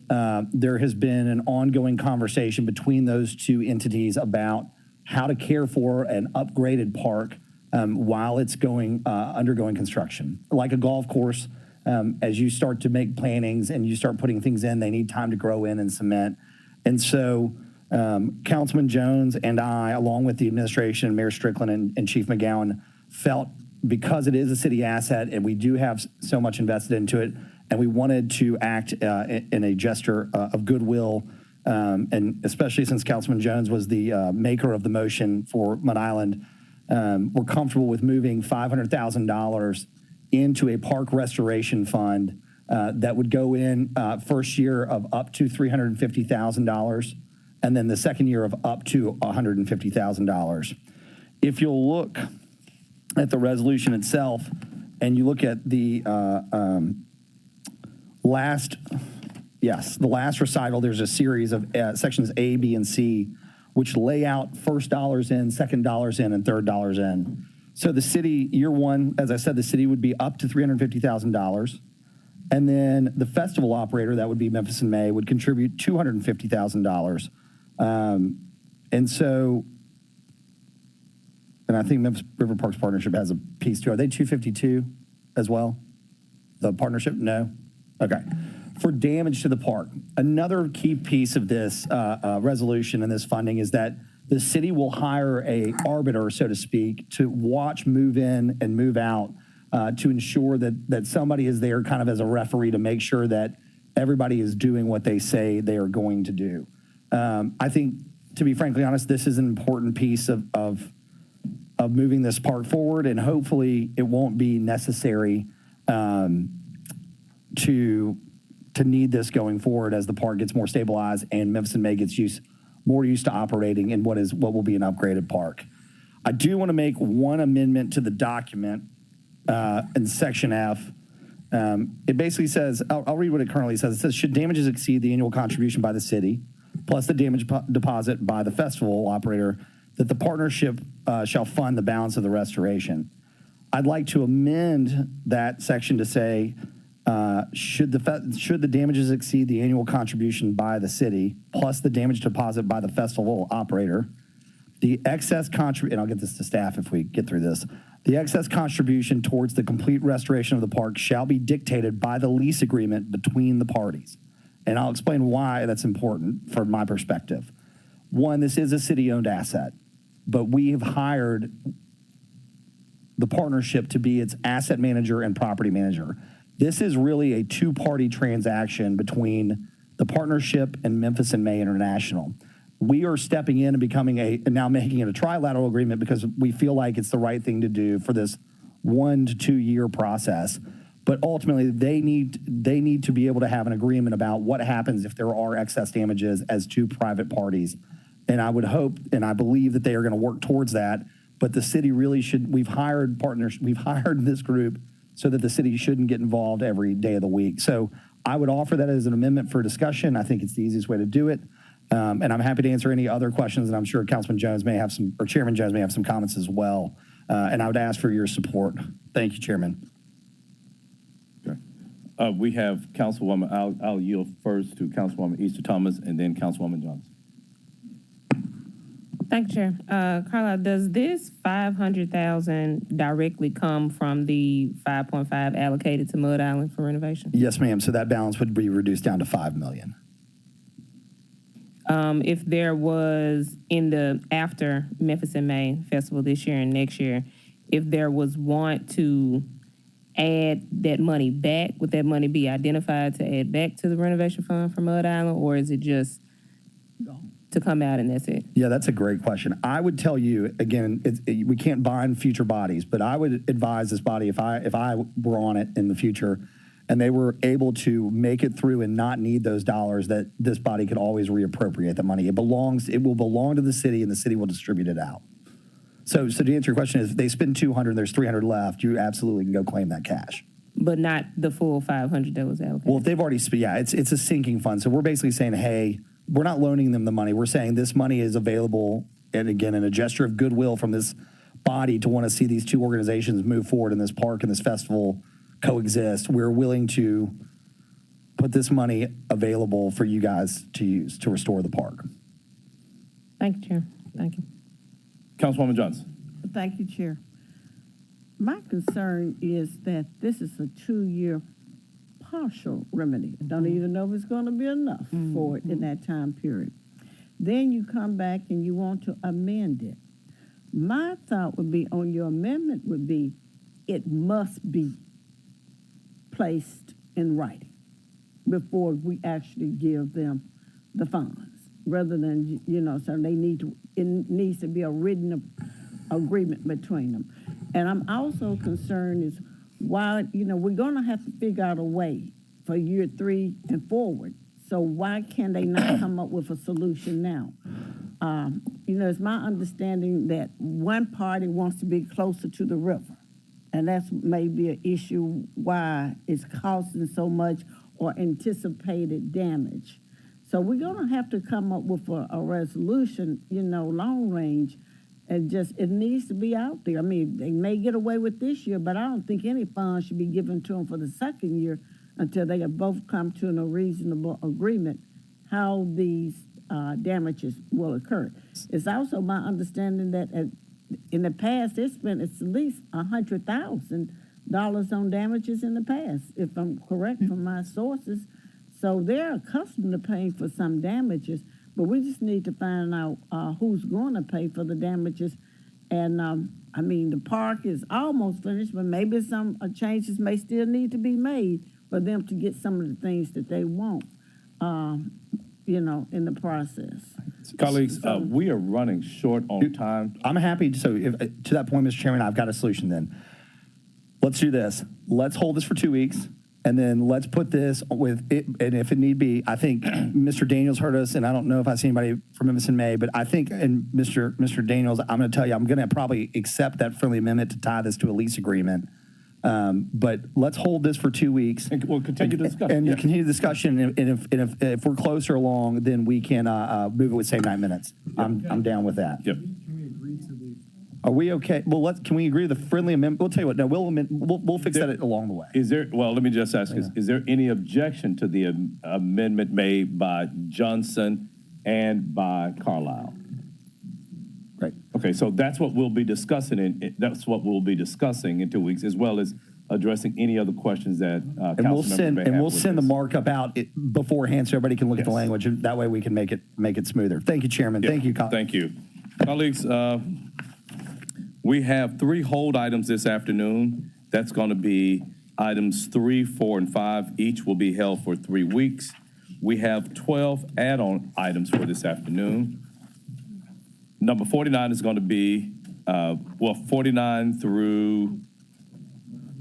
there has been an ongoing conversation between those 2 entities about how to care for an upgraded park while it's undergoing construction. Like a golf course, as you start to make plannings and you start putting things in, they need time to grow in and cement. And so Councilman Jones and I, along with the administration, Mayor Strickland and Chief McGowan, felt because it is a city asset and we do have so much invested into it, and we wanted to act in a gesture of goodwill, and especially since Councilman Jones was the maker of the motion for Mud Island, we're comfortable with moving $500,000 into a park restoration fund that would go in first year of up to $350,000, and then the second year of up to $150,000. If you'll look at the resolution itself, and you look at the last recital, there's a series of sections A, B, and C, which lay out first dollars in, second dollars in, and third dollars in. So the city, year 1, as I said, the city would be up to $350,000. And then the festival operator, that would be Memphis in May, would contribute $250,000. And I think Memphis River Parks Partnership has a piece too. Are they 252 as well? The partnership? No? Okay. For damage to the park. Another key piece of this resolution and this funding is that the city will hire a arbiter, so to speak, to watch move in and move out to ensure that somebody is there kind of as a referee to make sure that everybody is doing what they say they are going to do. I think, to be frankly honest, this is an important piece of moving this park forward, and hopefully it won't be necessary to need this going forward as the park gets more stabilized and Memphis in May gets more used to operating in what will be an upgraded park. I do want to make one amendment to the document in section F. It basically says, I'll read what it currently says. It says, should damages exceed the annual contribution by the city, plus the damage deposit by the festival operator, that the partnership shall fund the balance of the restoration. I'd like to amend that section to say, should the damages exceed the annual contribution by the city, plus the damage deposit by the festival operator, the excess and I'll get this to staff if we get through this, the excess contribution towards the complete restoration of the park shall be dictated by the lease agreement between the parties. And I'll explain why that's important from my perspective. One, this is a city-owned asset, but we have hired the partnership to be its asset manager and property manager. This is really a two-party transaction between the partnership and Memphis and May International. We are stepping in and now making it a trilateral agreement because we feel like it's the right thing to do for this 1 to 2 year process. But ultimately, they need to be able to have an agreement about what happens if there are excess damages as two private parties. And I would hope and I believe that they are going to work towards that. But the city really should. We've hired partners. We've hired this group so that the city shouldn't get involved every day of the week. So I would offer that as an amendment for discussion. I think it's the easiest way to do it. And I'm happy to answer any other questions, and I'm sure Councilman Jones may have some, or Chairman Jones may have some comments as well. And I would ask for your support. Thank you, Chairman. Okay. We have Councilwoman, I'll yield first to Councilwoman Easter Thomas and then Councilwoman Johnson. Thank you, Chair. Carla, does this $500,000 directly come from the 5.5 allocated to Mud Island for renovation? Yes, ma'am. So that balance would be reduced down to $5 million. If there was after Memphis and May Festival this year and next year, if there was want to add that money back, would that money be identified to add back to the renovation fund for Mud Island, or is it just to come out and that's it? Yeah, that's a great question. I would tell you, again, we can't bind future bodies, but I would advise this body, if I were on it in the future, and they were able to make it through and not need those dollars, that this body could always reappropriate the money. It will belong to the city, and the city will distribute it out. So to answer your question, if they spend 200, there's 300 left, you absolutely can go claim that cash. But not the full 500 that was allocated. Well, if they've already spent, yeah, it's a sinking fund. So we're basically saying, hey, we're not loaning them the money. We're saying this money is available, and again, in a gesture of goodwill from this body to want to see these two organizations move forward in this park and this festival coexist. We're willing to put this money available for you guys to use to restore the park. Thank you, Chair. Thank you. Councilwoman Johnson. Thank you, Chair. My concern is that this is a 2-year partial remedy. I don't even know if it's going to be enough for it in that time period. Then you come back and you want to amend it. My thought would be on your amendment would be it must be placed in writing before we actually give them the funds, rather than, so it needs to be a written agreement between them. And I'm also concerned is why, we're going to have to figure out a way for year 3 and forward. So why can they not come up with a solution now? It's my understanding that one party wants to be closer to the river. And that's maybe an issue why it's costing so much or anticipated damage. So we're going to have to come up with a resolution, long range, and it needs to be out there. I mean, they may get away with this year, but I don't think any funds should be given to them for the second year until they have both come to a reasonable agreement how these damages will occur. It's also my understanding that in the past, they spent at least $100,000 on damages in the past, if I'm correct from my sources. So they're accustomed to paying for some damages, but we just need to find out who's going to pay for the damages. And the park is almost finished, but maybe some changes may still need to be made for them to get some of the things that they want, in the process. Colleagues, we are running short on time. I'm happy. To that point, Mr. Chairman, I've got a solution then. Let's do this. Let's hold this for 2 weeks, and then let's put this with it. And if it need be, I think Mr. Daniels heard us, and I don't know if I see anybody from Memphis in May, but I think, and Mr. Daniels, I'm going to tell you, I'm going to probably accept that friendly amendment to tie this to a lease agreement. But let's hold this for 2 weeks. And we'll continue the discussion. And Yeah. continue the discussion. And if we're closer along, then we can move it with same 9 minutes. I'm down with that. Yep. Are we okay? Well, can we agree with the friendly amendment? We'll tell you what. No, we'll fix that along the way. Is there, well, let me just ask, is there any objection to the amendment made by Johnson and by Carlisle? Right. Okay, so that's what we'll be discussing, that's what we'll be discussing in 2 weeks, as well as addressing any other questions that And we'll council members send may and have we'll with send the this. markup out beforehand so everybody can look at the Yes. language, and that way we can make it smoother. Thank you, Chairman. Yeah, Thank you. Thank you. Colleagues, we have 3 hold items this afternoon. That's going to be items 3, 4, and 5. Each will be held for 3 weeks. We have 12 add-on items for this afternoon. Number 49 is going to be, 49 through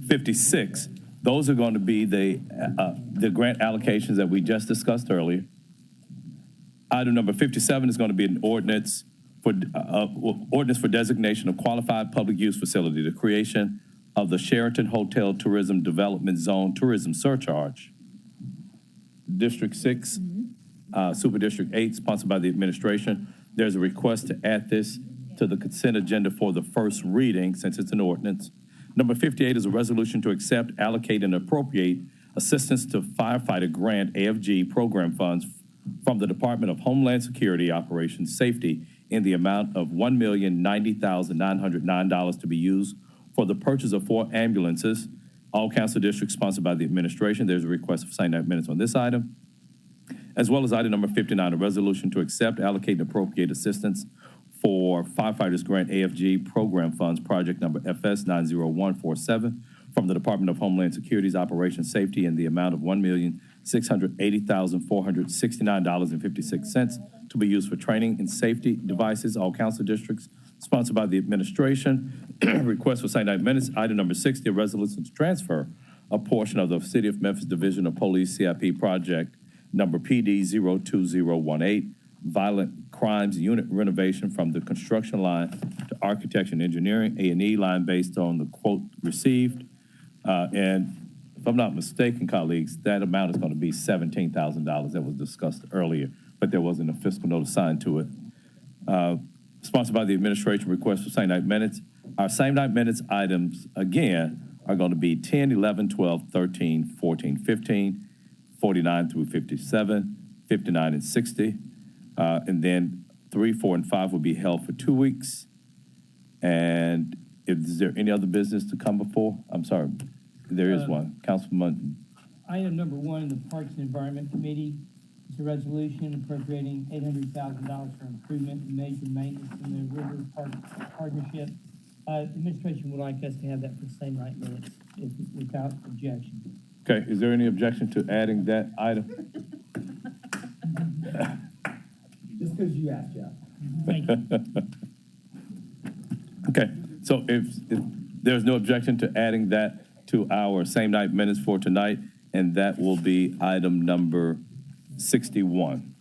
56. Those are going to be the grant allocations that we just discussed earlier. Item number 57 is going to be an ordinance for designation of qualified public use facility, the creation of the Sheraton Hotel Tourism Development Zone Tourism Surcharge. District 6, Super District 8, sponsored by the administration. There's a request to add this to the consent agenda for the first reading, since it's an ordinance. Number 58 is a resolution to accept, allocate, and appropriate assistance to Firefighter Grant AFG program funds from the Department of Homeland Security Operations Safety in the amount of $1,090,909 to be used for the purchase of 4 ambulances. All council districts sponsored by the administration. There's a request for same night minutes on this item, as well as item number 59, a resolution to accept, allocate, and appropriate assistance for Firefighters Grant AFG program funds, project number FS 90147, from the Department of Homeland Security's Operations Safety in the amount of $1,680,469.56 to be used for training and safety devices. All council districts sponsored by the administration. Request for same night minutes. Item number 60, a resolution to transfer a portion of the City of Memphis Division of Police CIP project number PD 02018, violent crimes unit renovation from the construction line to architecture and engineering, A&E line, based on the quote received. And if I'm not mistaken, colleagues, that amount is going to be $17,000 that was discussed earlier, but there wasn't a fiscal note assigned to it. Sponsored by the administration, request for same night minutes. Our same night minutes items, again, are going to be 10, 11, 12, 13, 14, 15, 49 through 57, 59 and 60. And then 3, 4, and 5 will be held for 2 weeks. And is there any other business to come before? I'm sorry, there is one. Councilman. Item number 1 in the Parks and Environment Committee is a resolution appropriating $800,000 for improvement and major maintenance in the River Park Partnership. Administration would like us to have that for the same night minutes without objection. Okay, is there any objection to adding that item? Just because you asked, Jeff. Thank you. Okay, so if there's no objection to adding that to our same night minutes for tonight, and that will be item number 61.